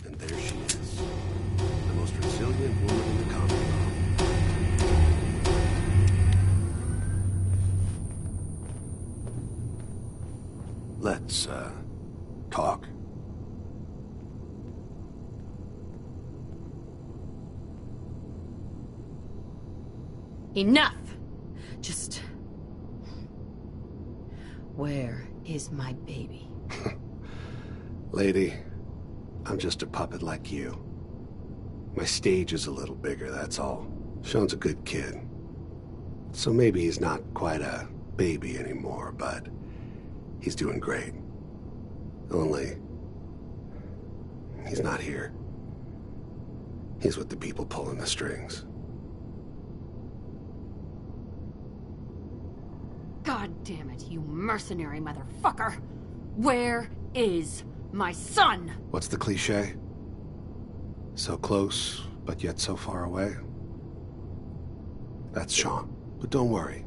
And there she is. The most resilient woman in the Commonwealth. Let's, talk.
Enough! Just... Where is my baby?
Lady, I'm just a puppet like you. My stage is a little bigger, that's all. Sean's a good kid. So maybe he's not quite a baby anymore, but he's doing great. Only, he's not here. He's with the people pulling the strings.
God damn it, you mercenary motherfucker! Where is my son?
What's the cliche? So close, but yet so far away? That's Sean. But don't worry.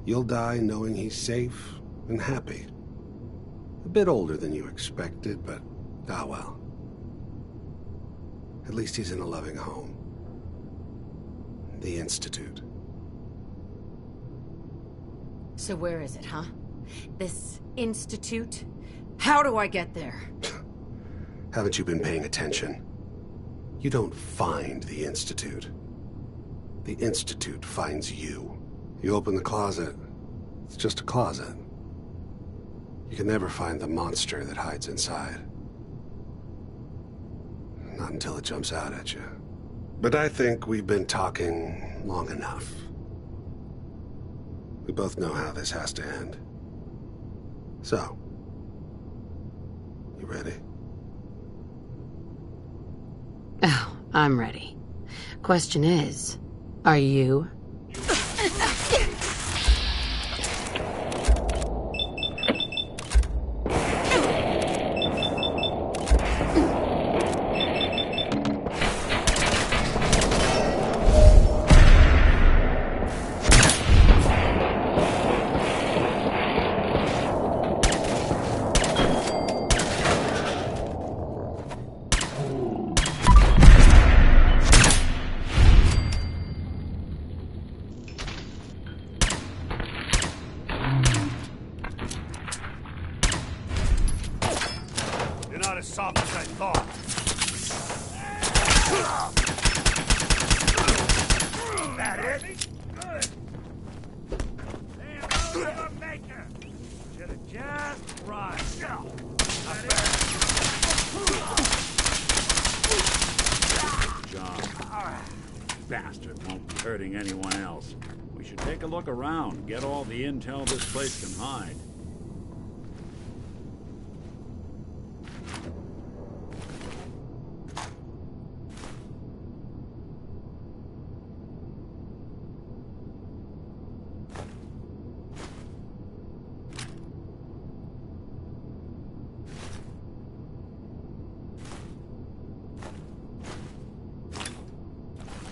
You'll die knowing he's safe and happy. A bit older than you expected, but ah well. At least he's in a loving home. The Institute.
So where is it, huh? This institute? How do I get there?
Haven't you been paying attention? You don't find the Institute. The Institute finds you. You open the closet, it's just a closet. You can never find the monster that hides inside. Not until it jumps out at you. But I think we've been talking long enough. We both know how this has to end. So, you ready?
Oh, I'm ready. Question is, are you?
You're not as soft as I thought. That it? Good. Damn, a maker. Should have just run.
Job. Bastard won't be hurting anyone else. We should take a look around, get all the intel this place can hide.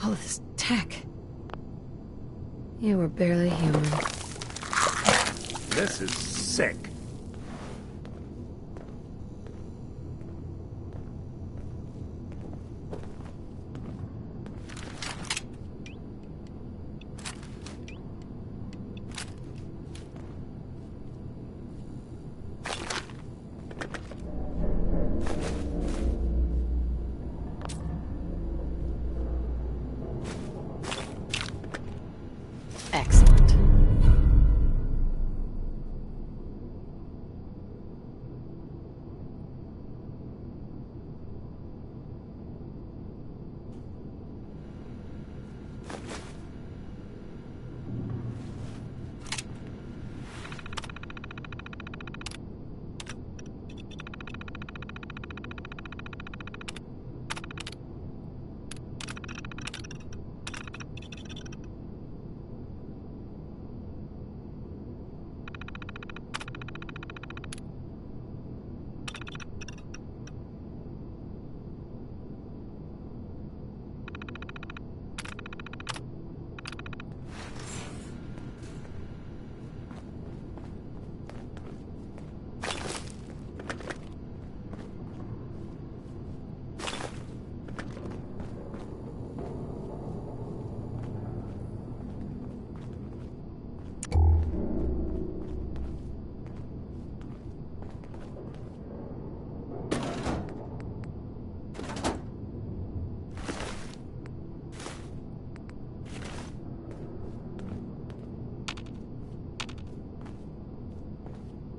All of this tech. You were barely human.
This is sick.
Excellent.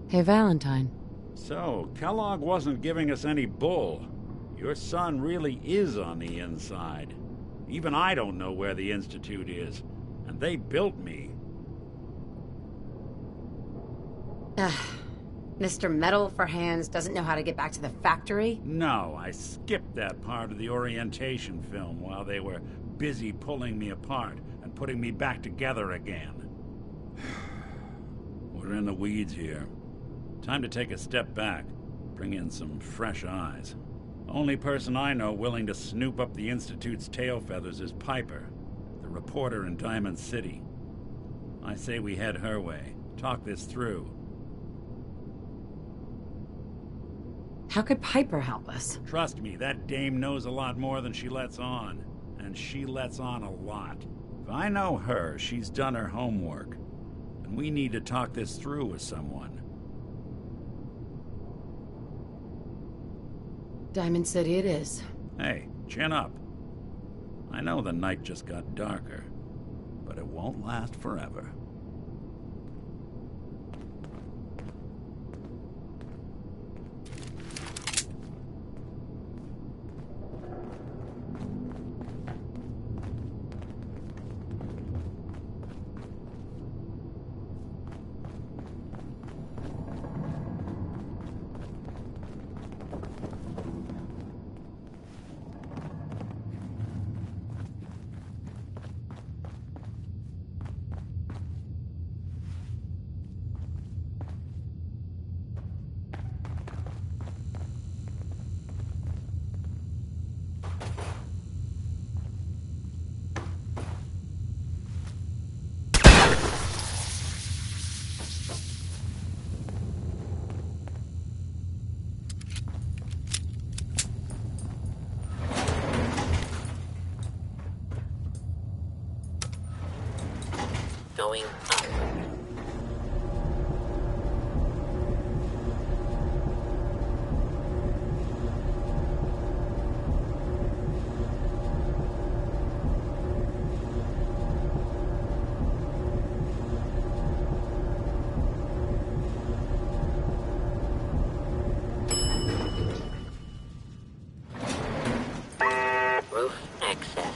Hey, Valentine.
So, Kellogg wasn't giving us any bull. Your son really is on the inside. Even I don't know where the Institute is. And they built me.
Mr. Metal for Hands doesn't know how to get back to the factory?
No, I skipped that part of the orientation film while they were busy pulling me apart and putting me back together again. We're in the weeds here. Time to take a step back, bring in some fresh eyes. Only person I know willing to snoop up the Institute's tail feathers is Piper, the reporter in Diamond City. I say we head her way, talk this through.
How could Piper help us?
Trust me, that dame knows a lot more than she lets on. And she lets on a lot. If I know her, she's done her homework. And we need to talk this through with someone.
Diamond City it is.
Hey, chin up. I know the night just got darker, but it won't last forever.
going up. Roof access.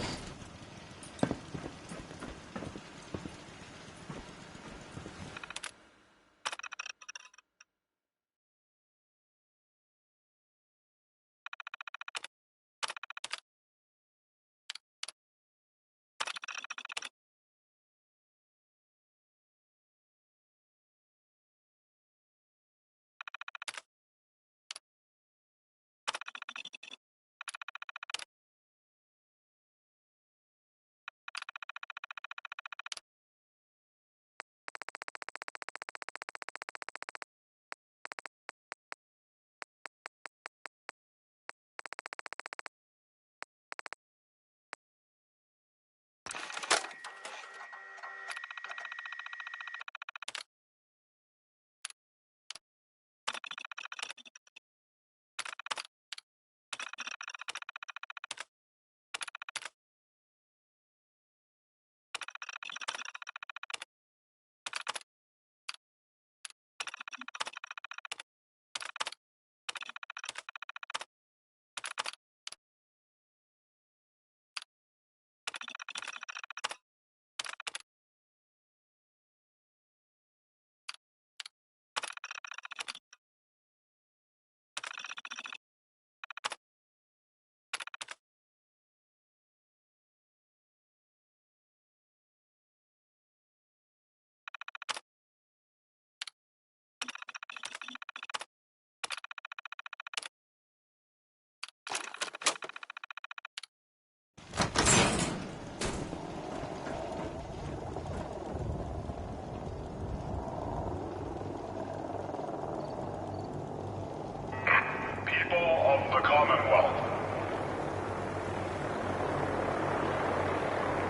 The Commonwealth.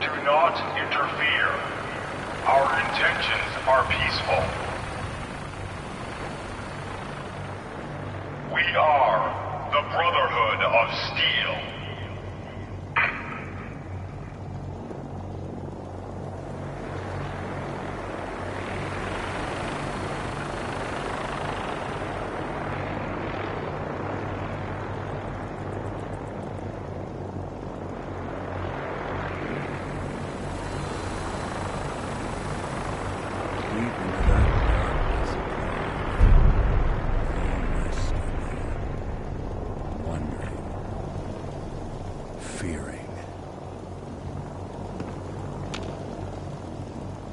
Do not interfere. Our intentions are peaceful. We are the Brotherhood of Steel.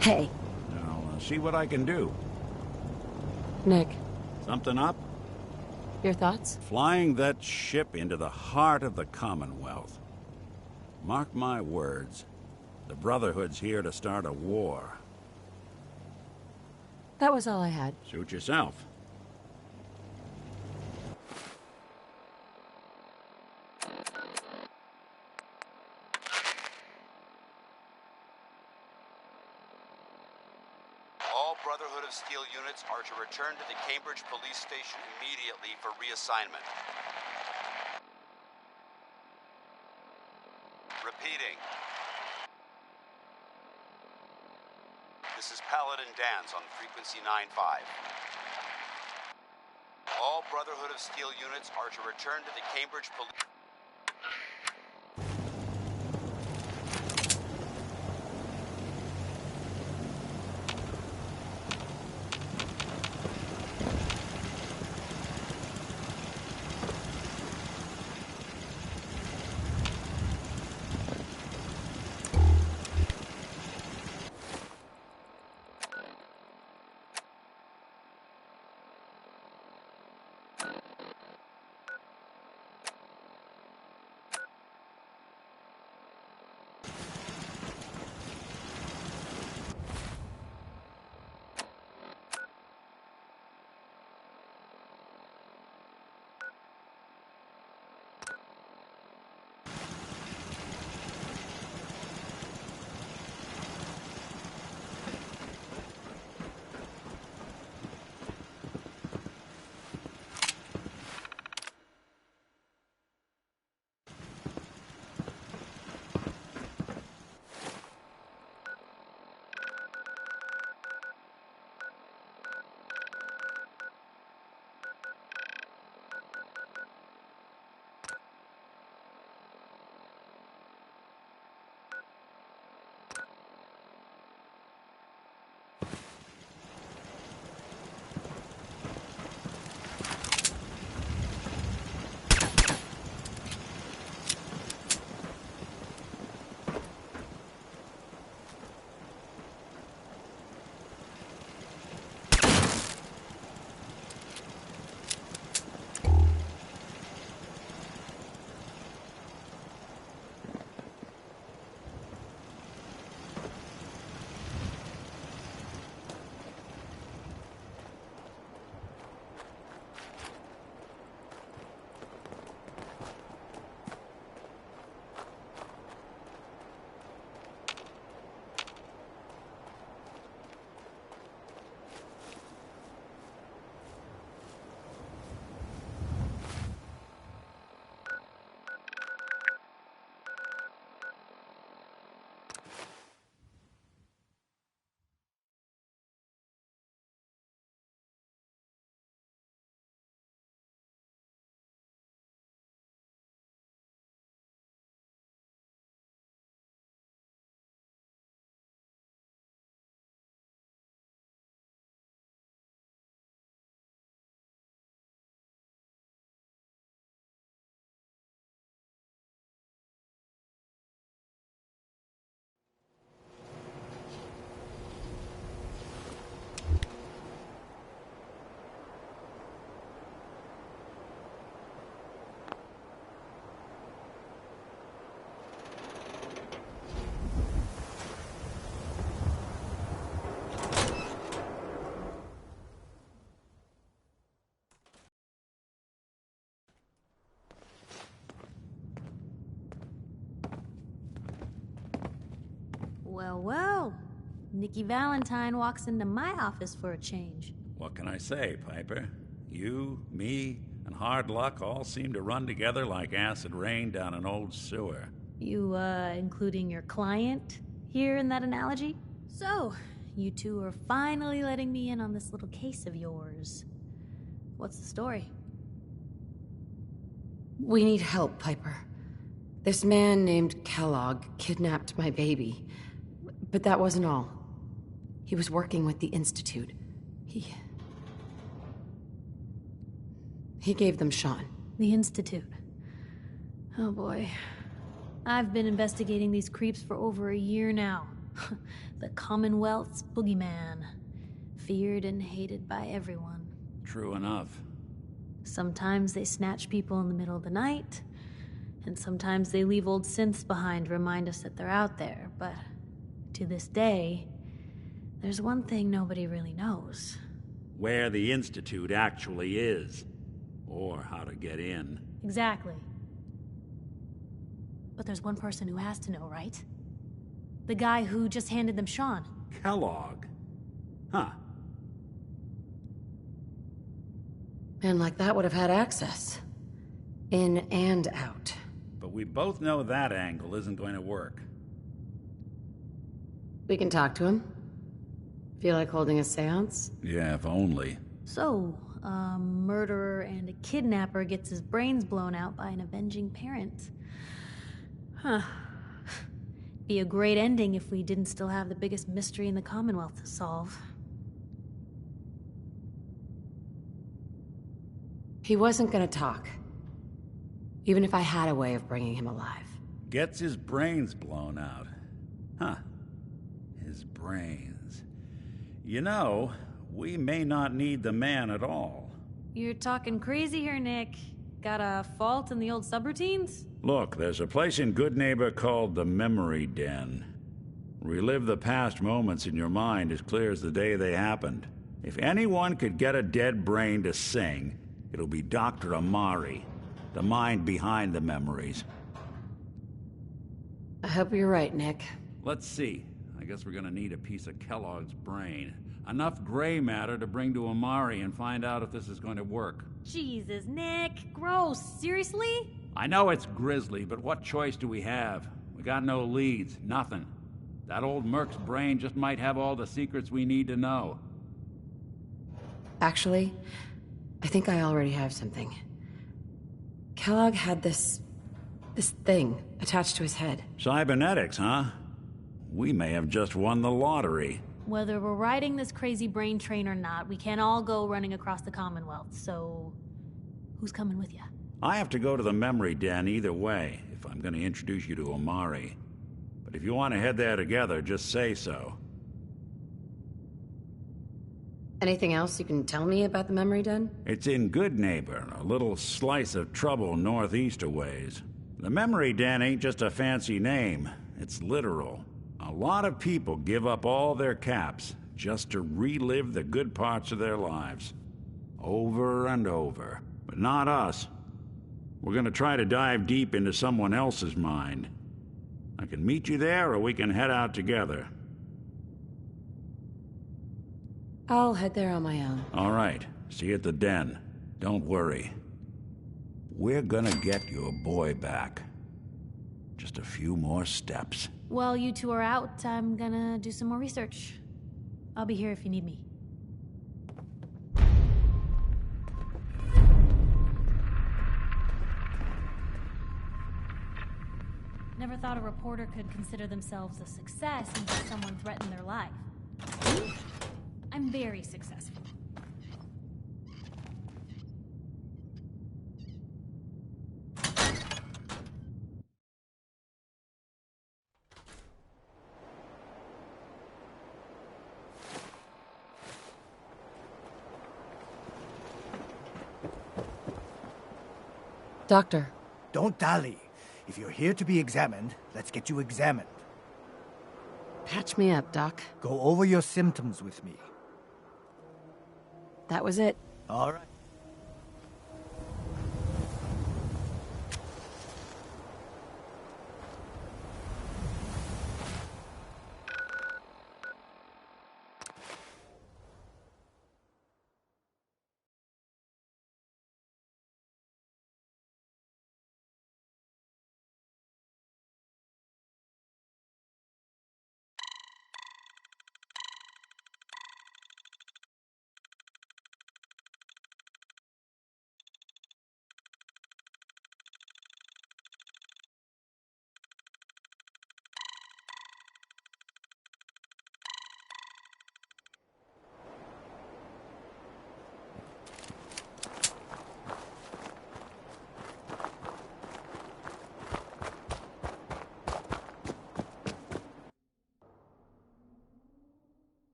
Hey.
I'll see what I can do.
Nick.
Something up?
Your thoughts?
Flying that ship into the heart of the Commonwealth. Mark my words. The Brotherhood's here to start a war.
That was all I had.
Suit yourself.
All Brotherhood of Steel units are to return to the Cambridge police station immediately for reassignment. Repeating. This is Paladin Dan's on frequency 9-5. All Brotherhood of Steel units are to return to the Cambridge police...
Well, well. Nikki Valentine walks into my office for a change.
What can I say, Piper? You, me, and hard luck all seem to run together like acid rain down an old sewer.
You, including your client here in that analogy? So, you two are finally letting me in on this little case of yours. What's the story?
We need help, Piper. This man named Kellogg kidnapped my baby. But that wasn't all. He was working with the Institute. He gave them Sean.
The Institute. Oh boy. I've been investigating these creeps for over a year now. The Commonwealth's boogeyman. Feared and hated by everyone.
True enough.
Sometimes they snatch people in the middle of the night, and sometimes they leave old synths behind to remind us that they're out there, but to this day, there's one thing nobody really knows.
Where the Institute actually is. Or how to get in.
Exactly. But there's one person who has to know, right? The guy who just handed them Sean.
Kellogg? Huh.
Man like that would have had access. In and out.
But we both know that angle isn't going to work.
We can talk to him. Feel like holding a seance?
Yeah, if only.
So, a murderer and a kidnapper gets his brains blown out by an avenging parent. Huh. Be a great ending if we didn't still have the biggest mystery in the Commonwealth to solve.
He wasn't gonna talk. Even if I had a way of bringing him alive.
Gets his brains blown out. Huh. His brains. You know, we may not need the man at all.
You're talking crazy here, Nick. Got a fault in the old subroutines?
Look, there's a place in Good Neighbor called the Memory Den. Relive the past moments in your mind as clear as the day they happened. If anyone could get a dead brain to sing, it'll be Dr. Amari, the mind behind the memories.
I hope you're right, Nick.
Let's see. I guess we're gonna need a piece of Kellogg's brain. Enough gray matter to bring to Amari and find out if this is going to work.
Jesus, Nick. Gross. Seriously?
I know it's grisly, but what choice do we have? We got no leads, nothing. That old Merc's brain just might have all the secrets we need to know.
Actually, I think I already have something. Kellogg had this thing attached to his head.
Cybernetics, huh? We may have just won the lottery.
Whether we're riding this crazy brain train or not, we can't all go running across the Commonwealth, so who's coming with you?
I have to go to the Memory Den either way, if I'm going to introduce you to Amari. But if you want to head there together, just say so.
Anything else you can tell me about the Memory Den?
It's in Good Neighbor, a little slice of trouble northeast a ways. The Memory Den ain't just a fancy name, it's literal. A lot of people give up all their caps just to relive the good parts of their lives. Over and over. But not us. We're gonna try to dive deep into someone else's mind. I can meet you there, or we can head out together.
I'll head there on my own.
All right. See you at the den. Don't worry. We're gonna get your boy back. Just a few more steps.
While you two are out, I'm gonna do some more research. I'll be here if you need me. Never thought a reporter could consider themselves a success until someone threatened their life. I'm very successful.
Doctor.
Don't dally. If you're here to be examined, let's get you examined.
Patch me up, Doc.
Go over your symptoms with me.
That was it.
All right.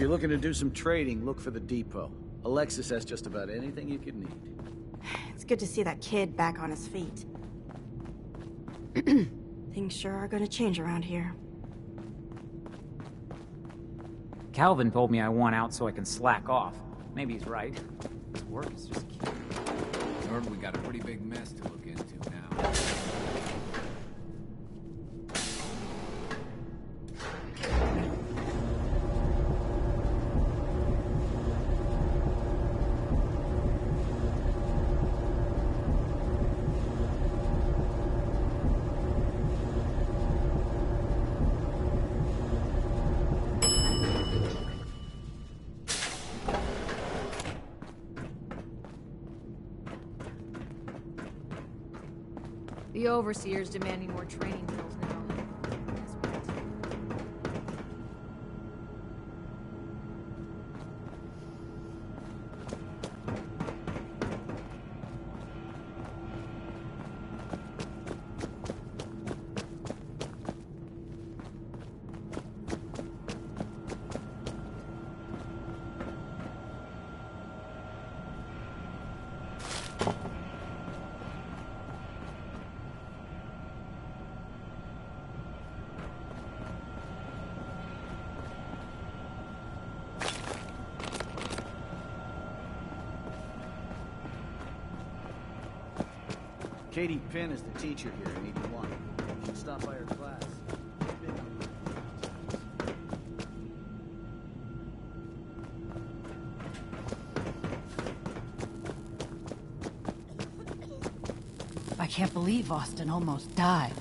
you're looking to do some trading, look for the depot. Alexis has just about anything you could need.
It's good to see that kid back on his feet. Things sure are gonna change around here.
Calvin told me I want out so I can slack off. Maybe he's right. This work is just killing me.
Heard we got a pretty big mess to look into now.
The Overseer's demanding more training drills now.
Katie Pinn is the teacher here in 81. You should stop by her class.
I can't believe Austin almost died.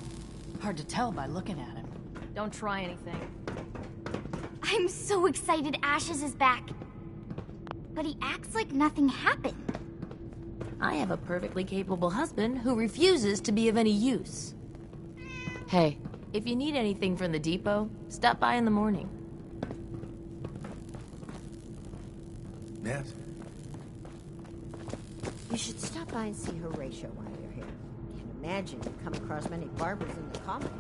Hard to tell by looking at him.
Don't try anything.
I'm so excited Ashes is back. But he acts like nothing happened.
I have a perfectly capable husband who refuses to be of any use. Hey, if you need anything from the depot, stop by in the morning.
Yes?
You should stop by and see Horatio while you're here. Can't imagine you come across many barbers in the Commonwealth.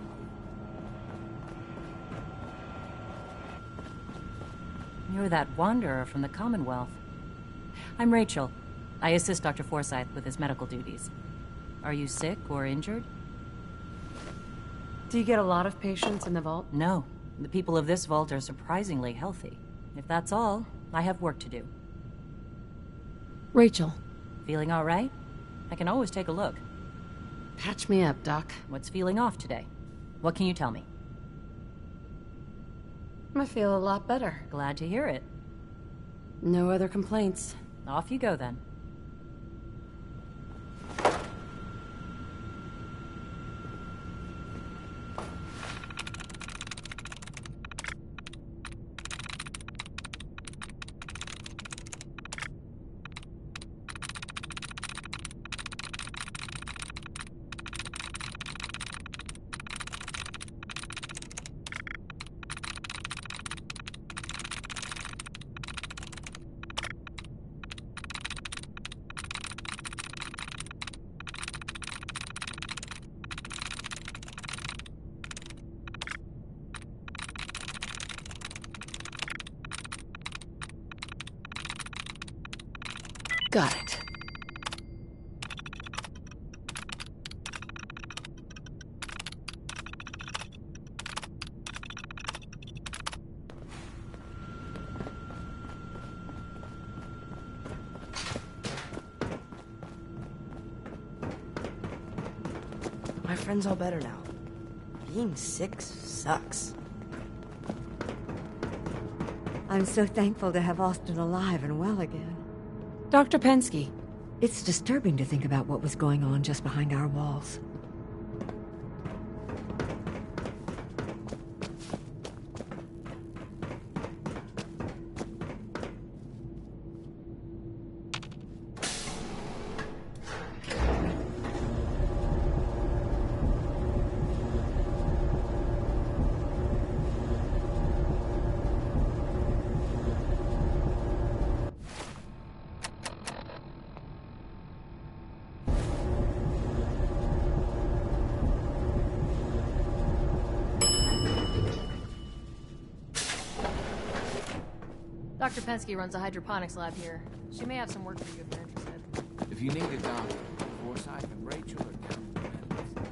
You're that wanderer from the Commonwealth. I'm Rachel. I assist Dr. Forsyth with his medical duties. Are you sick or injured?
Do you get a lot of patients in the vault?
No. The people of this vault are surprisingly healthy. If that's all, I have work to do.
Rachel.
Feeling all right? I can always take a look.
Patch me up, Doc.
What's feeling off today? What can you tell me?
I feel a lot better.
Glad to hear it.
No other complaints.
Off you go then.
Got it.
My friend's all better now. Being sick sucks.
I'm so thankful to have Austin alive and well again.
Dr. Pensky.
It's disturbing to think about what was going on just behind our walls.
Dr. Pensky runs a hydroponics lab here. She may have some work for you if you're interested.
If you need a doctor, Forsyth and Rachel are down in the minutes.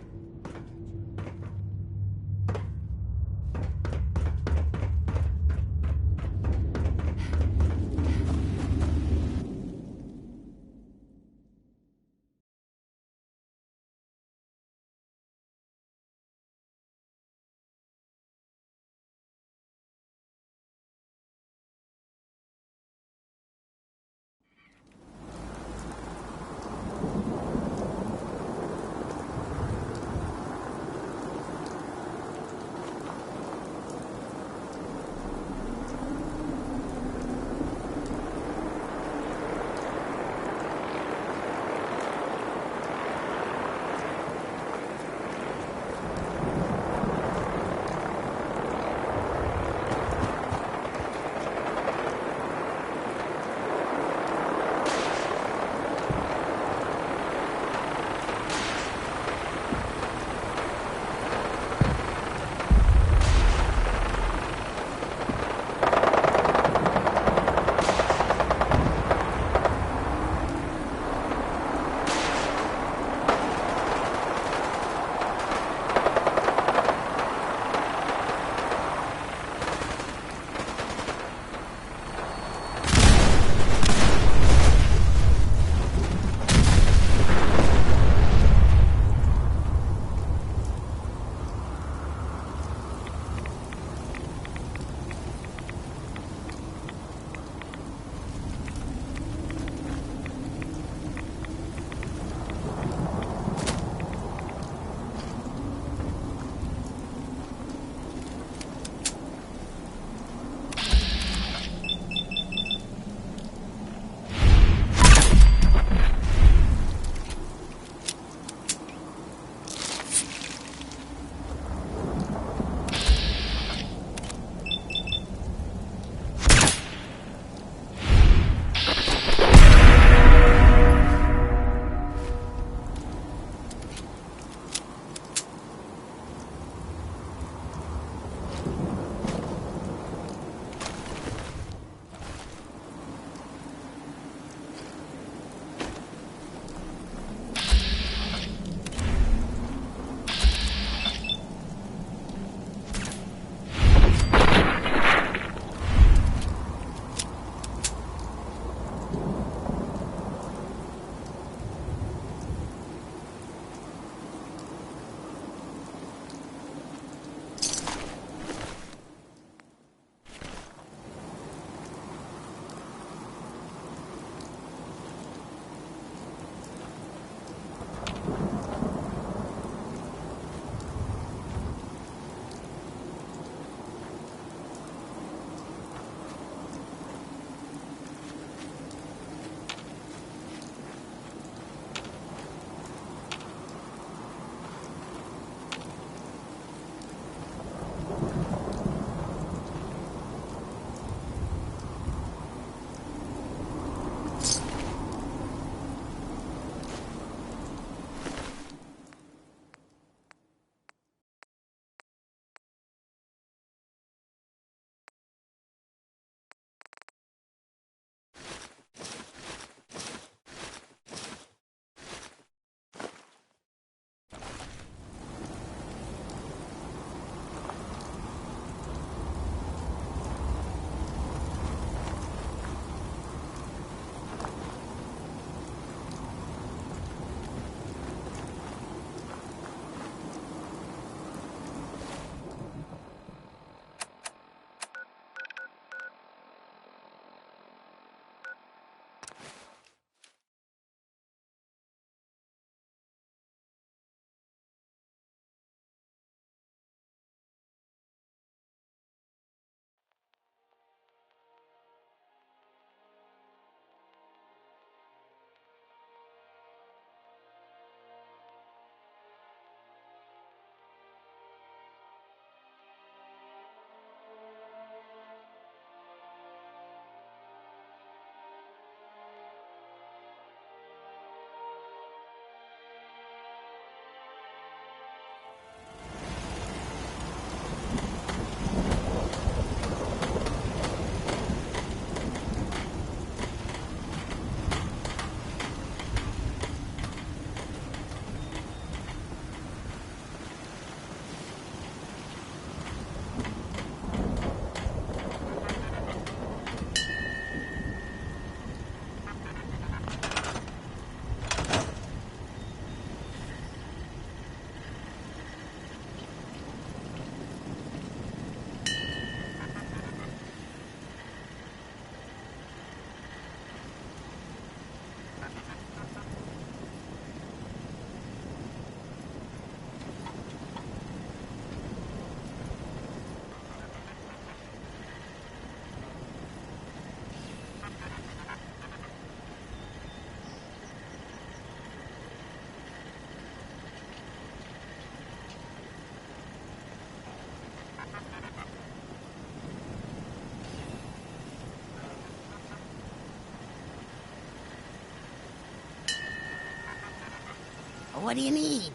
What do you need?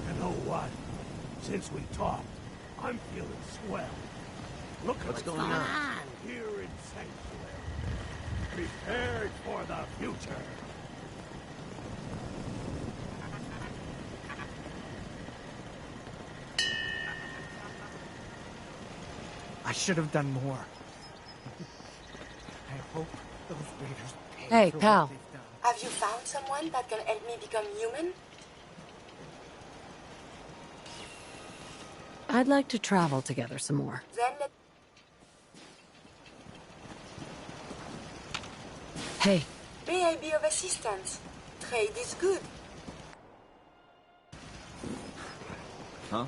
You know what? Since we talked, I'm feeling swell. Look at what's going on here in Sanctuary. Prepared for the future.
I should have done more. I hope those raiders pay
Hey,
for
pal.
what they've done.
Have you found someone that can help me become human?
I'd like to travel together some more.
Then let...
Hey,
May I be of assistance? Trade is good.
Huh?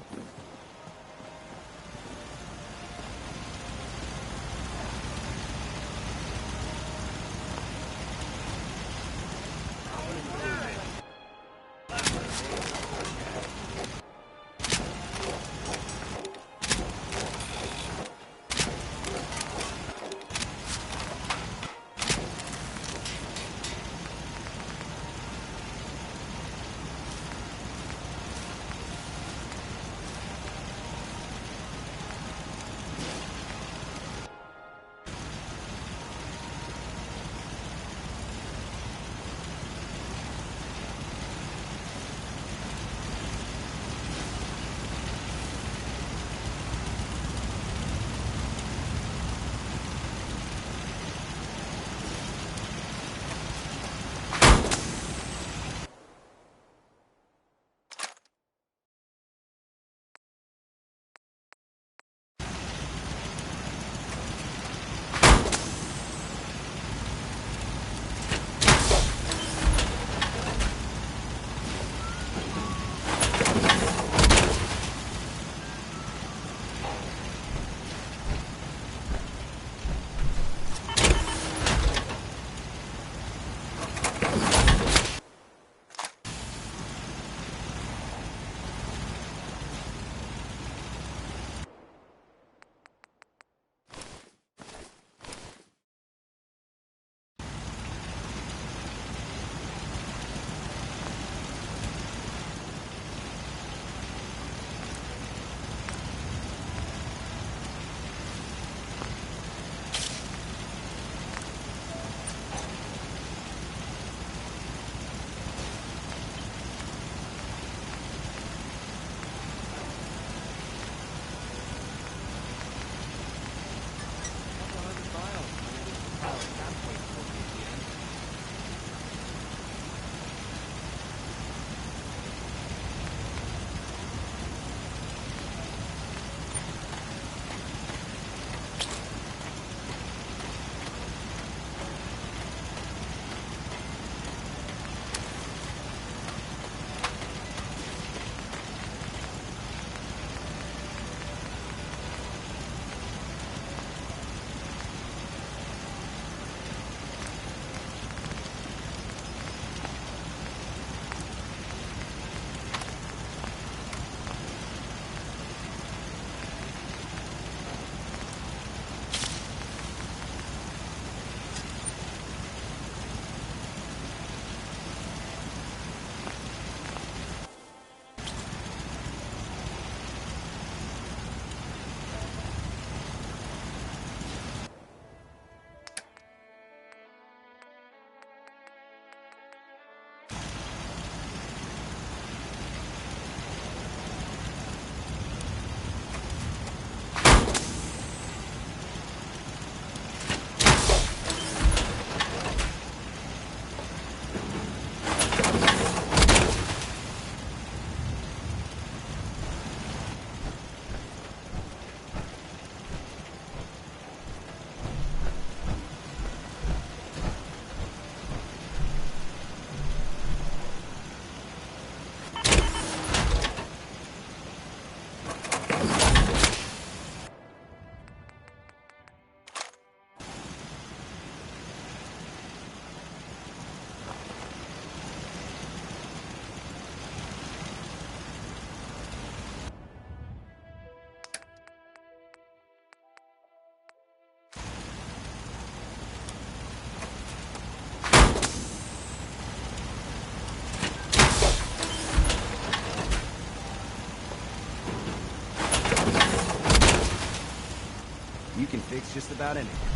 can fix just about anything.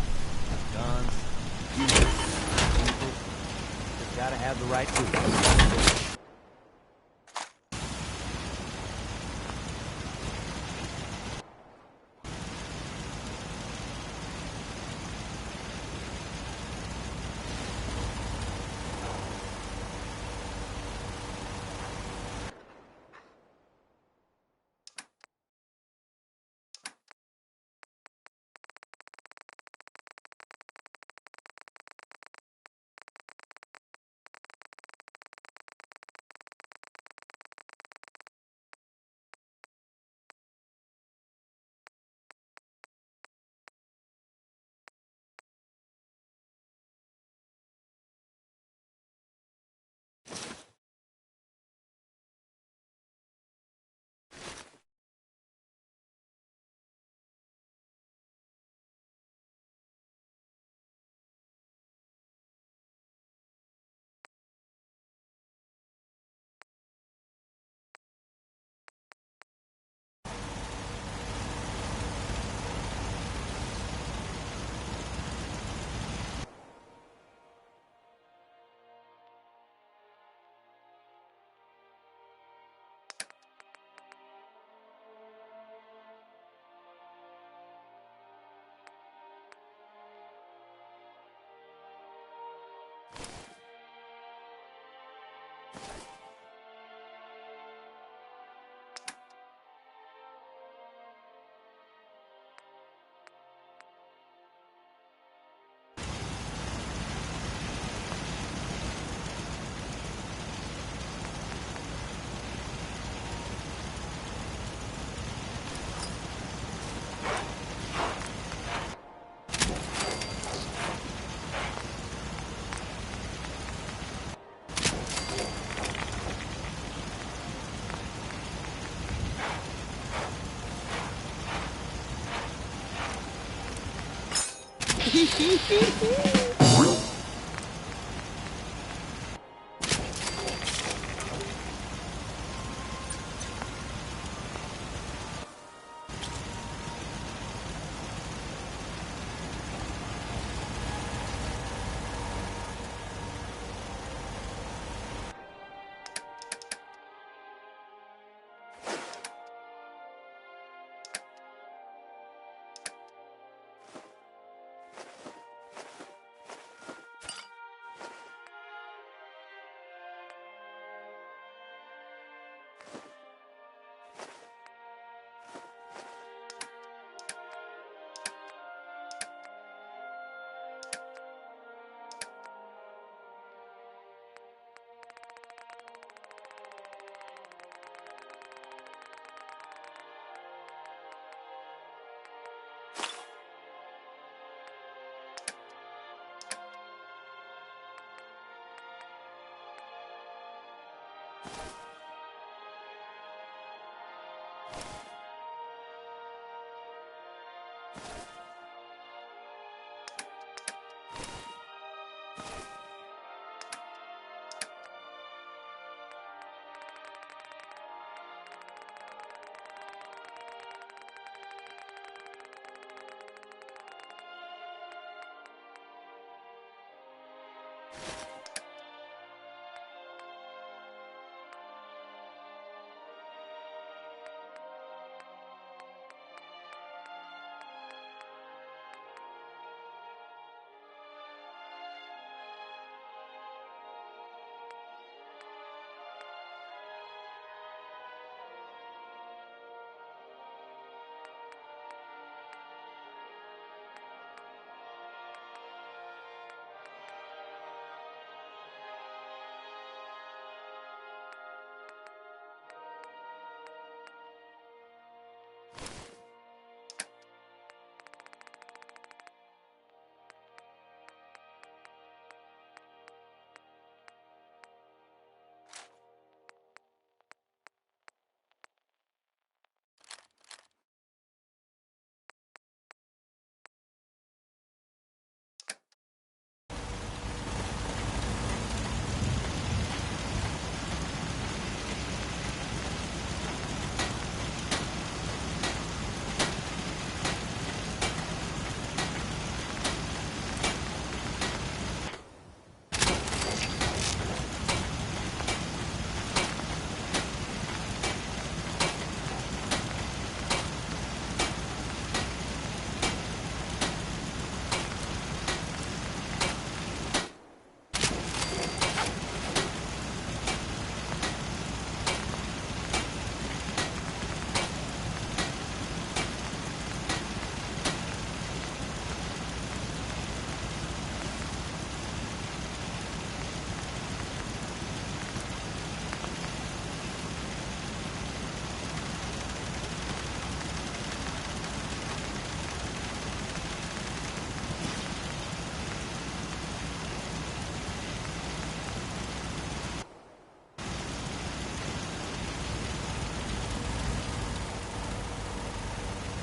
Guns, people. Just gotta have the right tools.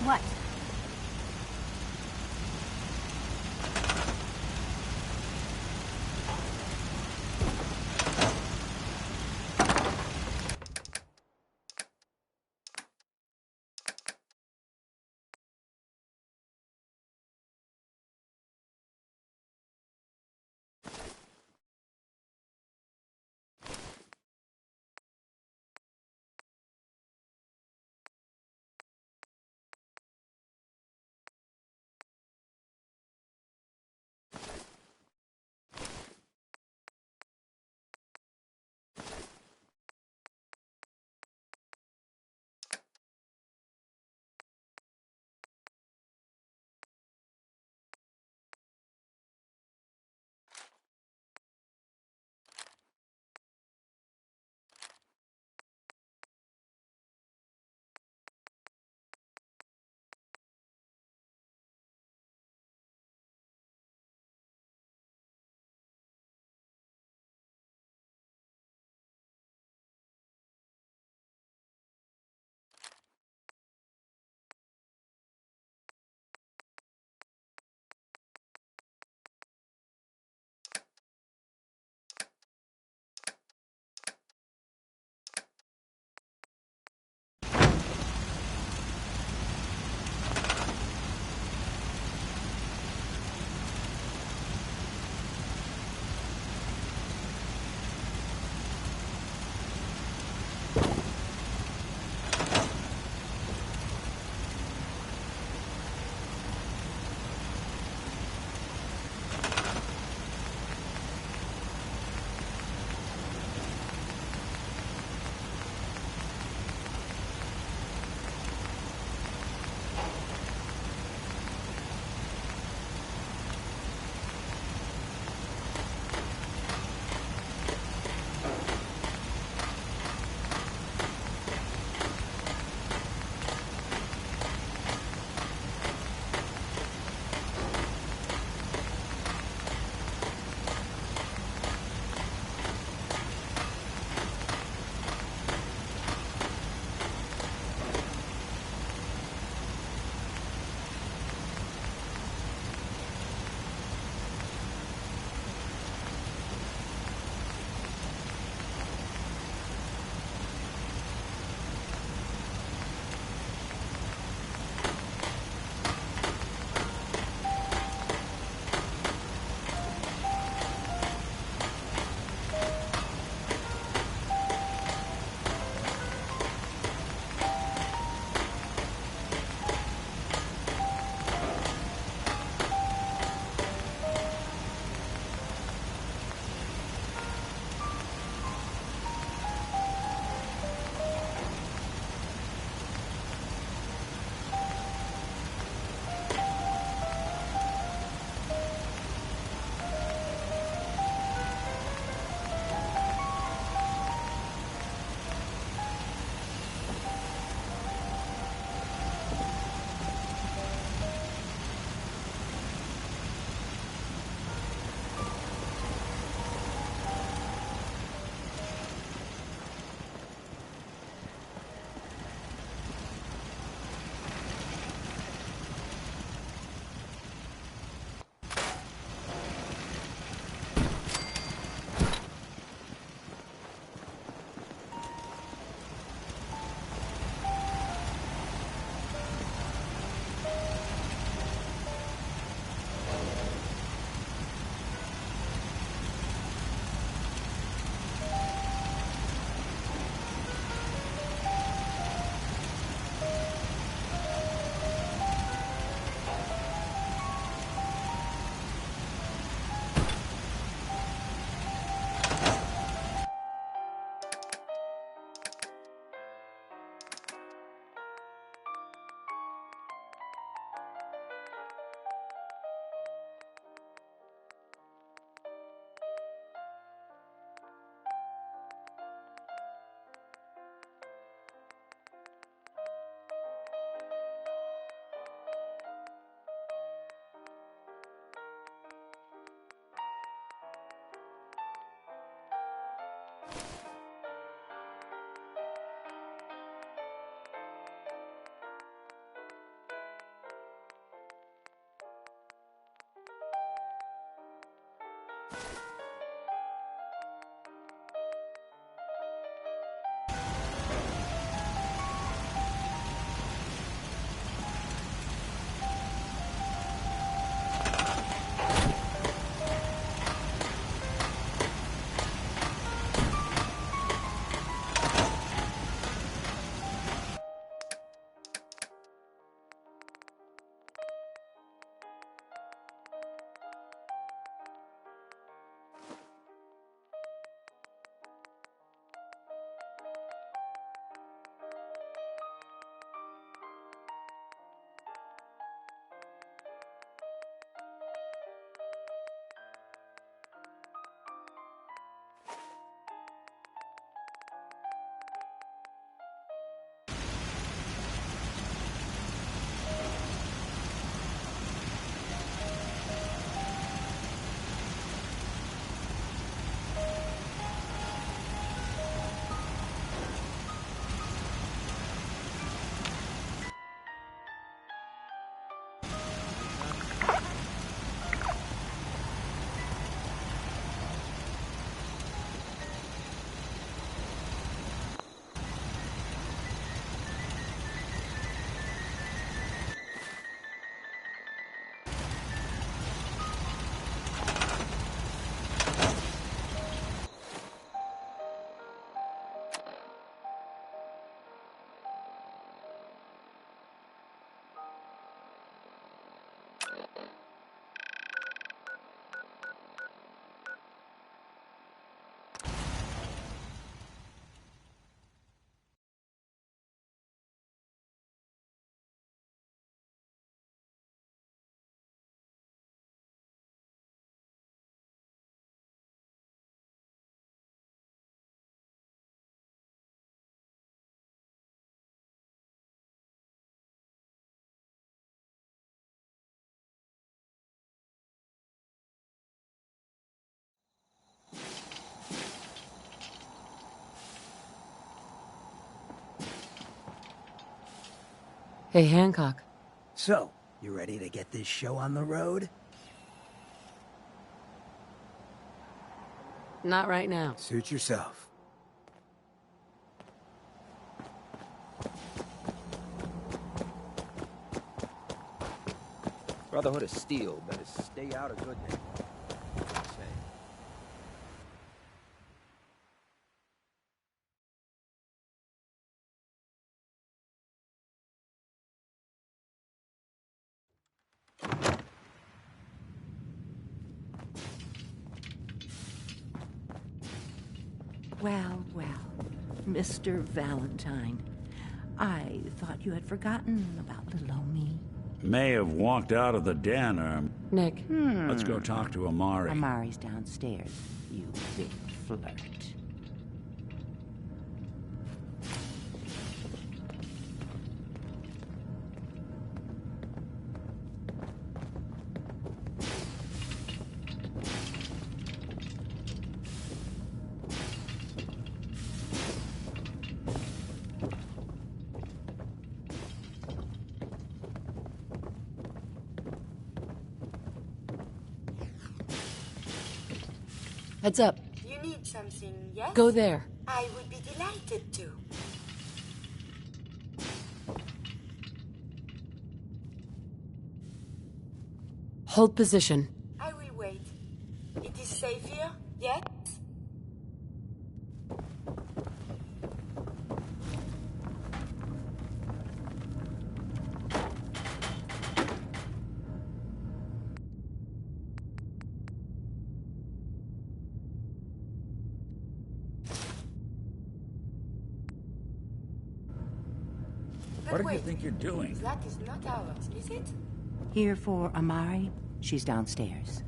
What?
Hey, Hancock.
So, you ready to get this show on the road?
Not right now.
Suit yourself.
Brotherhood of Steel better stay out of good name.
Well, well, Mr. Valentine. I thought you had forgotten about little old me.
May have walked out of the den,
Nick.
Let's go talk to Amari.
Amari's downstairs, you big flirt.
Heads up.
You need something, yes?
Go there.
I would be delighted to.
Hold position.
I will wait. It is safe here, yes?
What do you think you're doing?
That is not ours, is it?
Here for Amari. She's downstairs.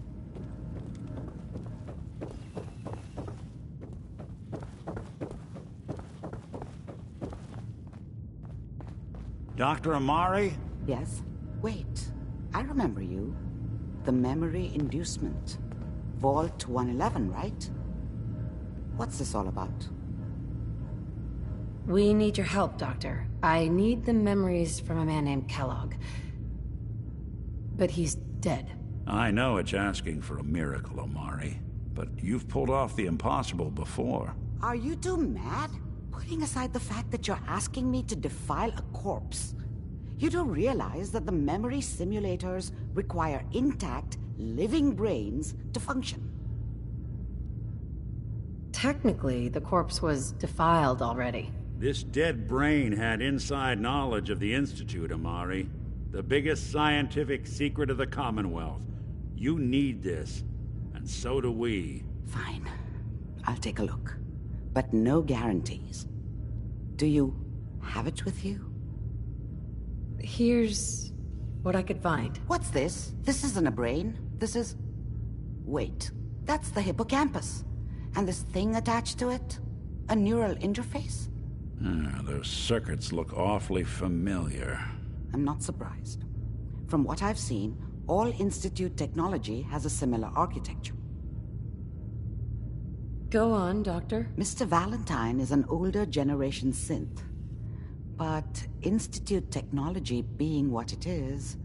Dr. Amari?
Yes? Wait, I remember you. The memory inducement. Vault 111, right? What's this all about?
We need your help, Doctor. I need the memories from a man named Kellogg. But he's dead.
I know it's asking for a miracle, Amari. But you've pulled off the impossible before.
Are you two mad? Putting aside the fact that you're asking me to defile a corpse, you do realize that the memory simulators require intact, living brains to function.
Technically, the corpse was defiled already.
This dead brain had inside knowledge of the Institute, Amari. The biggest scientific secret of the Commonwealth. You need this, and so do we.
Fine. I'll take a look. But no guarantees. Do you have it with you?
Here's what I could find.
What's this? This isn't a brain. This is... Wait. That's the hippocampus. And this thing attached to it? A neural interface?
Those circuits look awfully familiar.
I'm not surprised. From what I've seen, all Institute technology has a similar architecture.
Go on, Doctor.
Mr. Valentine is an older generation synth. But Institute technology being what it is,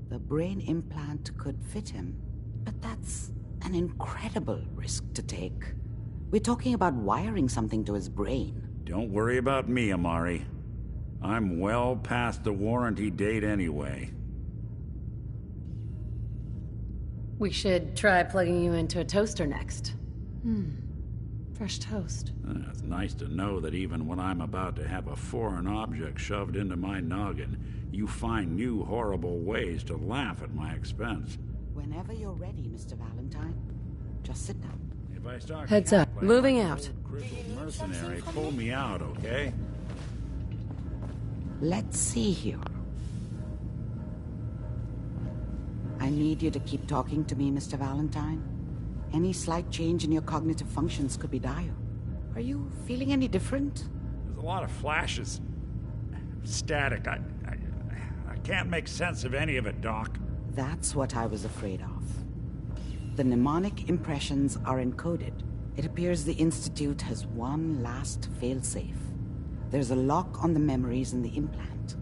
the brain implant could fit him. But that's an incredible risk to take. We're talking about wiring something to his brain.
Don't worry about me, Amari. I'm well past the warranty date anyway.
We should try plugging you into a toaster next. Fresh toast.
It's nice to know that even when I'm about to have a foreign object shoved into my noggin, you find new horrible ways to laugh at my expense.
Whenever you're ready, Mr. Valentine, just sit down.
If I start
Heads up.
like
Moving
an
out.
old crippled mercenary, pull me out, okay?
Let's see here. I need you to keep talking to me, Mr. Valentine. Any slight change in your cognitive functions could be dire. Are you feeling any different?
There's a lot of flashes. Static. I can't make sense of any of it, Doc.
That's what I was afraid of. The mnemonic impressions are encoded. It appears the Institute has one last failsafe. There's a lock on the memories in the implant.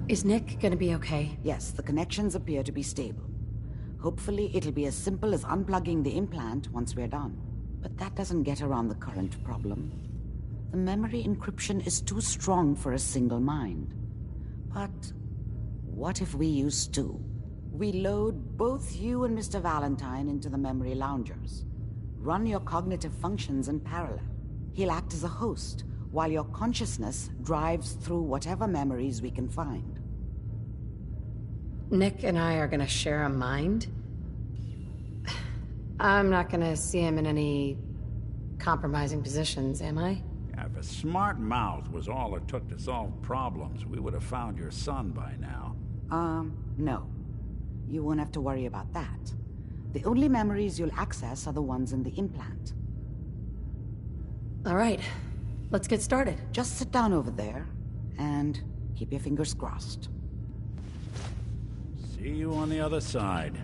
Is Nick gonna be okay?
Yes, the connections appear to be stable. Hopefully it'll be as simple as unplugging the implant once we're done. But that doesn't get around the current problem. The memory encryption is too strong for a single mind. But what if we use two? We load both you and Mr. Valentine into the memory loungers. Run your cognitive functions in parallel. He'll act as a host, while your consciousness drives through whatever memories we can find.
Nick and I are gonna share a mind? I'm not gonna see him in any compromising positions, am I?
If a smart mouth was all it took to solve problems, we would have found your son by now.
No. You won't have to worry about that. The only memories you'll access are the ones in the implant.
All right, let's get started.
Just sit down over there, and keep your fingers crossed.
See you on the other side.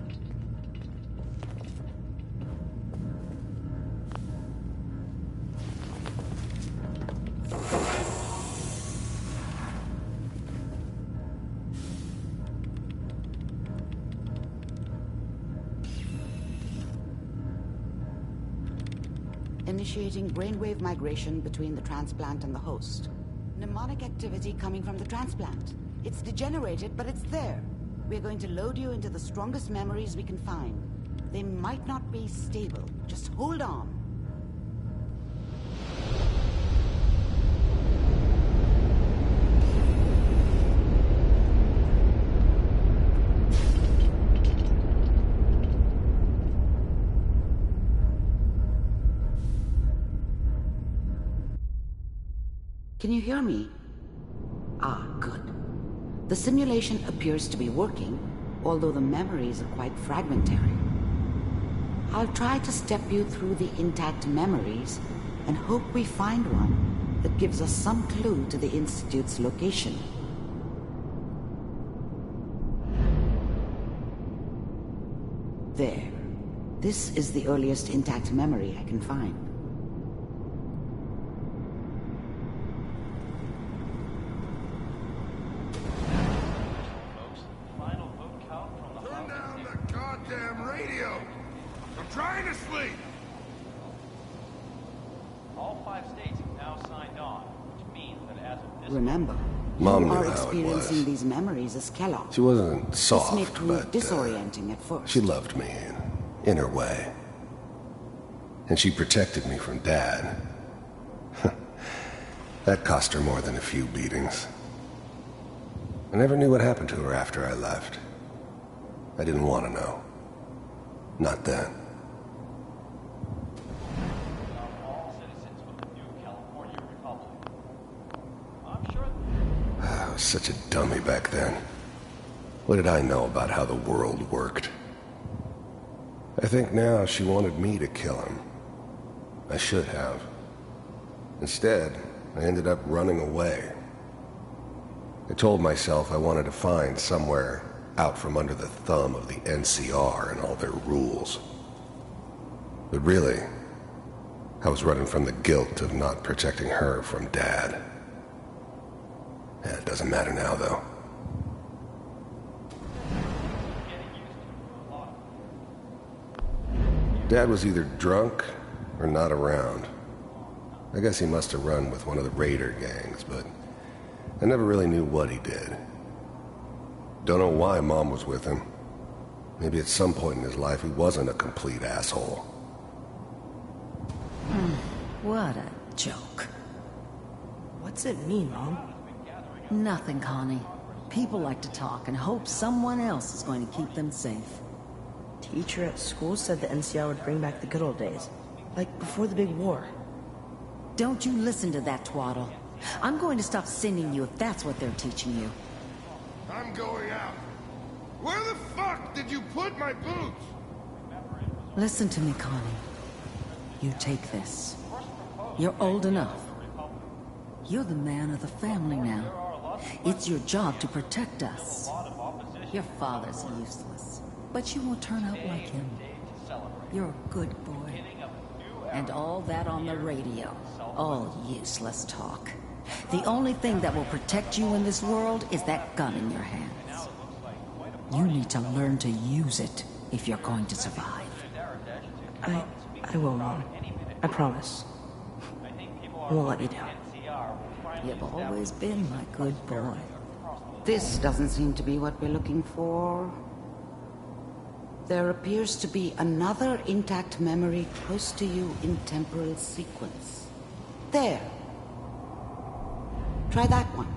Initiating brainwave migration between the transplant and the host. Mnemonic activity coming from the transplant. It's degenerated, but it's there. We're going to load you into the strongest memories we can find. They might not be stable. Just hold on. Can you hear me? Ah, good. The simulation appears to be working, although the memories are quite fragmentary. I'll try to step you through the intact memories and hope we find one that gives us some clue to the Institute's location. There. This is the earliest intact memory I can find. Remember,
Mom
you
knew
are
how it
experiencing
was.
these memories as Kellogg.
She wasn't
This
soft,
may prove
but
disorienting at first.
she loved me in her way. And she protected me from Dad. That cost her more than a few beatings. I never knew what happened to her after I left. I didn't want to know. Not then. I was such a dummy back then. What did I know about how the world worked? I think now she wanted me to kill him. I should have. Instead, I ended up running away. I told myself I wanted to find somewhere out from under the thumb of the NCR and all their rules. But really, I was running from the guilt of not protecting her from Dad. It doesn't matter now, though. Dad was either drunk or not around. I guess he must have run with one of the raider gangs, but I never really knew what he did. Don't know why Mom was with him. Maybe at some point in his life he wasn't a complete asshole.
What a joke.
What's it mean, Mom?
Nothing, Connie. People like to talk and hope someone else is going to keep them safe.
Teacher at school said the NCR would bring back the good old days. Like before the big war.
Don't you listen to that twaddle. I'm going to stop sending you if that's what they're teaching you.
I'm going out. Where the fuck did you put my boots?
Listen to me, Connie. You take this. You're old enough. You're the man of the family now. It's your job to protect us. Your father's useless, but you won't turn out like him. You're a good boy. And all that on the radio, all useless talk. The only thing that will protect you in this world is that gun in your hands. You need to learn to use it if you're going to survive.
I will, Mom. I promise. I won't let you down.
You've always been my good boy.
This doesn't seem to be what we're looking for. There appears to be another intact memory close to you in temporal sequence. There. Try that one.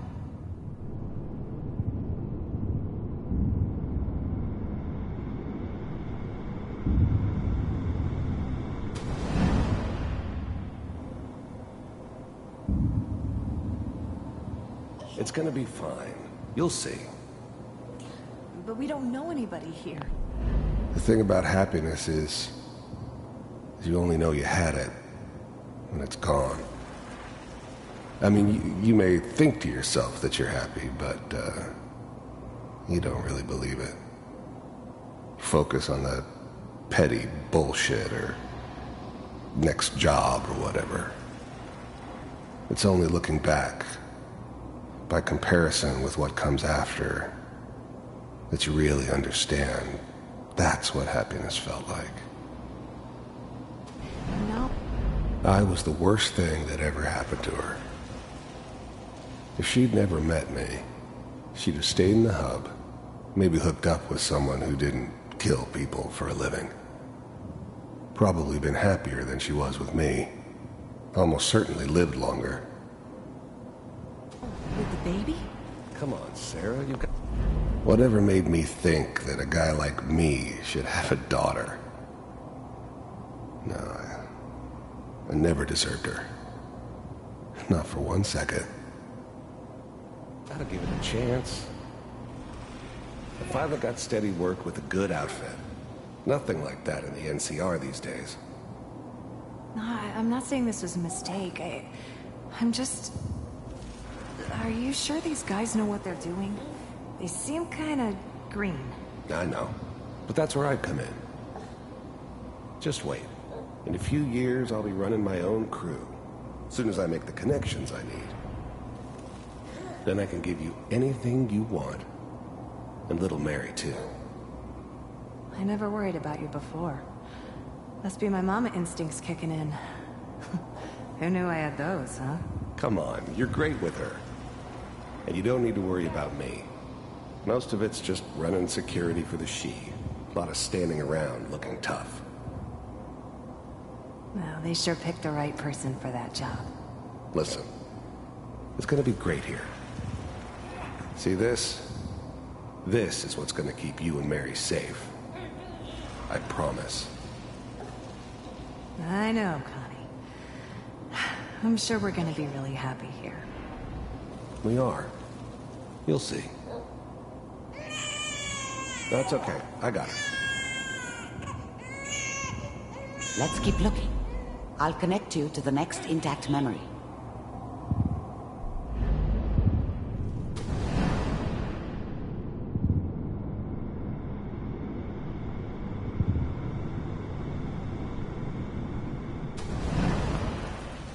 It's gonna be fine. You'll see.
But we don't know anybody here.
The thing about happiness is you only know you had it when it's gone. I mean, you may think to yourself that you're happy, but you don't really believe it. Focus on that petty bullshit or next job or whatever. It's only looking back, by comparison with what comes after, that you really understand. That's what happiness felt like.
No.
I was the worst thing that ever happened to her. If she'd never met me, she'd have stayed in the hub, maybe hooked up with someone who didn't kill people for a living. Probably been happier than she was with me. Almost certainly lived longer.
With the baby?
Come on, Sarah, you've got... Whatever made me think that a guy like me should have a daughter? No, I never deserved her. Not for 1 second. Gotta give it a chance. I finally got steady work with a good outfit. Nothing like that in the NCR these days.
No, I'm not saying this was a mistake. I'm just... Are you sure these guys know what they're doing? They seem kind of green.
I know, but that's where I come in. Just wait. In a few years, I'll be running my own crew. As soon as I make the connections I need. Then I can give you anything you want. And little Mary, too.
I never worried about you before. Must be my mama instincts kicking in. Who knew I had those, huh?
Come on, you're great with her. And you don't need to worry about me. Most of it's just running security for the she. A lot of standing around looking tough.
Well, they sure picked the right person for that job.
Listen, it's gonna be great here. See this? This is what's gonna keep you and Mary safe. I promise.
I know, Connie. I'm sure we're gonna be really happy here.
We are. You'll see. That's okay. I got it.
Let's keep looking. I'll connect you to the next intact memory.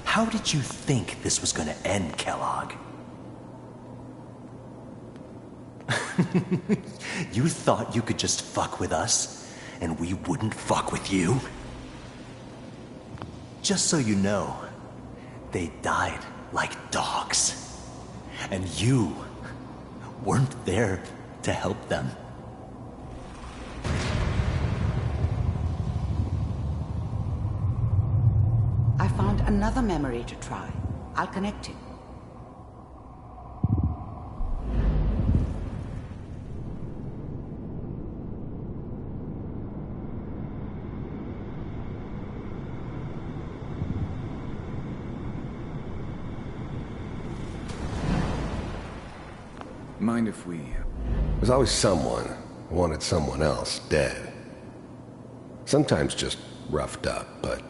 How did you think this was gonna end, Kellogg? You thought you could just fuck with us, and we wouldn't fuck with you? Just so you know, they died like dogs. And you weren't there to help them.
another memory to try. I'll connect you.
Mind if we...
There's always someone who wanted someone else dead. Sometimes just roughed up, but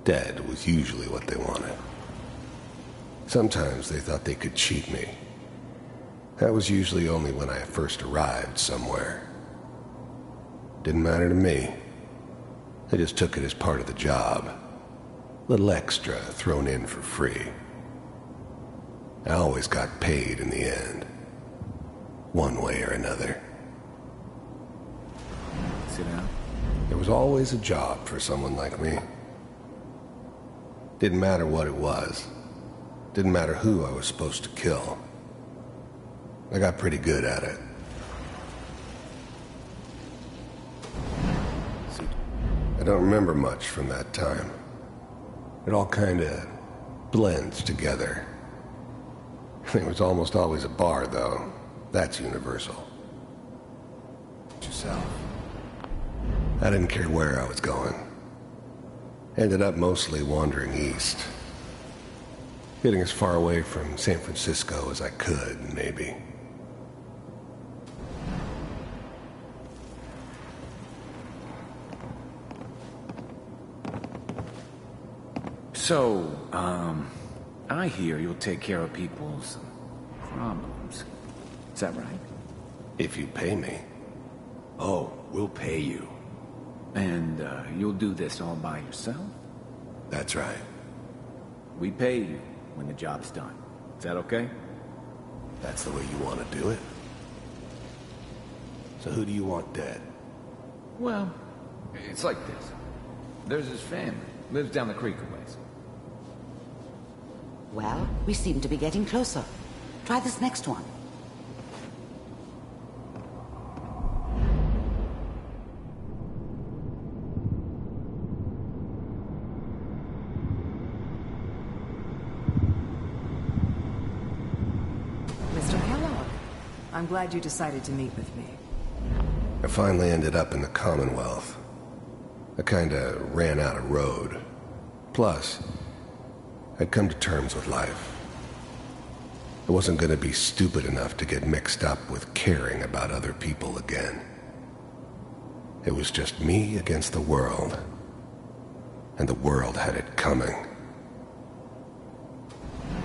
dead was usually what they wanted. Sometimes they thought they could cheat me. That was usually only when I first arrived somewhere. Didn't matter to me. They just took it as part of the job. Little extra thrown in for free. I always got paid in the end. One way or another.
Sit down.
There was always a job for someone like me. Didn't matter what it was. Didn't matter who I was supposed to kill. I got pretty good at it. I don't remember much from that time. It all kinda blends together. There was almost always a bar, though. That's universal. Yourself. I didn't care where I was going. Ended up mostly wandering east. Getting as far away from San Francisco as I could, maybe.
So, I hear you'll take care of people's problems. Is that right?
If you pay me.
Oh, we'll pay you. And, you'll do this all by yourself?
That's right.
We pay you when the job's done. Is that okay?
That's the way you want to do it? So who do you want dead?
Well, it's like this. There's his family. Lives down the creek a ways.
Well, we seem to be getting closer. Try this next one.
Mr. Kellogg, I'm glad you decided to meet with me.
I finally ended up in the Commonwealth. I kinda ran out of road. Plus, I'd come to terms with life. I wasn't gonna be stupid enough to get mixed up with caring about other people again. It was just me against the world. And the world had it coming.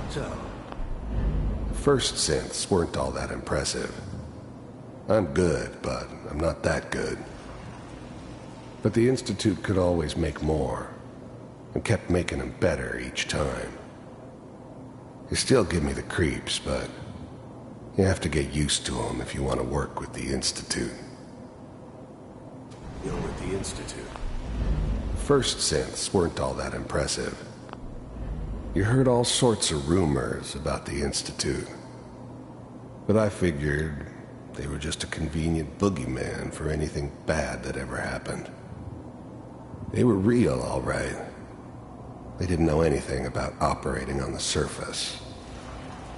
So, the first synths weren't all that impressive. I'm good, but I'm not that good. But the Institute could always make more, and kept making them better each time. They still give me the creeps, but you have to get used to them if you want to work with the Institute. You're with the Institute? First synths weren't all that impressive. You heard all sorts of rumors about the Institute. But I figured they were just a convenient boogeyman for anything bad that ever happened. They were real, all right. They didn't know anything about operating on the surface.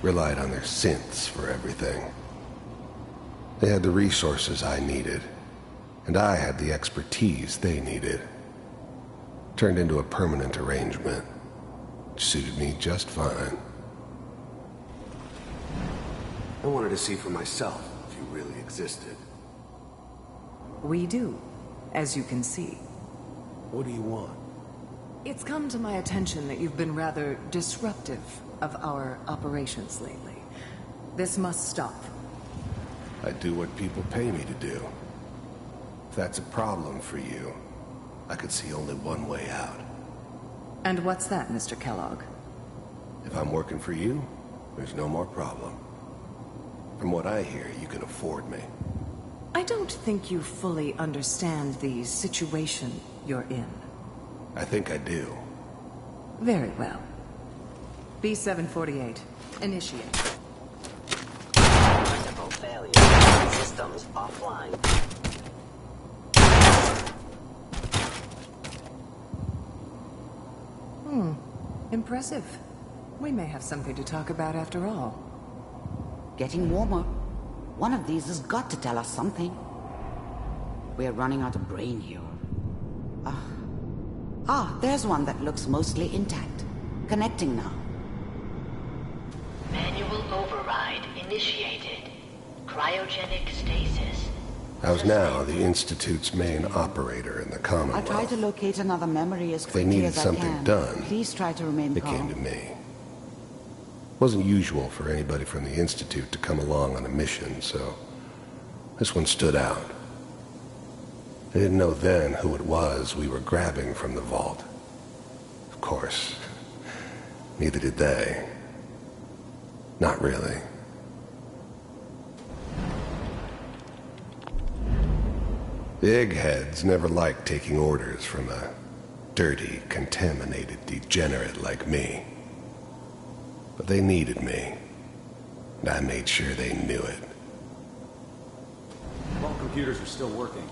Relied on their synths for everything. They had the resources I needed, and I had the expertise they needed. Turned into a permanent arrangement, which suited me just fine. I wanted to see for myself if you really existed.
We do, as you can see.
What do you want?
It's come to my attention that you've been rather disruptive of our operations lately. This must stop.
I do what people pay me to do. If that's a problem for you, I could see only one way out.
And what's that, Mr. Kellogg?
If I'm working for you, there's no more problem. From what I hear, you can afford me.
I don't think you fully understand the situation you're in.
I think I do.
Very well. B-748, initiate.
Critical failure. Systems offline.
Impressive. We may have something to talk about after all.
Getting warmer. One of these has got to tell us something. We're running out of brain here. There's one that looks mostly intact. Connecting now.
Manual override initiated. Cryogenic stasis.
I was now the Institute's main operator in the
I'll
Commonwealth.
try to locate another memory as
If they
quickly
needed
as I
something
can.
done,
Please try to remain
they
calm.
came to me. Wasn't usual for anybody from the Institute to come along on a mission, so this one stood out. I didn't know then who it was we were grabbing from the vault. Of course, neither did they. Not really. The eggheads never liked taking orders from a dirty, contaminated degenerate like me. But they needed me, and I made sure they knew it.
Well, computers are still working.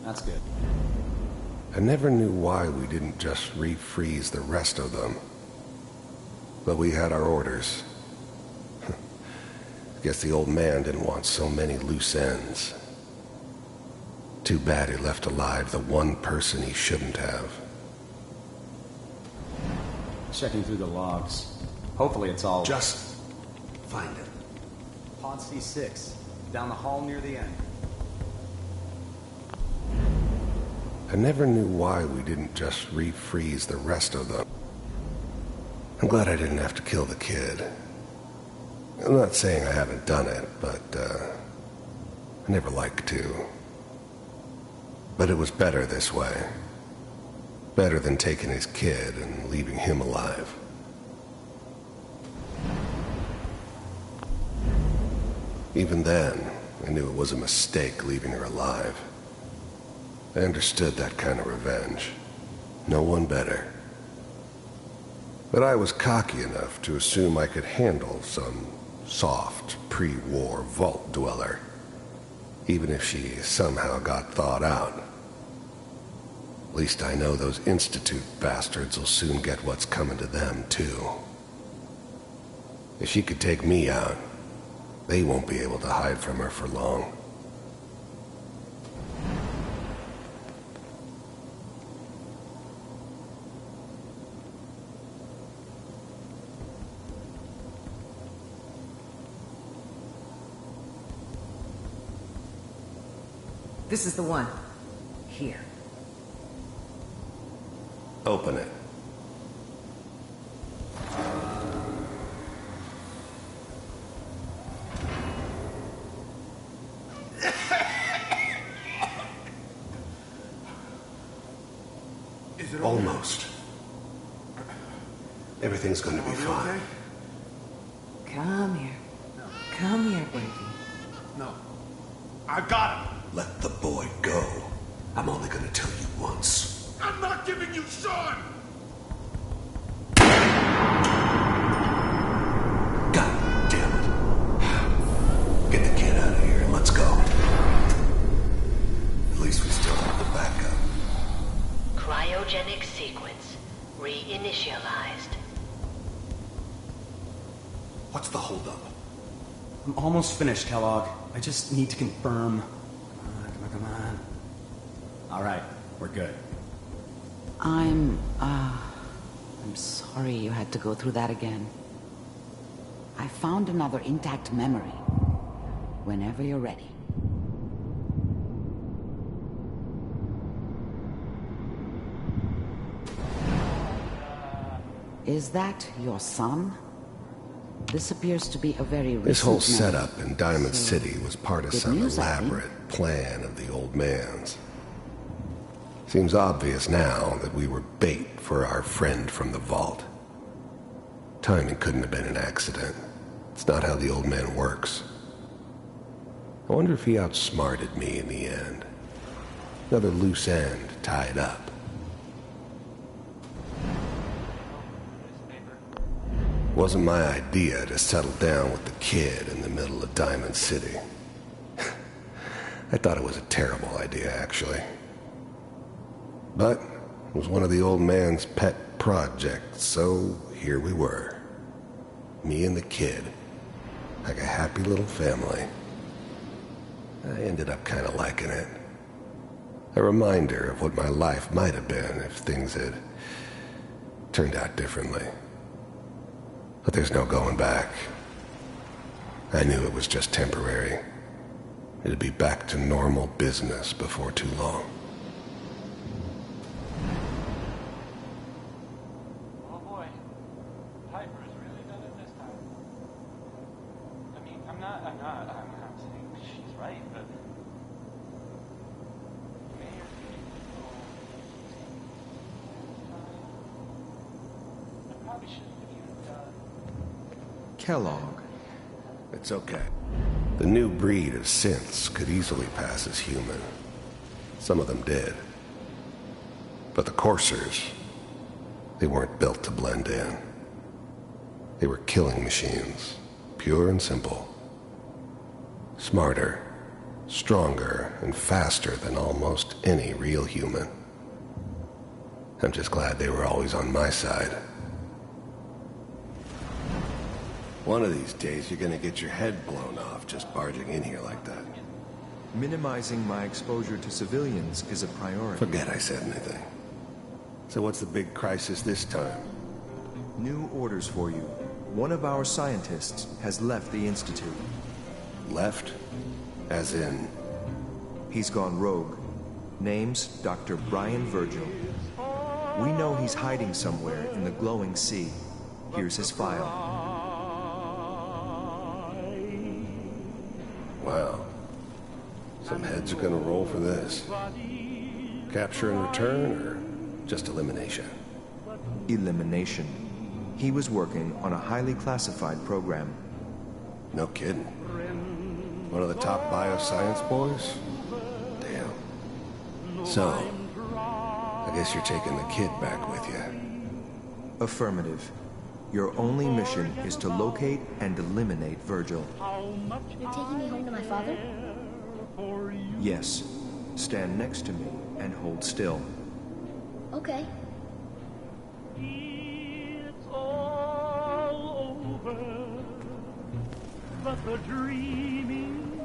That's good.
I never knew why we didn't just refreeze the rest of them. But we had our orders. Guess the old man didn't want so many loose ends. Too bad he left alive the one person he shouldn't have.
Checking through the logs. Hopefully it's all...
Just find it.
Pod C6. Down the hall near the end.
I never knew why we didn't just refreeze the rest of them. I'm glad I didn't have to kill the kid. I'm not saying I haven't done it, but I never liked to. But it was better this way. Better than taking his kid and leaving him alive. Even then, I knew it was a mistake leaving her alive. I understood that kind of revenge. No one better. But I was cocky enough to assume I could handle some soft, pre-war vault dweller, even if she somehow got thawed out. At least I know those Institute bastards will soon get what's coming to them, too. If she could take me out, they won't be able to hide from her for long.
This is the one. Here.
Open it.
Is it
Almost. Everything's going to be fine.
Come here. Come here, baby.
No. I got him.
Let the boy go. I'm only going to tell you once.
I'm not giving you Sean!
God damn it. Get the kid out of here and let's go. At least we still have the backup.
Cryogenic sequence reinitialized.
What's the holdup? I'm almost finished, Kellogg. I just need to confirm. Come on. All right, we're good.
I'm sorry you had to go through that again. I found another intact memory. Whenever you're ready. Is that your son? This appears to be a very recent
This whole
memory.
setup in Diamond City was part of
good
some
news, I think.
elaborate plan of the old man's. Seems obvious now that we were bait for our friend from the vault. Timing couldn't have been an accident. It's not how the old man works. I wonder if he outsmarted me in the end. Another loose end tied up. Wasn't my idea to settle down with the kid in the middle of Diamond City. I thought it was a terrible idea, actually. But it was one of the old man's pet projects, so here we were. Me and the kid. Like a happy little family. I ended up kind of liking it. A reminder of what my life might have been if things had turned out differently. But there's no going back. I knew it was just temporary. It'd be back to normal business before too long.
Oh boy. Piper has really done it this time. I mean, I'm not saying she's right, but... I probably shouldn't have even done...
Kellogg. It's okay. The new breed of synths could easily pass as human. Some of them did. But the coursers, they weren't built to blend in. They were killing machines, pure and simple. Smarter, stronger, and faster than almost any real human. I'm just glad they were always on my side. One of these days, you're gonna get your head blown off just barging in here like that.
Minimizing my exposure to civilians is a priority.
Forget I said anything. So what's the big crisis this time?
New orders for you. One of our scientists has left the Institute.
Left? As in?
He's gone rogue. Name's Dr. Brian Virgil. We know he's hiding somewhere in the glowing sea. Here's his file.
Wow. Some heads are gonna roll for this. Capture and return, or just elimination?
Elimination. He was working on a highly classified program.
No kidding. One of the top bioscience boys? Damn. So, I guess you're taking the kid back with you.
Affirmative. Your only mission is to locate and eliminate Virgil.
You're taking me home to my father?
Yes. Stand next to me and hold still.
Okay.
It's all over, but the dreaming.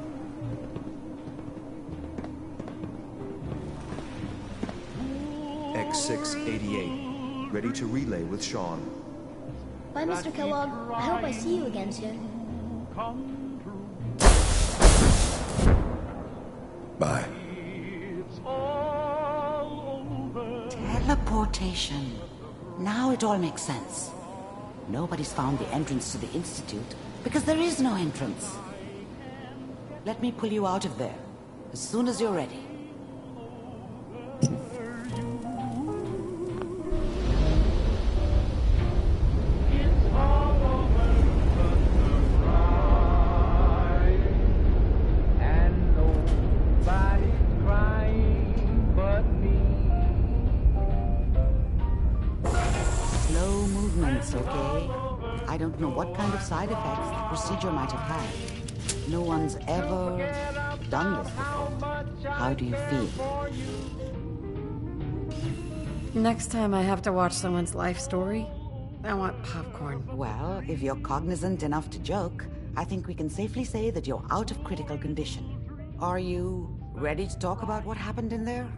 X688. Ready to relay with Sean.
Bye, Mr. Kellogg. I hope I see you again soon.
Bye.
Teleportation. Now it all makes sense. Nobody's found the entrance to the Institute because there is no entrance. Let me pull you out of there as soon as you're ready. Okay? I don't know what kind of side effects the procedure might have had. No one's ever done this before. How do you feel?
Next time I have to watch someone's life story, I want popcorn.
Well, if you're cognizant enough to joke, I think we can safely say that you're out of critical condition. Are you ready to talk about what happened in there?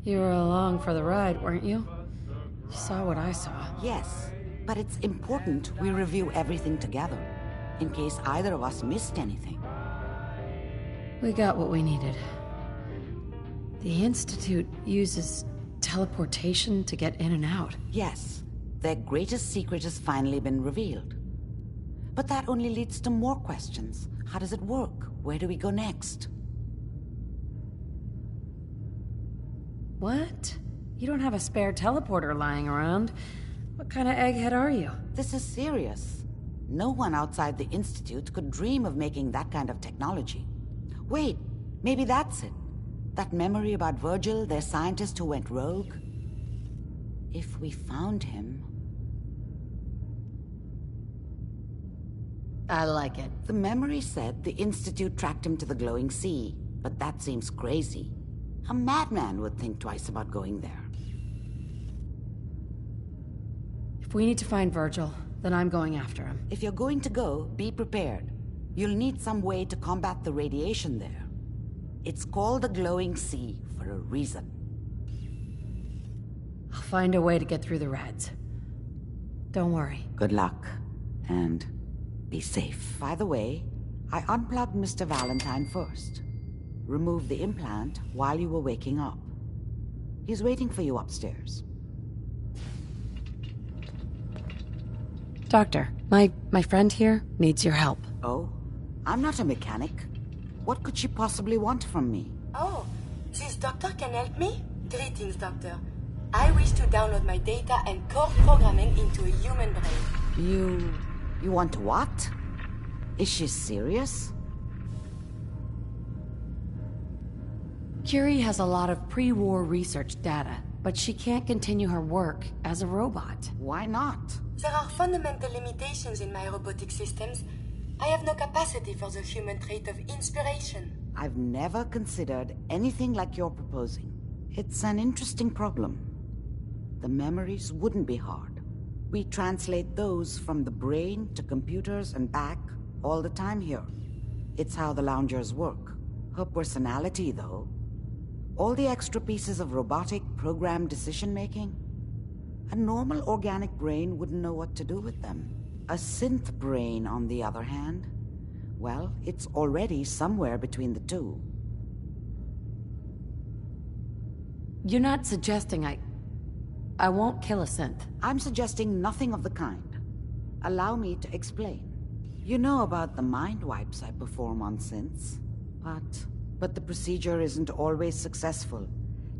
You were along for the ride, weren't you? You saw what I saw.
Yes, but it's important we review everything together, in case either of us missed anything.
We got what we needed. The Institute uses teleportation to get in and out.
Yes, their greatest secret has finally been revealed. But that only leads to more questions. How does it work? Where do we go next?
What? You don't have a spare teleporter lying around. What kind of egghead are you?
This is serious. No one outside the Institute could dream of making that kind of technology. Wait, maybe that's it. That memory about Virgil, their scientist who went rogue? If we found him...
I like it.
The memory said the Institute tracked him to the glowing sea, but that seems crazy. A madman would think twice about going there.
If we need to find Virgil, then I'm going after him.
If you're going to go, be prepared. You'll need some way to combat the radiation there. It's called the glowing sea for a reason.
I'll find a way to get through the rats. Don't worry.
Good luck, and be safe. By the way, I unplugged Mr. Valentine first. Removed the implant while you were waking up. He's waiting for you upstairs.
Doctor, my friend here needs your help.
Oh? I'm not a mechanic. What could she possibly want from me?
Oh, this doctor can help me? Greetings, doctor. I wish to download my data and core programming into a human brain.
You want what? Is she serious?
Curie has a lot of pre-war research data, but she can't continue her work as a robot.
Why not?
There are fundamental limitations in my robotic systems. I have no capacity for the human trait of inspiration.
I've never considered anything like you're proposing. It's an interesting problem. The memories wouldn't be hard. We translate those from the brain to computers and back all the time here. It's how the loungers work. Her personality, though. All the extra pieces of robotic programmed decision-making. A normal organic brain wouldn't know what to do with them. A synth brain, on the other hand, well, it's already somewhere between the two.
You're not suggesting I won't kill a synth.
I'm suggesting nothing of the kind. Allow me to explain. You know about the mind wipes I perform on synths, but the procedure isn't always successful.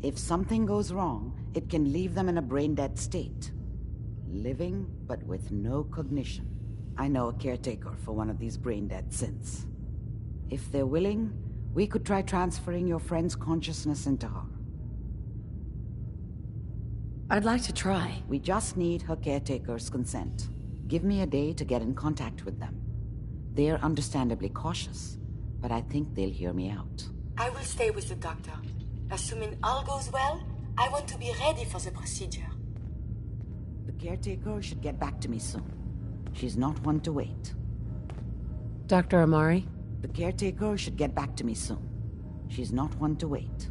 If something goes wrong, it can leave them in a brain-dead state. Living, but with no cognition. I know a caretaker for one of these brain-dead synths. If they're willing, we could try transferring your friend's consciousness into her.
I'd like to try.
We just need her caretaker's consent. Give me a day to get in contact with them. They're understandably cautious, but I think they'll hear me out.
I will stay with the doctor. Assuming all goes well, I want to be ready for the procedure.
The caretaker should get back to me soon. She's not one to wait.
Dr. Amari?
The caretaker should get back to me soon. She's not one to wait.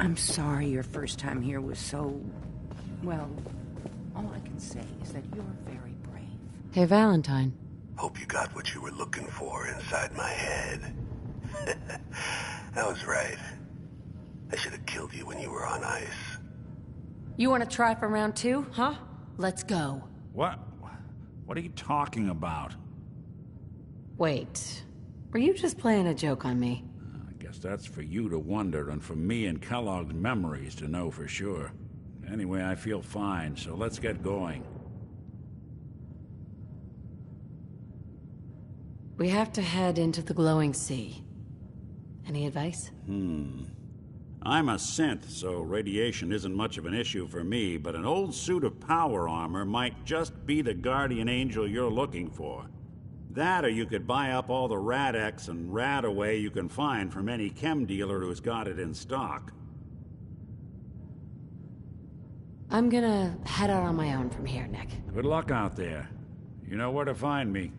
I'm sorry your first time here was so... well, all I can say is that you're very brave.
Hey, Valentine.
Hope you got what you were looking for inside my head. I was right. I should have killed you when you were on ice.
You want to try for round 2, huh? Let's go.
What are you talking about?
Wait. Were you just playing a joke on me?
I guess that's for you to wonder and for me and Kellogg's memories to know for sure. Anyway, I feel fine, so let's get going.
We have to head into the glowing sea. Any advice?
I'm a synth, so radiation isn't much of an issue for me, but an old suit of power armor might just be the guardian angel you're looking for. That, or you could buy up all the Rad-X and Rad-Away you can find from any chem dealer who's got it in stock.
I'm gonna head out on my own from here, Nick.
Good luck out there. You know where to find me.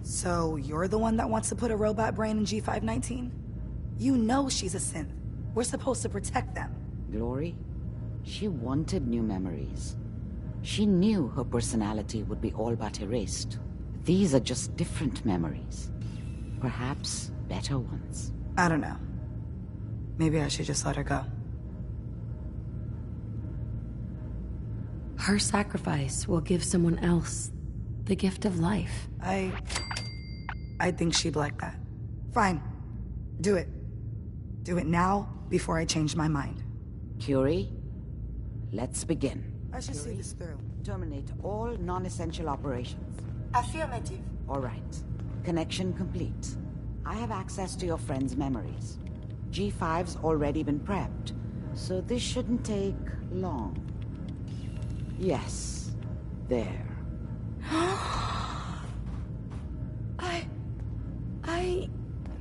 So you're the one that wants to put a robot brain in G519? You know she's a synth. We're supposed to protect them.
Glory, she wanted new memories. She knew her personality would be all but erased. These are just different memories. Perhaps better ones.
I don't know. Maybe I should just let her go.
Her sacrifice will give someone else the gift of life.
I think she'd like that. Fine. Do it. Do it now, before I change my mind.
Curie, let's begin.
I should see this through.
Terminate all non-essential operations.
Affirmative.
All right. Connection complete. I have access to your friend's memories. G5's already been prepped, so this shouldn't take long. Yes. There.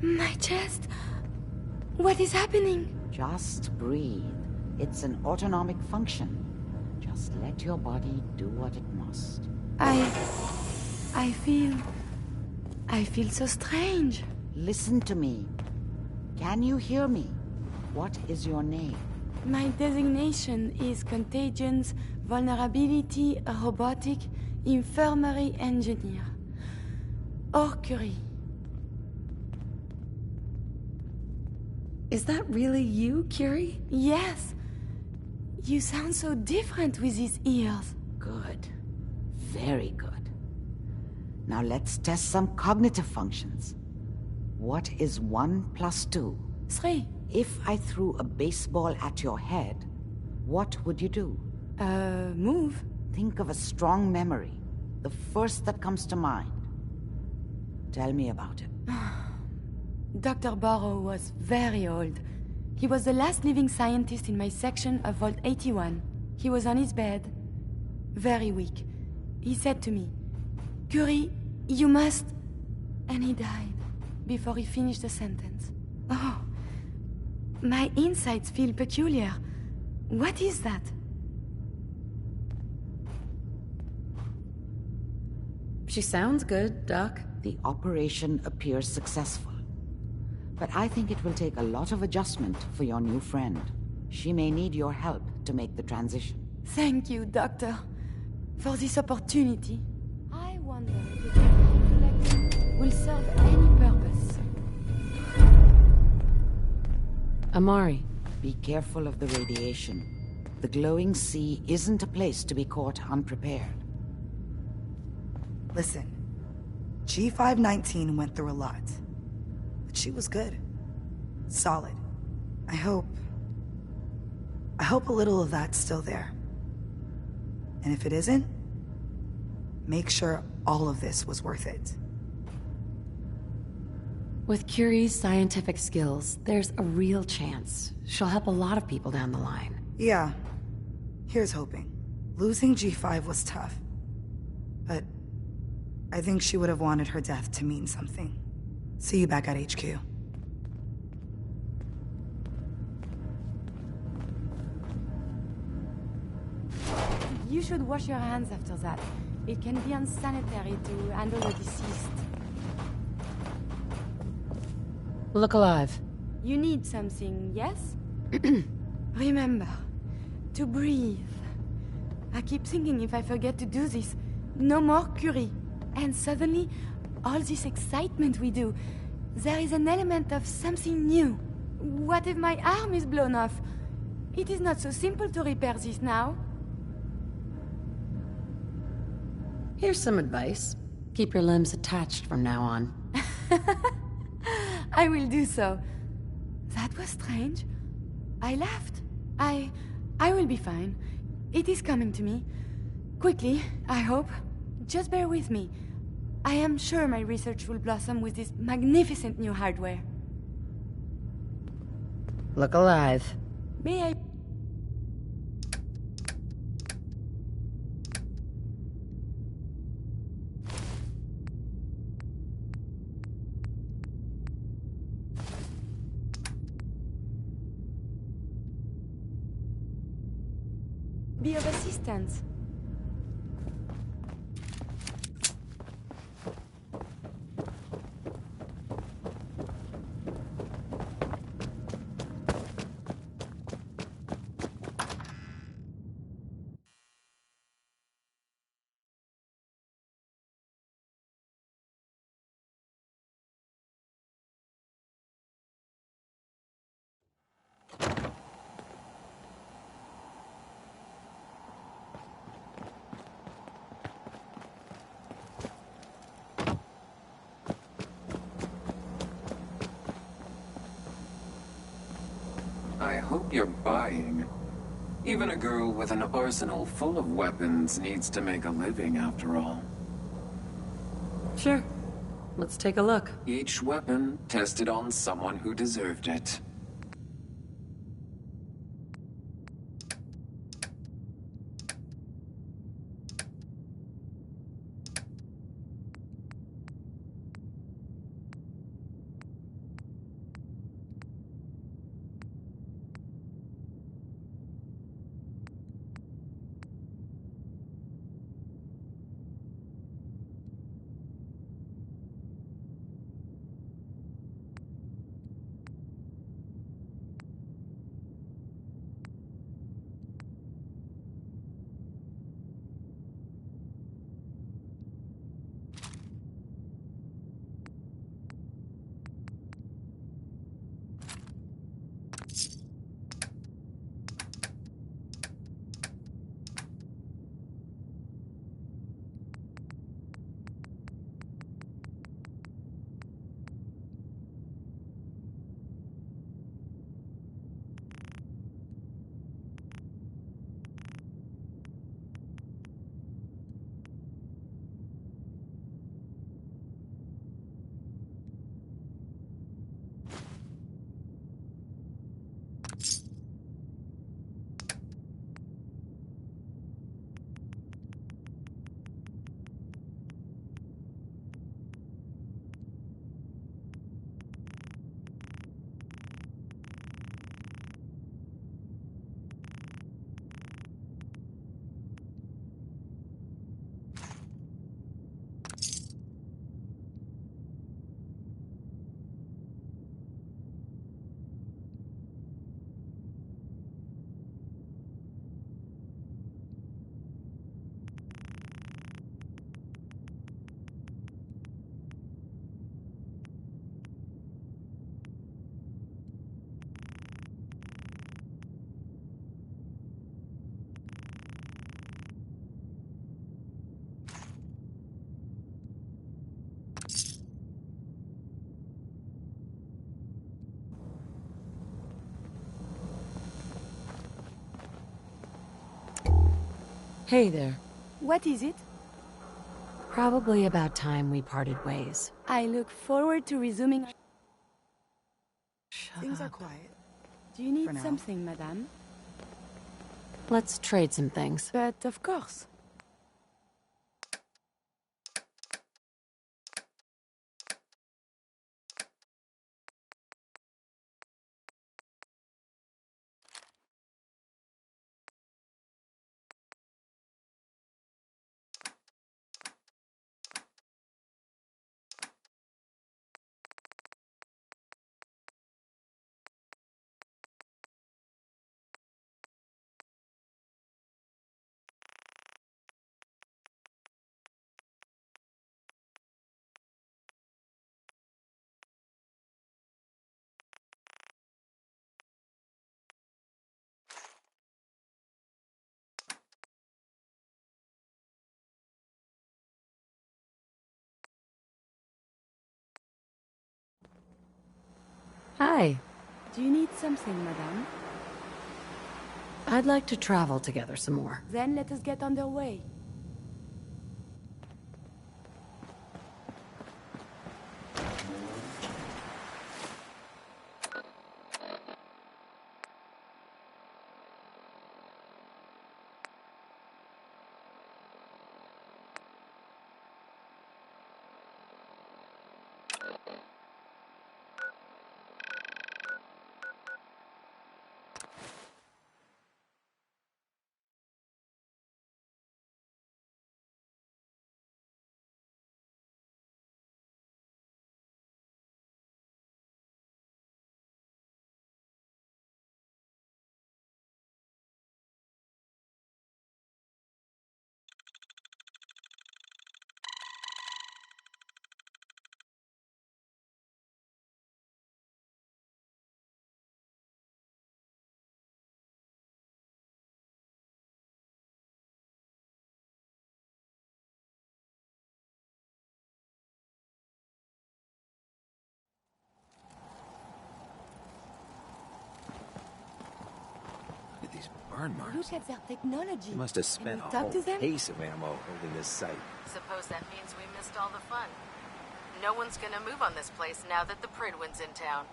My chest. What is happening?
Just breathe. It's an autonomic function. Just let your body do what it must.
I feel so strange.
Listen to me. Can you hear me? What is your name?
My designation is Contagions, Vulnerability, Robotic, Infirmary Engineer. Or Curie.
Is that really you, Curie?
Yes. You sound so different with these ears.
Good. Very good. Now let's test some cognitive functions. What is 1 plus 2?
3.
If I threw a baseball at your head, what would you do?
Move.
Think of a strong memory. The first that comes to mind. Tell me about it.
Dr. Barrow was very old. He was the last living scientist in my section of Vault 81. He was on his bed, very weak. He said to me, "Curie, you must..." And he died before he finished the sentence. Oh, my insides feel peculiar. What is that?
She sounds good, Doc.
The operation appears successful. But I think it will take a lot of adjustment for your new friend. She may need your help to make the transition.
Thank you, Doctor, for this opportunity. I wonder if the reflection will serve any purpose.
Amari.
Be careful of the radiation. The glowing sea isn't a place to be caught unprepared.
Listen, G519 went through a lot. But she was good. Solid. I hope a little of that's still there. And if it isn't, make sure all of this was worth it.
With Curie's scientific skills, there's a real chance she'll help a lot of people down the line.
Yeah. Here's hoping. Losing G5 was tough. But I think she would have wanted her death to mean something. See you back at HQ.
You should wash your hands after that. It can be unsanitary to handle the deceased.
Look alive.
You need something, yes? Remember, to breathe. I keep thinking if I forget to do this, no more Curie. And suddenly, all this excitement we do, there is an element of something new. What if my arm is blown off? It is not so simple to repair this now.
Here's some advice. Keep your limbs attached from now on.
I will do so. That was strange. I laughed. I will be fine. It is coming to me. Quickly, I hope. Just bear with me. I am sure my research will blossom with this magnificent new hardware.
Look alive.
May I... be of assistance?
hope you're buying. Even a girl with an arsenal full of weapons needs to make a living after all.
Sure. Let's take a look.
Each weapon tested on someone who deserved it.
Hey there.
What is it?
Probably about time we parted ways.
I look forward to resuming.
Things are quiet.
Do you need
For now.
something, madame?
Let's trade some things.
But of course.
Hi.
Do you need something, madame?
I'd like to travel together some more.
Then let us get underway.
at these burn marks.
Look at their technology.
They must have spent
Can
a
we talk
whole
to them?
case of ammo holding this site.
Suppose that means we missed all the fun. No one's gonna move on this place now that the Pridwin's in town.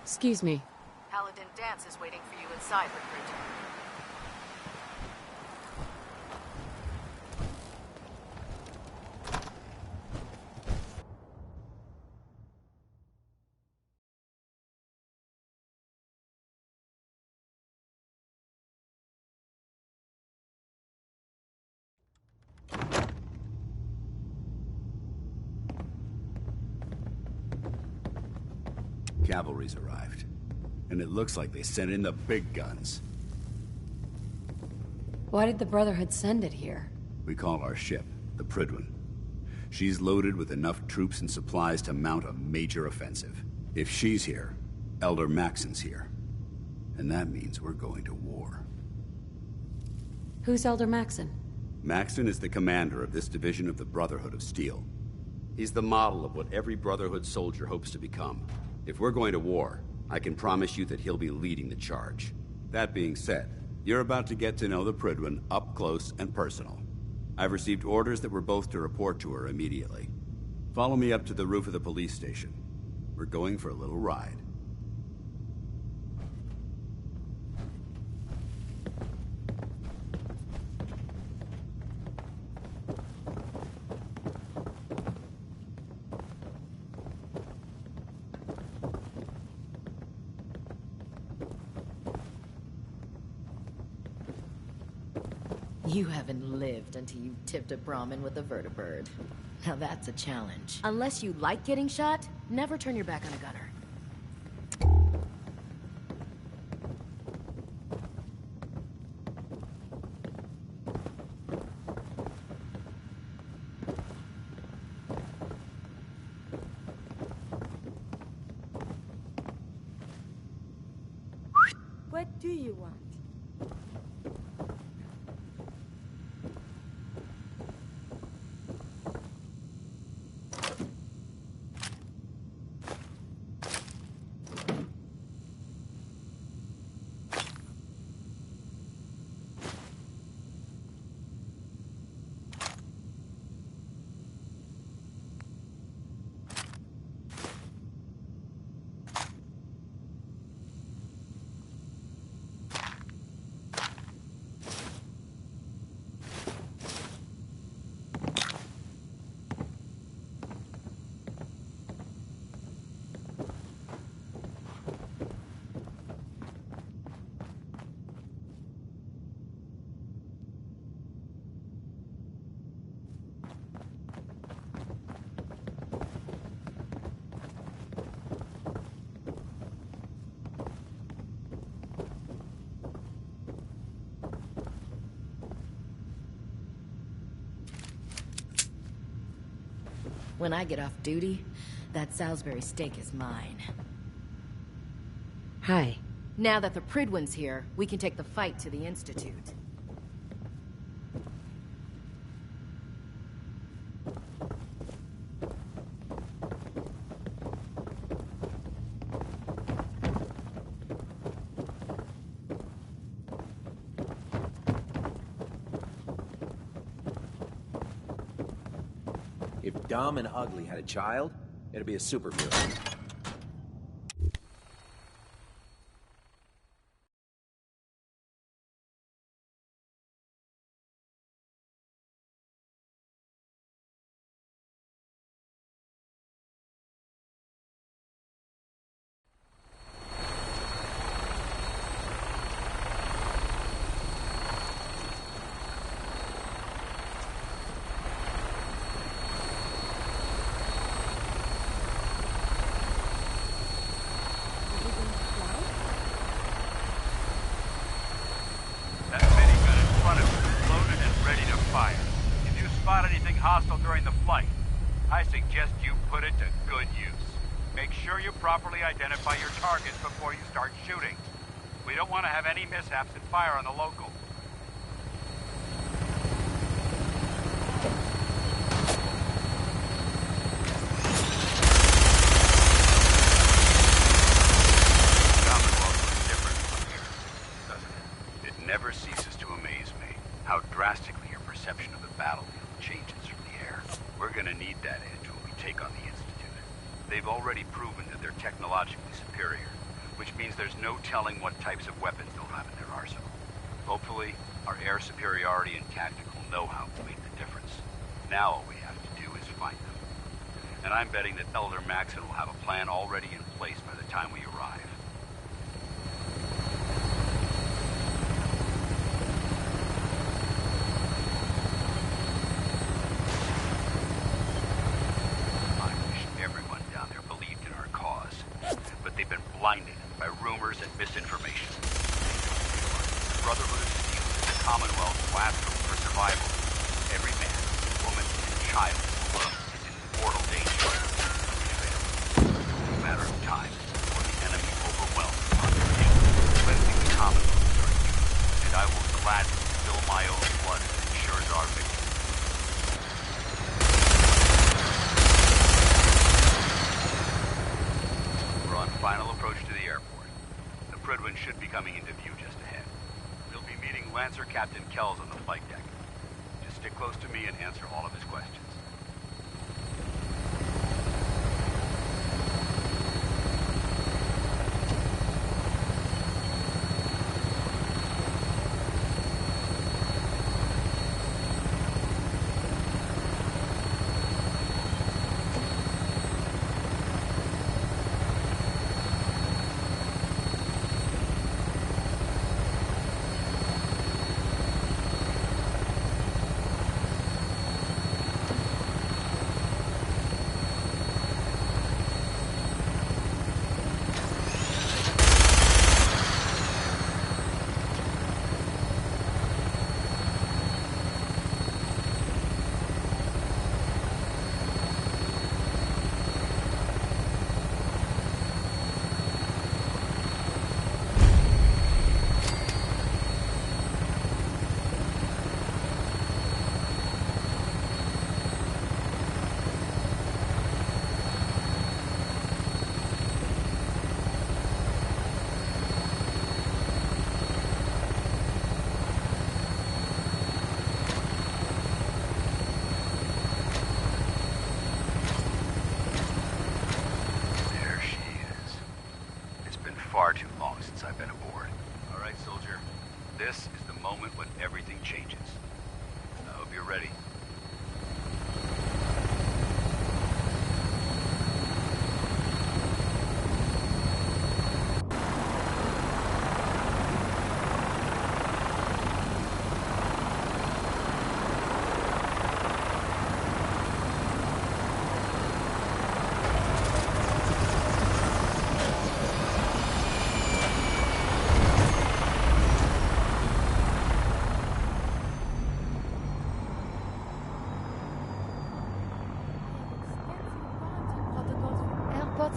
Excuse me. Paladin Dance is waiting for you inside, recruit.
Cavalry's arrived. And it looks like they sent in the big guns.
Why did the Brotherhood send it here?
We call our ship the Pridwin. She's loaded with enough troops and supplies to mount a major offensive. If she's here, Elder Maxon's here. And that means we're going to war.
Who's Elder Maxon?
Maxon is the commander of this division of the Brotherhood of Steel. He's the model of what every Brotherhood soldier hopes to become. If we're going to war, I can promise you that he'll be leading the charge. That being said, you're about to get to know the Pridwin up close and personal. I've received orders that we're both to report to her immediately. Follow me up to the roof of the police station. We're going for a little ride.
You haven't lived until you tipped a Brahmin with a vertibird. Now that's a challenge. Unless you like getting shot, never turn your back on a gunner.
What do you want?
When I get off duty, that Salisbury steak is mine.
Hi.
Now that the Pridwin's here, we can take the fight to the Institute.
If Dumb and Ugly had a child, it'd be a superhero.
hostile during the flight. I suggest you put it to good use. Make sure you properly identify your targets before you start shooting. We don't want to have any mishaps and fire on the local. They've already proven that they're technologically superior, which means there's no telling what types of weapons they'll have in their arsenal. Hopefully, our air superiority and tactical know-how will make the difference. Now all we have to do is find them. And I'm betting that Elder Maxon will have a plan already in place by the time we arrive. I wish everyone down there believed in our cause, but they've been blinded by rumors and misinformation. The Brotherhood of Steel is the Commonwealth's last hope for survival. Every man, woman, and child in the world is in mortal danger. It's a matter of time before the enemy overwhelms the population, cleansing the Commonwealth of our youth, and I will gladly spill my own blood if it ensures our victory. We're on final approach to the airport. The Prydwen should be coming into view just ahead. We'll be meeting Lancer Captain Kells on the flight deck. Just stick close to me and answer all of his questions. Far too long since I've been aboard. All right, soldier. This is the moment when everything changes. I hope you're ready.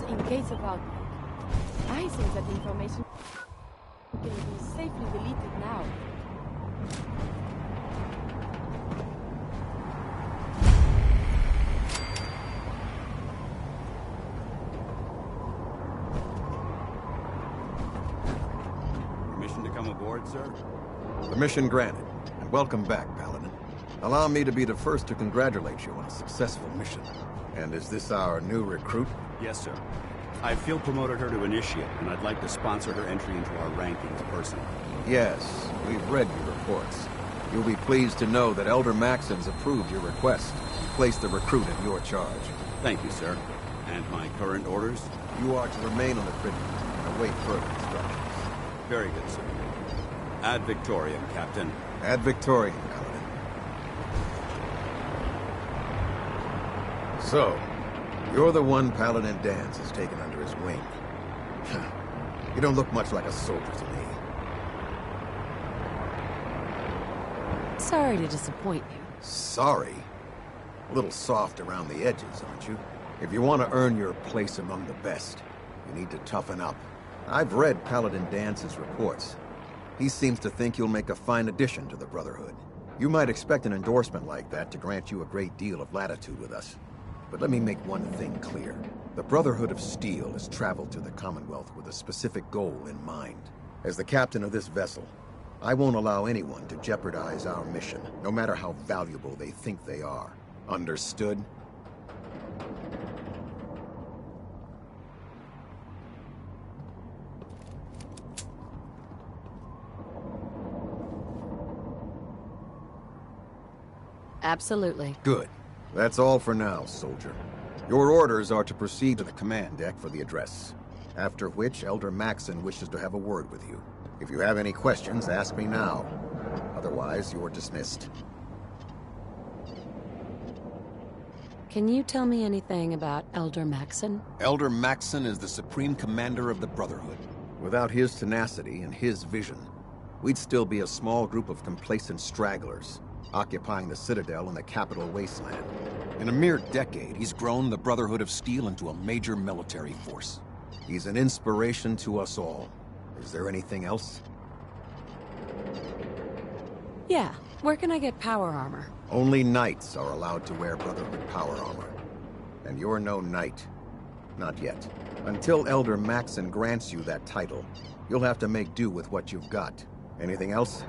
In case of outbreak. I think that information can be safely deleted now.
Permission to come aboard, sir?
Permission granted, and welcome back, Paladin. Allow me to be the first to congratulate you on a successful mission. And is this our new recruit?
Yes, sir. I field promoted her to initiate, and I'd like to sponsor her entry into our rankings personally.
Yes, we've read your reports. You'll be pleased to know that Elder Maxon's approved your request and placed the recruit in your charge.
Thank you, sir. And my current orders?
You are to remain on the Prydwen and await further instructions.
Very good, sir. Ad Victoriam, Captain.
Ad Victoriam, Paladin. So, you're the one Paladin Danse has taken under his wing. You don't look much like a soldier to me.
Sorry to disappoint you.
Sorry? A little soft around the edges, aren't you? If you want to earn your place among the best, you need to toughen up. I've read Paladin Dance's reports. He seems to think you'll make a fine addition to the Brotherhood. You might expect an endorsement like that to grant you a great deal of latitude with us. But let me make one thing clear. The Brotherhood of Steel has traveled to the Commonwealth with a specific goal in mind. As the captain of this vessel, I won't allow anyone to jeopardize our mission, no matter how valuable they think they are. Understood?
Absolutely.
Good. That's all for now, soldier. Your orders are to proceed to the command deck for the address. After which, Elder Maxon wishes to have a word with you. If you have any questions, ask me now. Otherwise, you're dismissed.
Can you tell me anything about Elder Maxon?
Elder Maxon is the Supreme Commander of the Brotherhood. Without his tenacity and his vision, we'd still be a small group of complacent stragglers, occupying the Citadel in the capital wasteland. In a mere decade, he's grown the Brotherhood of Steel into a major military force. He's an inspiration to us all. Is there anything else?
Yeah. Where can I get power armor?
Only knights are allowed to wear Brotherhood power armor. And you're no knight. Not yet. Until Elder Maxon grants you that title, you'll have to make do with what you've got. Anything else?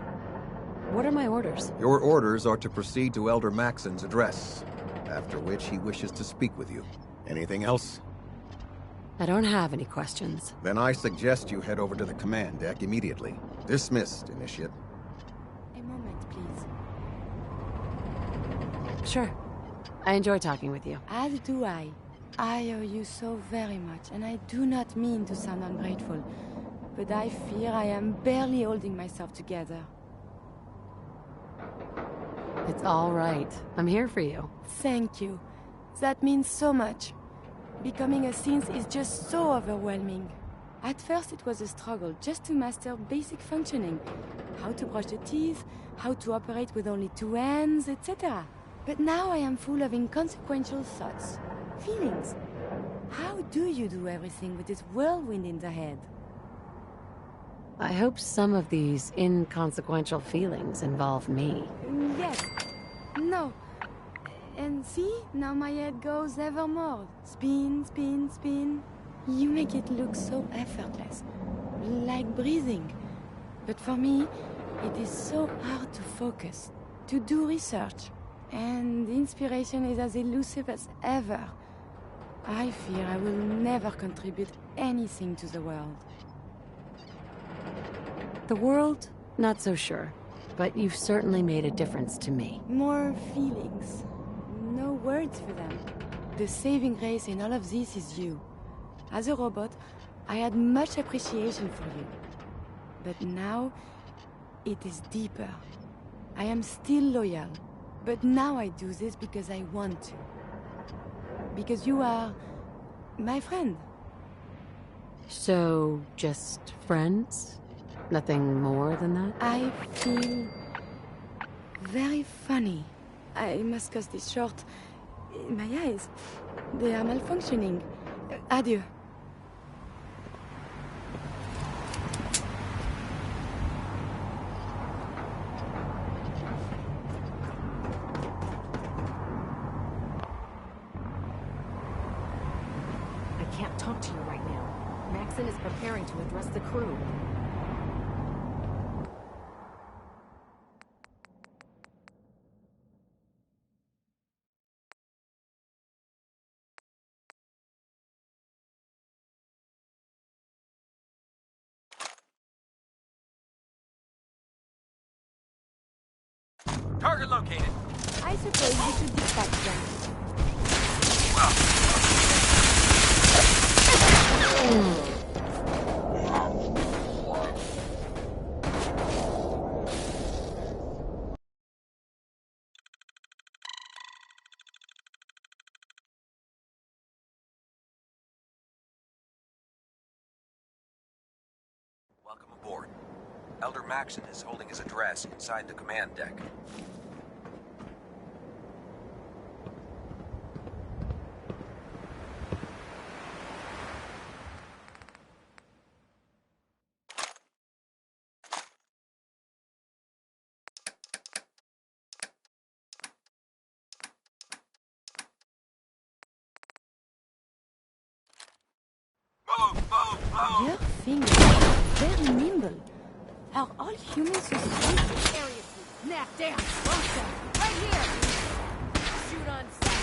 What are my orders?
Your orders are to proceed to Elder Maxon's address, after which he wishes to speak with you. Anything else?
I don't have any questions.
Then I suggest you head over to the command deck immediately. Dismissed, Initiate.
A moment, please.
Sure. I enjoy talking with you.
As do I. I owe you so very much, and I do not mean to sound ungrateful, but I fear I am barely holding myself together.
It's all right. I'm here for you.
Thank you. That means so much. Becoming a synth is just so overwhelming. At first it was a struggle just to master basic functioning. How to brush the teeth, how to operate with only 2 hands, etc. But now I am full of inconsequential thoughts, feelings. How do you do everything with this whirlwind in the head?
I hope some of these inconsequential feelings involve me.
Yes. No. And see, now my head goes ever more. Spin, spin, spin. You make it look so effortless, like breathing. But for me, it is so hard to focus, to do research. And inspiration is as elusive as ever. I fear I will never contribute anything to the world.
The world? Not so sure. But you've certainly made a difference to me.
More feelings. No words for them. The saving grace in all of this is you. As a robot, I had much appreciation for you. But now, it is deeper. I am still loyal. But now I do this because I want to. Because you are my friend.
So, just friends? Nothing more than that?
I feel very funny. I must cut this short. My eyes, they are malfunctioning. Adieu.
I can't talk to you right now. Maxon is preparing to address the crew.
Target located.
I suppose we should dispatch them.
Welcome aboard. Elder Maxon is holding his address inside the command deck.
Your fingers are very nimble. Are all humans so stupid?
Area nap down. Awesome. Right here. Shoot on sight.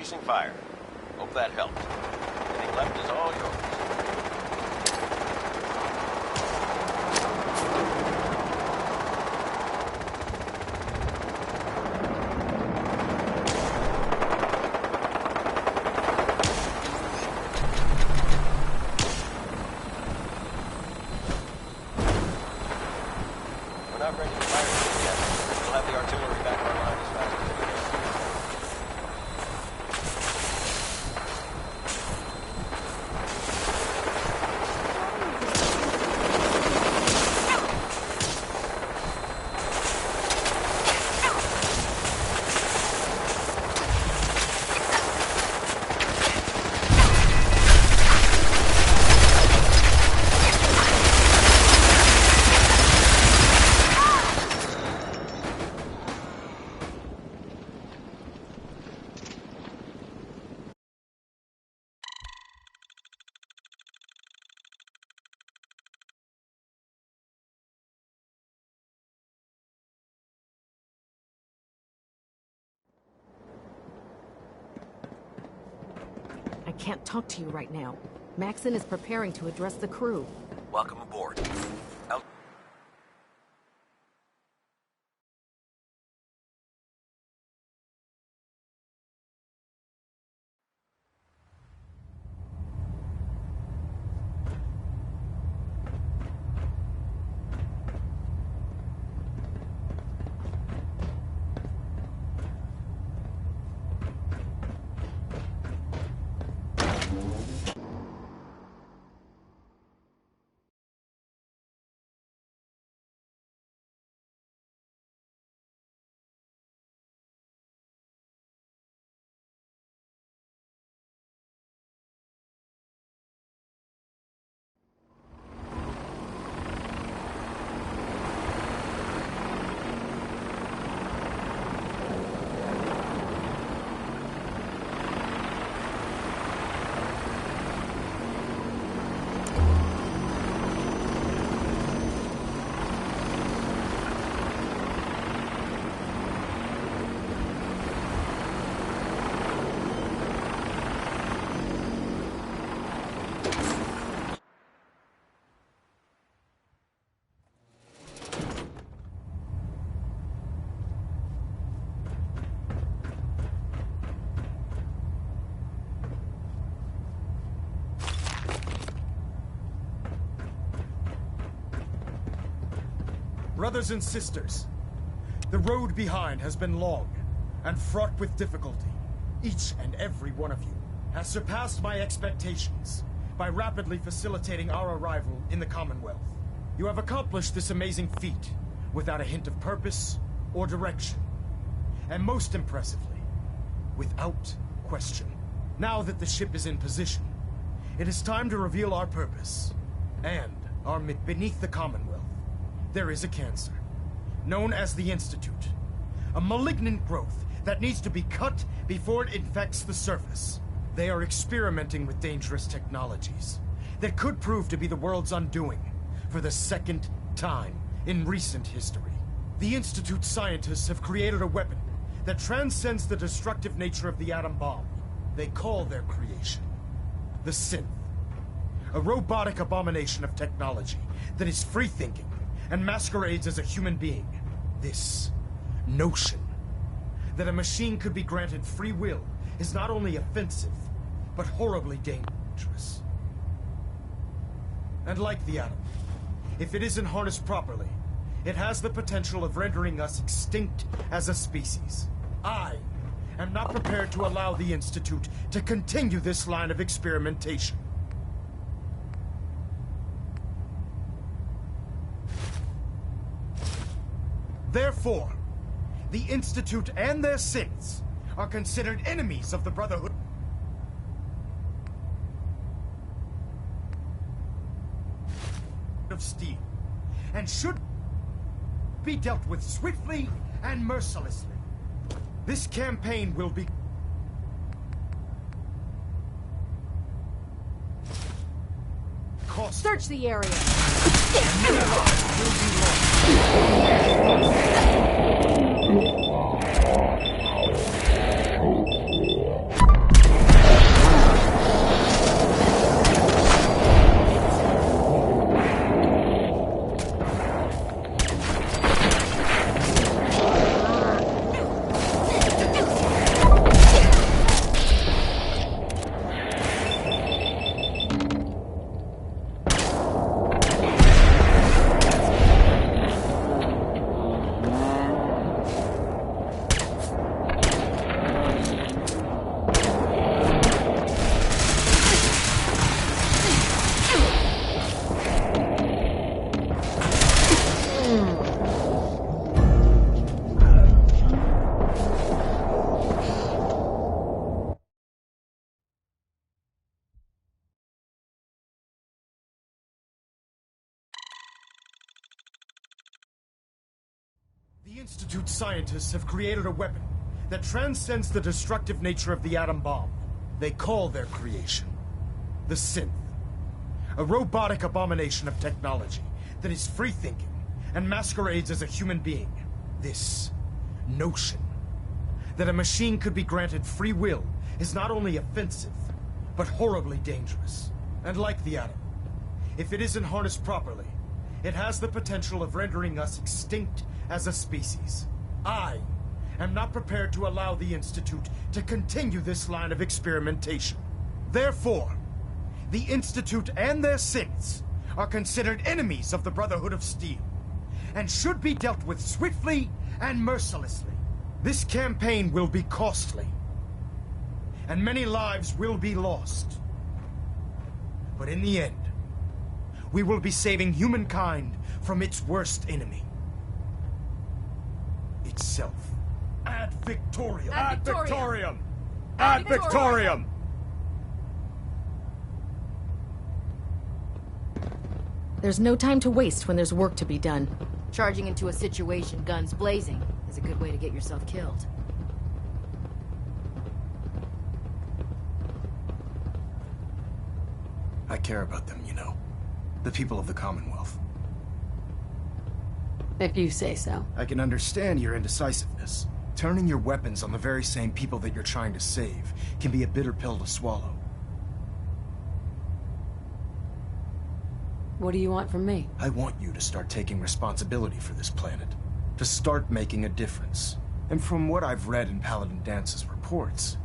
ceasing fire. Hope that helped. Anything left is all yours. We're not ready to fire this yet. We'll have the artillery back online as fast as we can.
I can't talk to you right now. Maxon is preparing to address the crew.
Welcome aboard.
Brothers and sisters, the road behind has been long and fraught with difficulty. Each and every one of you has surpassed my expectations by rapidly facilitating our arrival in the Commonwealth. You have accomplished this amazing feat without a hint of purpose or direction. And most impressively, without question. Now that the ship is in position, it is time to reveal our purpose and our beneath the Commonwealth. There is a cancer, known as the Institute. A malignant growth that needs to be cut before it infects the surface. They are experimenting with dangerous technologies that could prove to be the world's undoing for the second time in recent history. The Institute's scientists have created a weapon that transcends the destructive nature of the atom bomb. They call their creation the Synth. A robotic abomination of technology that is free-thinking and masquerades as a human being. This notion that a machine could be granted free will is not only offensive, but horribly dangerous. And like the atom, if it isn't harnessed properly, it has the potential of rendering us extinct as a species. I am not prepared to allow the Institute to continue this line of experimentation. Therefore, the Institute and their synths are considered enemies of the Brotherhood of Steel, and should be dealt with swiftly and mercilessly. This campaign will be cost.
Search the area.
Institute scientists have created a weapon that transcends the destructive nature of the atom bomb. They call their creation the synth. A robotic abomination of technology that is free-thinking and masquerades as a human being. This notion that a machine could be granted free will is not only offensive, but horribly dangerous. And like the atom, if it isn't harnessed properly, it has the potential of rendering us extinct as a species. I am not prepared to allow the Institute to continue this line of experimentation. Therefore, the Institute and their synths are considered enemies of the Brotherhood of Steel, and should be dealt with swiftly and mercilessly. This campaign will be costly, and many lives will be lost. But in the end, we will be saving humankind from its worst enemy. Itself. Ad Victoriam!
Ad Victoriam! Ad Victoriam!
There's no time to waste when there's work to be done.
Charging into a situation, guns blazing, is a good way to get yourself killed.
I care about them, you know. The people of the Commonwealth.
If you say so.
I can understand your indecisiveness. Turning your weapons on the very same people that you're trying to save can be a bitter pill to swallow.
What do you want from me?
I want you to start taking responsibility for this planet. To start making a difference. And from what I've read in Paladin Dance's reports,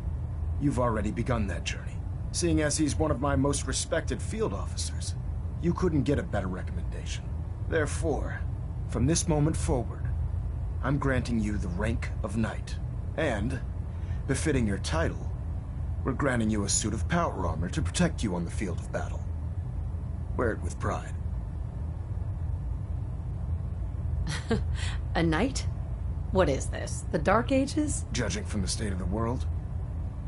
you've already begun that journey. Seeing as he's one of my most respected field officers, you couldn't get a better recommendation. Therefore, from this moment forward, I'm granting you the rank of Knight. And, befitting your title, we're granting you a suit of power armor to protect you on the field of battle. Wear it with pride.
A knight? What is this? The Dark Ages?
Judging from the state of the world,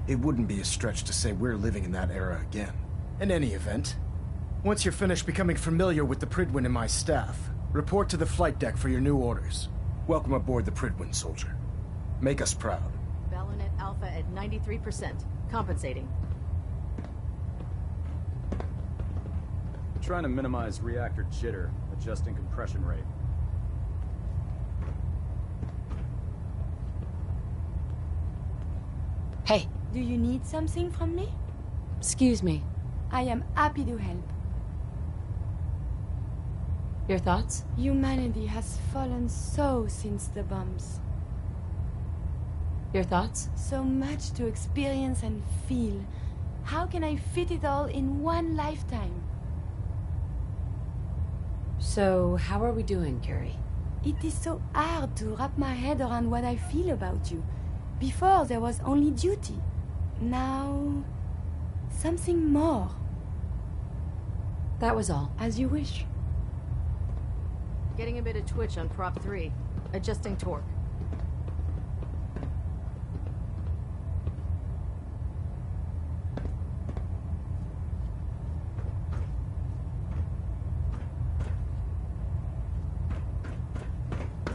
it wouldn't be a stretch to say we're living in that era again. In any event, once you're finished becoming familiar with the Pridwin and my staff, report to the flight deck for your new orders. Welcome aboard the Pridwin, soldier. Make us proud.
Balonet Alpha at 93%. Compensating.
Trying to minimize reactor jitter, adjusting compression rate.
Hey.
Do you need something from me?
Excuse me.
I am happy to help.
Your thoughts?
Humanity has fallen so since the bombs.
Your thoughts?
So much to experience and feel. How can I fit it all in one lifetime?
So, how are we doing, Curie?
It is so hard to wrap my head around what I feel about you. Before, there was only duty. Now, something more.
That was all.
As you wish.
Getting a bit of twitch on Prop 3. Adjusting torque.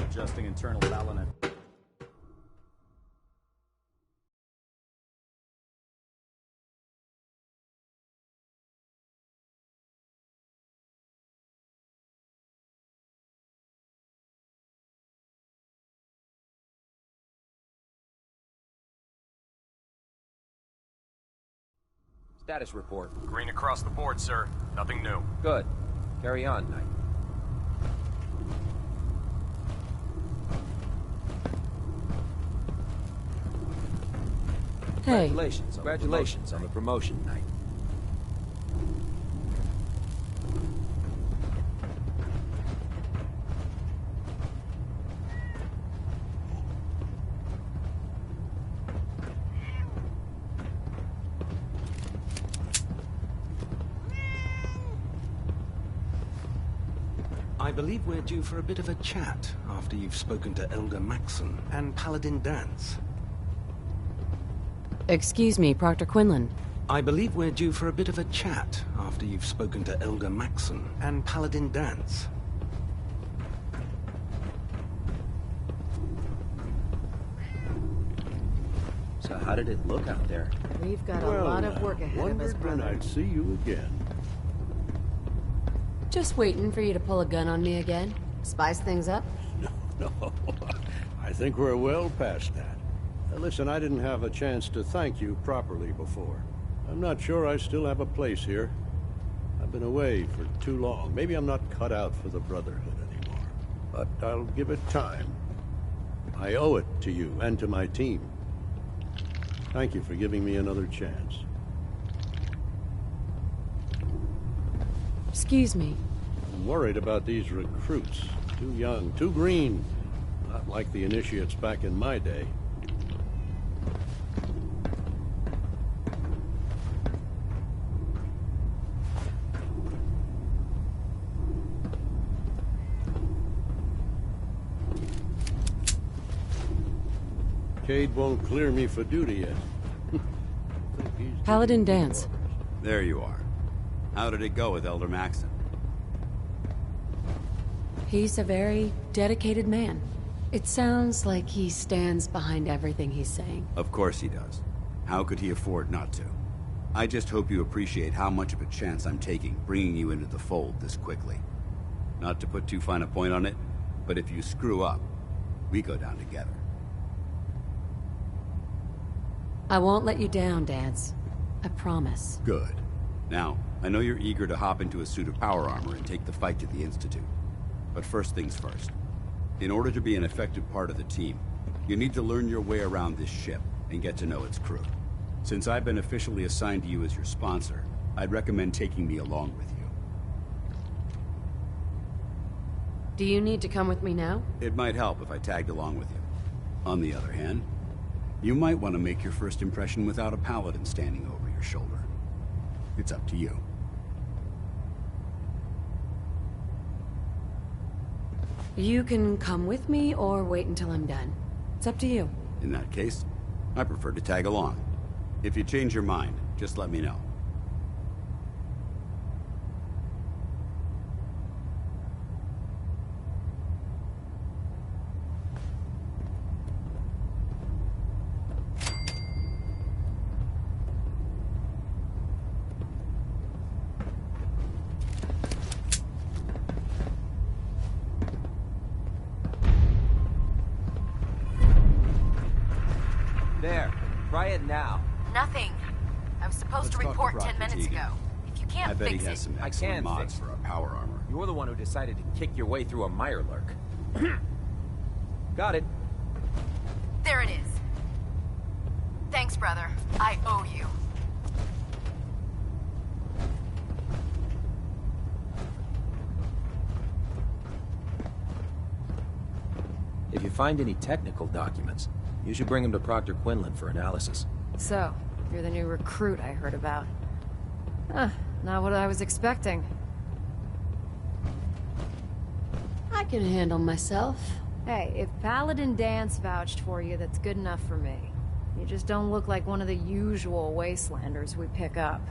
Adjusting internal balonet.
Status report.
Green across the board, sir. Nothing new.
Good. Carry on, Knight.
Hey.
Congratulations on the promotion, Knight.
I believe we're due for a bit of a chat after you've spoken to Elder Maxon and Paladin Dance.
Excuse me, Proctor Quinlan.
I believe we're due for a bit of a chat after you've spoken to Elder Maxon and Paladin Dance.
So how did it look out there?
We've got a lot of work ahead of us, brother.
I'd see you again.
Just waiting for you to pull a gun on me again. Spice things up?
No, I think we're well past that. Listen, I didn't have a chance to thank you properly before. I'm not sure I still have a place here. I've been away for too long. Maybe I'm not cut out for the Brotherhood anymore. But I'll give it time. I owe it to you and to my team. Thank you for giving me another chance.
Excuse me.
I'm worried about these recruits. Too young, too green. Not like the initiates back in my day. Cade won't clear me for duty yet.
Paladin Dance.
There you are. How did it go with Elder Maxon?
He's a very dedicated man. It sounds like he stands behind everything he's saying.
Of course he does. How could he afford not to? I just hope you appreciate how much of a chance I'm taking bringing you into the fold this quickly. Not to put too fine a point on it, but if you screw up, we go down together.
I won't let you down, Dance. I promise.
Good. Now, I know you're eager to hop into a suit of power armor and take the fight to the Institute. But first things first. In order to be an effective part of the team, you need to learn your way around this ship and get to know its crew. Since I've been officially assigned to you as your sponsor, I'd recommend taking me along with you.
Do you need to come with me now?
It might help if I tagged along with you. On the other hand, you might want to make your first impression without a paladin standing over your shoulder. It's up to you.
You can come with me or wait until I'm done. It's up to you.
In that case, I prefer to tag along. If you change your mind, just let me know.
There. Try it now.
Nothing. I was supposed to report 10 minutes ago. If you can't
I bet
fix
he has
it...
some excellent mods for our power armor.
You're the one who decided to kick your way through a Mirelurk. Got it.
There it is. Thanks, brother. I owe you.
If you find any technical documents, you should bring them to Proctor Quinlan for analysis.
So, you're the new recruit I heard about. Huh, not what I was expecting.
I can handle myself.
Hey, if Paladin Dance vouched for you, that's good enough for me. You just don't look like one of the usual wastelanders we pick up.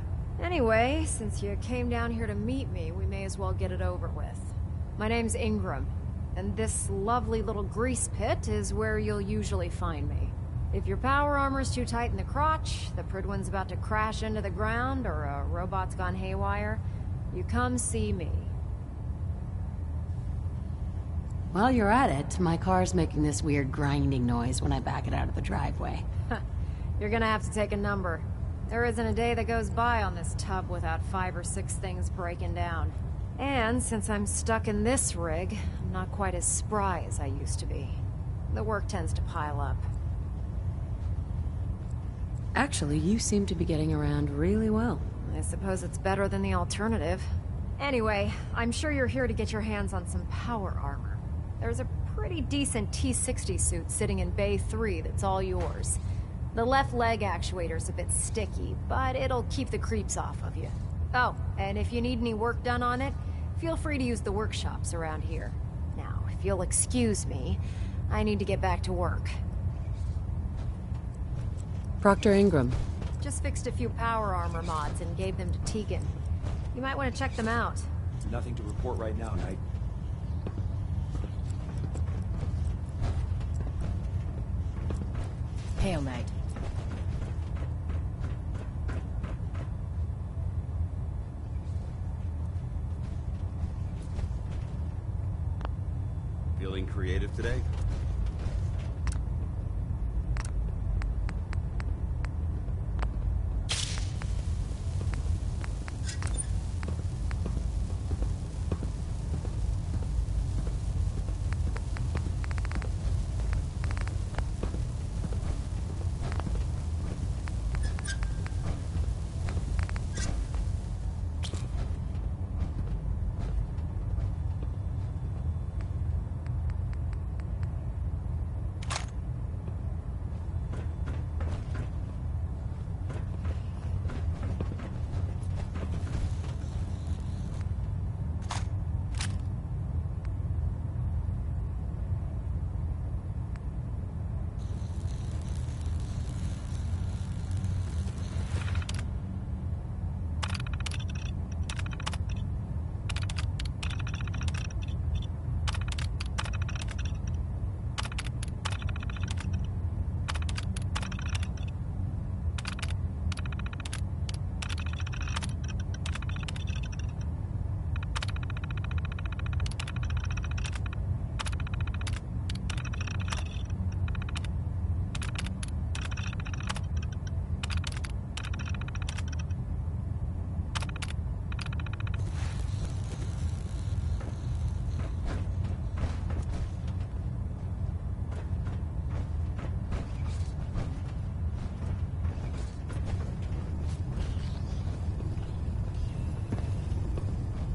Anyway, since you came down here to meet me, we may as well get it over with. My name's Ingram, and this lovely little grease pit is where you'll usually find me. If your power armor's too tight in the crotch, the Pridwin's about to crash into the ground, or a robot's gone haywire, you come see me.
While you're at it, my car's making this weird grinding noise when I back it out of the driveway.
You're gonna have to take a number. There isn't a day that goes by on this tub without 5 or 6 things breaking down. And since I'm stuck in this rig, I'm not quite as spry as I used to be. The work tends to pile up.
Actually, you seem to be getting around really well.
I suppose it's better than the alternative. Anyway, I'm sure you're here to get your hands on some power armor. There's a pretty decent T-60 suit sitting in Bay 3 that's all yours. The left leg actuator's a bit sticky, but it'll keep the creeps off of you. Oh, and if you need any work done on it, feel free to use the workshops around here. Now, if you'll excuse me, I need to get back to work.
Proctor Ingram.
Just fixed a few power armor mods and gave them to Tegan. You might want to check them out.
Nothing to report right now, Knight.
Hail, Knight.
creative today?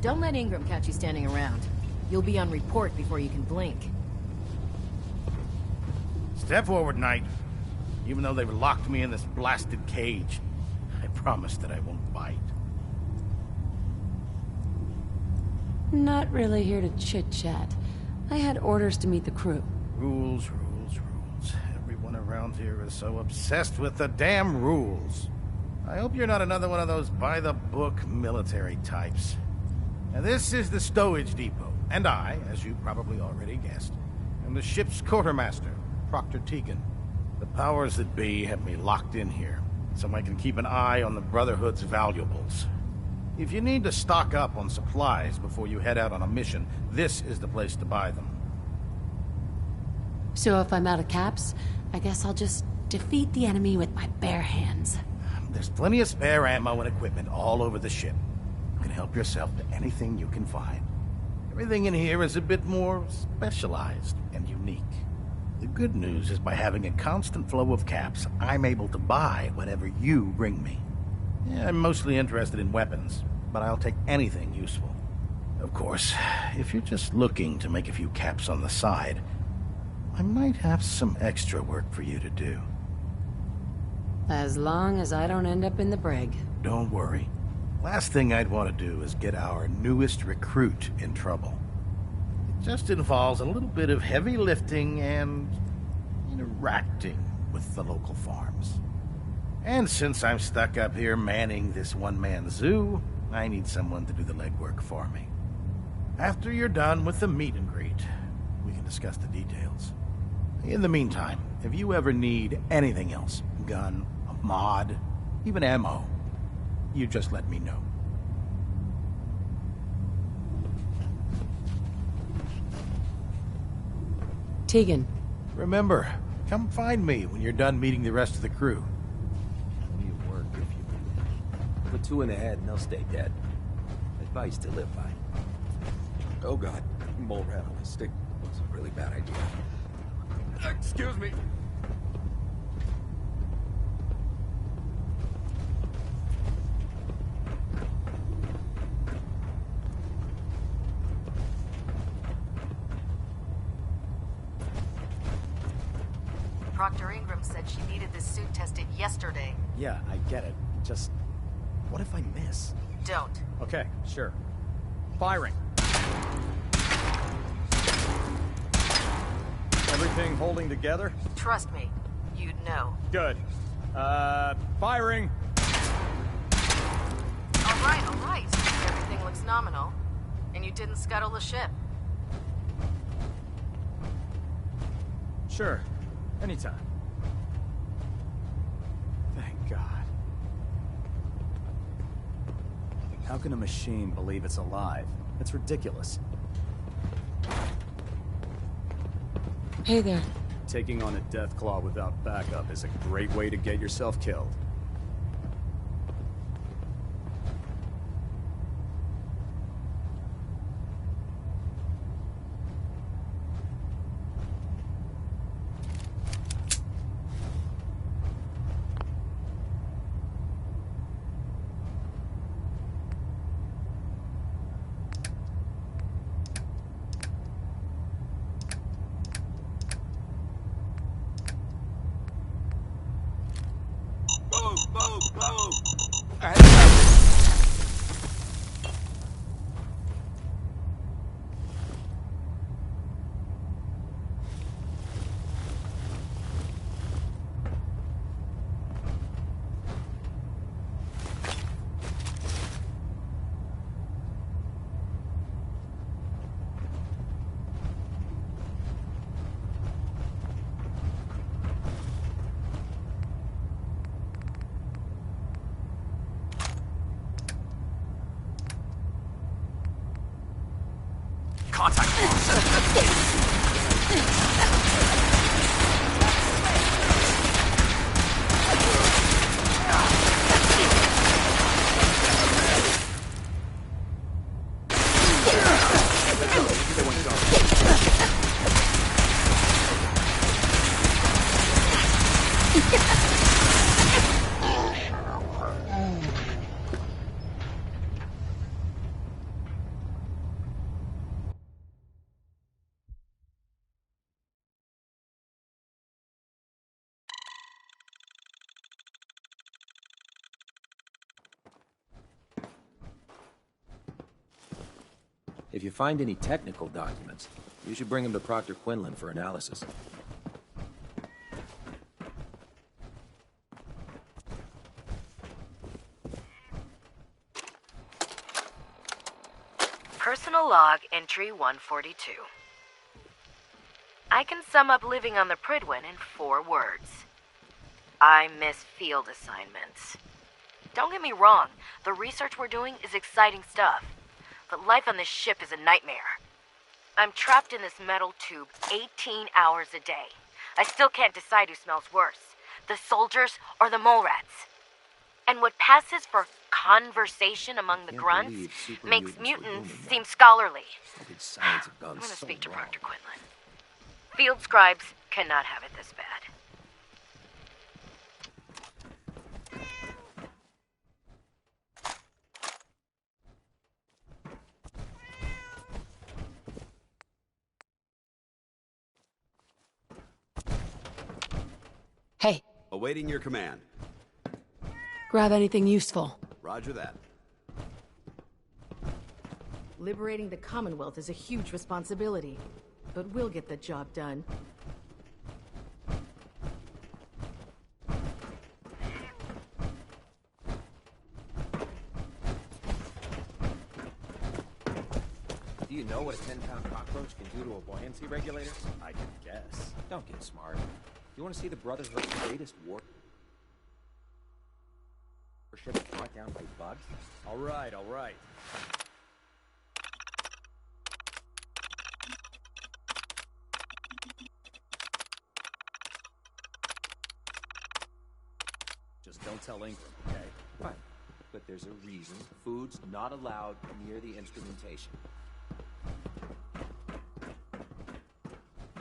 Don't let Ingram catch you standing around. You'll be on report before you can blink.
Step forward, Knight. Even though they've locked me in this blasted cage, I promise that I won't bite.
Not really here to chit-chat. I had orders to meet the crew.
Rules, rules, rules. Everyone around here is so obsessed with the damn rules. I hope you're not another one of those by-the-book military types. Now, this is the stowage depot, and I, as you probably already guessed, am the ship's quartermaster, Proctor Tegan. The powers that be have me locked in here, so I can keep an eye on the Brotherhood's valuables. If you need to stock up on supplies before you head out on a mission, this is the place to buy them.
So if I'm out of caps, I guess I'll just defeat the enemy with my bare hands.
There's plenty of spare ammo and equipment all over the ship. You can help yourself to anything you can find. Everything in here is a bit more specialized and unique. The good news is by having a constant flow of caps, I'm able to buy whatever you bring me. Yeah, I'm mostly interested in weapons, but I'll take anything useful. Of course, if you're just looking to make a few caps on the side, I might have some extra work for you to do.
As long as I don't end up in the brig.
Don't worry. Last thing I'd want to do is get our newest recruit in trouble. It just involves a little bit of heavy lifting and interacting with the local farms. And since I'm stuck up here manning this one-man zoo, I need someone to do the legwork for me. After you're done with the meet and greet, we can discuss the details. In the meantime, if you ever need anything else, gun, a mod, even ammo, you just let me know.
Tegan.
Remember, come find me when you're done meeting the rest of the crew.
You work if you put two in the head and they'll stay dead. Advice to live by. Oh god, mole rat on a stick was a really bad idea. Excuse me.
Dr. Ingram said she needed this suit tested yesterday.
Yeah, I get it. Just, what if I miss?
Don't.
Okay, sure. Firing. Everything holding together?
Trust me, you'd know.
Good. Firing.
All right. Everything looks nominal. And you didn't scuttle the ship.
Sure. Anytime. Thank God. How can a machine believe it's alive? It's ridiculous.
Hey there.
Taking on a death claw without backup is a great way to get yourself killed.
If you find any technical documents, you should bring them to Proctor Quinlan for analysis.
Personal log entry 142. I can sum up living on the Prydwen in 4 words. I miss field assignments. Don't get me wrong, the research we're doing is exciting stuff, but life on this ship is a nightmare. I'm trapped in this metal tube 18 hours a day. I still can't decide who smells worse, the soldiers or the mole rats. And what passes for conversation among the grunts makes mutants seem scholarly. I'm gonna speak to Proctor Quinlan. Field scribes cannot have it this bad.
Hey.
Awaiting your command.
Grab anything useful.
Roger that.
Liberating the Commonwealth is a huge responsibility, but we'll get the job done.
Do you know what a 10-pound cockroach can do to a buoyancy regulator?
I can guess.
Don't get smart. You want to see the Brotherhood's greatest warship brought down by bugs?
All right, all right. Just don't tell Ingram, okay?
Fine. But there's a reason food's not allowed near the instrumentation.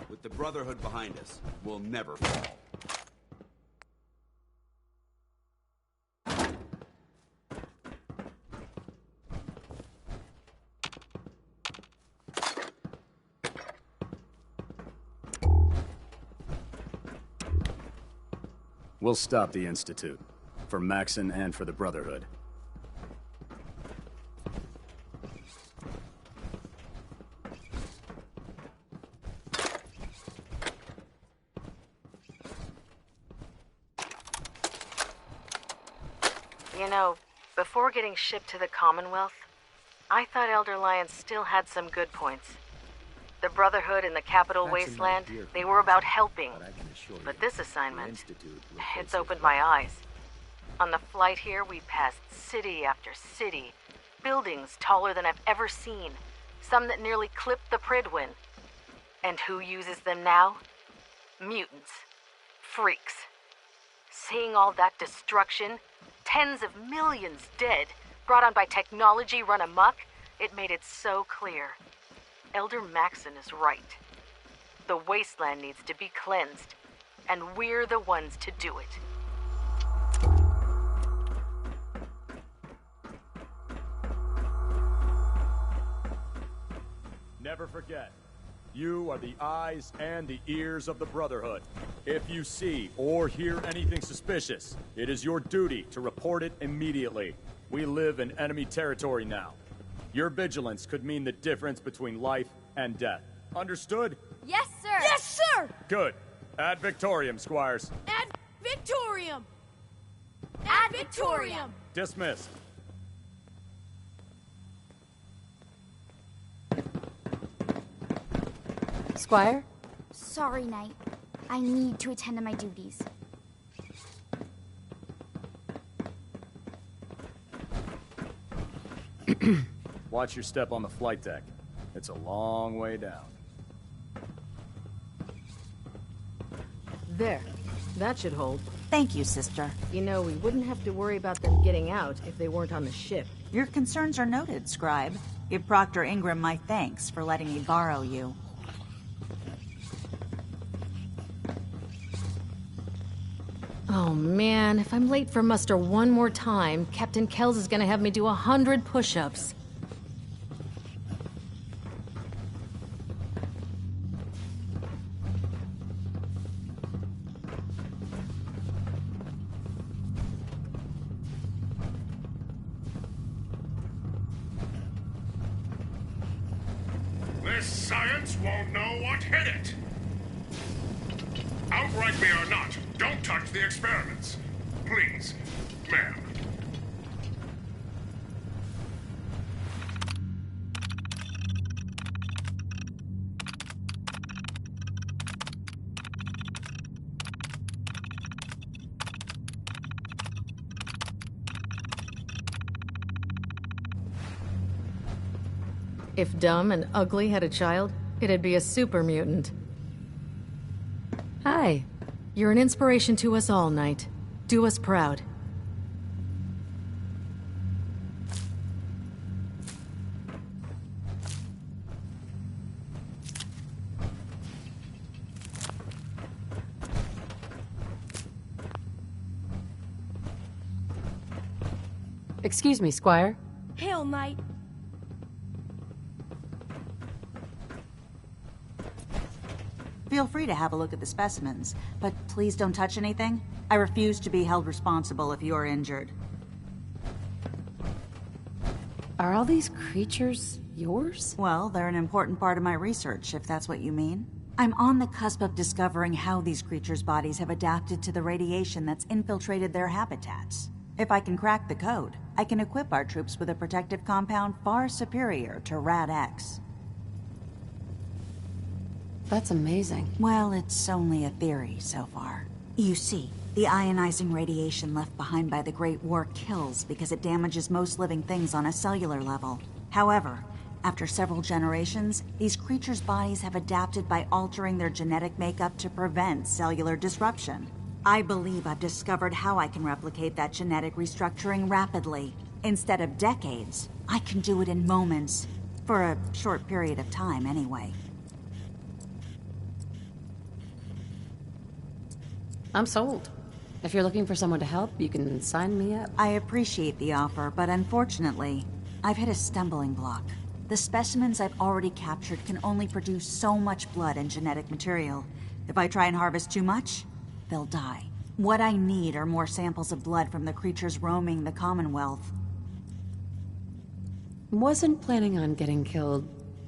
With the Brotherhood behind us, we'll never fall.
We'll stop the Institute. For Maxon and for the Brotherhood.
You know, before getting shipped to the Commonwealth, I thought Elder Lion still had some good points. The Brotherhood in the Capital Wasteland, they were about helping. But this assignment, it's opened my eyes. On the flight here, we passed city after city, buildings taller than I've ever seen, some that nearly clipped the Prydwen. And who uses them now? Mutants. Freaks. Seeing all that destruction, tens of millions dead, brought on by technology run amok, it made it so clear. Elder Maxon is right. The wasteland needs to be cleansed, and we're the ones to do it.
Never forget, you are the eyes and the ears of the Brotherhood. If you see or hear anything suspicious, it is your duty to report it immediately. We live in enemy territory now. Your vigilance could mean the difference between life and death. Understood?
Yes, sir! Yes, sir!
Good. Ad Victoriam, Squires.
Ad Victoriam! Ad Victoriam!
Dismissed.
Squire?
Sorry, Knight. I need to attend to my duties.
Watch your step on the flight deck. It's a long way down.
There. That should hold.
Thank you, sister.
You know, we wouldn't have to worry about them getting out if they weren't on the ship.
Your concerns are noted, Scribe. Give Proctor Ingram my thanks for letting me borrow you.
Oh man, if I'm late for muster one more time, Captain Kells is gonna have me do 100 push-ups.
This science won't know what hit it. Outright me or not, don't touch the experiments. Please, ma'am.
If Dumb and Ugly had a child, it'd be a super mutant. Hi. You're an inspiration to us all, Knight. Do us proud.
Excuse me, Squire.
Hail, Knight.
Feel free to have a look at the specimens, but please don't touch anything. I refuse to be held responsible if you're injured.
Are all these creatures yours?
Well, they're an important part of my research, if that's what you mean. I'm on the cusp of discovering how these creatures' bodies have adapted to the radiation that's infiltrated their habitats. If I can crack the code, I can equip our troops with a protective compound far superior to Rad-X.
That's amazing.
Well, it's only a theory so far. You see, the ionizing radiation left behind by the Great War kills because it damages most living things on a cellular level. However, after several generations, these creatures' bodies have adapted by altering their genetic makeup to prevent cellular disruption. I believe I've discovered how I can replicate that genetic restructuring rapidly. Instead of decades, I can do it in moments. For a short period of time, anyway.
I'm sold. If you're looking for someone to help, you can sign me up.
I appreciate the offer, but unfortunately, I've hit a stumbling block. The specimens I've already captured can only produce so much blood and genetic material. If I try and harvest too much, they'll die. What I need are more samples of blood from the creatures roaming the Commonwealth.
Wasn't planning on getting killed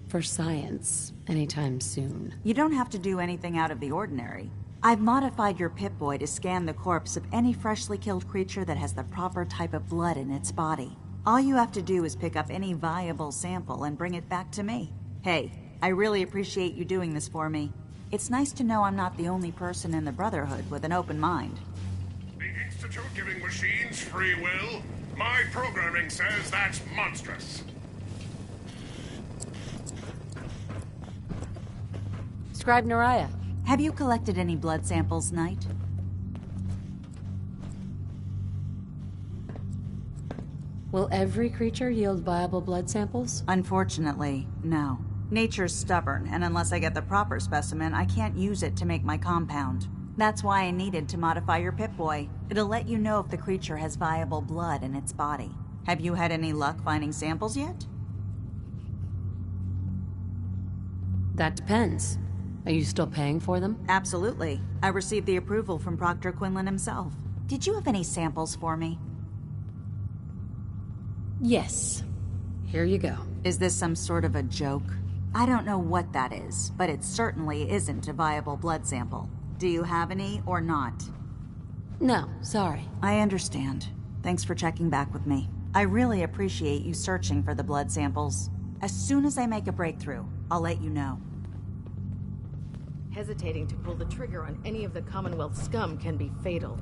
for science anytime soon.
You don't have to do anything out of the ordinary. I've modified your Pip-Boy to scan the corpse of any freshly killed creature that has the proper type of blood in its body. All you have to do is pick up any viable sample and bring it back to me. Hey, I really appreciate you doing this for me. It's nice to know I'm not the only person in the Brotherhood with an open mind.
The Institute giving machines free will? My programming says that's monstrous.
Scribe Naraya,
Have you collected any blood samples, Knight?
Will every creature yield viable blood samples?
Unfortunately, no. Nature's stubborn, and unless I get the proper specimen, I can't use it to make my compound. That's why I needed to modify your Pip-Boy. It'll let you know if the creature has viable blood in its body. Have you had any luck finding samples yet?
That depends. Are you still paying for them?
Absolutely. I received the approval from Proctor Quinlan himself. Did you have any samples for me?
Yes. Here you go.
Is this some sort of a joke? I don't know what that is, but it certainly isn't a viable blood sample. Do you have any or not?
No, sorry.
I understand. Thanks for checking back with me. I really appreciate you searching for the blood samples. As soon as I make a breakthrough, I'll let you know.
Hesitating to pull the trigger on any of the Commonwealth scum can be fatal.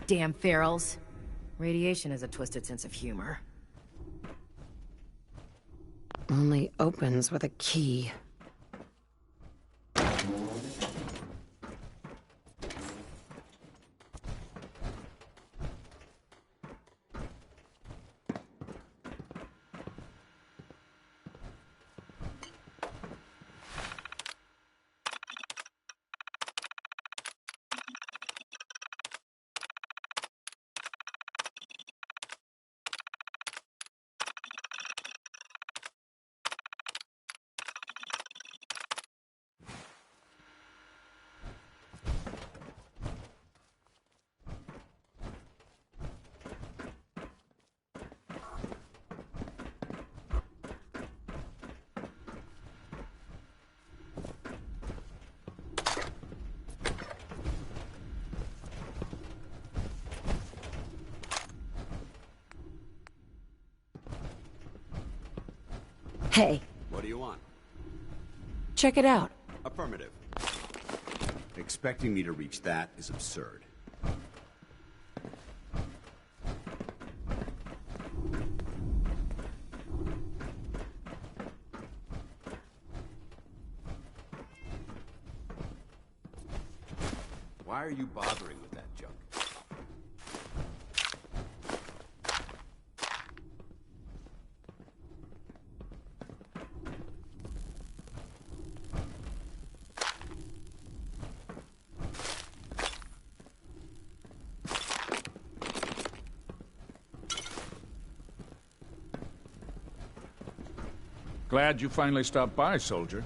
Damn ferals. Radiation has a twisted sense of humor.
Only opens with a key. Hey.
What do you want?
Check it out.
Affirmative. Expecting me to reach that is absurd. Why are you bothering with that junk?
Glad you finally stopped by, soldier.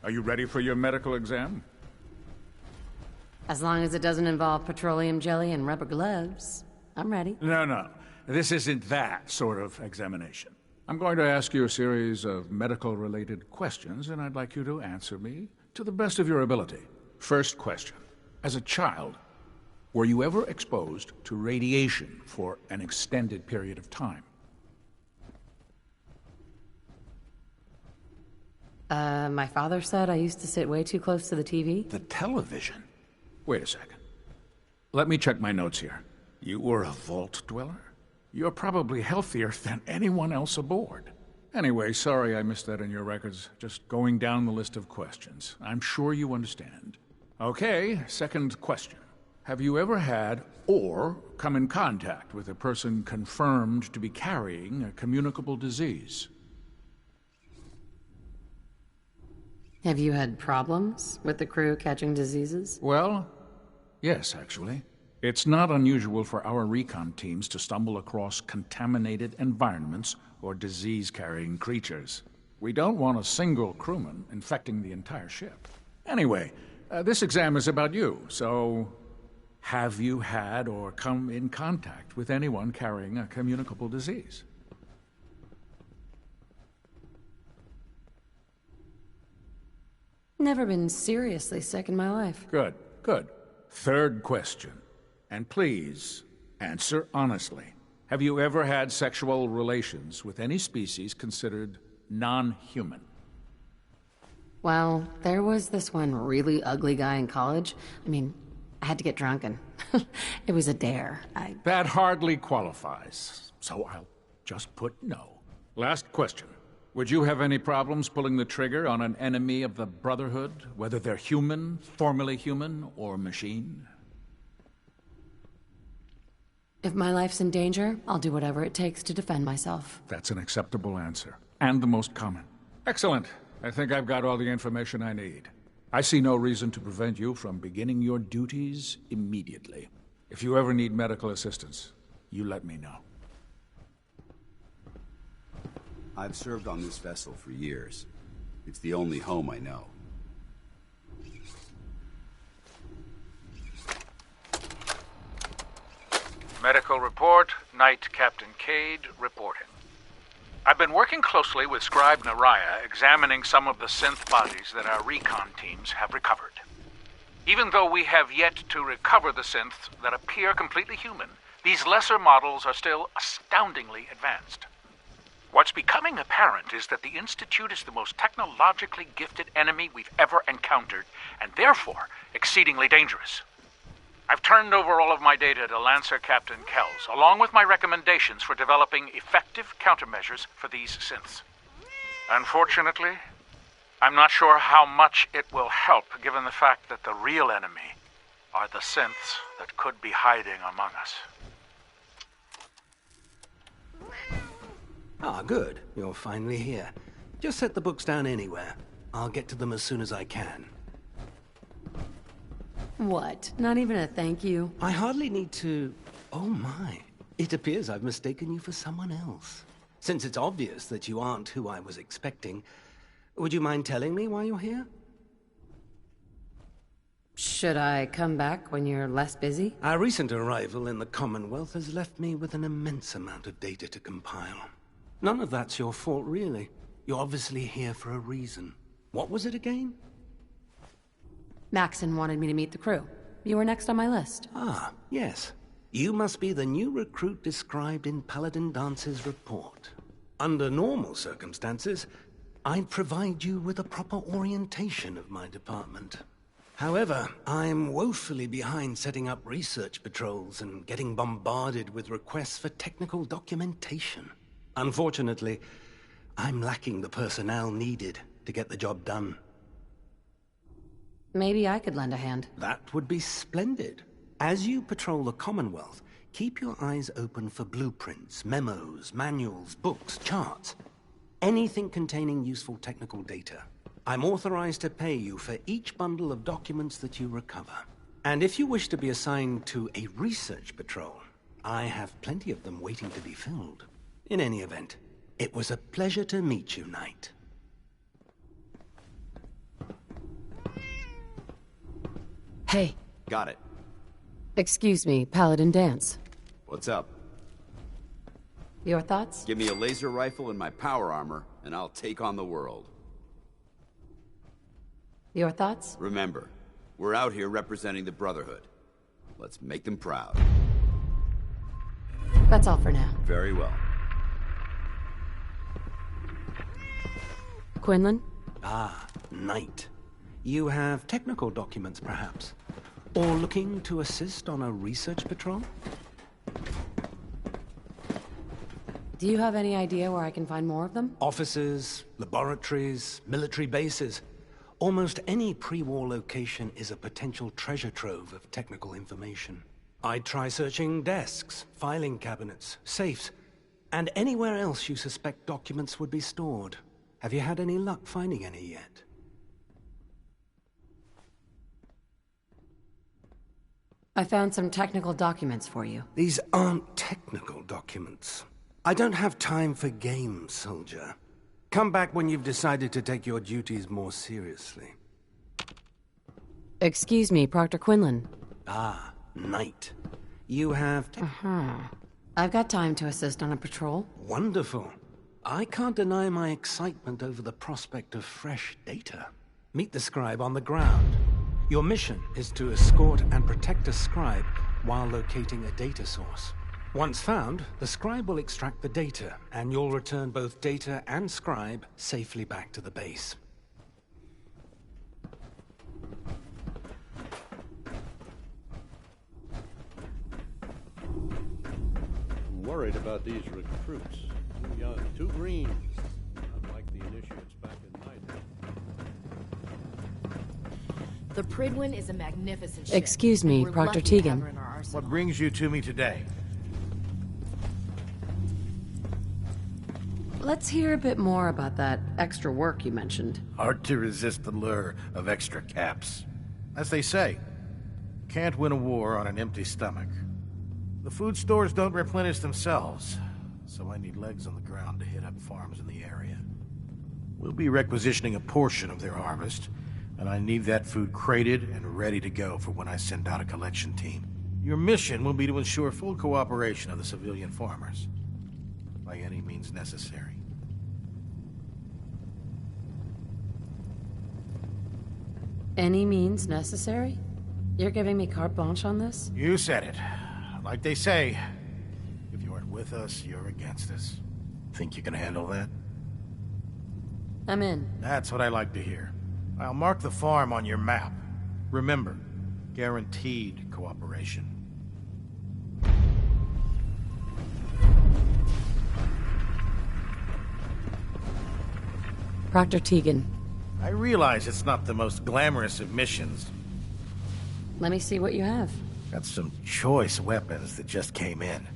Are you ready for your medical exam?
As long as it doesn't involve petroleum jelly and rubber gloves, I'm ready.
No. This isn't that sort of examination. I'm going to ask you a series of medical-related questions, and I'd like you to answer me to the best of your ability. First question. As a child, were you ever exposed to radiation for an extended period of time?
My father said I used to sit way too close to the TV.
The television? Wait a second. Let me check my notes here. You were a vault dweller? You're probably healthier than anyone else aboard. Anyway, sorry I missed that in your records. Just going down the list of questions. I'm sure you understand. Okay, second question. Have you ever had or come in contact with a person confirmed to be carrying a communicable disease?
Have you had problems with the crew catching diseases?
Well, yes, actually. It's not unusual for our recon teams to stumble across contaminated environments or disease-carrying creatures. We don't want a single crewman infecting the entire ship. Anyway, this exam is about you, so have you had or come in contact with anyone carrying a communicable disease?
Never been seriously sick in my life.
Good. Third question. And please, answer honestly. Have you ever had sexual relations with any species considered non-human?
Well, there was this one really ugly guy in college. I mean, I had to get drunk and it was a dare.
That hardly qualifies, so I'll just put no. Last question. Would you have any problems pulling the trigger on an enemy of the Brotherhood, whether they're human, formerly human, or machine?
If my life's in danger, I'll do whatever it takes to defend myself.
That's an acceptable answer, and the most common. Excellent. I think I've got all the information I need. I see no reason to prevent you from beginning your duties immediately. If you ever need medical assistance, you let me know.
I've served on this vessel for years. It's the only home I know.
Medical report, Knight Captain Cade reporting. I've been working closely with Scribe Naraya, examining some of the synth bodies that our recon teams have recovered. Even though we have yet to recover the synths that appear completely human, these lesser models are still astoundingly advanced. What's becoming apparent is that the Institute is the most technologically gifted enemy we've ever encountered, and therefore exceedingly dangerous. I've turned over all of my data to Lancer Captain Kells, along with my recommendations for developing effective countermeasures for these synths. Unfortunately, I'm not sure how much it will help, given the fact that the real enemy are the synths that could be hiding among us.
Ah, good. You're finally here. Just set the books down anywhere. I'll get to them as soon as I can.
What? Not even a thank you?
I hardly need to... Oh my. It appears I've mistaken you for someone else. Since it's obvious that you aren't who I was expecting, would you mind telling me why you're here?
Should I come back when you're less busy?
Our recent arrival in the Commonwealth has left me with an immense amount of data to compile. None of that's your fault, really. You're obviously here for a reason. What was it again?
Maxon wanted me to meet the crew. You were next on my list.
Ah, yes. You must be the new recruit described in Paladin Dance's report. Under normal circumstances, I'd provide you with a proper orientation of my department. However, I'm woefully behind setting up research patrols and getting bombarded with requests for technical documentation. Unfortunately, I'm lacking the personnel needed to get the job done.
Maybe I could lend a hand.
That would be splendid. As you patrol the Commonwealth, keep your eyes open for blueprints, memos, manuals, books, charts. Anything containing useful technical data. I'm authorized to pay you for each bundle of documents that you recover. And if you wish to be assigned to a research patrol, I have plenty of them waiting to be filled. In any event, it was a pleasure to meet you, Knight.
Hey.
Got it.
Excuse me, Paladin Dance.
What's up?
Your thoughts?
Give me a laser rifle and my power armor, and I'll take on the world.
Your thoughts?
Remember, we're out here representing the Brotherhood. Let's make them proud.
That's all for now.
Very well.
Quinlan?
Ah, Knight. You have technical documents, perhaps? Or looking to assist on a research patrol?
Do you have any idea where I can find more of them?
Offices, laboratories, military bases. Almost any pre-war location is a potential treasure trove of technical information. I'd try searching desks, filing cabinets, safes, and anywhere else you suspect documents would be stored. Have you had any luck finding any yet?
I found some technical documents for you.
These aren't technical documents. I don't have time for games, soldier. Come back when you've decided to take your duties more seriously.
Excuse me, Proctor Quinlan.
Ah, Knight. You have...
I've got time to assist on a patrol.
Wonderful. I can't deny my excitement over the prospect of fresh data. Meet the scribe on the ground. Your mission is to escort and protect a scribe while locating a data source. Once found, the scribe will extract the data, and you'll return both data and scribe safely back to the base.
I'm worried about these recruits. Too young, too green. Unlike the initiates back in my day.
The Pridwin is a magnificent ship.
Excuse me,
We're
Proctor
lucky to have
Tegan.
her in our arsenal.
What brings you to me today?
Let's hear a bit more about that extra work you mentioned.
Hard to resist the lure of extra caps. As they say, can't win a war on an empty stomach. The food stores don't replenish themselves, so I need legs on the ground to hit up farms in the area. We'll be requisitioning a portion of their harvest, and I need that food crated and ready to go for when I send out a collection team. Your mission will be to ensure full cooperation of the civilian farmers, by any means necessary.
Any means necessary? You're giving me carte blanche on this?
You said it. Like they say, if you aren't with us, you're against us. Think you can handle that?
I'm in.
That's what I like to hear. I'll mark the farm on your map. Remember, guaranteed cooperation.
Proctor Tegan.
I realize it's not the most glamorous of missions.
Let me see what you have.
Got some choice weapons that just came in.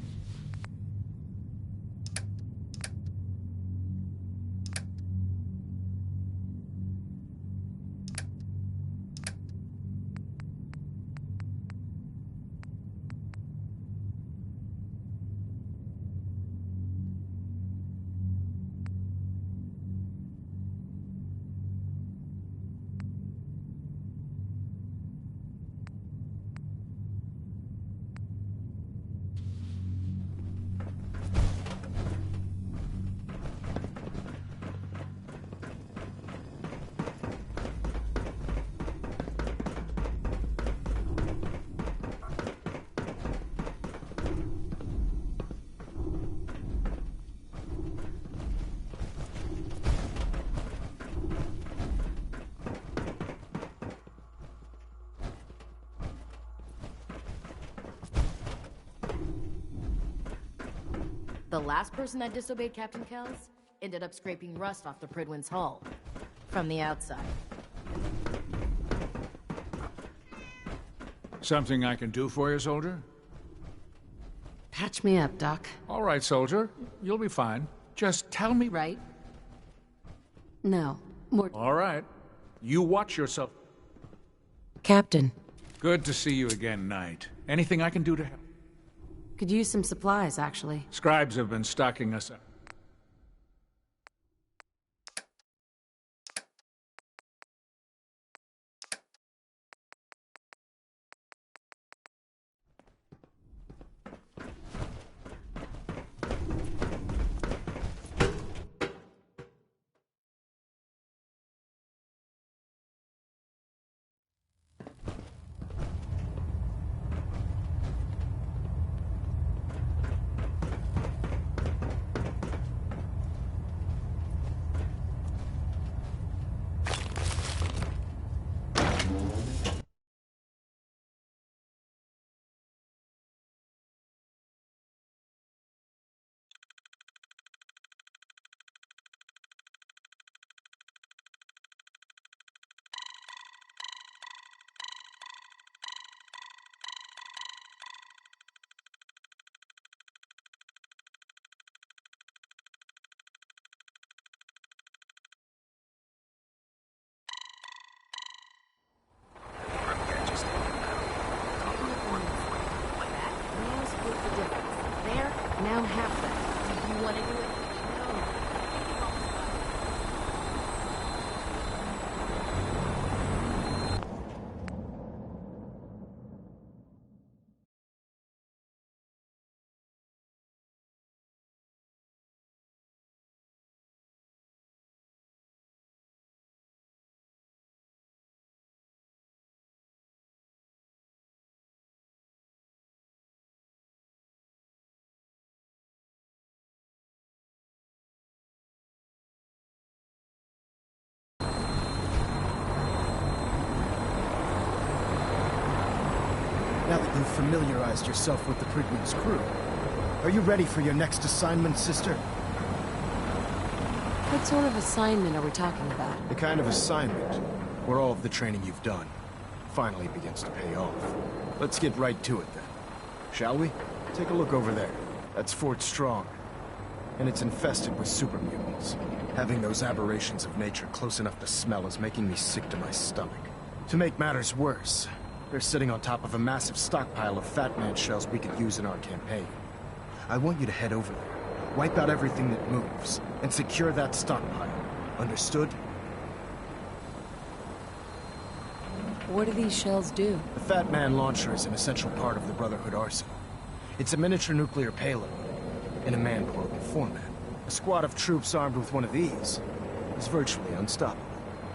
The last person that disobeyed Captain Kells ended up scraping rust off the Pridwin's hull from the outside.
Something I can do for you, soldier?
Patch me up, Doc.
All right, soldier. You'll be fine. Just tell me...
Right? No. More...
All right. You watch yourself.
Captain.
Good to see you again, Knight. Anything I can do to help?
Could use some supplies, actually.
Scribes have been stocking us up.
familiarized yourself with the Prydwen's crew. Are you ready for your next assignment, sister?
What sort of assignment are we talking about?
The kind of assignment where all of the training you've done finally begins to pay off. Let's get right to it then. Shall we? Take a look over there. That's Fort Strong. And it's infested with super mutants. Having those aberrations of nature close enough to smell is making me sick to my stomach. To make matters worse, they're sitting on top of a massive stockpile of Fat Man shells we could use in our campaign. I want you to head over there, wipe out everything that moves, and secure that stockpile. Understood?
What do these shells do?
The Fat Man launcher is an essential part of the Brotherhood arsenal. It's a miniature nuclear payload, in a man-portable format. A squad of troops armed with one of these is virtually unstoppable.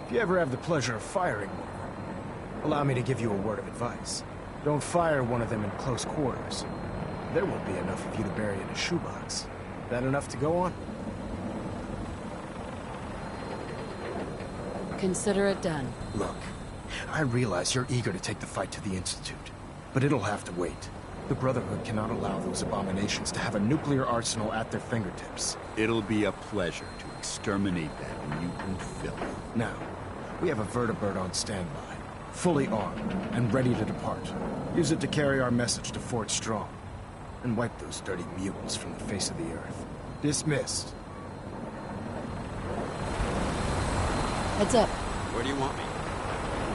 If you ever have the pleasure of firing one, allow me to give you a word of advice. Don't fire one of them in close quarters. There won't be enough of you to bury in a shoebox. That enough to go on?
Consider it done.
Look, I realize you're eager to take the fight to the Institute, but it'll have to wait. The Brotherhood cannot allow those abominations to have a nuclear arsenal at their fingertips.
It'll be a pleasure to exterminate that mutant filth.
Now, we have a vertibird on standby, fully armed and ready to depart. Use it to carry our message to Fort Strong, and wipe those dirty mutants from the face of the earth. Dismissed.
Heads up.
Where do you want me?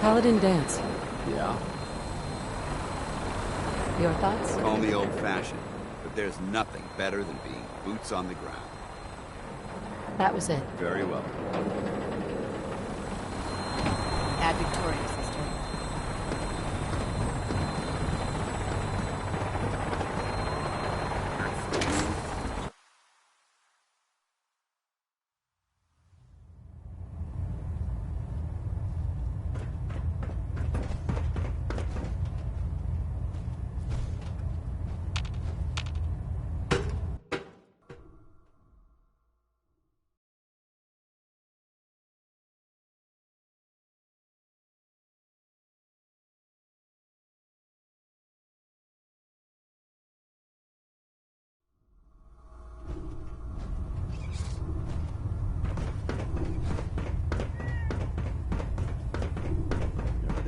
Paladin Dance.
Yeah?
Your thoughts?
Call me old-fashioned, but there's nothing better than being boots on the ground.
That was it.
Very well.
Ad Victoria, sister.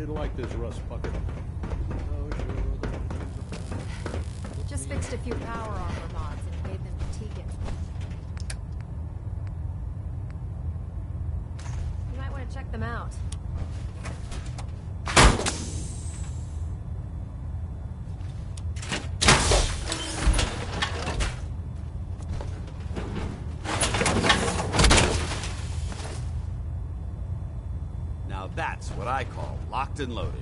Like this rust bucket. Oh, sure.
Just fixed a few power armor mods and made them fatiguing. You might want to check them out.
Now that's what I call locked and loaded.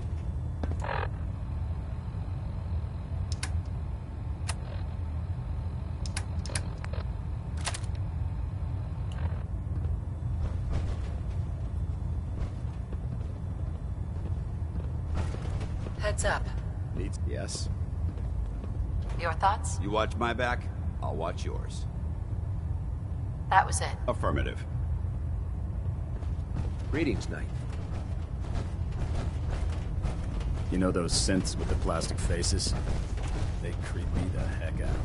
Heads up.
Needs? Yes.
Your thoughts?
You watch my back, I'll watch yours.
That was it.
Affirmative.
Greetings, Knight.
You know those synths with the plastic faces? They creep me the heck out.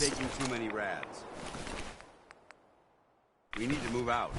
taking too many rads. We need to move out.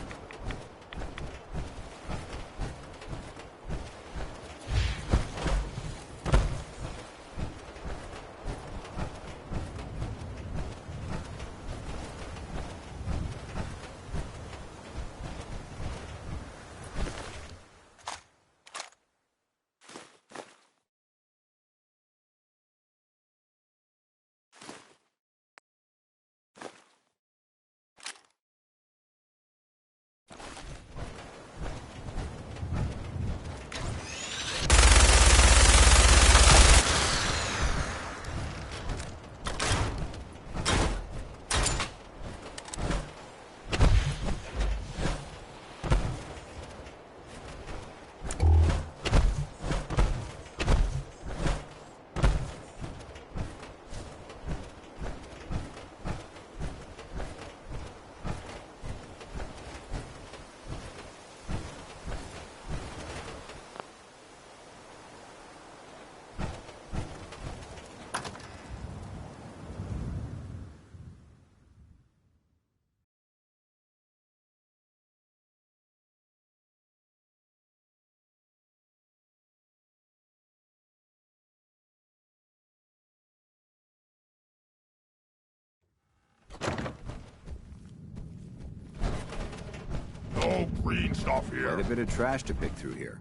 No green stuff here.
Quite a bit of trash to pick through here.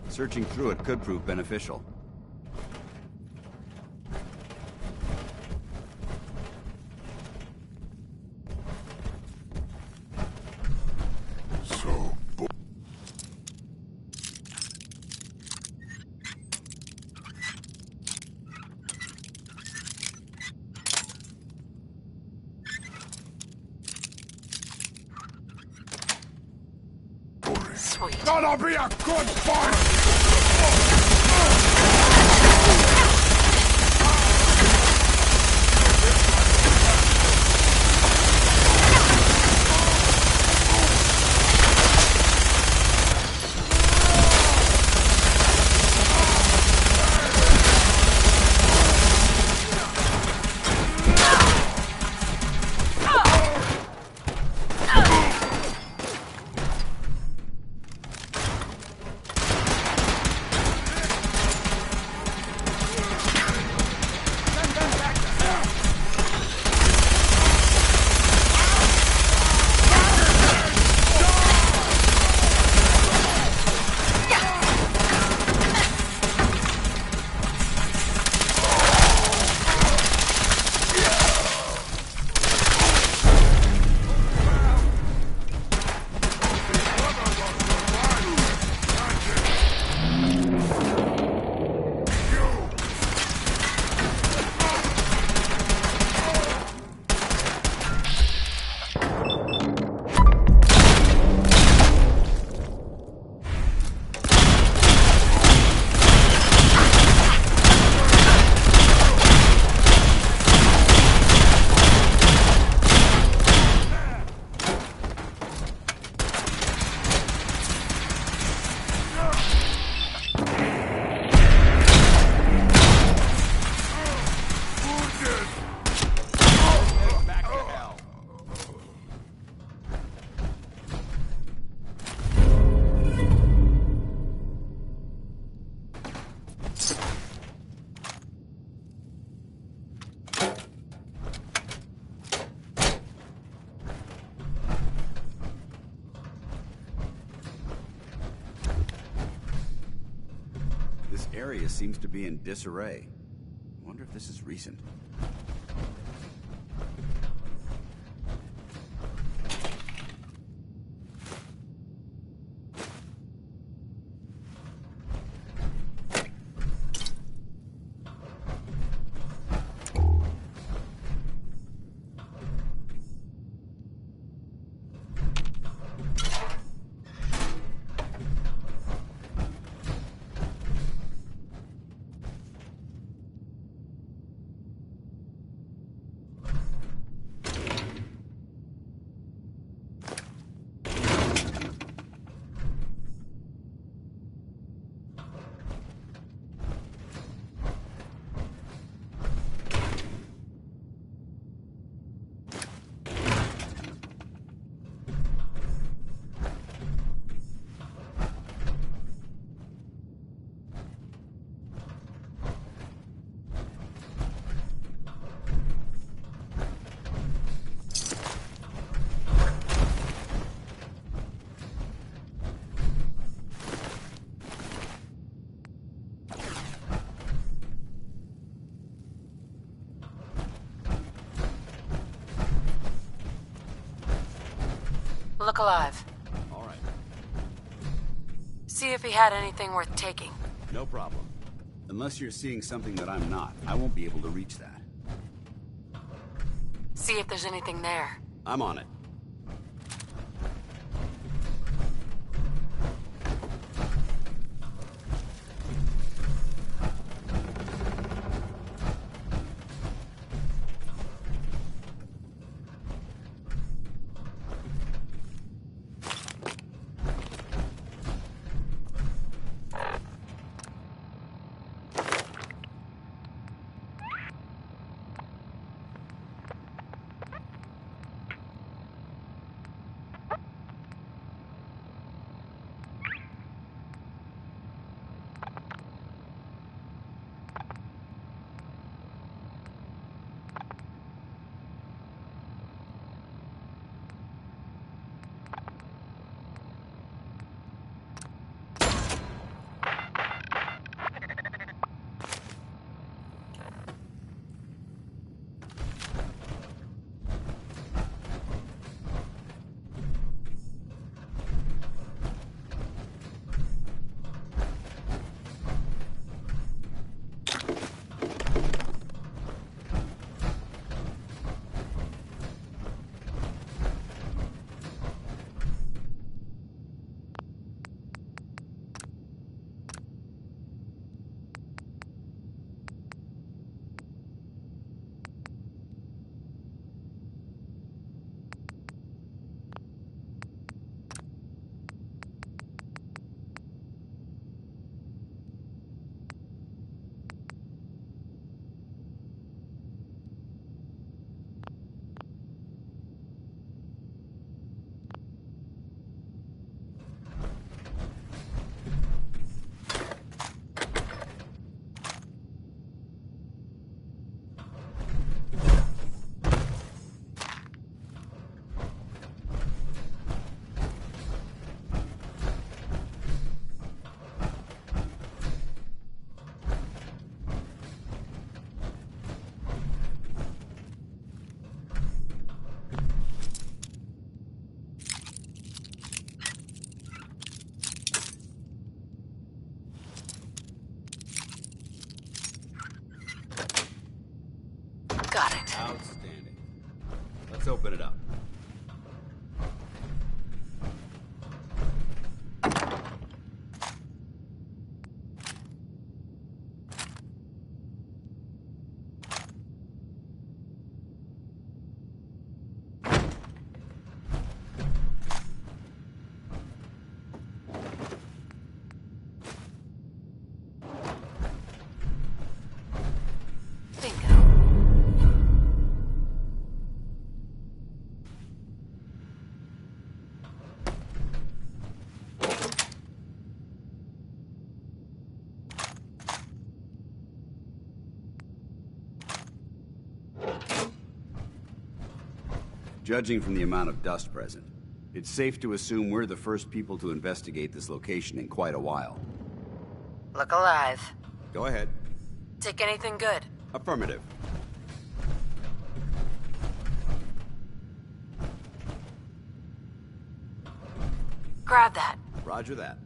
Searching through it could prove beneficial.
Sweet. Gonna be a good fight!
Area seems to be in disarray. I wonder if this is recent.
look alive.
All right.
See if he had anything worth taking.
No problem. Unless you're seeing something that I'm not, I won't be able to reach that.
See if there's anything there.
I'm on it.
Got it.
Outstanding. Let's open it up. Judging from the amount of dust present, it's safe to assume we're the first people to investigate this location in quite a while.
Look alive.
Go ahead.
Take anything good.
Affirmative.
Grab that.
Roger that.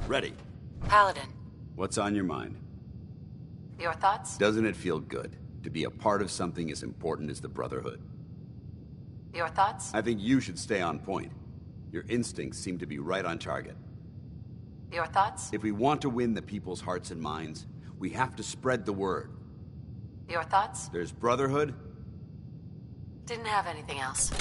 Ready.
Paladin,
What's on your mind?
your thoughts?
Doesn't it feel good to be a part of something as important as the Brotherhood?
Your thoughts?
I think you should stay on point. Your instincts seem to be right on target.
Your thoughts?
If we want to win the people's hearts and minds, we have to spread the word.
Your thoughts?
There's Brotherhood.
Didn't have anything else.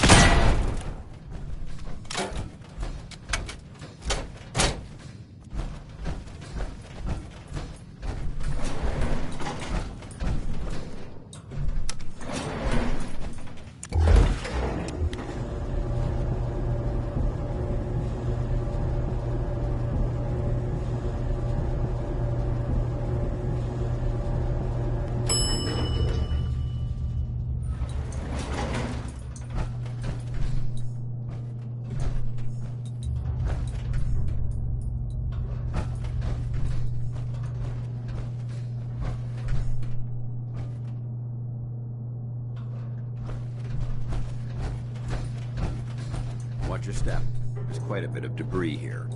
Watch your step. There's quite a bit of debris here.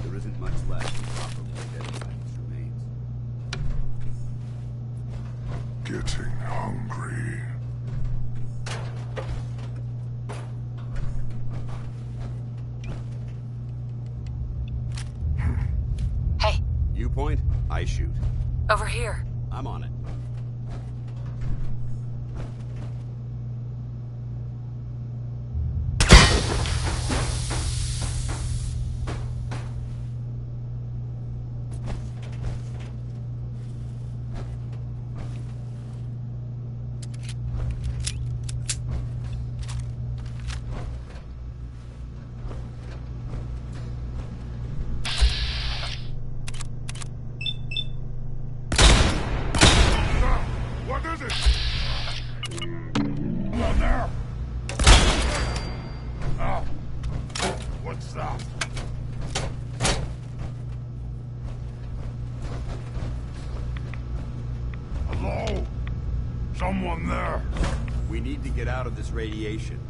There isn't much left to properly identify these remains.
Getting hungry.
Hey,
You point, I shoot.
over here.
I'm on it.
What is it? Down there. Oh. What's that? Hello? Someone there?
We need to get out of this radiation.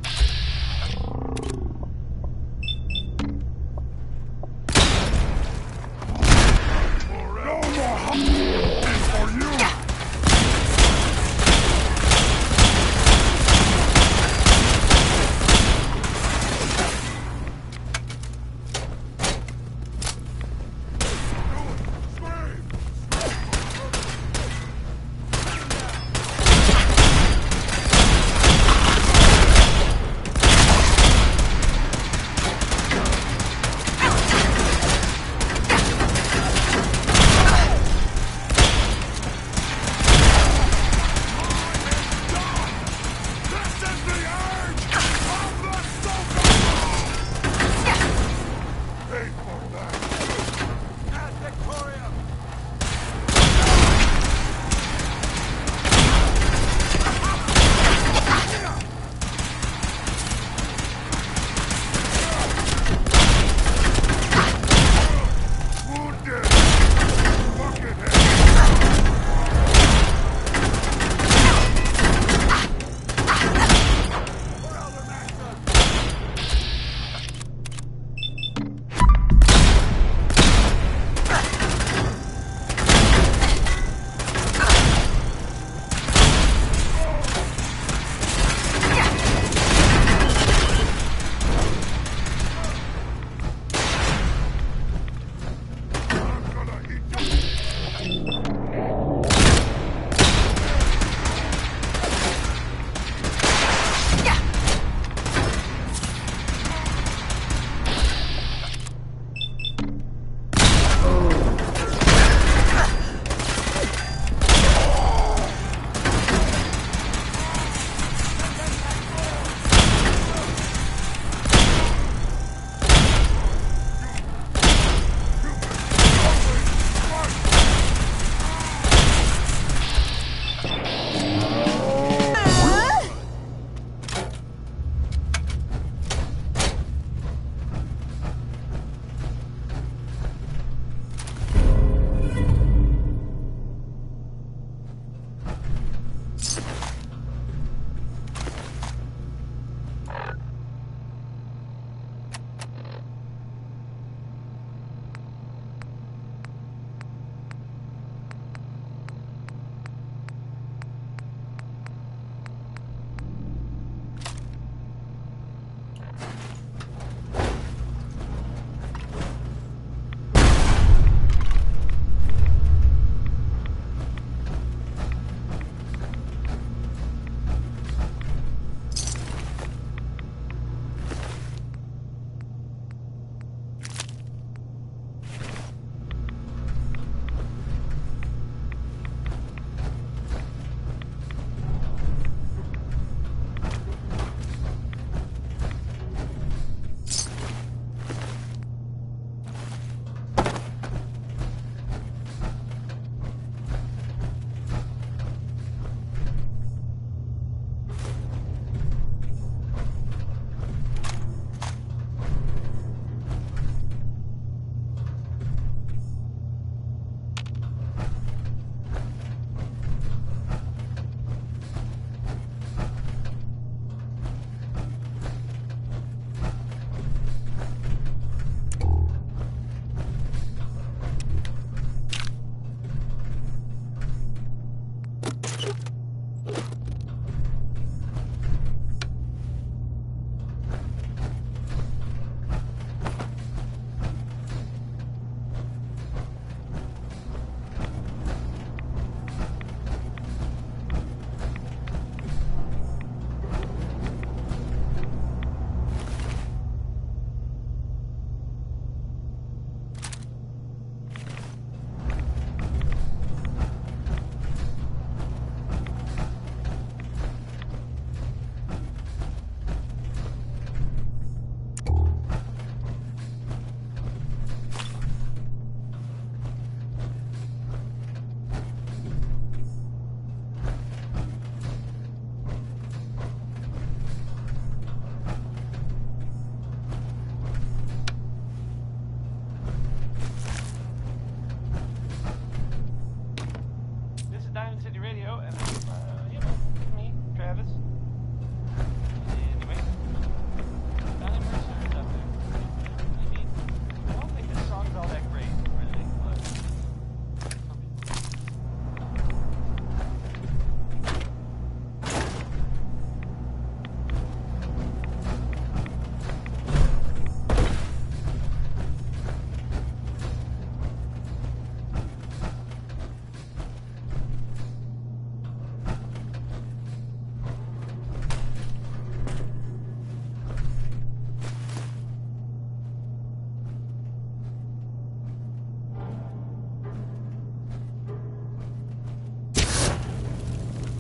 No more hunting for you!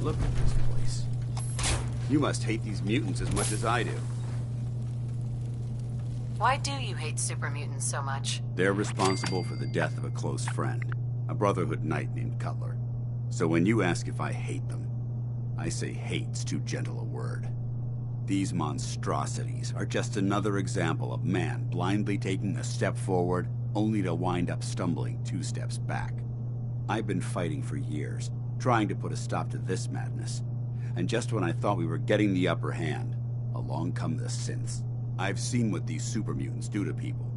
look at this place. You must hate these mutants as much as I do.
Why do you hate super mutants so much?
They're responsible for the death of a close friend, a Brotherhood knight named Cutler. So when you ask if I hate them, I say hate's too gentle a word. These monstrosities are just another example of man blindly taking a step forward, only to wind up stumbling 2 steps back. I've been fighting for years, trying to put a stop to this madness. And just when I thought we were getting the upper hand, along come the synths. I've seen what these super mutants do to people.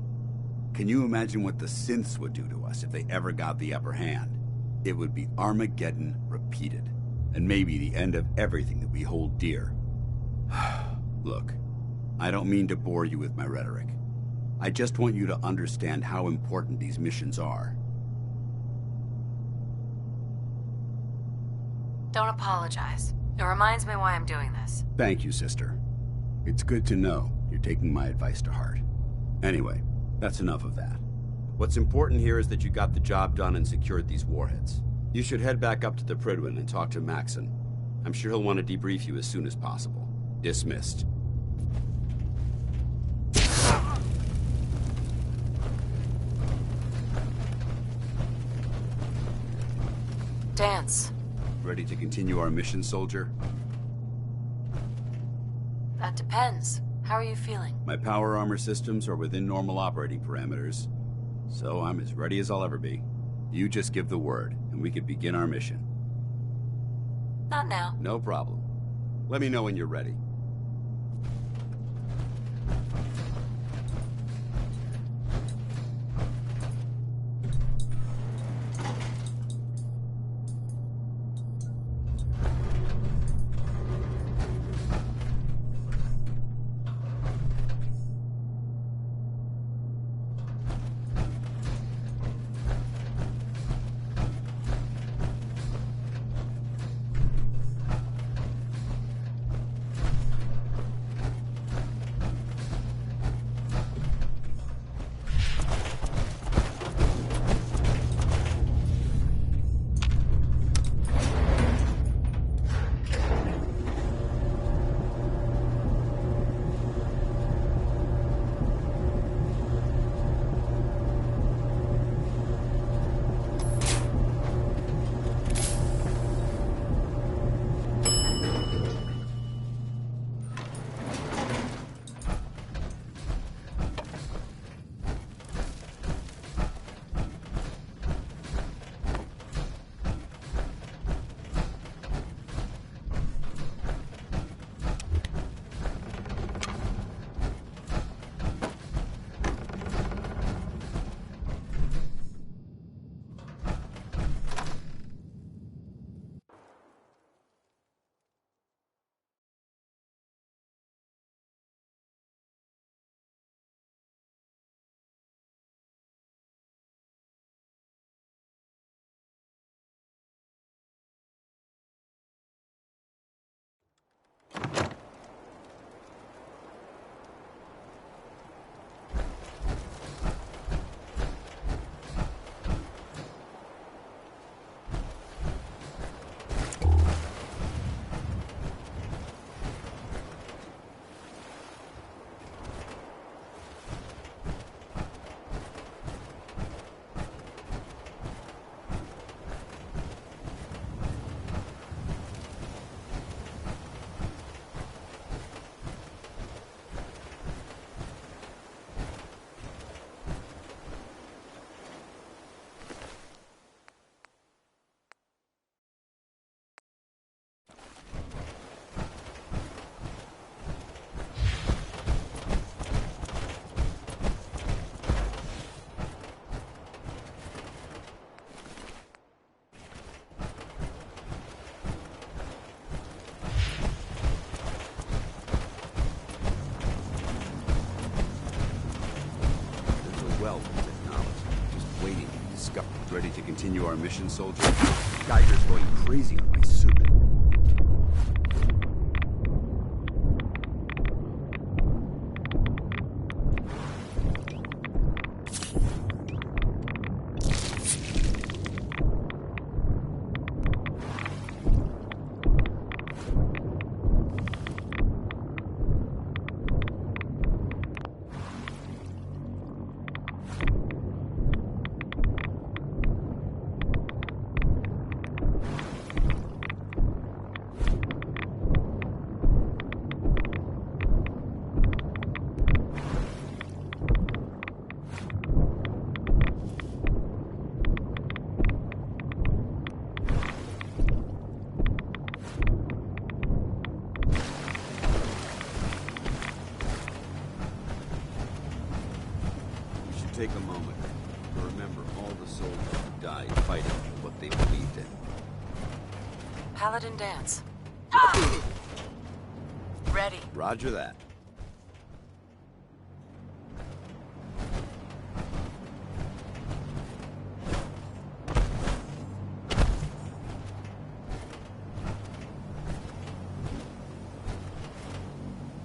Can you imagine what the synths would do to us if they ever got the upper hand? It would be Armageddon repeated, and maybe the end of everything that we hold dear. Look, I don't mean to bore you with my rhetoric. I just want you to understand how important these missions are.
Don't apologize. It reminds me why I'm doing this.
Thank you, sister. It's good to know you're taking my advice to heart. Anyway, that's enough of that. What's important here is that you got the job done and secured these warheads. You should head back up to the Prydwen and talk to Maxon. I'm sure he'll want to debrief you as soon as possible. Dismissed.
Dance.
Ready to continue our mission, soldier?
That depends. How are you feeling?
My power armor systems are within normal operating parameters, so I'm as ready as I'll ever be. You just give the word, and we can begin our mission.
Not now.
No problem. Let me know when you're ready. Ready to continue our mission, soldier? Geiger's going crazy on my suit. take a moment to remember all the soldiers who died fighting for what they believed in.
Paladin dance. Ready.
Roger that.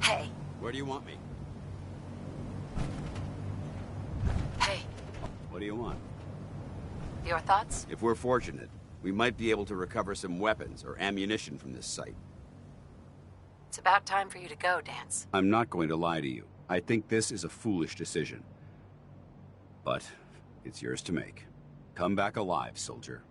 Hey.
Where do you want me?
Hey.
What do you want?
Your thoughts?
If we're fortunate, we might be able to recover some weapons or ammunition from this site.
It's about time for you to go, Dance.
I'm not going to lie to you. I think this is a foolish decision. But it's yours to make. Come back alive, soldier.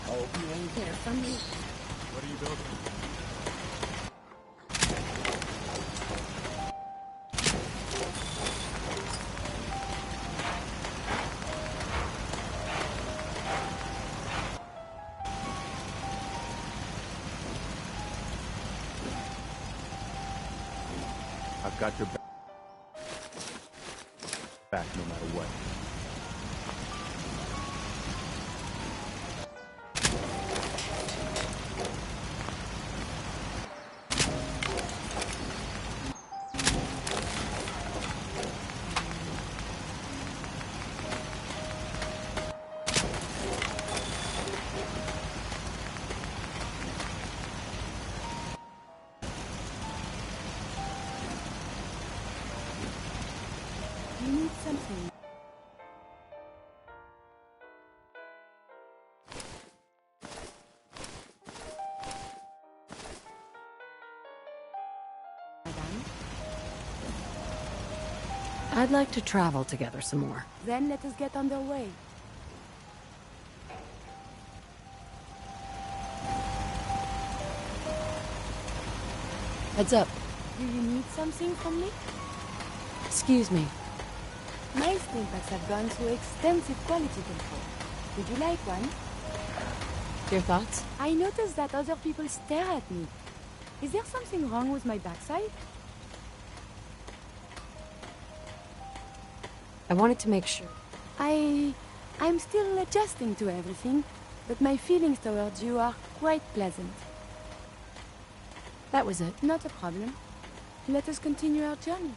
Hope you ain't here for me.
What are you building?
I've got your back no matter what.
You need something.
I'd like to travel together some more.
Then let us get underway.
Heads up.
Do you need something from me?
Excuse me.
My stimpaks have gone through extensive quality control. Would you like one?
Your thoughts?
I noticed that other people stare at me. Is there something wrong with my backside?
I wanted to make sure.
I'm still adjusting to everything, but my feelings towards you are quite pleasant.
That was it.
Not a problem. Let us continue our journey.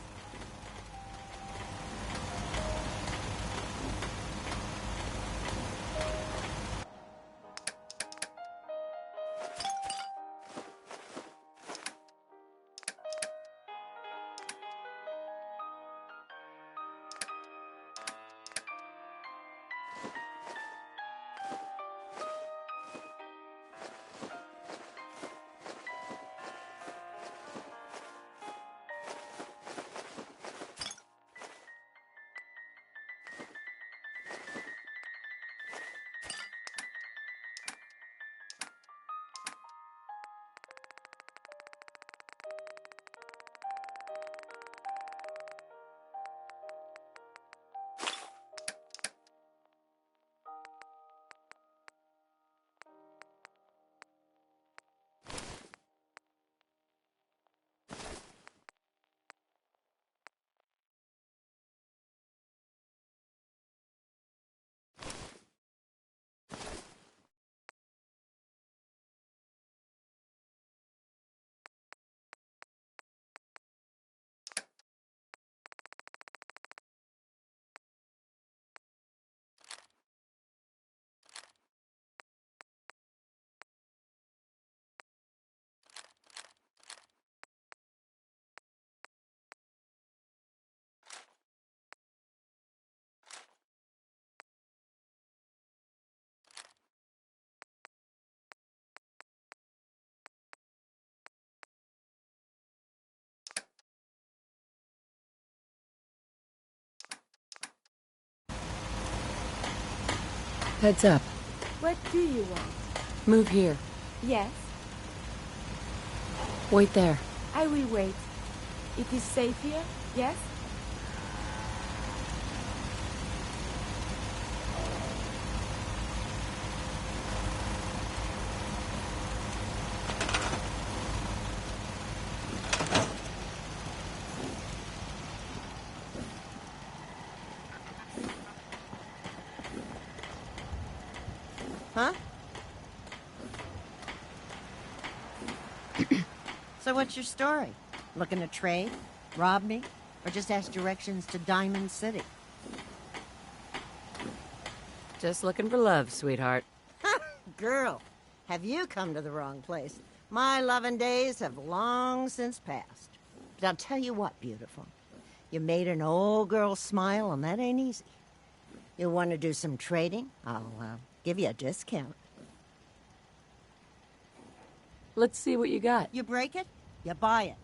Heads up.
What do you want?
Move here.
Yes,
Wait there.
I will wait. It is safe here, yes?
Huh? So what's your story? Looking to trade? Rob me? Or just ask directions to Diamond City?
Just looking for love, sweetheart.
Girl, have you come to the wrong place? My loving days have long since passed. But I'll tell you what, beautiful. You made an old girl smile, and that ain't easy. You want to do some trading? I'll give you a discount.
Let's see what you got.
You break it, you buy it.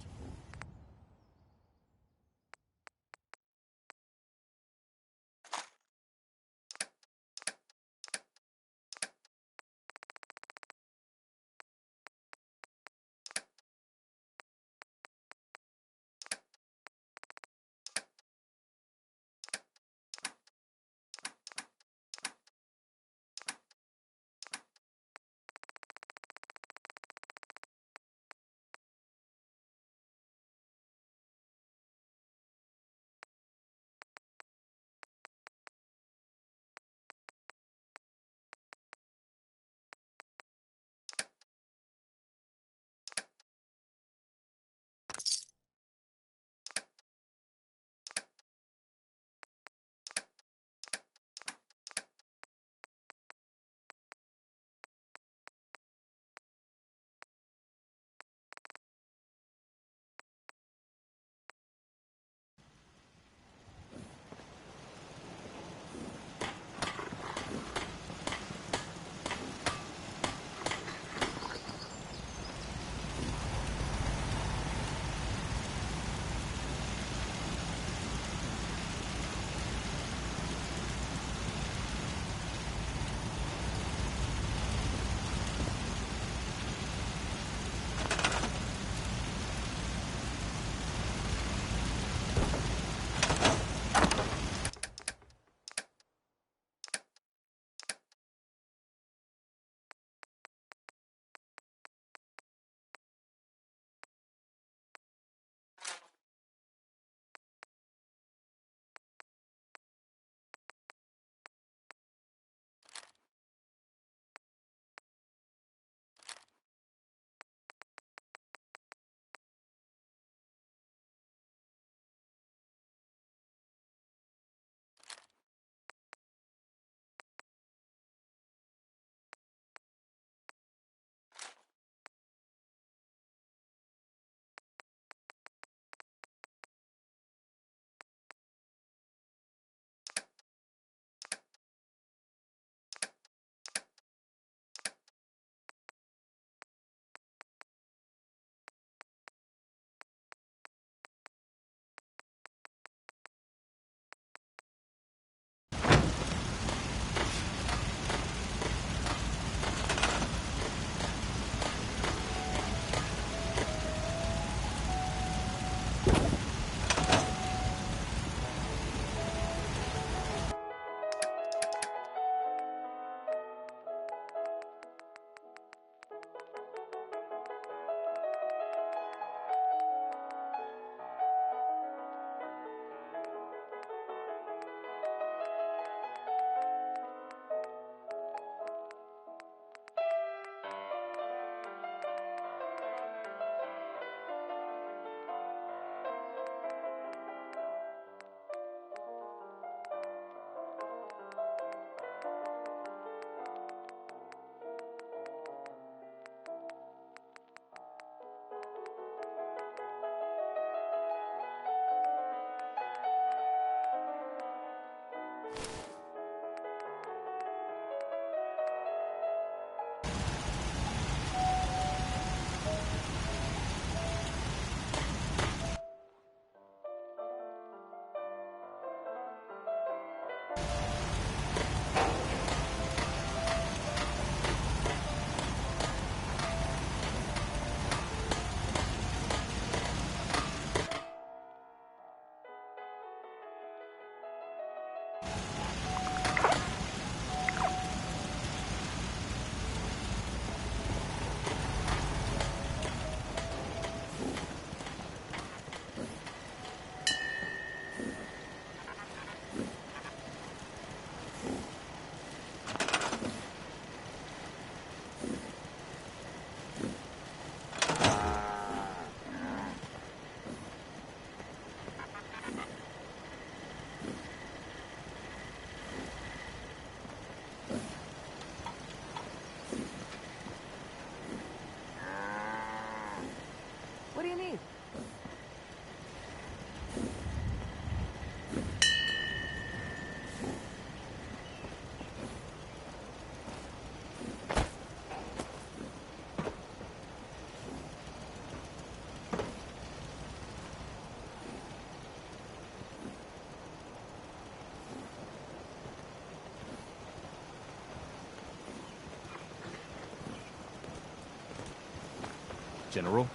General.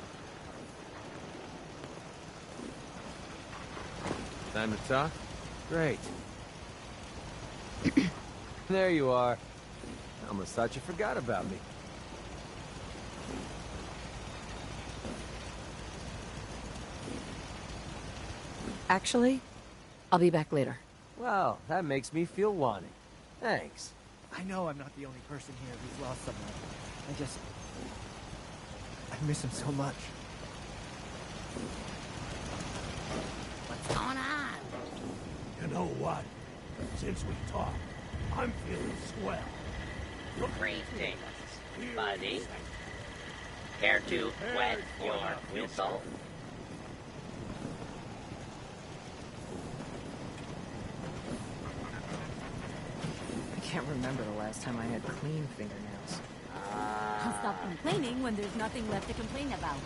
Time to talk? Great. There you are. I almost thought you forgot about me.
Actually, I'll be back later.
Well, that makes me feel wanted. Thanks.
I know I'm not the only person here who's lost someone. I miss him so much.
What's going on?
You know what? Since we talked, I'm feeling swell.
Greetings, buddy. Care to wet your whistle?
I can't remember the last time I had clean fingernails.
I'll stop complaining when there's nothing left to complain about.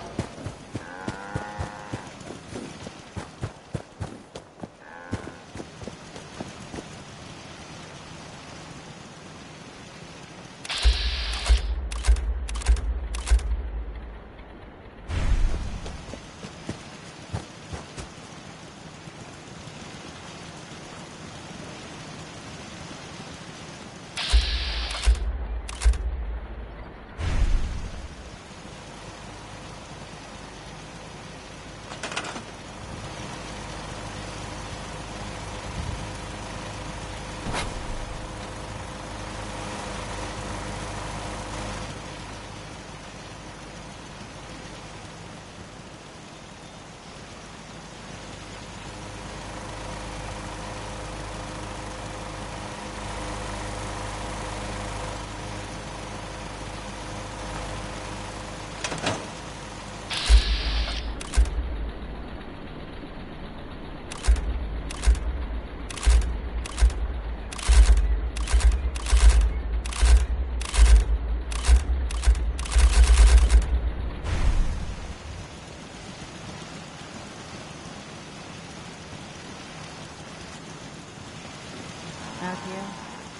Out here,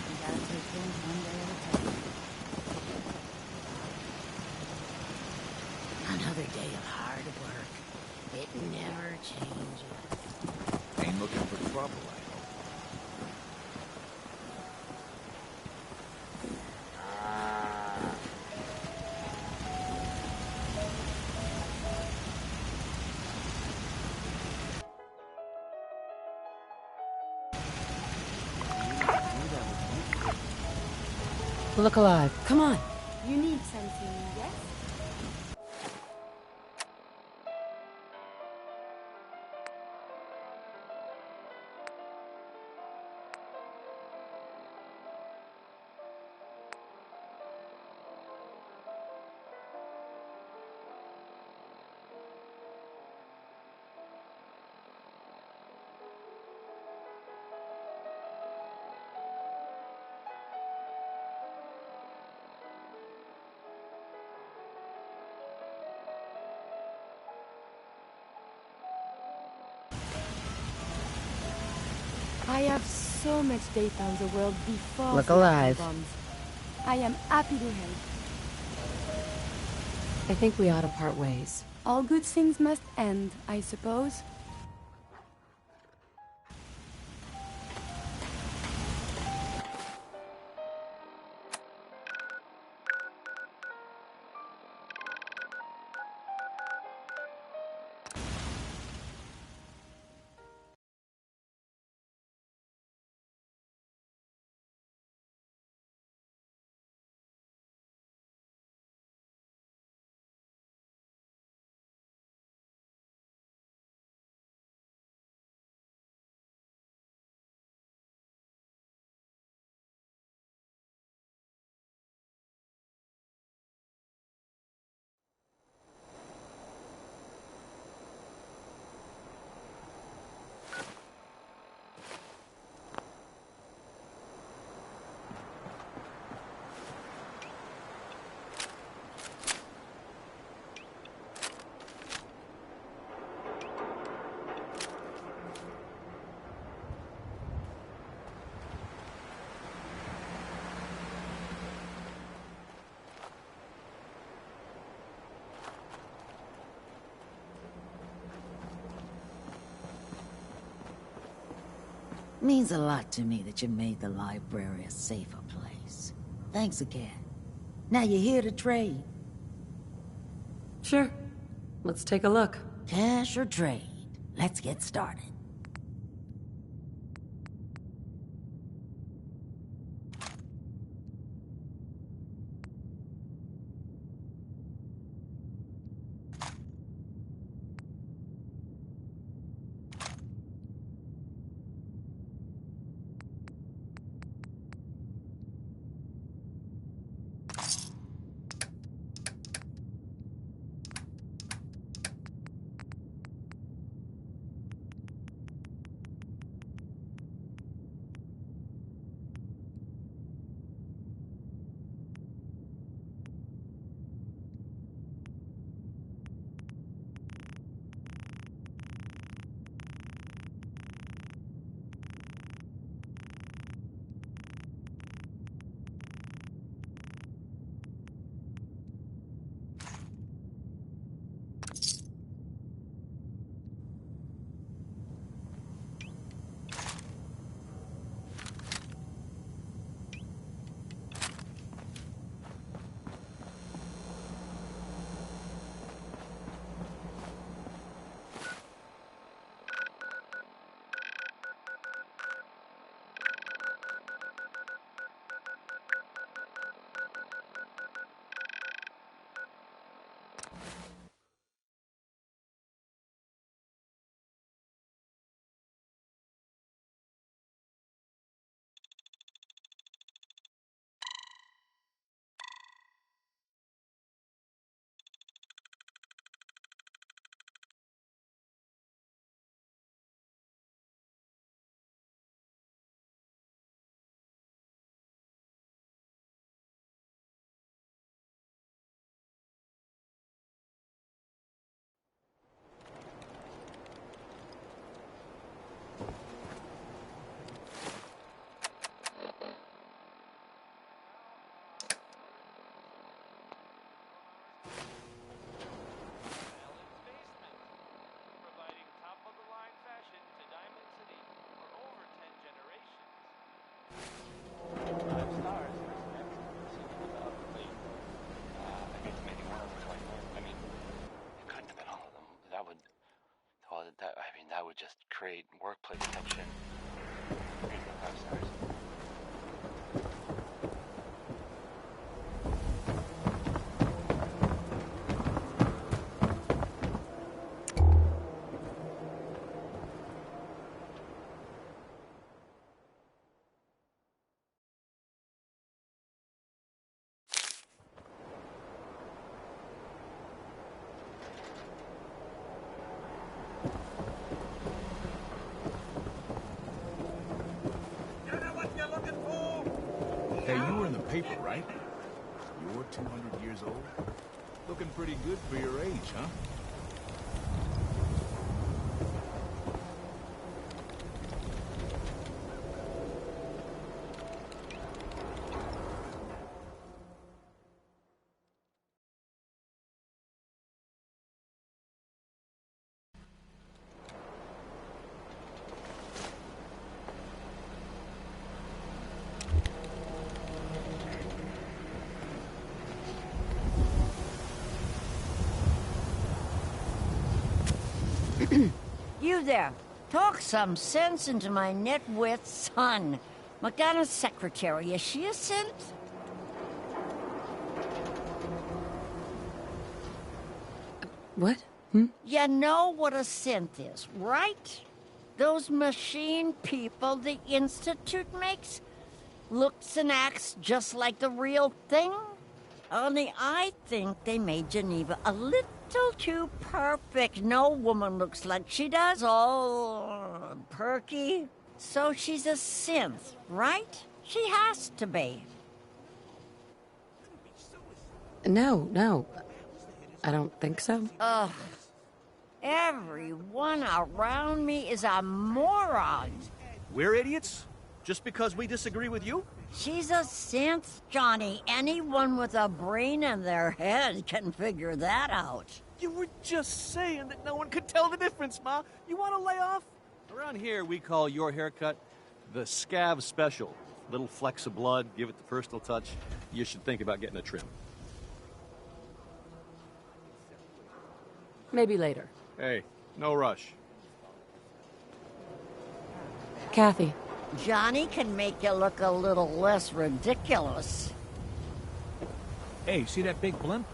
we gotta take things one day at a time. Another day of hard work. It never changes.
Ain't looking for trouble, I hope.
Look alive. Come on.
You need something, yes? I have so much data on the world before
Look
the
alive.
atom bombs. I am happy to help.
I think we ought to part ways.
All good things must end, I suppose.
Means a lot to me that you made the library a safer place. Thanks again. Now you're here to trade.
Sure. Let's take a look.
Cash or trade? Let's get started.
That would just create workplace tension.
Hey, you were in the paper, right? You're 200 years old? Looking pretty good for your age, huh?
You there. Talk some sense into my nitwit son. Morgana's secretary, is she a synth?
What?
You know what a synth is, right? Those machine people the Institute makes? Looks and acts just like the real thing? Only I think they made Geneva a little too perfect. No woman looks like she does, all perky. So she's a synth, right? She has to be.
No. I don't think so.
Ugh. Everyone around me is a moron.
We're idiots? Just because we disagree with you?
She's a synth, Johnny. Anyone with a brain in their head can figure that out.
You were just saying that no one could tell the difference, Ma. You want to lay off? Around here, we call your haircut The Scav Special. Little flecks of blood, give it the personal touch. You should think about getting a trim.
Maybe later.
Hey, no rush.
Kathy.
Johnny can make you look a little less ridiculous.
Hey, see that big blimp?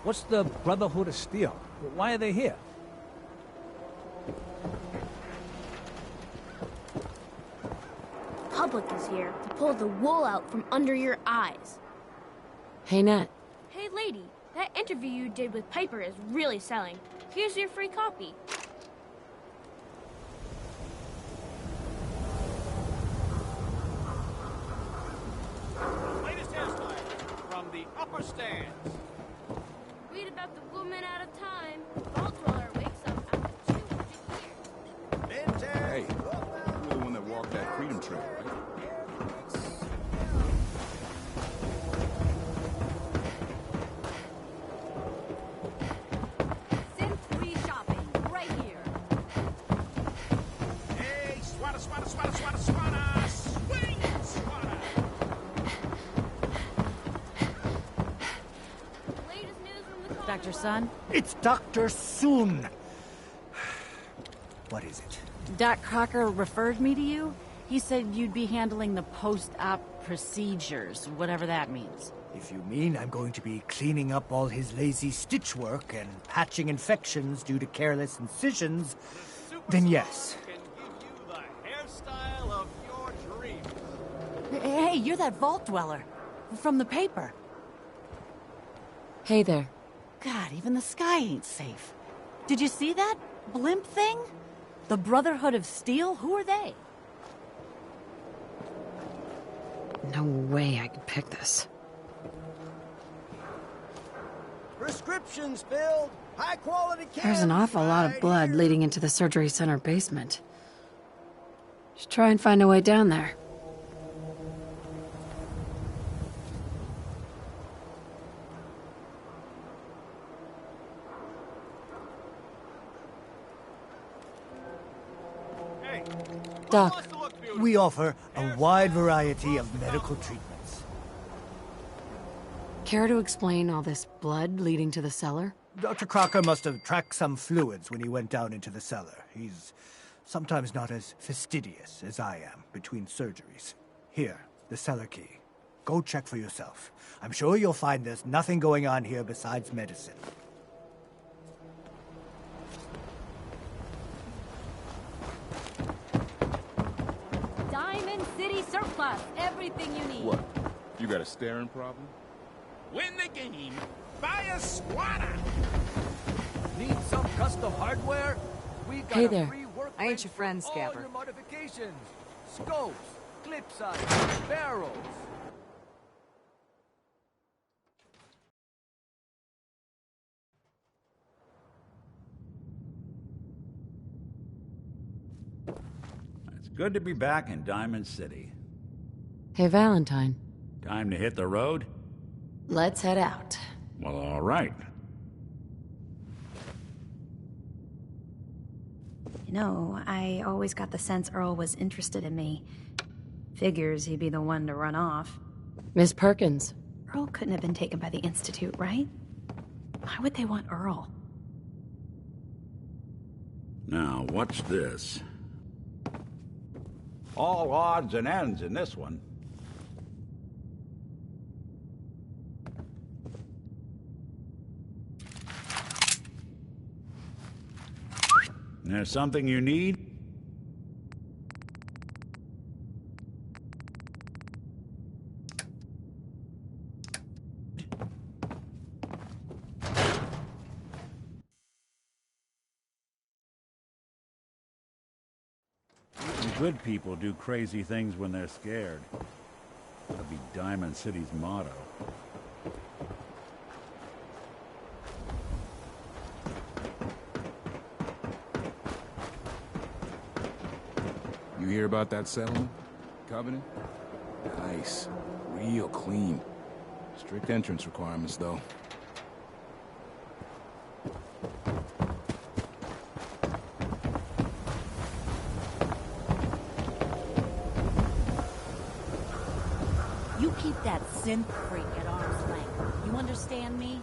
What's the Brotherhood of Steel? Why are they here?
Public is here to pull the wool out from under your eyes.
Hey, Nat.
Hey, lady, that interview you did with Piper is really selling. Here's your free copy.
Latest hairstyle from the upper stands.
Read about the woman out of time. Vault Dweller wakes up after 200 years.
Hey, you were the one that walked that Freedom Trail, right?
Free shopping right here.
Hey, swata, swata, swata, swata, swata! Swing, swata!
Latest news from the
Dr. Sun? It's Dr. Sun. What is it?
Doc Crocker referred me to you. He said you'd be handling the post-op procedures, whatever that means.
If you mean I'm going to be cleaning up all his lazy stitch work and patching infections due to careless incisions, then yes.
Can give you the hairstyle of your dreams.
Hey, you're that Vault Dweller from the paper.
Hey there.
God, even the sky ain't safe. Did you see that blimp thing? The Brotherhood of Steel? Who are they?
No way I could pick this.
Prescriptions filled. High quality care.
There's an awful lot of blood leading into the surgery center basement. Should try and find a way down there. Doc.
We offer a wide variety of medical treatments.
Care to explain all this blood leading to the cellar?
Dr. Crocker must have tracked some fluids when he went down into the cellar. He's sometimes not as fastidious as I am between surgeries. Here, the cellar key. Go check for yourself. I'm sure you'll find there's nothing going on here besides medicine.
Diamond City Surplus. Everything you need.
What? You got a staring problem?
Win the game. Buy a squatter. Need some custom hardware? We got
Hey
a
there.
free workbench
I ain't your friend,
for all
Scabber.
your modifications. Scopes, clip size, barrels.
It's good to be back in Diamond City.
Hey, Valentine.
Time to hit the road?
Let's head out.
Well, all right.
You know, I always got the sense Earl was interested in me. Figures he'd be the one to run off.
Miss Perkins.
Earl couldn't have been taken by the Institute, right? Why would they want Earl?
Now, what's this? All odds and ends in this one. There's something you need? Even good people do crazy things when they're scared. That'll be Diamond City's motto.
You hear about that settlement? Covenant? Nice. Real clean. Strict entrance requirements, though.
that synth freak at arm's length. You understand me?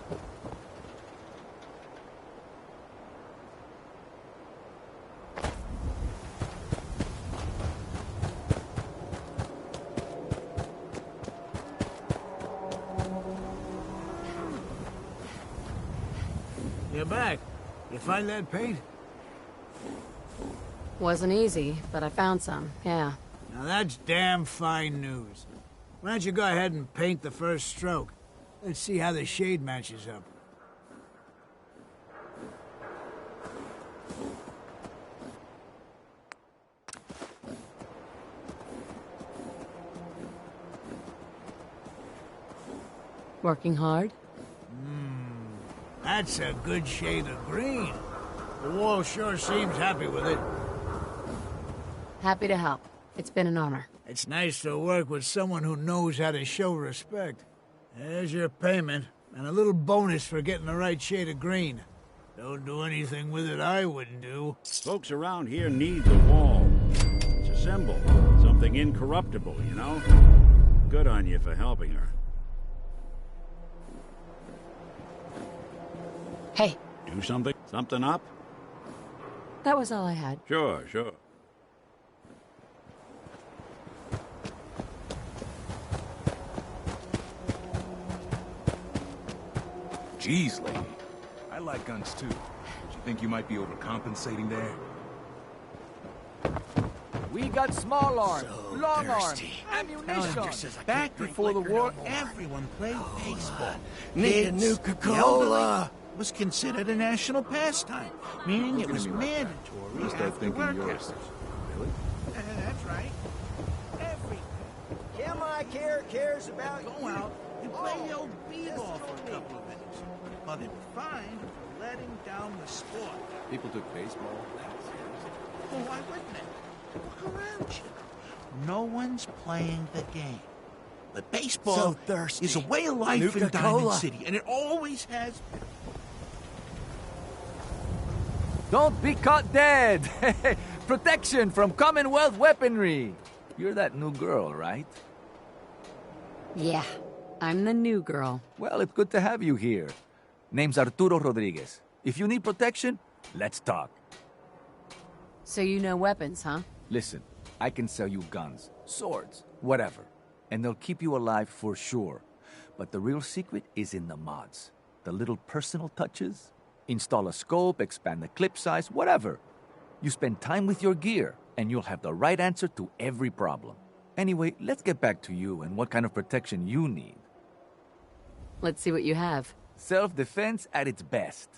You're back. You find that paint?
Wasn't easy, but I found some, yeah.
Now that's damn fine news. Why don't you go ahead and paint the first stroke? Let's see how the shade matches up.
Working hard?
That's a good shade of green. The wall sure seems happy with it.
Happy to help. It's been an honor.
It's nice to work with someone who knows how to show respect. There's your payment, and a little bonus for getting the right shade of green. Don't do anything with it I wouldn't do.
Folks around here need the wall. It's a symbol. Something incorruptible, you know? Good on you for helping her.
Hey.
Do something? Something up?
That was all I had.
Sure, sure.
Jeez, lady. I like guns too. Do you think you might be overcompensating there?
We got small arms, long arms, ammunition.
Back before the war, everyone played baseball.
Need a new Coca-Cola.
Was considered a national pastime, meaning it was mandatory after work hours.
Really?
That's right. Everything.
Kim I cares about
Go out and play the old b-ball for a couple of minutes. But they were fined for letting down the sport.
People took baseball that seriously.
Well, why wouldn't they? Look around you. No one's playing the game. But baseball is a way of life in Diamond City, and it always has been.
Don't be caught dead! Protection from Commonwealth weaponry! You're that new girl, right?
Yeah, I'm the new girl.
Well, it's good to have you here. Name's Arturo Rodriguez. If you need protection, let's talk.
So you know weapons, huh?
Listen, I can sell you guns, swords, whatever. And they'll keep you alive for sure. But the real secret is in the mods. The little personal touches. Install a scope, expand the clip size, whatever. You spend time with your gear, and you'll have the right answer to every problem. Anyway, let's get back to you and what kind of protection you need.
Let's see what you have.
Self-defense at its best.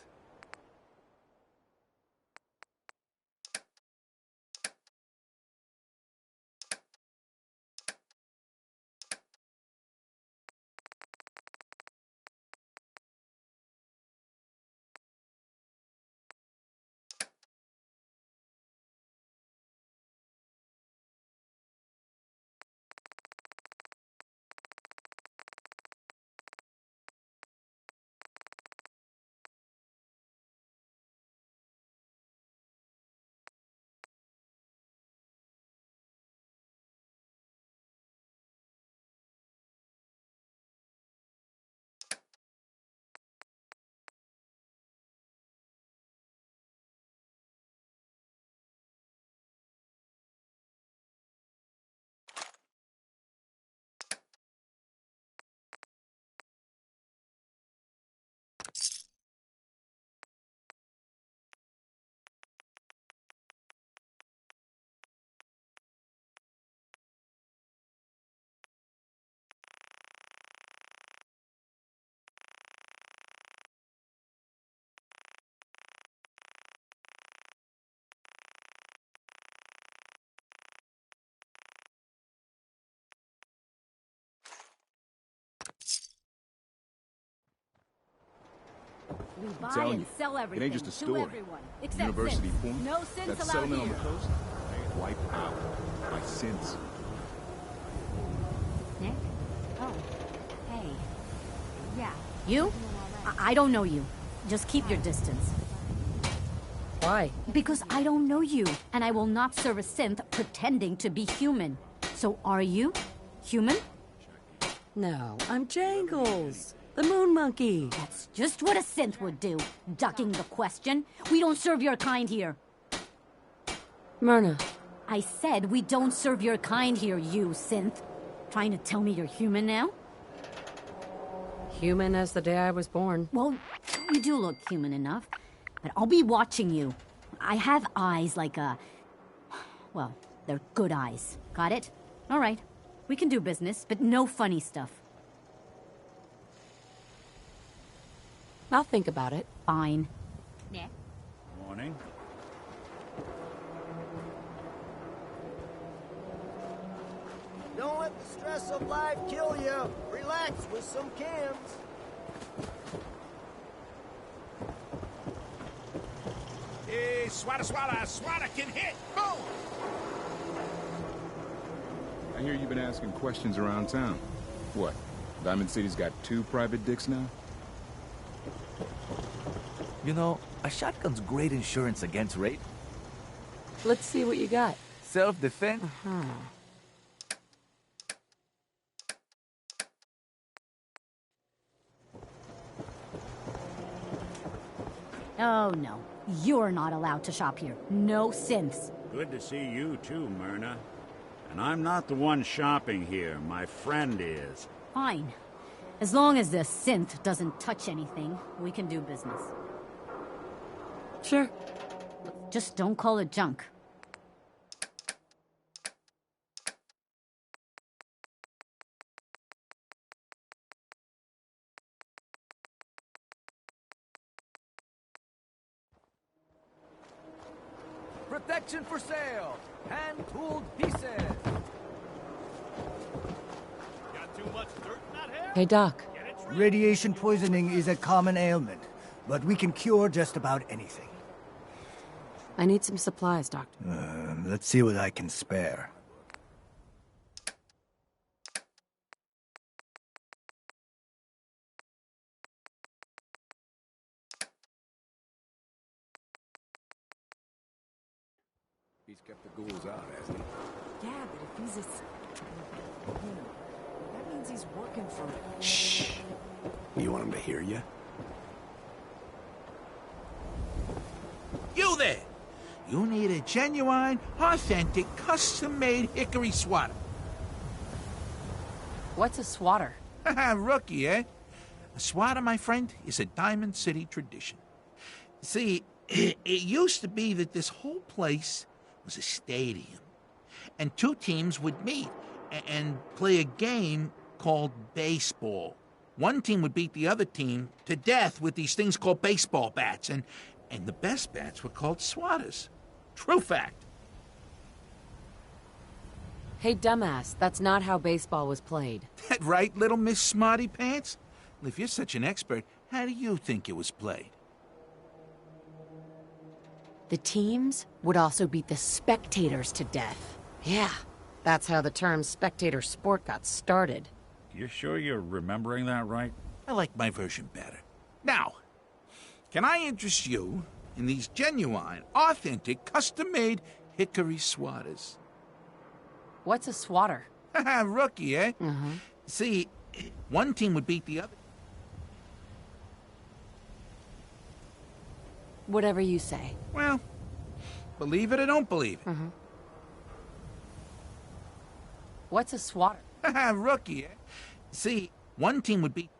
We buy
telling
and
you,
sell everything
it ain't just a
to
story.
everyone. Except
University
synths.
Point,
No synths
that
allowed
settlement on
here.
the coast, wiped out by synths.
Nick? Oh. Hey. Yeah. You? I don't know you. Just keep your distance.
Why?
Because I don't know you, and I will not serve a synth pretending to be human. So are you human? No, I'm Jangles, the moon monkey. That's just what a synth would do, ducking the question. We don't serve your kind here.
Myrna.
I said we don't serve your kind here, you synth. Trying to tell me you're human now?
Human as the day I was born.
Well, you do look human enough, but I'll be watching you. I have eyes like a... Well, they're good eyes. Got it? All right. We can do business, but no funny stuff.
I'll think about it.
Fine. Yeah.
Morning.
Don't let the stress of life kill you. Relax with some cans.
Hey, swata can hit! Boom! I hear you've been asking questions around town. What? Diamond City's got 2 private dicks now?
You know, a shotgun's great insurance against rape.
Let's see what you got.
Self-defense?
Oh, no. You're not allowed to shop here. No synths.
Good to see you too, Myrna. And I'm not the one shopping here. My friend is.
Fine. As long as the synth doesn't touch anything, we can do business.
Sure.
Just don't call it junk.
Protection for sale! Hand-tooled pieces!
Got too much dirt in that hair?
Hey, Doc.
Radiation poisoning is a common ailment, but we can cure just about anything.
I need some supplies, Doctor.
Let's see what I can spare.
He's kept the ghouls out, hasn't he?
Yeah, but if he's a... that means he's working for it.
Shh. You want him to hear you?
You there! You need a genuine, authentic, custom-made hickory swatter.
What's a swatter?
Rookie, eh? A swatter, my friend, is a Diamond City tradition. See, it used to be that this whole place was a stadium, and 2 teams would meet and play a game called baseball. One team would beat the other team to death with these things called baseball bats, and the best bats were called swatters. True fact.
Hey, dumbass, that's not how baseball was played.
That right, little Miss Smarty Pants? Well, if you're such an expert, how do you think it was played?
The teams would also beat the spectators to death. Yeah, that's how the term spectator sport got started.
You sure you're remembering that right?
I like my version better. Now, can I interest you in these genuine, authentic, custom-made hickory swatters?
What's a swatter?
Rookie, eh? See, one team would beat the other.
Whatever you say.
Well, believe it or don't believe it.
What's a swatter?
Rookie, eh? See, one team would beat...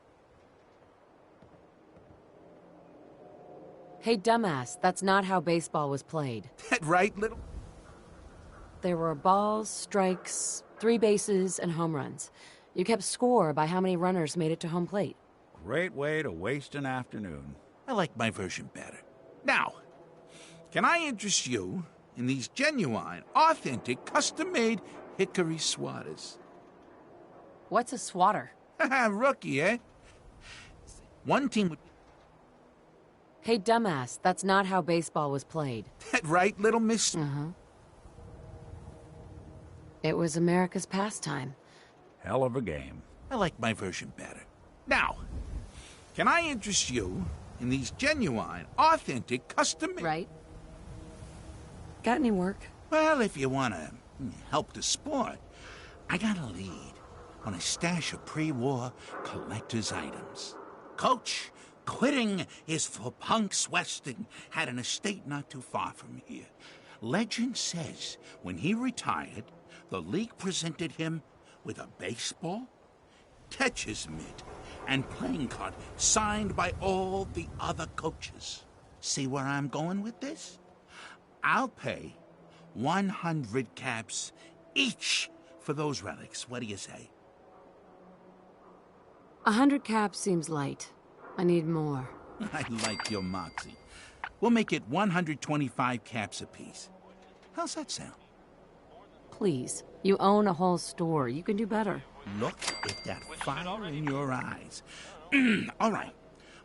Hey, dumbass, that's not how baseball was played.
That right, little...
There were balls, strikes, 3 bases, and home runs. You kept score by how many runners made it to home plate.
Great way to waste an afternoon.
I like my version better. Now, can I interest you in these genuine, authentic, custom-made hickory swatters?
What's a swatter?
Rookie, eh? One team would...
Hey, dumbass, that's not how baseball was played.
That right, little miss...
It was America's pastime.
Hell of a game.
I like my version better. Now, can I interest you in these genuine, authentic, custom-made...
Right. Got any work?
Well, if you want to help the sport, I got a lead. on a stash of pre-war collector's items. Coach, quitting is for punks Weston had an estate not too far from here. Legend says when he retired, the league presented him with a baseball, catcher's mitt, and playing card signed by all the other coaches. See where I'm going with this? I'll pay 100 caps each for those relics. What do you say?
100 caps seems light. I need more.
I like your moxie. We'll make it 125 caps apiece. How's that sound?
Please. You own a whole store. You can do better.
Look at that fire in your eyes. All right.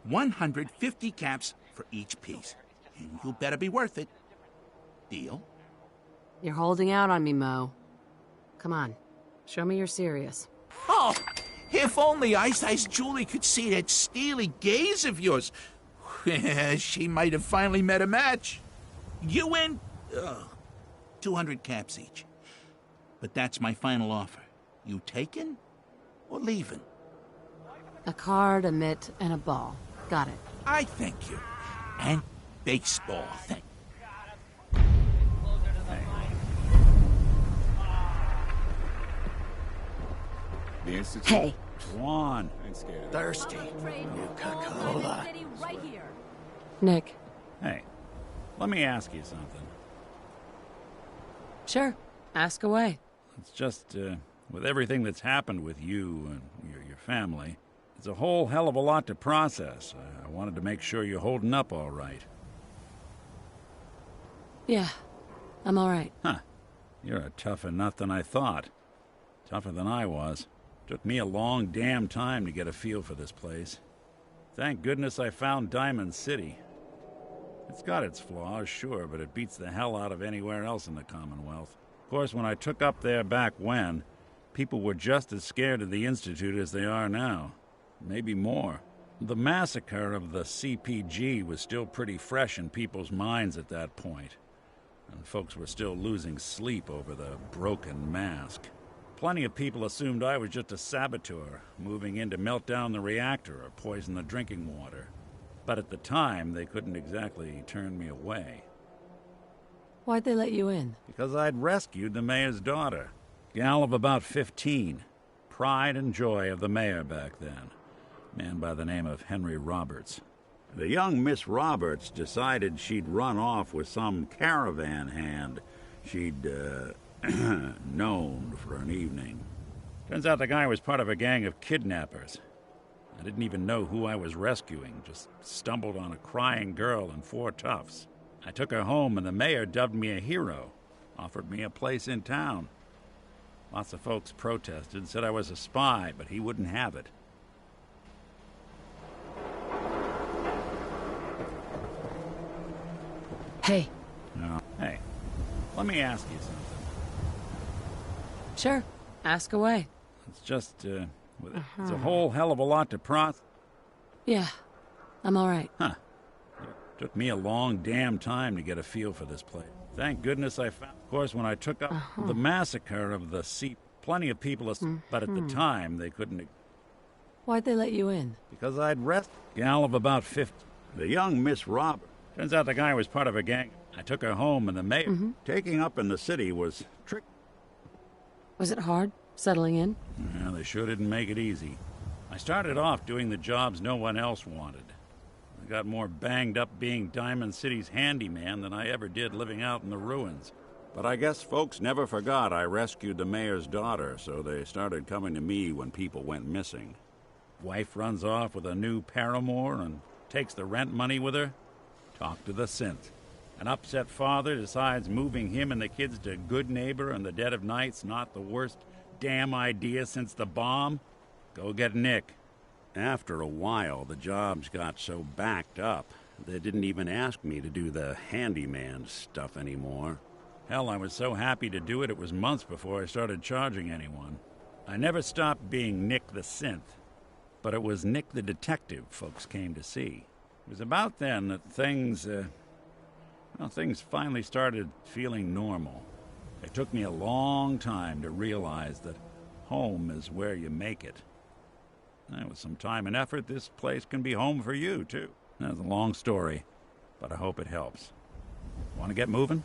150 caps for each piece. And you better be worth it. Deal?
You're holding out on me, Mo. Come on. Show me you're serious.
Oh, if only Ice Julie could see that steely gaze of yours. She might have finally met a match. You win 200 caps each. But that's my final offer. You taking or leaving?
A card, a mitt, and a ball. Got it.
I thank you. And baseball, thank
The Institute.
Hey.
Go on.
Thirsty. Nuka-Cola.
Nick.
Hey, let me ask you something.
Sure. Ask away.
It's just, with everything that's happened with you and your family, it's a whole hell of a lot to process. I wanted to make sure you're holding up all right.
Yeah. I'm all right.
Huh. You're a tougher nut than I thought. Tougher than I was. Took me a long damn time to get a feel for this place. Thank goodness I found Diamond City. It's got its flaws, sure, but it beats the hell out of anywhere else in the Commonwealth. Of course, when I took up there back when, people were just as scared of the Institute as they are now. Maybe more. The massacre of the CPG was still pretty fresh in people's minds at that point, and folks were still losing sleep over the broken mask. Plenty of people assumed I was just a saboteur, moving in to melt down the reactor or poison the drinking water. But at the time, they couldn't exactly turn me away.
Why'd they let you in?
Because I'd rescued the mayor's daughter. Gal of about 15. Pride and joy of the mayor back then. Man by the name of Henry Roberts. The young Miss Roberts decided she'd run off with some caravan hand she'd, known for an evening. Turns out the guy was part of a gang of kidnappers. I didn't even know who I was rescuing, just stumbled on a crying girl and 4 toughs. I took her home and the mayor dubbed me a hero, offered me a place in town. Lots of folks protested, said I was a spy, but he wouldn't have it.
Hey.
No. Hey, let me ask you something.
Sure. Ask away.
It's just, it's a whole hell of a lot to process.
Yeah. I'm all right.
Huh. Took me a long damn time to get a feel for this place. Thank goodness I found. Of course, when I took up the massacre of the plenty of people, but at the time they couldn't.
Why'd they let you in?
Because I'd gal of about 50. The young Miss Robert. Turns out the guy was part of a gang. I took her home, and the mayor taking up in the city was trick.
Was it hard settling in?
Yeah, they sure didn't make it easy. I started off doing the jobs no one else wanted. I got more banged up being Diamond City's handyman than I ever did living out in the ruins. But I guess folks never forgot I rescued the mayor's daughter, so they started coming to me when people went missing. Wife runs off with a new paramour and takes the rent money with her. Talk to the synth. An upset father decides moving him and the kids to Good Neighbor in the dead of night's not the worst damn idea since the bomb. Go get Nick. After a while, the jobs got so backed up, they didn't even ask me to do the handyman stuff anymore. Hell, I was so happy to do it, it was months before I started charging anyone. I never stopped being Nick the Synth, but it was Nick the Detective folks came to see. It was about then that things finally started feeling normal. It took me a long time to realize that home is where you make it. And with some time and effort, this place can be home for you, too. That's a long story, but I hope it helps. Want to get moving?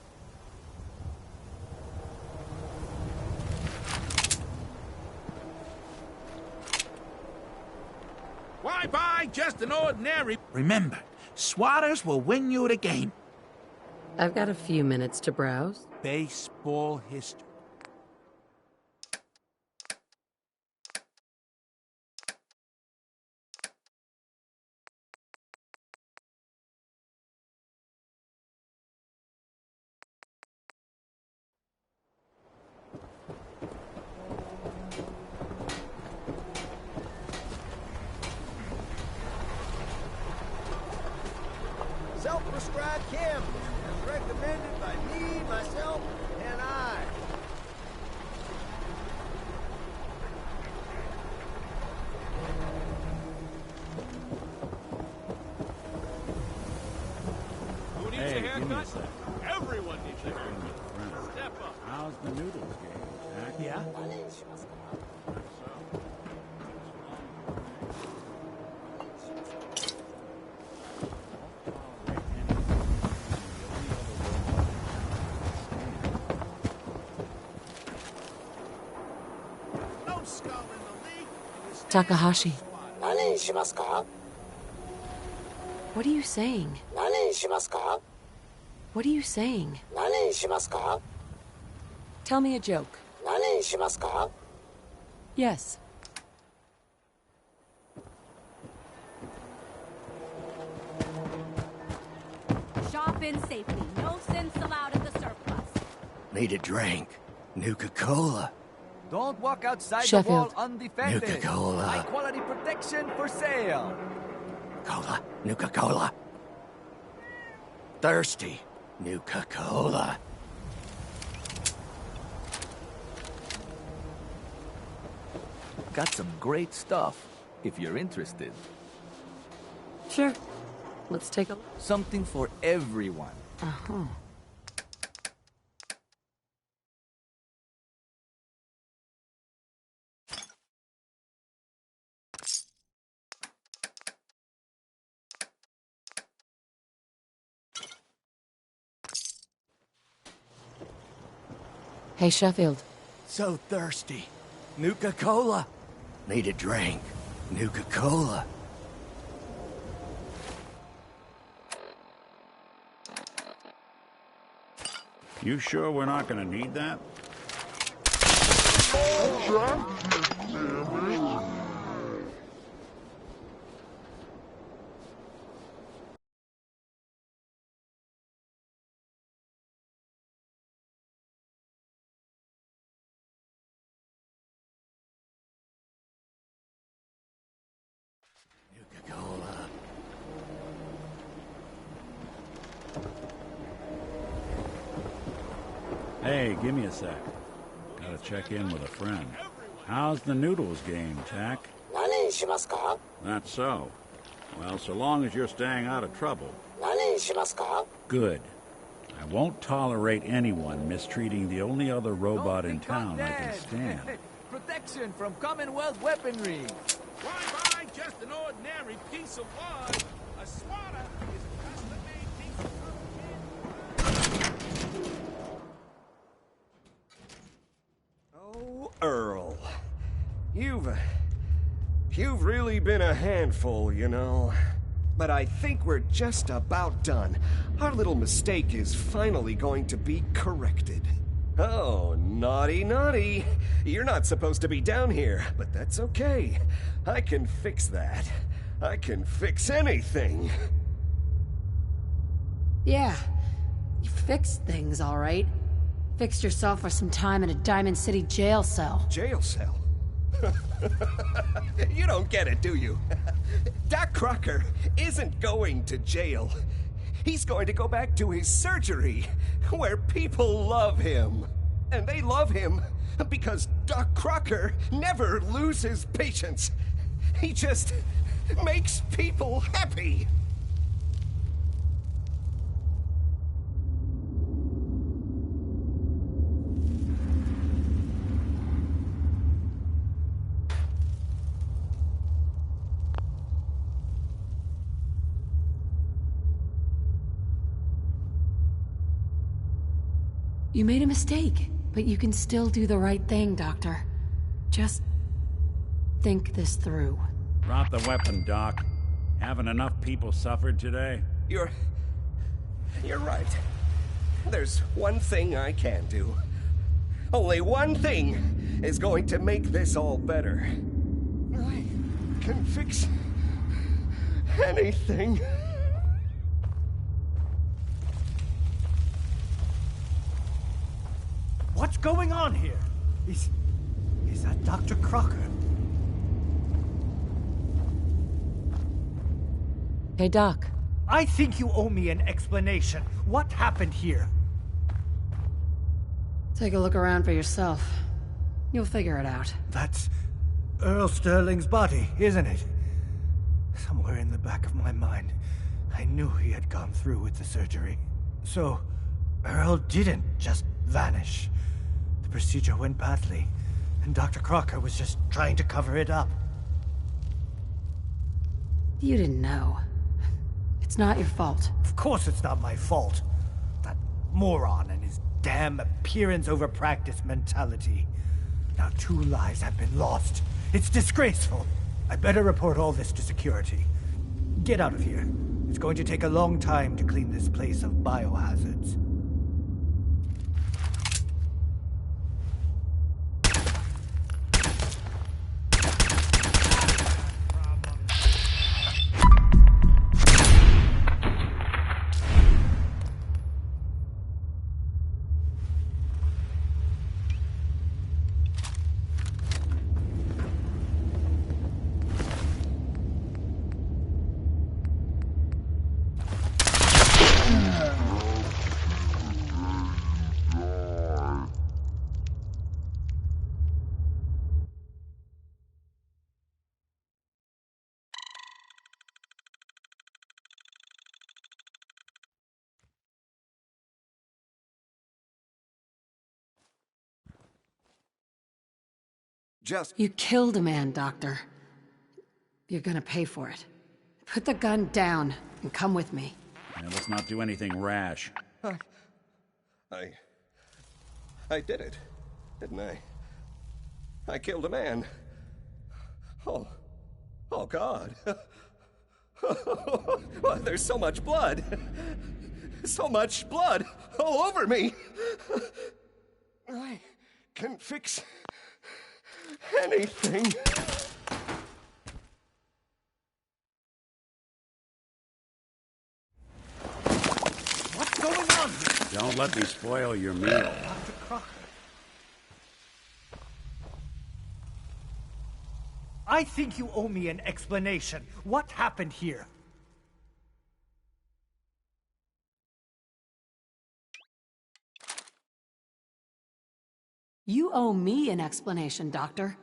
Why buy just an ordinary... Remember, swatters will win you the game.
I've got a few minutes to browse.
Baseball history.
Self-prescribed chem, as recommended by me, myself, and I.
Who needs
Hey,
a
give me a
haircut?
sec.
Everyone needs a haircut. Step up.
How's the noodles game, Jack?
Yeah?
No skull in the league.
Takahashi.
何にしますか?
What are you saying?
何にしますか?
What are you saying?
何にしますか?
Tell me a joke.
何にしますか?
Yes.
Shop in safely. No sins allowed at the surplus.
Need a drink. Nuka-Cola. Don't walk outside
Sheffield.
the wall undefended. Nuka-Cola.
High-quality protection for sale.
Cola. Nuka-Cola. Thirsty. Nuka-Cola.
Got some great stuff, if you're interested.
Sure. Let's take a look.
Something for everyone.
Uh-huh. Hey, Sheffield.
So thirsty. Nuka-Cola. Need a drink. Nuka-Cola.
You sure we're not gonna need that?
Nuka-Cola.
Hey, give me a sec. Gotta check in with a friend. How's the noodles game, Jack?
何にしますか?
That's so. Well, so long as you're staying out of trouble.
何にしますか?
Good. I won't tolerate anyone mistreating the only other robot in town I can stand.
Protection from Commonwealth weaponry.
Why buy just an ordinary piece of wood? A swatter is a custom-made piece of...
Oh, Earl. You've really been a handful, you know. But I think we're just about done. Our little mistake is finally going to be corrected. Oh, naughty, naughty. You're not supposed to be down here, but that's okay. I can fix that. I can fix anything.
Yeah. You fixed things, all right. Fixed yourself for some time in a Diamond City jail cell.
Jail cell? You don't get it, do you? Doc Crocker isn't going to jail. He's going to go back to his surgery, where people love him. And they love him because Doc Crocker never loses patience. He just makes people happy.
You made a mistake, but you can still do the right thing, Doctor. Just think this through.
Drop the weapon, Doc. Haven't enough people suffered today?
You're right. There's one thing I can do. Only one thing is going to make this all better. I can fix anything.
What's going on here? Is that Dr. Crocker?
Hey, Doc.
I think you owe me an explanation. What happened here?
Take a look around for yourself. You'll figure it out.
That's Earl Sterling's body, isn't it? Somewhere in the back of my mind, I knew he had gone through with the surgery. So, Earl didn't just vanish. The procedure went badly, and Dr. Crocker was just trying to cover it up.
You didn't know. It's not your fault.
Of course it's not my fault. That moron and his damn appearance over practice mentality. Now 2 lives have been lost. It's disgraceful. I better report all this to security. Get out of here. It's going to take a long time to clean this place of biohazards.
You killed a man, Doctor. You're gonna pay for it. Put the gun down and come with me.
Now, let's not do anything rash.
I did it, didn't I? I killed a man. Oh God. Oh, there's so much blood. So much blood all over me. I can fix anything.
What's going on here?
Don't let me spoil your meal.
Dr. Crocker. I think you owe me an explanation. What happened here?
You owe me an explanation, Doctor.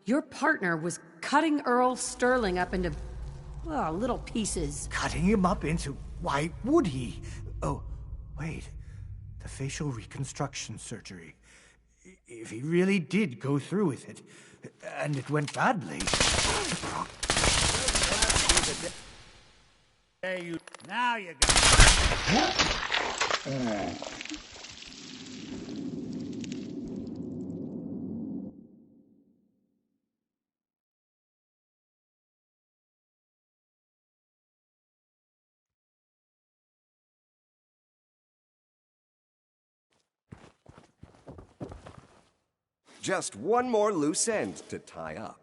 Your partner was cutting Earl Sterling up into, well, little pieces.
Cutting him up into... Why would he? Oh, wait. The facial reconstruction surgery. If he really did go through with it, and it went badly...
Now you got
Just one more loose end to tie up.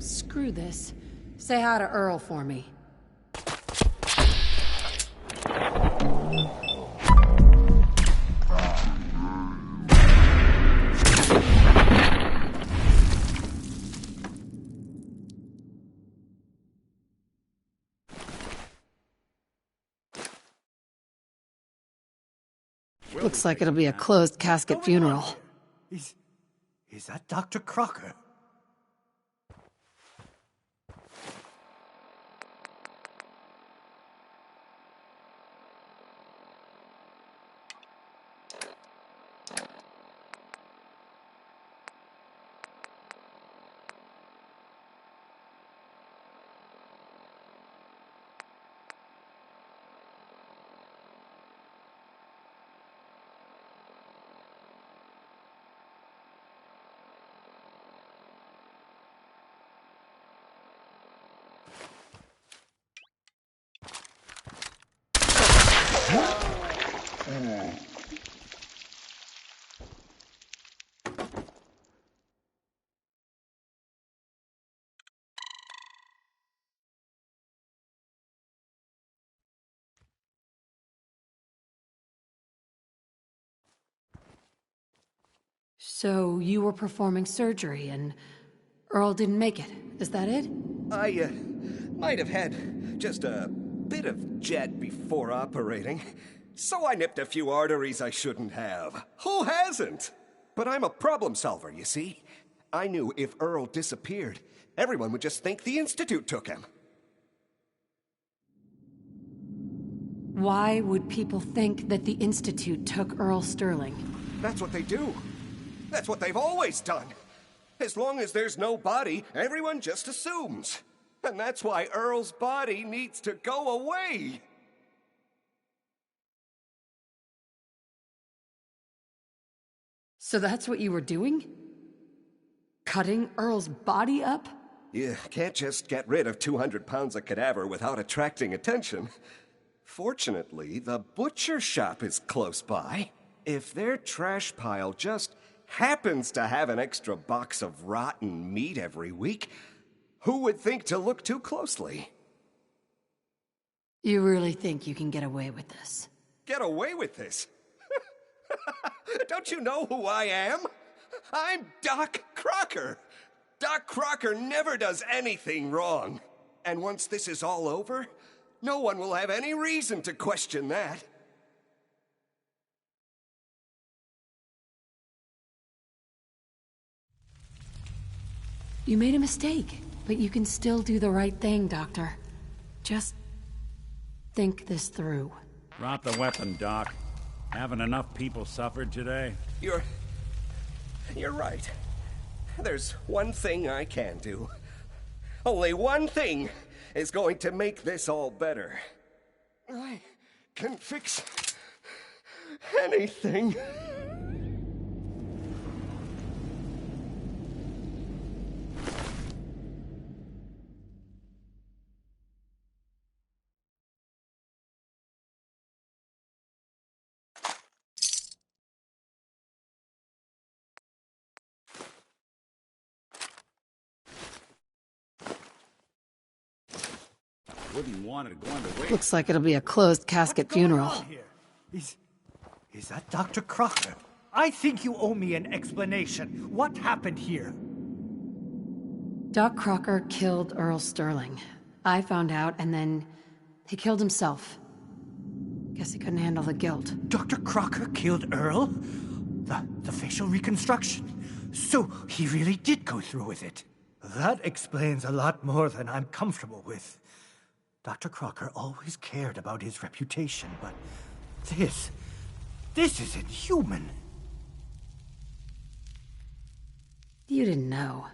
Screw this. Say hi to Earl for me. Looks like it'll be a closed casket funeral.
Is that Dr. Crocker?
So you were performing surgery and Earl didn't make it. Is that it?
I might have had just a bit of jet before operating. So I nipped a few arteries I shouldn't have. Who hasn't? But I'm a problem solver, you see. I knew if Earl disappeared, everyone would just think the Institute took him.
Why would people think that the Institute took Earl Sterling?
That's what they do. That's what they've always done. As long as there's no body, everyone just assumes. And that's why Earl's body needs to go away.
So that's what you were doing? Cutting Earl's body up?
You can't just get rid of 200 pounds of cadaver without attracting attention. Fortunately, the butcher shop is close by. If their trash pile just happens to have an extra box of rotten meat every week, who would think to look too closely?
You really think you can get away with this?
Get away with this? Don't you know who I am? I'm Doc Crocker. Doc Crocker never does anything wrong. And once this is all over, no one will have any reason to question that.
You made a mistake, but you can still do the right thing, Doctor. Just think this through.
Drop the weapon, Doc. Haven't enough people suffered today?
You're right. There's one thing I can do. Only one thing is going to make this all better. I can fix anything.
Wouldn't want it going to waste.
Looks like it'll be a closed casket funeral.
Is that Dr. Crocker? I think you owe me an explanation. What happened here?
Doc Crocker killed Earl Sterling. I found out, and then he killed himself. Guess he couldn't handle the guilt.
Dr. Crocker killed Earl? The facial reconstruction. So he really did go through with it. That explains a lot more than I'm comfortable with. Dr. Crocker always cared about his reputation, but this is inhuman.
You didn't know.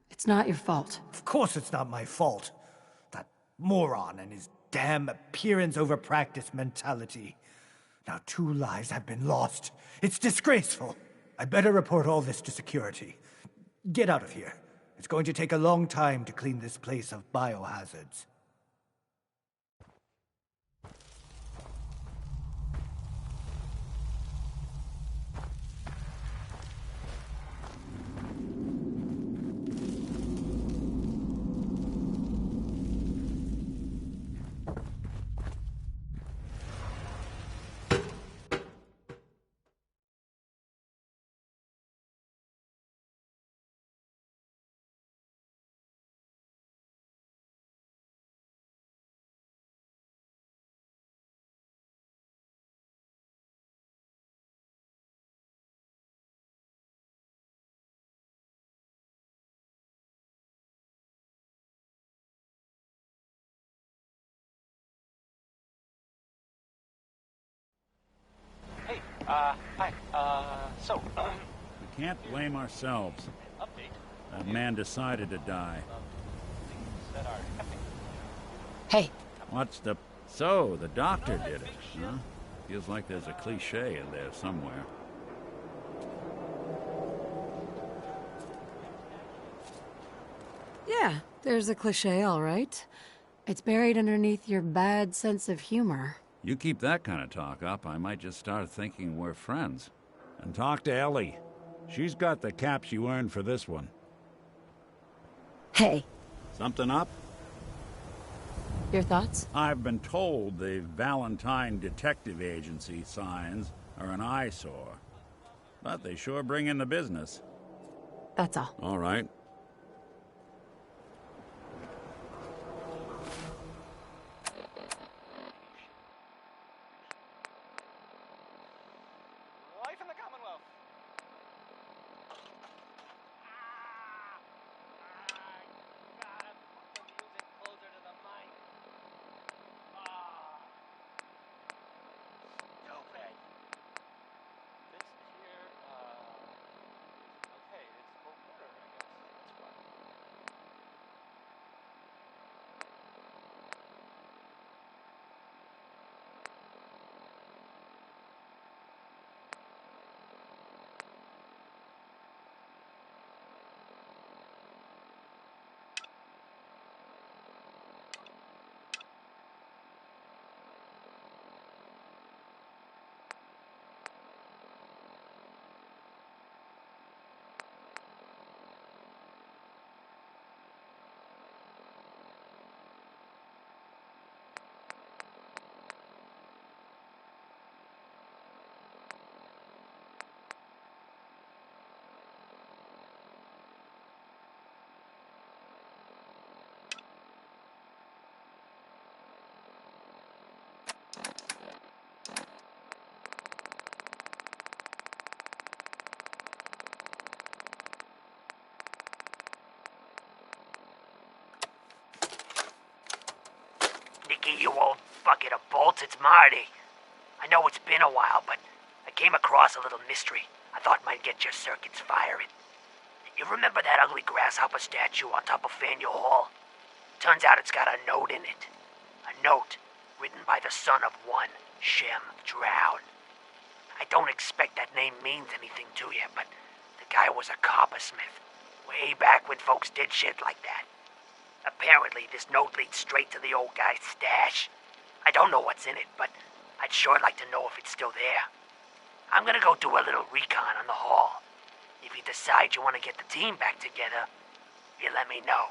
It's not your fault.
Of course it's not my fault. That moron and his damn appearance over practice mentality. Now 2 lives have been lost. It's disgraceful. I better report all this to security. Get out of here. It's going to take a long time to clean this place of biohazards.
Hi.
We can't blame ourselves.
Update.
That man decided to die.
That are
Hey.
What's the... So, the doctor did it, huh? Feels like there's a cliche in there somewhere.
Yeah, there's a cliche, all right. It's buried underneath your bad sense of humor.
You keep that kind of talk up, I might just start thinking we're friends. And talk to Ellie. She's got the caps you earned for this one.
Hey.
Something up?
Your thoughts?
I've been told the Valentine Detective Agency signs are an eyesore. But they sure bring in the business.
That's all.
All right.
life in the Commonwealth. Gotta put the music closer to the mic. Stupid. This here, okay, it's full quarter, I guess. That's fun.
Nicky, you old bucket of bolts, it's Marty. I know it's been a while, but I came across a little mystery I thought might get your circuits firing. You remember that ugly grasshopper statue on top of Faneuil Hall? Turns out it's got a note in it. A note written by the son of one Shem Drown. I don't expect that name means anything to you, but the guy was a coppersmith. Way back when folks did shit like that. Apparently, this note leads straight to the old guy's stash. I don't know what's in it, but I'd sure like to know if it's still there. I'm gonna go do a little recon on the hall. If you decide you want to get the team back together, you let me know.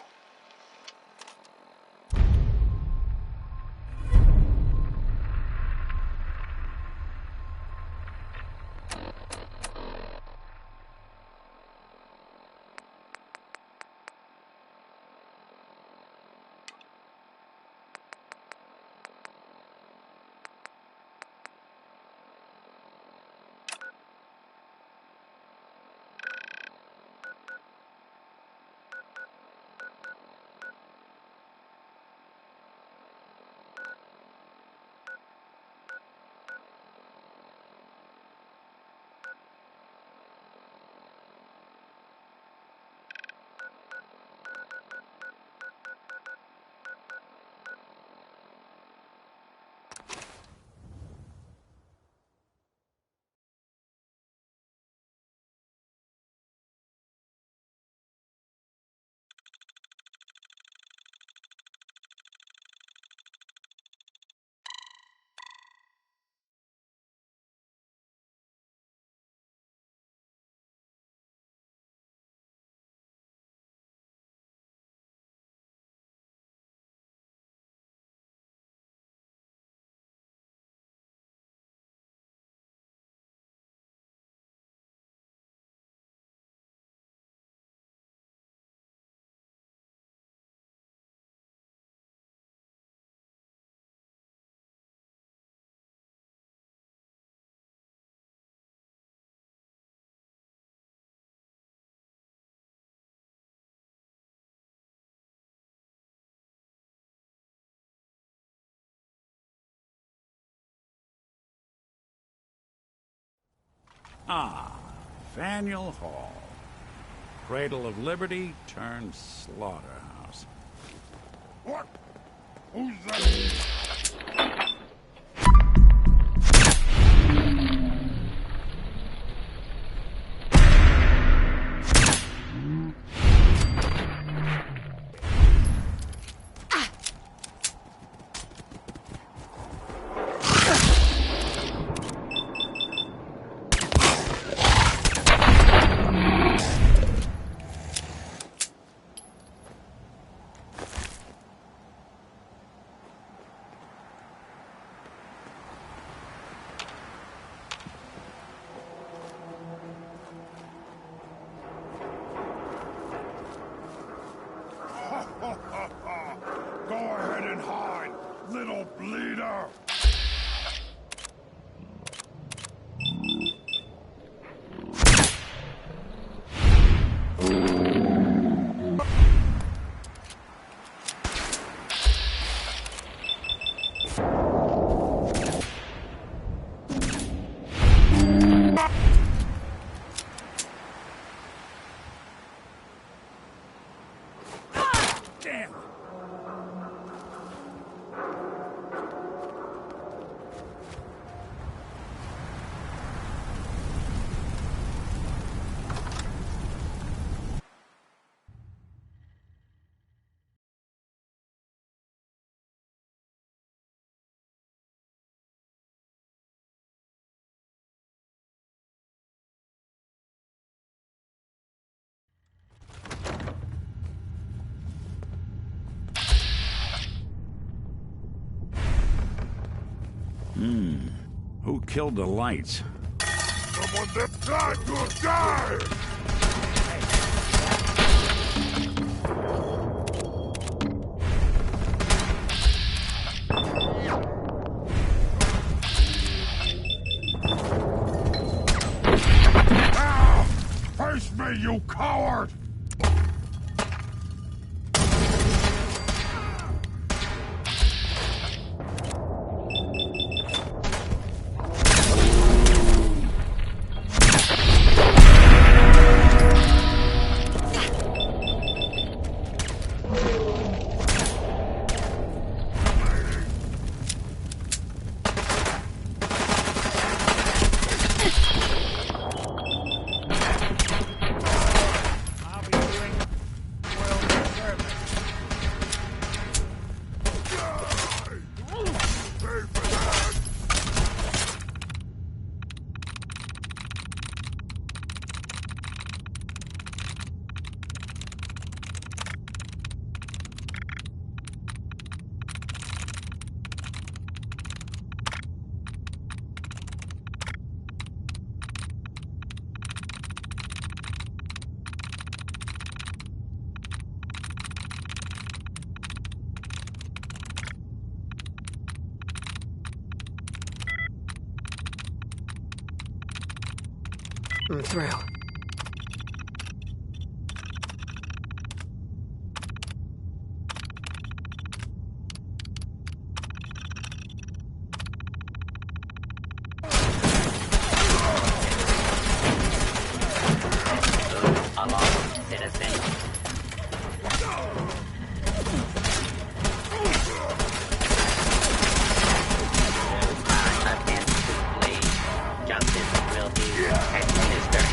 Ah, Faneuil Hall. Cradle of Liberty turned slaughterhouse.
What? Who's that? Go ahead and hide, little bleeder!
Damn! Who killed the lights?
Someone that died to die! Ah! Face me, you coward!
I'm through.
Justice will be administered.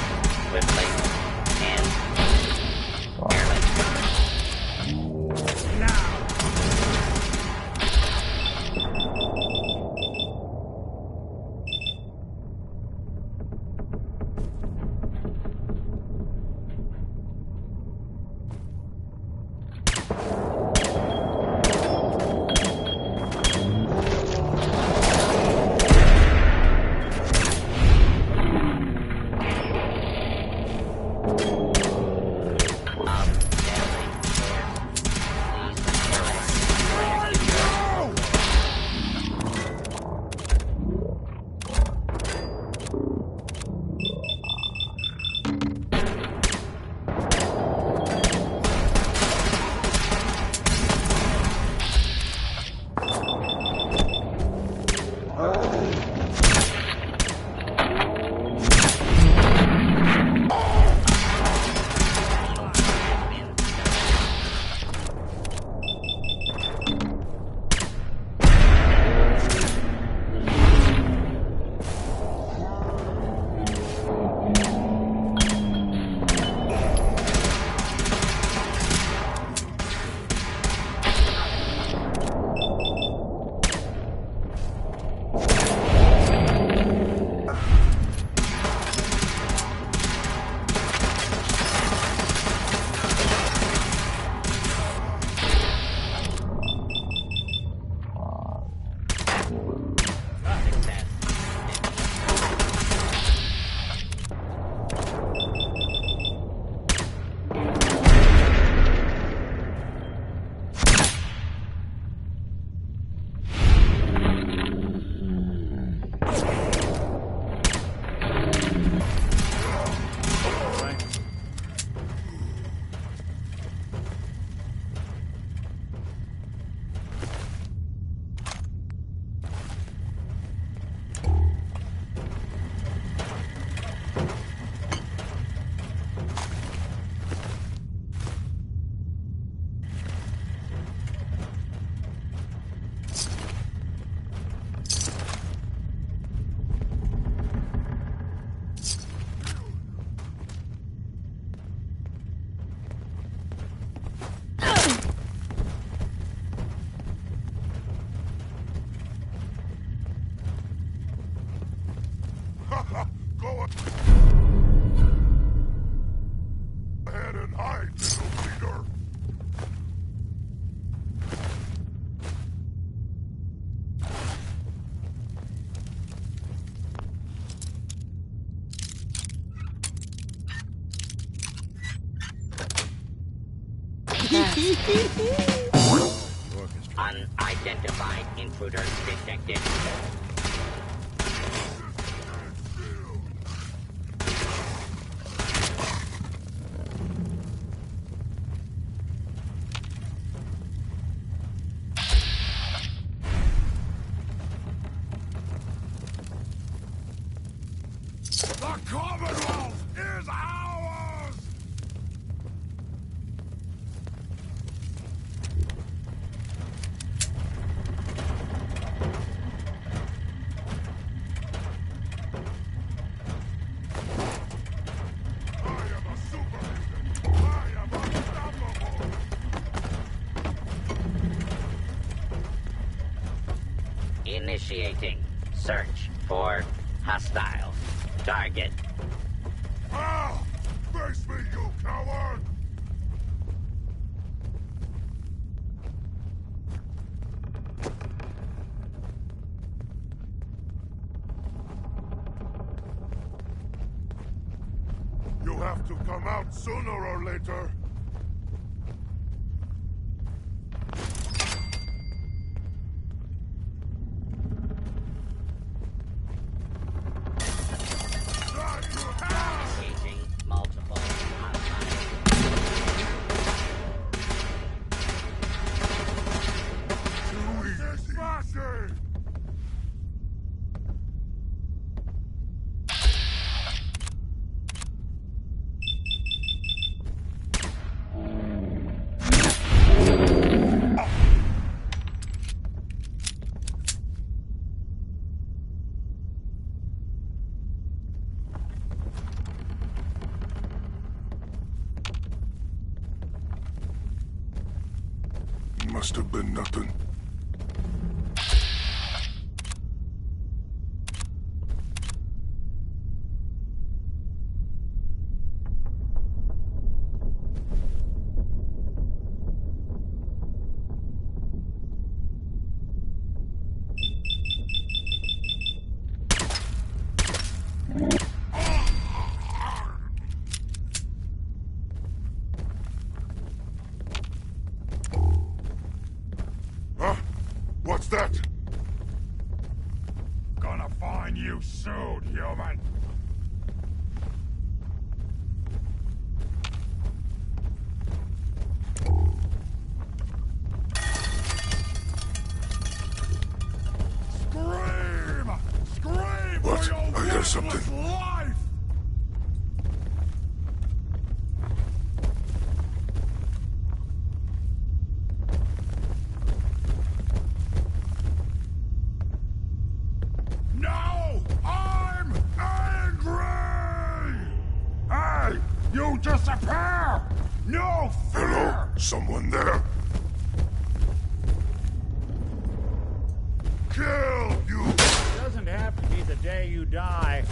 Unidentified intruder detected.
The Commonwealth is ours!
Initiating search for hostile target.
Ah! Face me, you coward! You have to come out sooner or later.
Engaging multiple
Too easy. Smashing! Must have been nothing. Huh? What's that? Gonna find you soon, human. Scream! Scream!
What? I hear something.
Life! No! I'm angry! Hey! You disappear! No fear!
Hello? Someone there?
Kill you!
Doesn't have to be the day you die.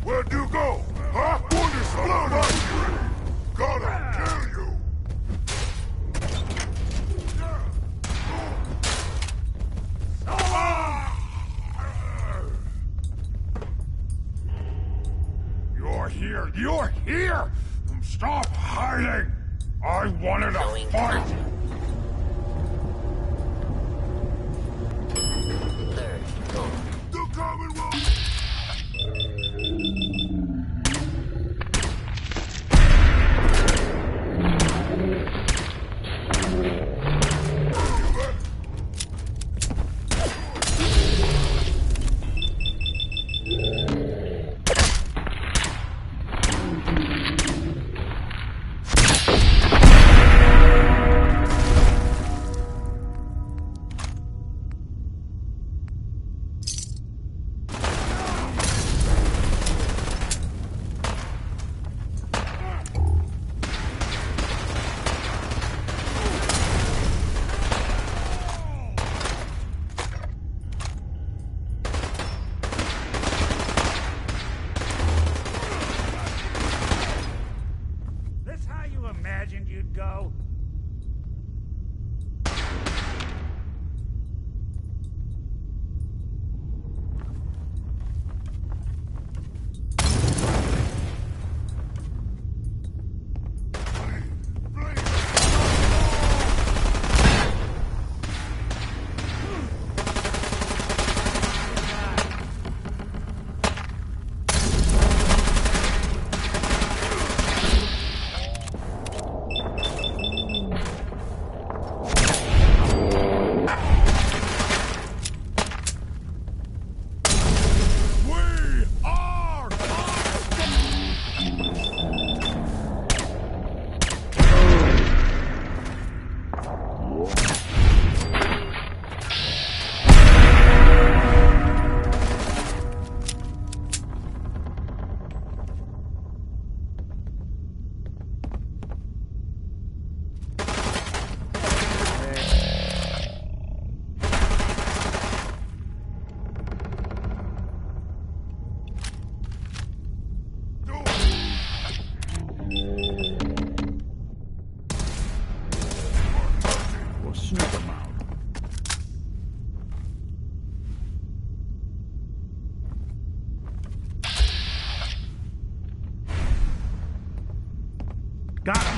Where'd you go? Huh? What is blood on you? Gonna kill you! You're here! You're here! Stop hiding! I wanted a fight! The Commonwealth!
Got him!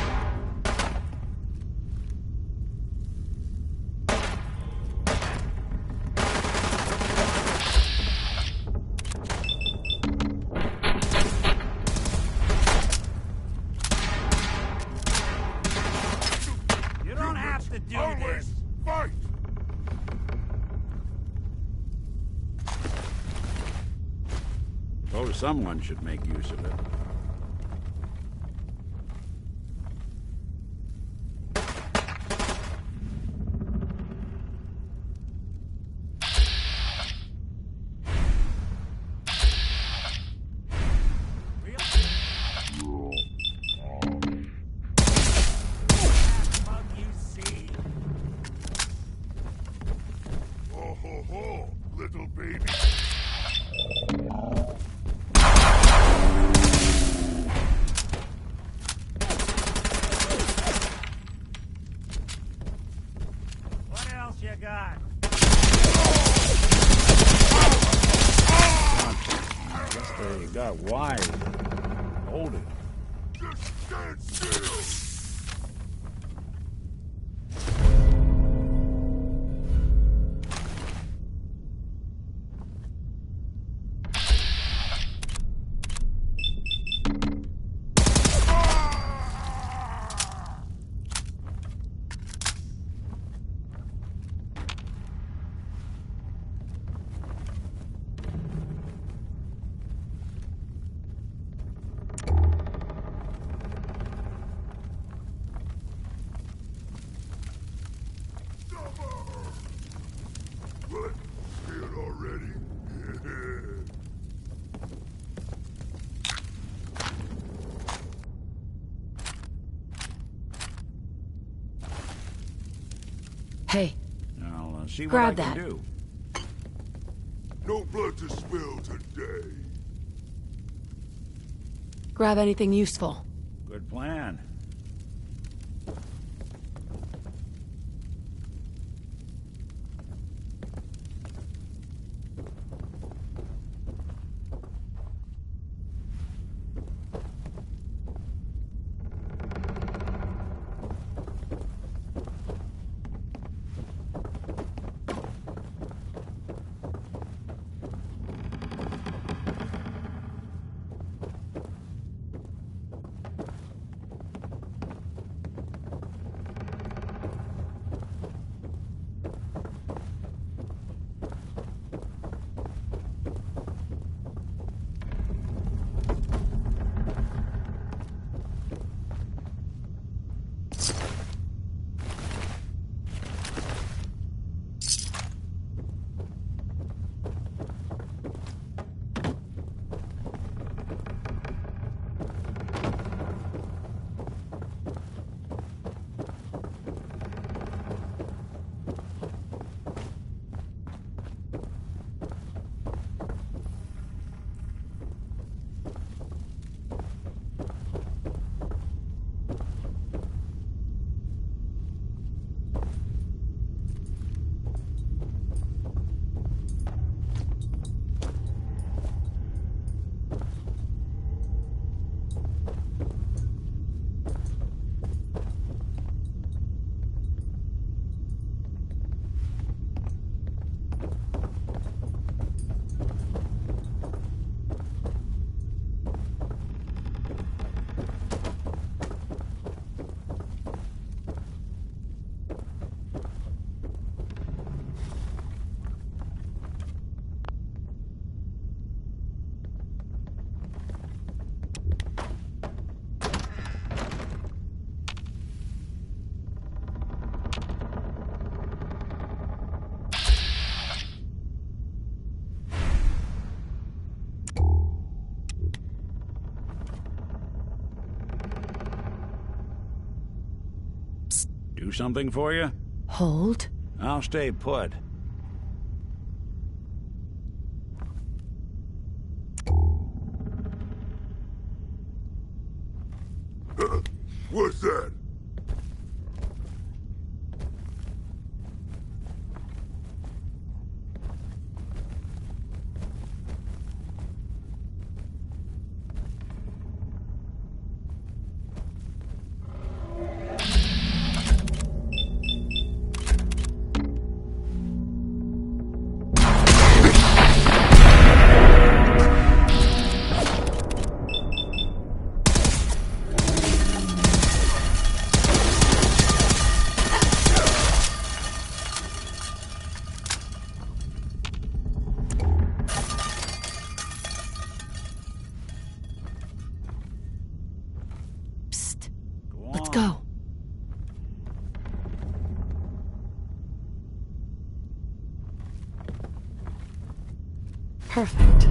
You don't have to do this.
Fight!
Suppose someone should make use of it.
Oh ho ho, little baby.
What else you got?
I guess they got wise. Hold it.
Just stand still. What? Scared already?
Hey,
I'll see what
Grab
I can
that.
do.
No blood to spill today.
grab anything useful.
Good plan. Do something for you?
Hold?
I'll stay put.
What's that?
Psst. Let's go. Perfect.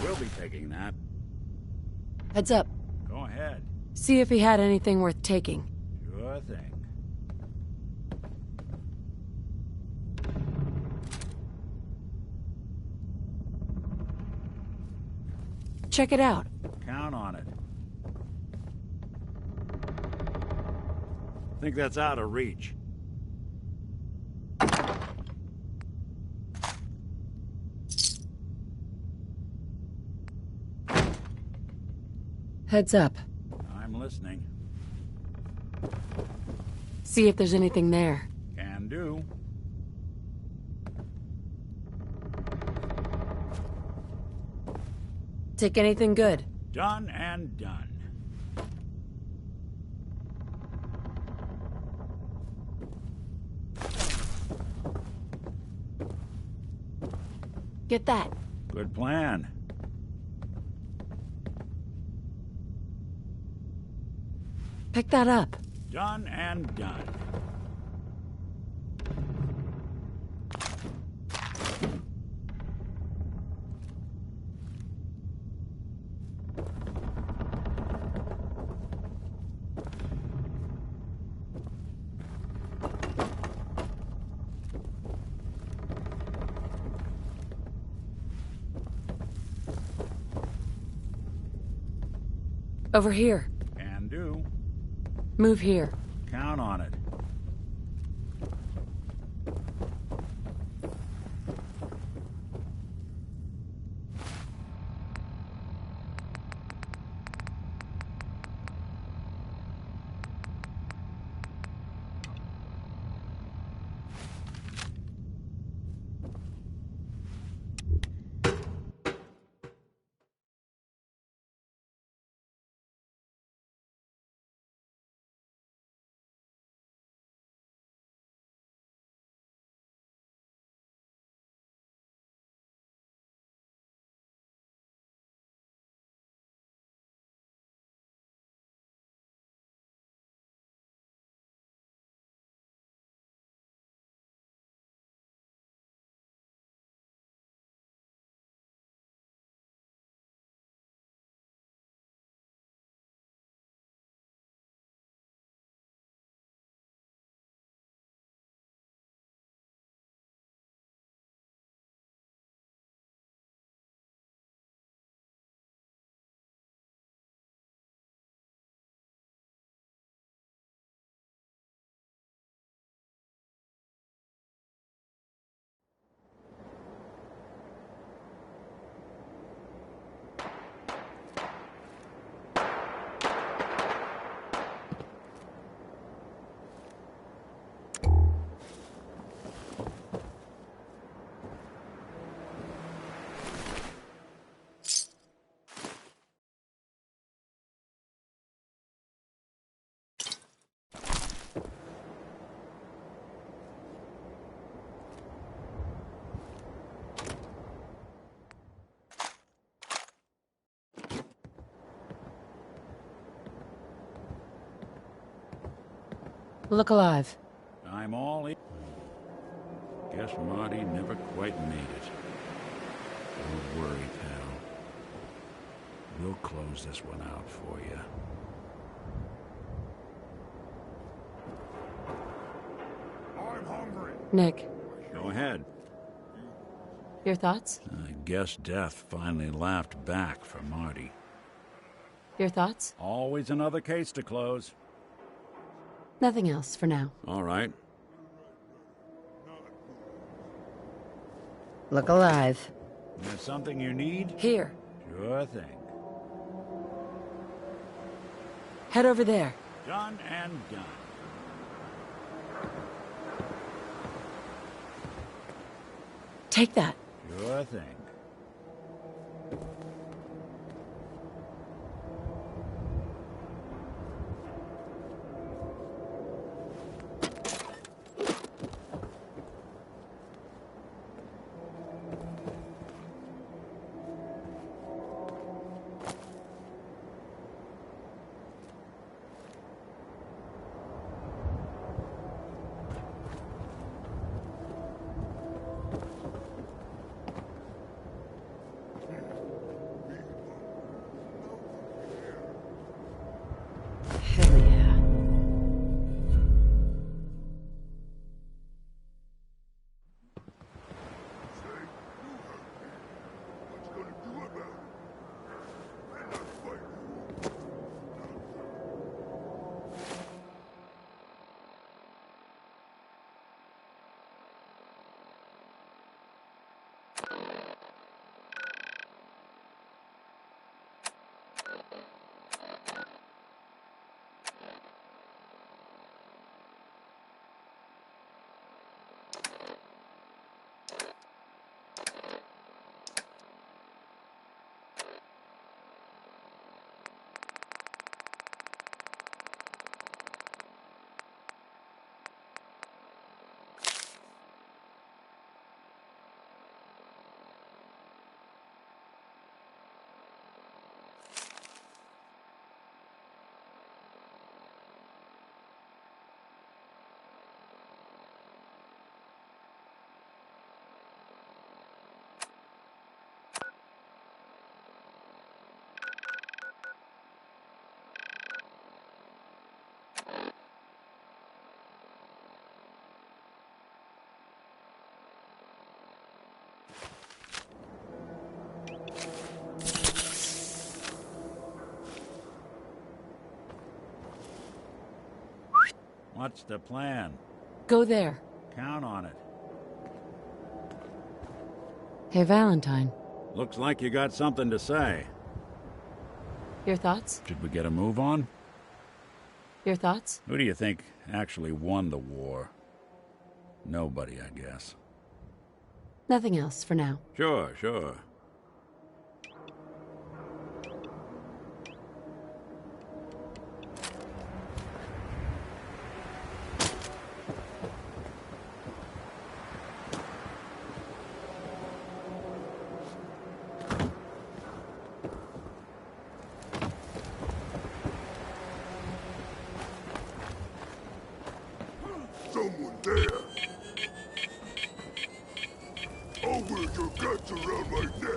We'll be taking that.
Heads up.
Go ahead.
See if he had anything worth taking.
Sure thing.
Check it out.
Count on it. Think that's out of reach.
Heads up.
I'm listening.
See if there's anything there.
Can do.
Take anything good.
Done and done.
Get that.
Good plan.
Pick that up.
Done and done.
Over here.
Can do.
Move here.
Count on it.
Look alive.
I'm all in. Guess Marty never quite made it. Don't worry, pal. We'll close this one out for you.
I'm hungry.
Nick,
Go ahead.
your thoughts?
I guess death finally laughed back for Marty.
Your thoughts?
Always another case to close.
Nothing else for now.
All right.
Look alive.
There's something you need?
Here.
Sure thing.
Head over there.
Done and done.
Take that.
Sure thing.
Hell yeah.
What's the plan?
Go there.
Count on it.
Hey, Valentine.
Looks like you got something to say.
Your thoughts?
Should we get a move on?
Your thoughts?
Who do you think actually won the war? Nobody, I guess.
Nothing else for now.
Sure, sure.
Someone there. I'll wear your guts around my neck.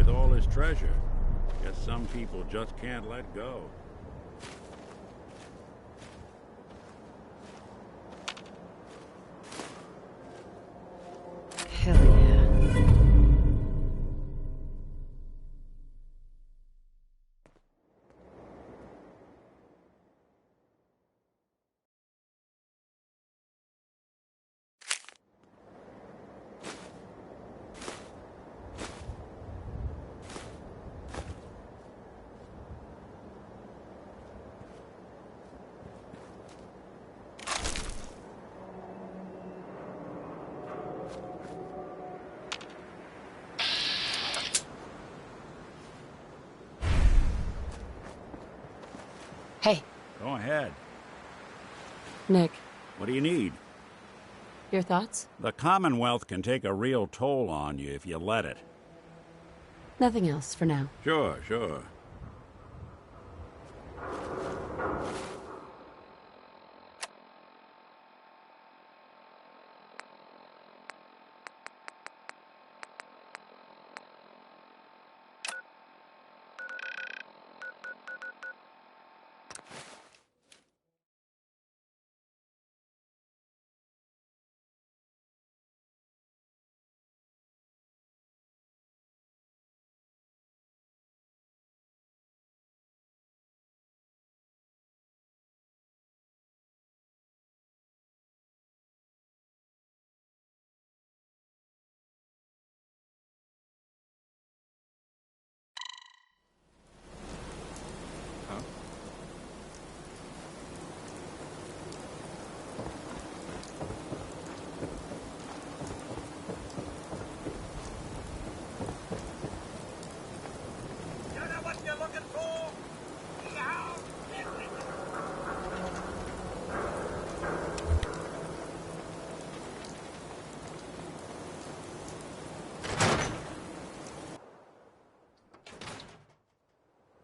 with all his treasure. Guess some people just can't let go.
Hell yeah. Hey.
Go ahead.
Nick,
What do you need?
your thoughts?
The Commonwealth can take a real toll on you if you let it.
Nothing else for now.
Sure, sure.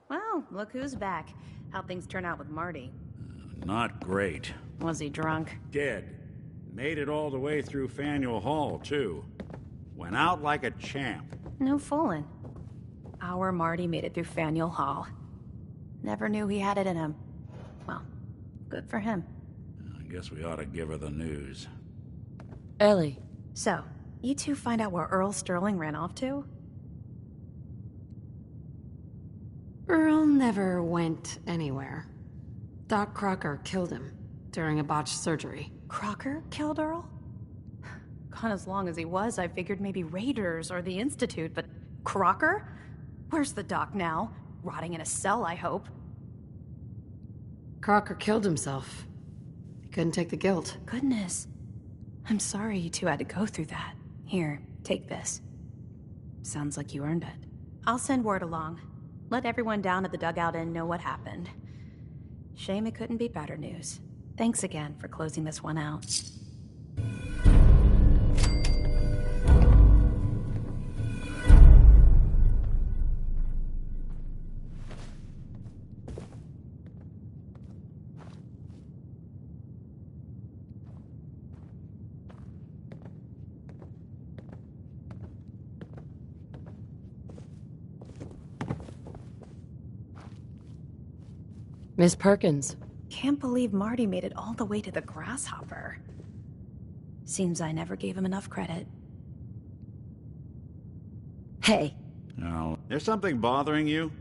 Well, look who's back. How'd things turn out with Marty?
Not great.
Was he drunk?
Dead. Made it all the way through Faneuil Hall, too. Went out like a champ.
No fooling. Our Marty made it through Faneuil Hall. Never knew he had it in him. Well, good for him.
I guess we ought to give her the news.
Ellie.
So, you two find out where Earl Sterling ran off to?
Earl never went anywhere. Doc Crocker killed him during a botched surgery.
Crocker killed Earl? Gone as long as he was, I figured maybe Raiders or the Institute, but Crocker? Where's the doc now? Rotting in a cell, I hope.
Crocker killed himself. He couldn't take the guilt.
Goodness. I'm sorry you two had to go through that. Here, take this. Sounds like you earned it. I'll send word along. Let everyone down at the Dugout Inn know what happened. Shame it couldn't be better news. Thanks again for closing this one out.
Miss Perkins.
Can't believe Marty made it all the way to the Grasshopper. Seems I never gave him enough credit.
Hey.
Now, there's something bothering you?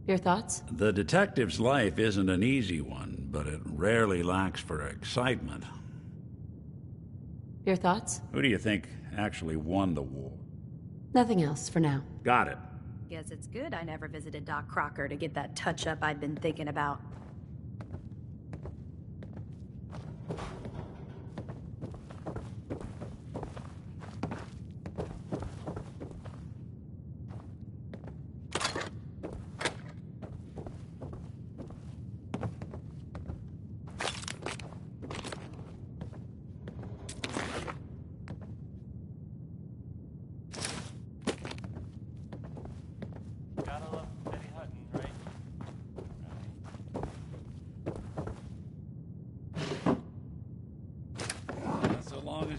Your thoughts?
The detective's life isn't an easy one, but it rarely lacks for excitement.
Your thoughts?
Who do you think actually won the war?
Nothing else for now.
Got it.
Guess it's good I never visited Doc Crocker to get that touch-up I'd been thinking about.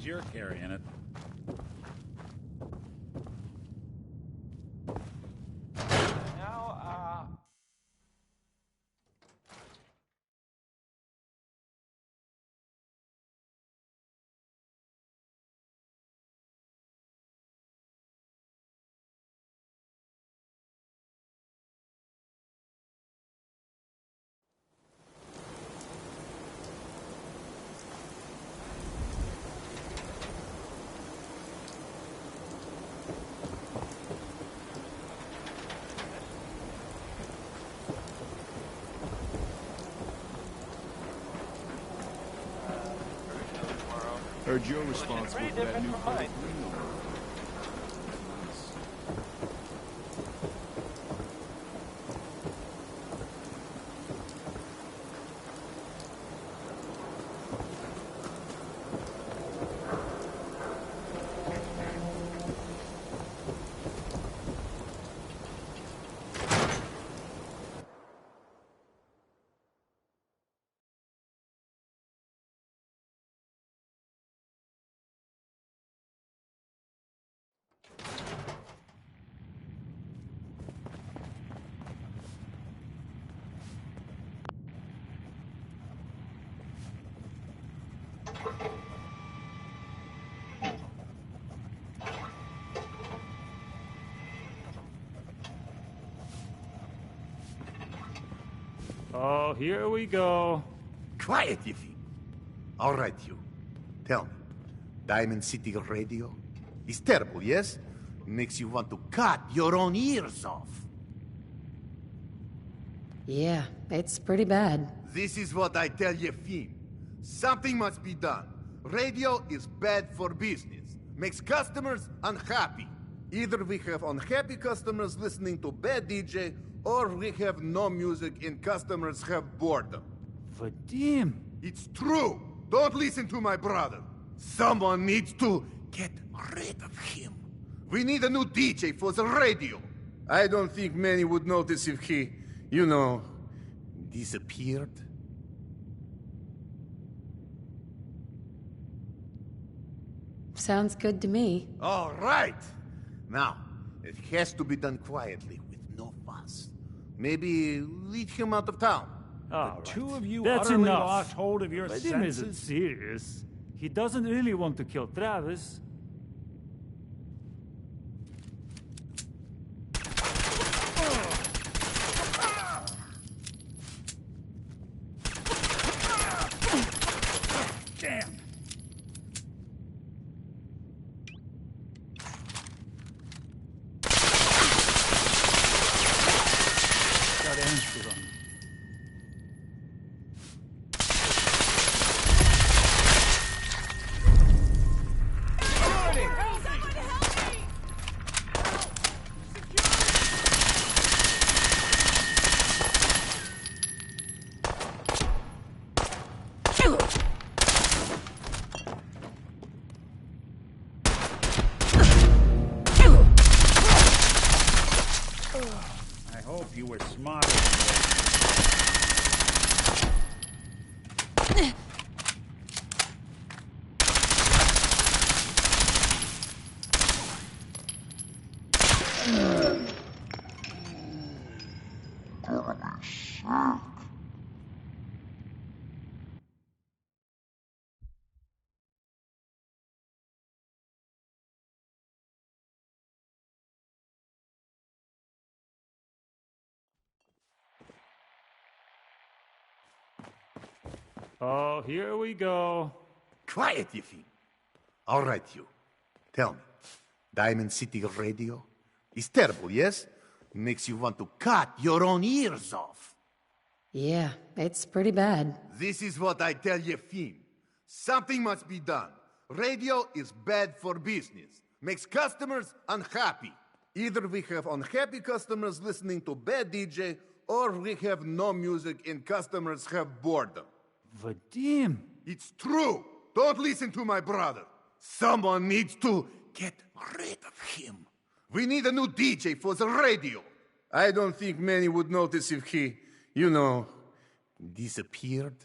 You're carrying it.
Heard you're responsible for that new plane.
Oh, here we go.
Quiet, Yiffy. All right, you. Tell me, Diamond City Radio is terrible, yes? Makes you want to cut your own ears off.
Yeah, it's pretty bad.
This is what I tell Yefim. Something must be done. Radio is bad for business. Makes customers unhappy. Either we have unhappy customers listening to bad DJ, or we have no music and customers have boredom.
Vadim!
It's true! Don't listen to my brother. Someone needs to get rid of him. We need a new DJ for the radio. I don't think many would notice if he, you know, disappeared.
Sounds good to me.
All right! Now, it has to be done quietly, with no fuss. Maybe lead him out of town.
Oh,
The two of you
That's
utterly
enough.
lost hold of your
Vadim isn't
senses?
serious. He doesn't really want to kill Travis.
Damn!
Got answered on.
I hope you were smarter.
Oh, here we go.
Quiet, Yiffy. All right, you. Tell me, Diamond City Radio is terrible, yes? Makes you want to cut your own ears off.
Yeah, it's pretty bad.
This is what I tell Yefim. Something must be done. Radio is bad for business. Makes customers unhappy. Either we have unhappy customers listening to bad DJ, or we have no music and customers have boredom.
Vadim!
It's true! Don't listen to my brother. Someone needs to get rid of him. We need a new DJ for the radio. I don't think many would notice if he, you know, disappeared.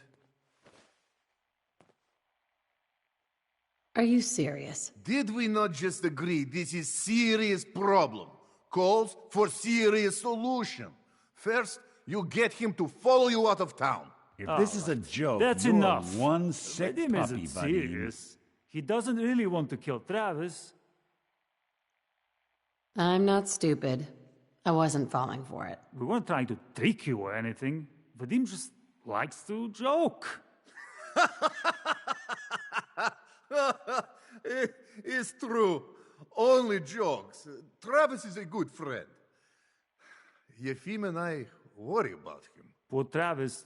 Are you serious?
Did we not just agree this is serious problem? Calls for serious solution. First, you get him to follow you out of town.
If this is a joke,
That's
you're
enough.
one sick
Vadim
puppy,
isn't
buddy.
serious. He doesn't really want to kill Travis.
I'm not stupid. I wasn't falling for it.
We weren't trying to trick you or anything. Vadim just likes to joke.
It's true. Only jokes. Travis is a good friend. Yefim and I worry about him.
Poor Travis.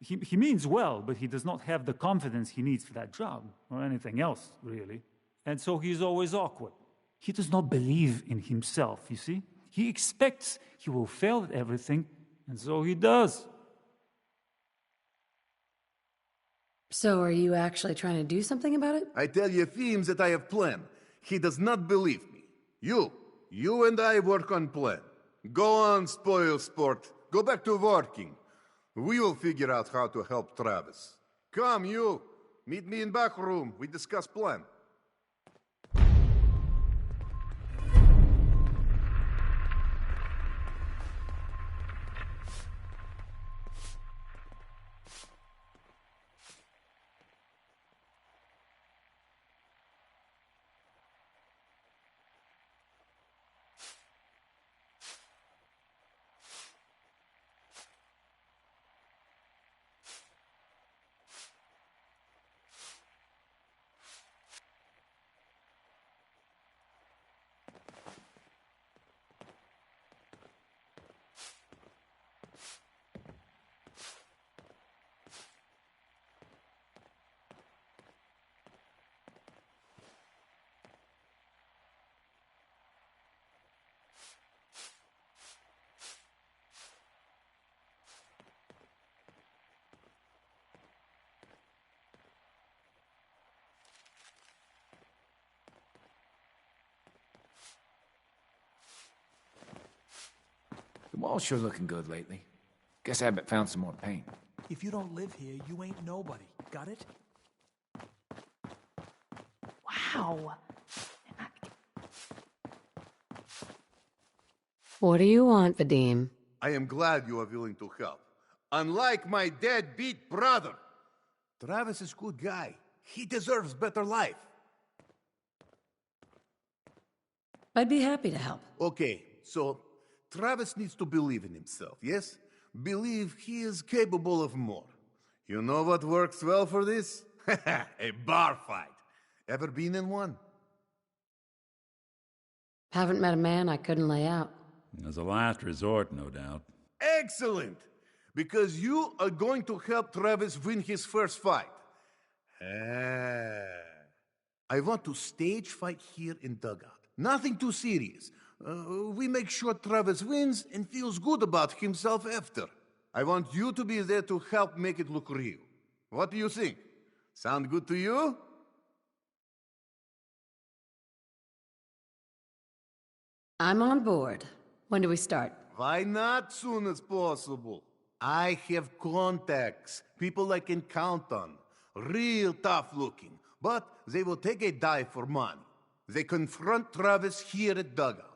He means well, but he does not have the confidence he needs for that job, or anything else, really. And so he's always awkward. He does not believe in himself, you see? He expects he will fail at everything, and so he does.
So are you actually trying to do something about it?
I tell Yefim that I have plan. He does not believe me. You and I work on plan. Go on, spoil sport. Go back to working. We will figure out how to help Travis. Come, you. Meet me in back room. We discuss plan.
The wall's sure looking good lately. Guess Abbott found some more paint.
If you don't live here, you ain't nobody. Got it?
Wow.
What do you want, Vadim?
I am glad you are willing to help. Unlike my deadbeat brother. Travis is a good guy. He deserves better life.
I'd be happy to help.
Okay, so Travis needs to believe in himself, yes? Believe he is capable of more. You know what works well for this? A bar fight. Ever been in one?
Haven't met a man I couldn't lay out.
As a last resort, no doubt.
Excellent! Because you are going to help Travis win his first fight. I want to stage fight here in dugout. Nothing too serious. We make sure Travis wins and feels good about himself after. I want you to be there to help make it look real. What do you think? Sound good to you?
I'm on board. When do we start?
Why not soon as possible? I have contacts, people I can count on. Real tough looking, but they will take a dive for money. They confront Travis here at dugout.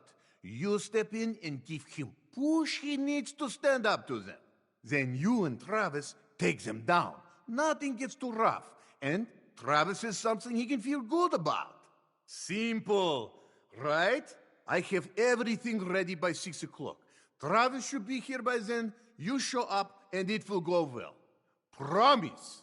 You step in and give him push he needs to stand up to them. Then you and Travis take them down. Nothing gets too rough. And Travis is something he can feel good about. Simple, right? I have everything ready by 6 o'clock. Travis should be here by then. You show up and it will go well. Promise.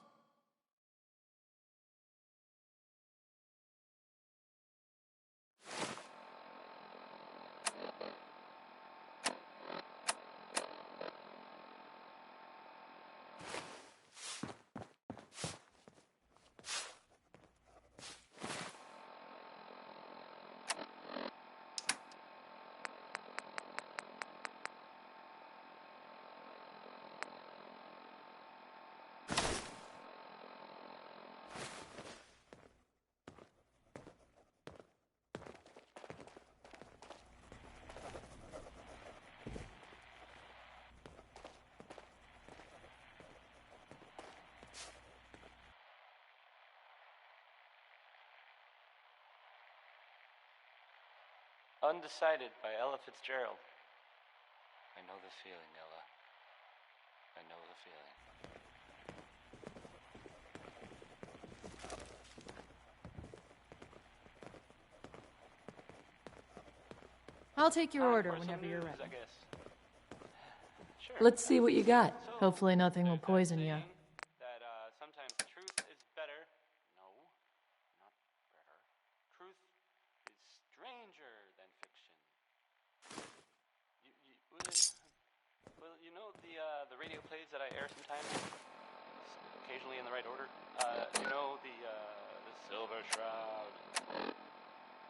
Undecided by Ella Fitzgerald. I know the feeling, Ella. I know the feeling.
I'll take your order whenever you're ready.
I guess. Sure.
Let's see what you got.
Hopefully nothing will poison you.
That sometimes truth is better. No, not better. Truth is stranger than fiction. Well, you know the radio plays that I air sometimes? occasionally in the right order. You know, the Silver Shroud.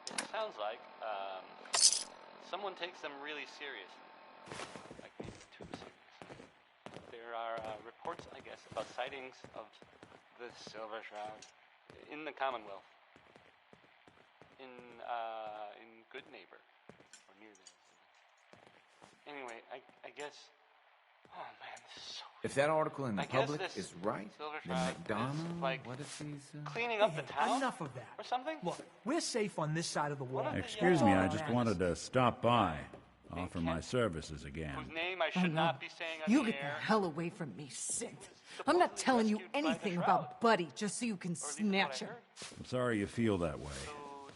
It sounds like, someone takes them really serious. Like maybe too serious. There are reports, I guess, about sightings of the Silver Shroud in the Commonwealth. In Good Neighbor. Or near there. Anyway, I guess... Oh man, this is so...
If that article in the
I guess
public
this
is right,
Silver
then
Shroud
McDonald,
is, like,
what if he's...
cleaning up the town?
Enough of that.
Or something?
Look, we're safe on this side of the wall.
Excuse me, I just wanted to stop by, offer my services again.
Whose name I should not be saying on
You
the
get the
air.
hell away from me, Sid. I'm not telling you anything about Buddy just so you can snatch him.
I'm sorry you feel that way.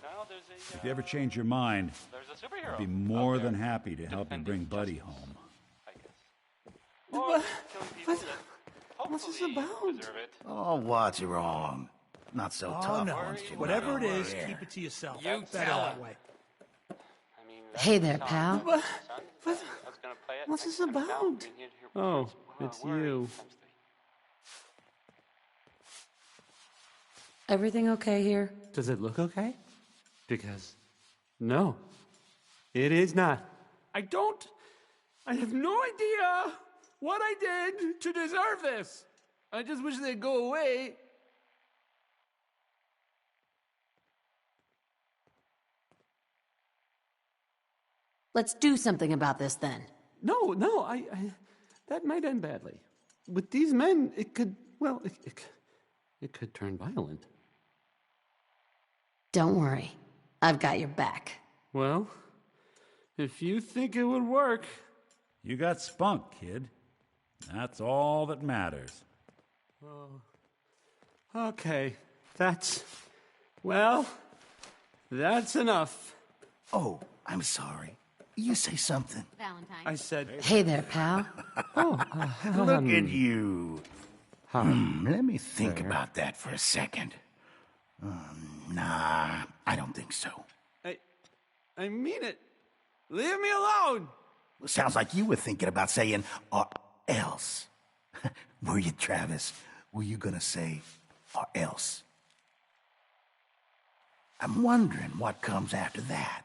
Now there's
If you ever change your mind,
there's a superhero.
I'd be more than happy to help you bring Buddy home.
Or killing people that
What's this
hopefully
about?
deserve it.
Oh, what's wrong? Not so
Oh,
tough.
no.
once you
Whatever it
know.
is,
Yeah.
keep it to yourself.
You
Better
tell
that
him.
way.
Hey there, pal.
What's this about?
Oh, it's you.
Everything okay here?
Does it look okay? Because, no, it is not. I have no idea what I did to deserve this. I just wish they'd go away.
Let's do something about this then.
No, that might end badly. With these men, it could turn violent.
Don't worry. I've got your back.
Well, if you think it would work.
You got spunk, kid. That's all that matters.
Okay, that's enough.
Oh, I'm sorry. You say something.
Valentine.
I said...
Hey there, pal.
Look at you. Let me think about that for a second. Nah, I don't think so.
I mean it. Leave me alone.
Sounds like you were thinking about saying, or else. Were you, Travis? Were you gonna say, or else? I'm wondering what comes after that.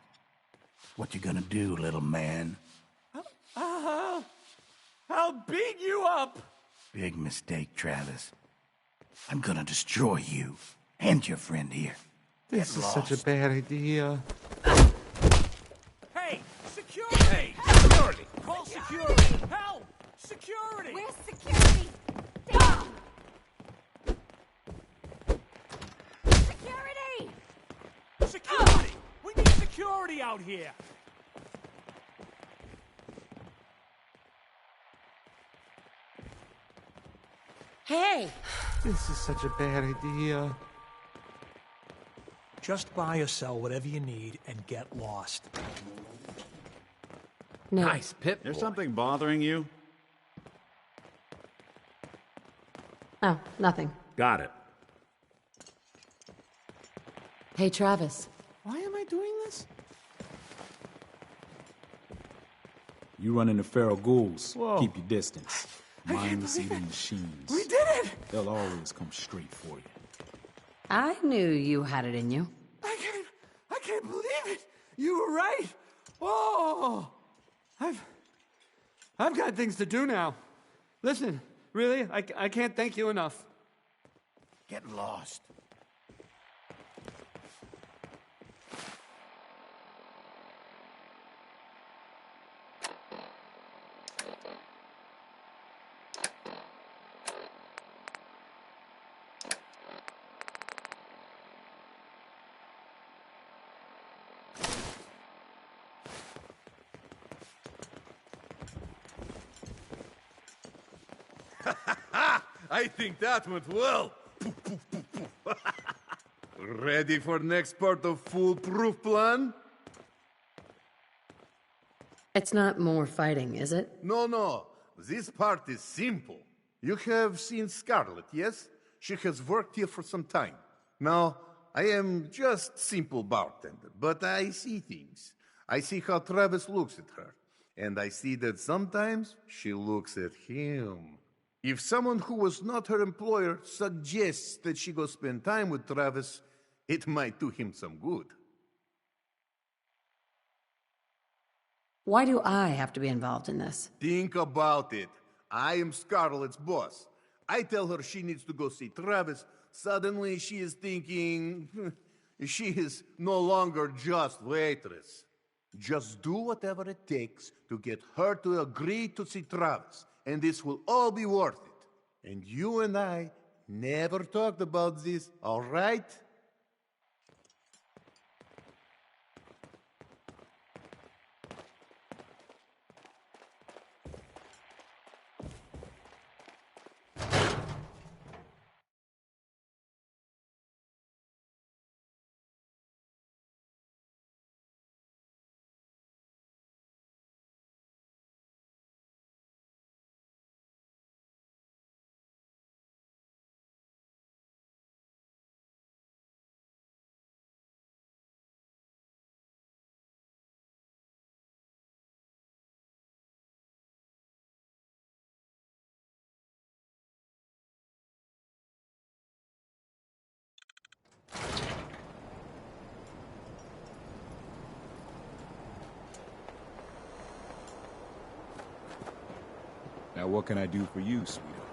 What you gonna do, little man?
I'll beat you up.
Big mistake, Travis. I'm gonna destroy you and your friend here.
This is such a bad idea.
Hey! Security! Hey! Security! Call security! Help! Security!
Where's security? Down! Security!
Security! We need security out here!
Hey!
This is such a bad idea.
Just buy or sell whatever you need and get lost.
No.
Nice pip.
There's something bothering you?
Oh, nothing.
Got it.
Hey, Travis.
Why am I doing this?
You run into feral ghouls.
Whoa.
Keep your distance. Mindless eating machines.
We did it!
They'll always come straight for you.
I knew you had it in you.
I can't believe it! You were right! Oh! I've got things to do now. Listen, really, I can't thank you enough.
Get lost.
I think that went well. Ready for next part of foolproof plan?
It's not more fighting, is it?
No. This part is simple. You have seen Scarlet, yes? She has worked here for some time. Now, I am just simple bartender, but I see things. I see how Travis looks at her. And I see that sometimes she looks at him. If someone who was not her employer suggests that she go spend time with Travis, it might do him some good.
Why do I have to be involved in this?
Think about it. I am Scarlett's boss. I tell her she needs to go see Travis. Suddenly she is thinking she is no longer just waitress. Just do whatever it takes to get her to agree to see Travis, and this will all be worth it. And you and I never talked about this, all right?
Now what can I do for you, sweetheart?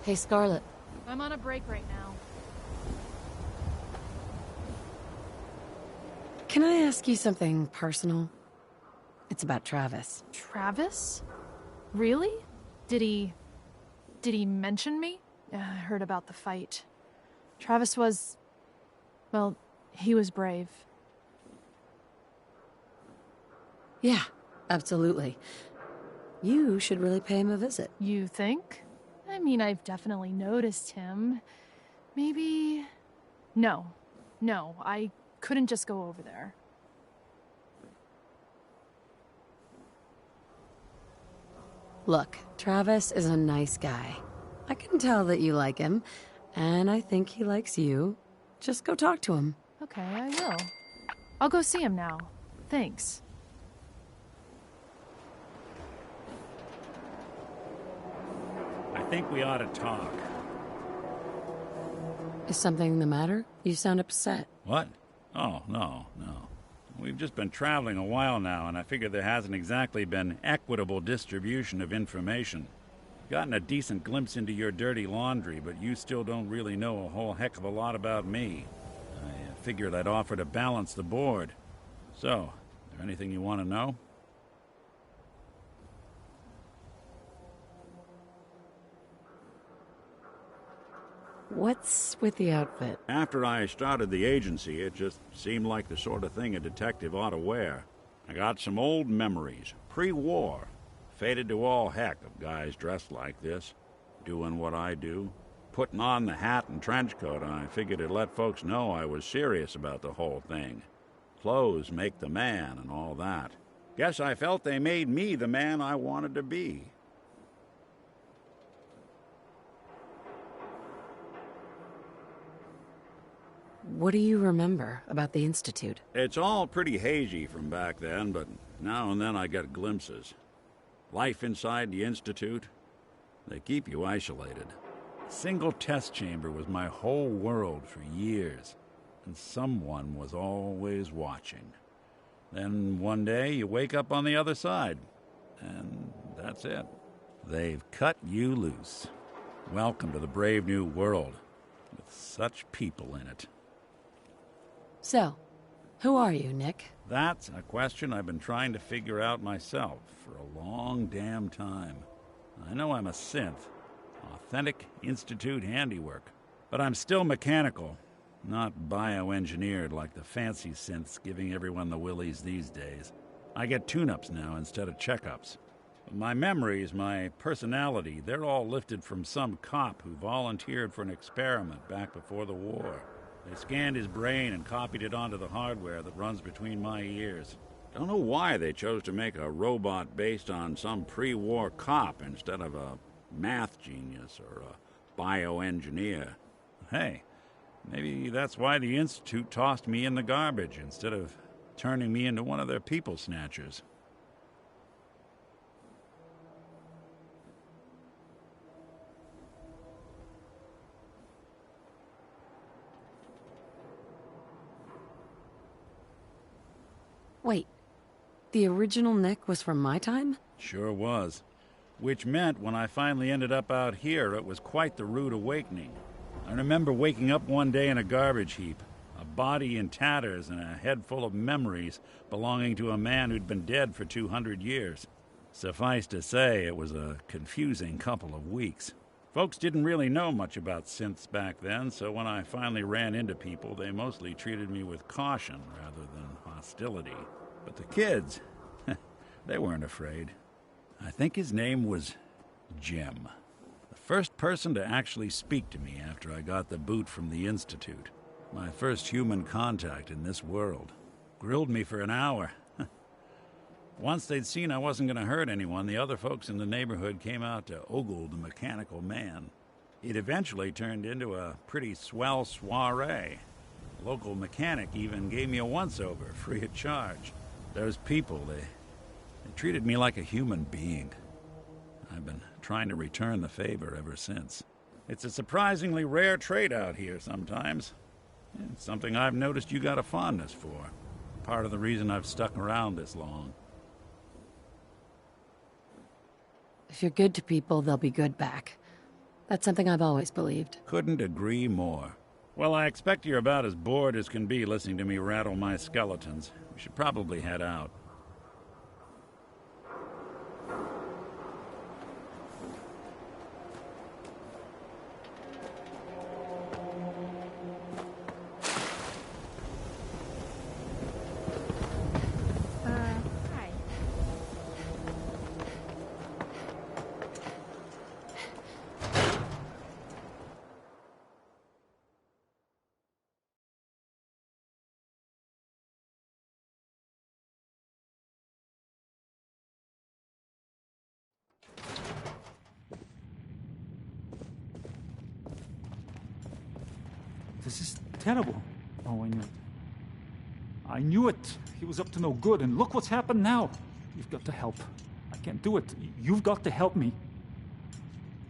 Hey, Scarlett.
I'm on a break right now.
Can I ask you something personal? It's about Travis.
Travis? Really? Did he mention me? I heard about the fight. Travis was... well, he was brave.
Yeah, absolutely. You should really pay him a visit.
You think? I mean, I've definitely noticed him. Maybe... No, I couldn't just go over there.
Look, Travis is a nice guy. I can tell that you like him, and I think he likes you. Just go talk to him.
Okay, I will. I'll go see him now. Thanks.
I think we ought to talk.
Is something the matter? You sound upset.
What? Oh, no. We've just been traveling a while now, and I figure there hasn't exactly been equitable distribution of information. Gotten a decent glimpse into your dirty laundry, but you still don't really know a whole heck of a lot about me. I figured I'd offer to balance the board. So, is there anything you want to know?
What's with the outfit?
After I started the agency, it just seemed like the sort of thing a detective ought to wear. I got some old memories, pre-war. Faded to all heck of guys dressed like this, doing what I do. Putting on the hat and trench coat, I figured it'd let folks know I was serious about the whole thing. Clothes make the man and all that. Guess I felt they made me the man I wanted to be.
What do you remember about the Institute?
It's all pretty hazy from back then, but now and then I get glimpses. Life inside the Institute, they keep you isolated. A single test chamber was my whole world for years, and someone was always watching. Then one day you wake up on the other side, and that's it. They've cut you loose. Welcome to the brave new world, with such people in it.
So, who are you, Nick?
That's a question I've been trying to figure out myself for a long damn time. I know I'm a synth, authentic Institute handiwork, but I'm still mechanical, not bioengineered like the fancy synths giving everyone the willies these days. I get tune-ups now instead of checkups. My memories, my personality, they're all lifted from some cop who volunteered for an experiment back before the war. They scanned his brain and copied it onto the hardware that runs between my ears. Don't know why they chose to make a robot based on some pre-war cop instead of a math genius or a bioengineer. Hey, maybe that's why the Institute tossed me in the garbage instead of turning me into one of their people snatchers.
Wait, the original neck was from my time?
Sure was. Which meant when I finally ended up out here, it was quite the rude awakening. I remember waking up one day in a garbage heap, a body in tatters and a head full of memories belonging to a man who'd been dead for 200 years. Suffice to say, it was a confusing couple of weeks. Folks didn't really know much about synths back then, so when I finally ran into people, they mostly treated me with caution rather than hostility. But the kids, they weren't afraid. I think his name was Jim. The first person to actually speak to me after I got the boot from the Institute. My first human contact in this world. Grilled me for an hour. Once they'd seen I wasn't going to hurt anyone, the other folks in the neighborhood came out to ogle the mechanical man. It eventually turned into a pretty swell soiree. The local mechanic even gave me a once-over, free of charge. Those people, they treated me like a human being. I've been trying to return the favor ever since. It's a surprisingly rare trait out here sometimes. It's something I've noticed you got a fondness for. Part of the reason I've stuck around this long.
If you're good to people, they'll be good back. That's something I've always believed.
Couldn't agree more. Well, I expect you're about as bored as can be listening to me rattle my skeletons. We should probably head out.
Hi.
This is terrible. Oh, I knew it. I knew it. He was up to no good, and look what's happened now. You've got to help. I can't do it. You've got to help me.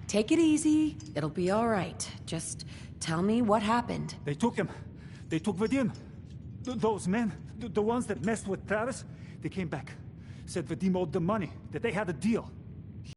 Take it easy. It'll be all right. Just tell me what happened.
They took him. They took Vadim. Those men, the ones that messed with Travis, they came back. Said Vadim owed them money, that they had a deal.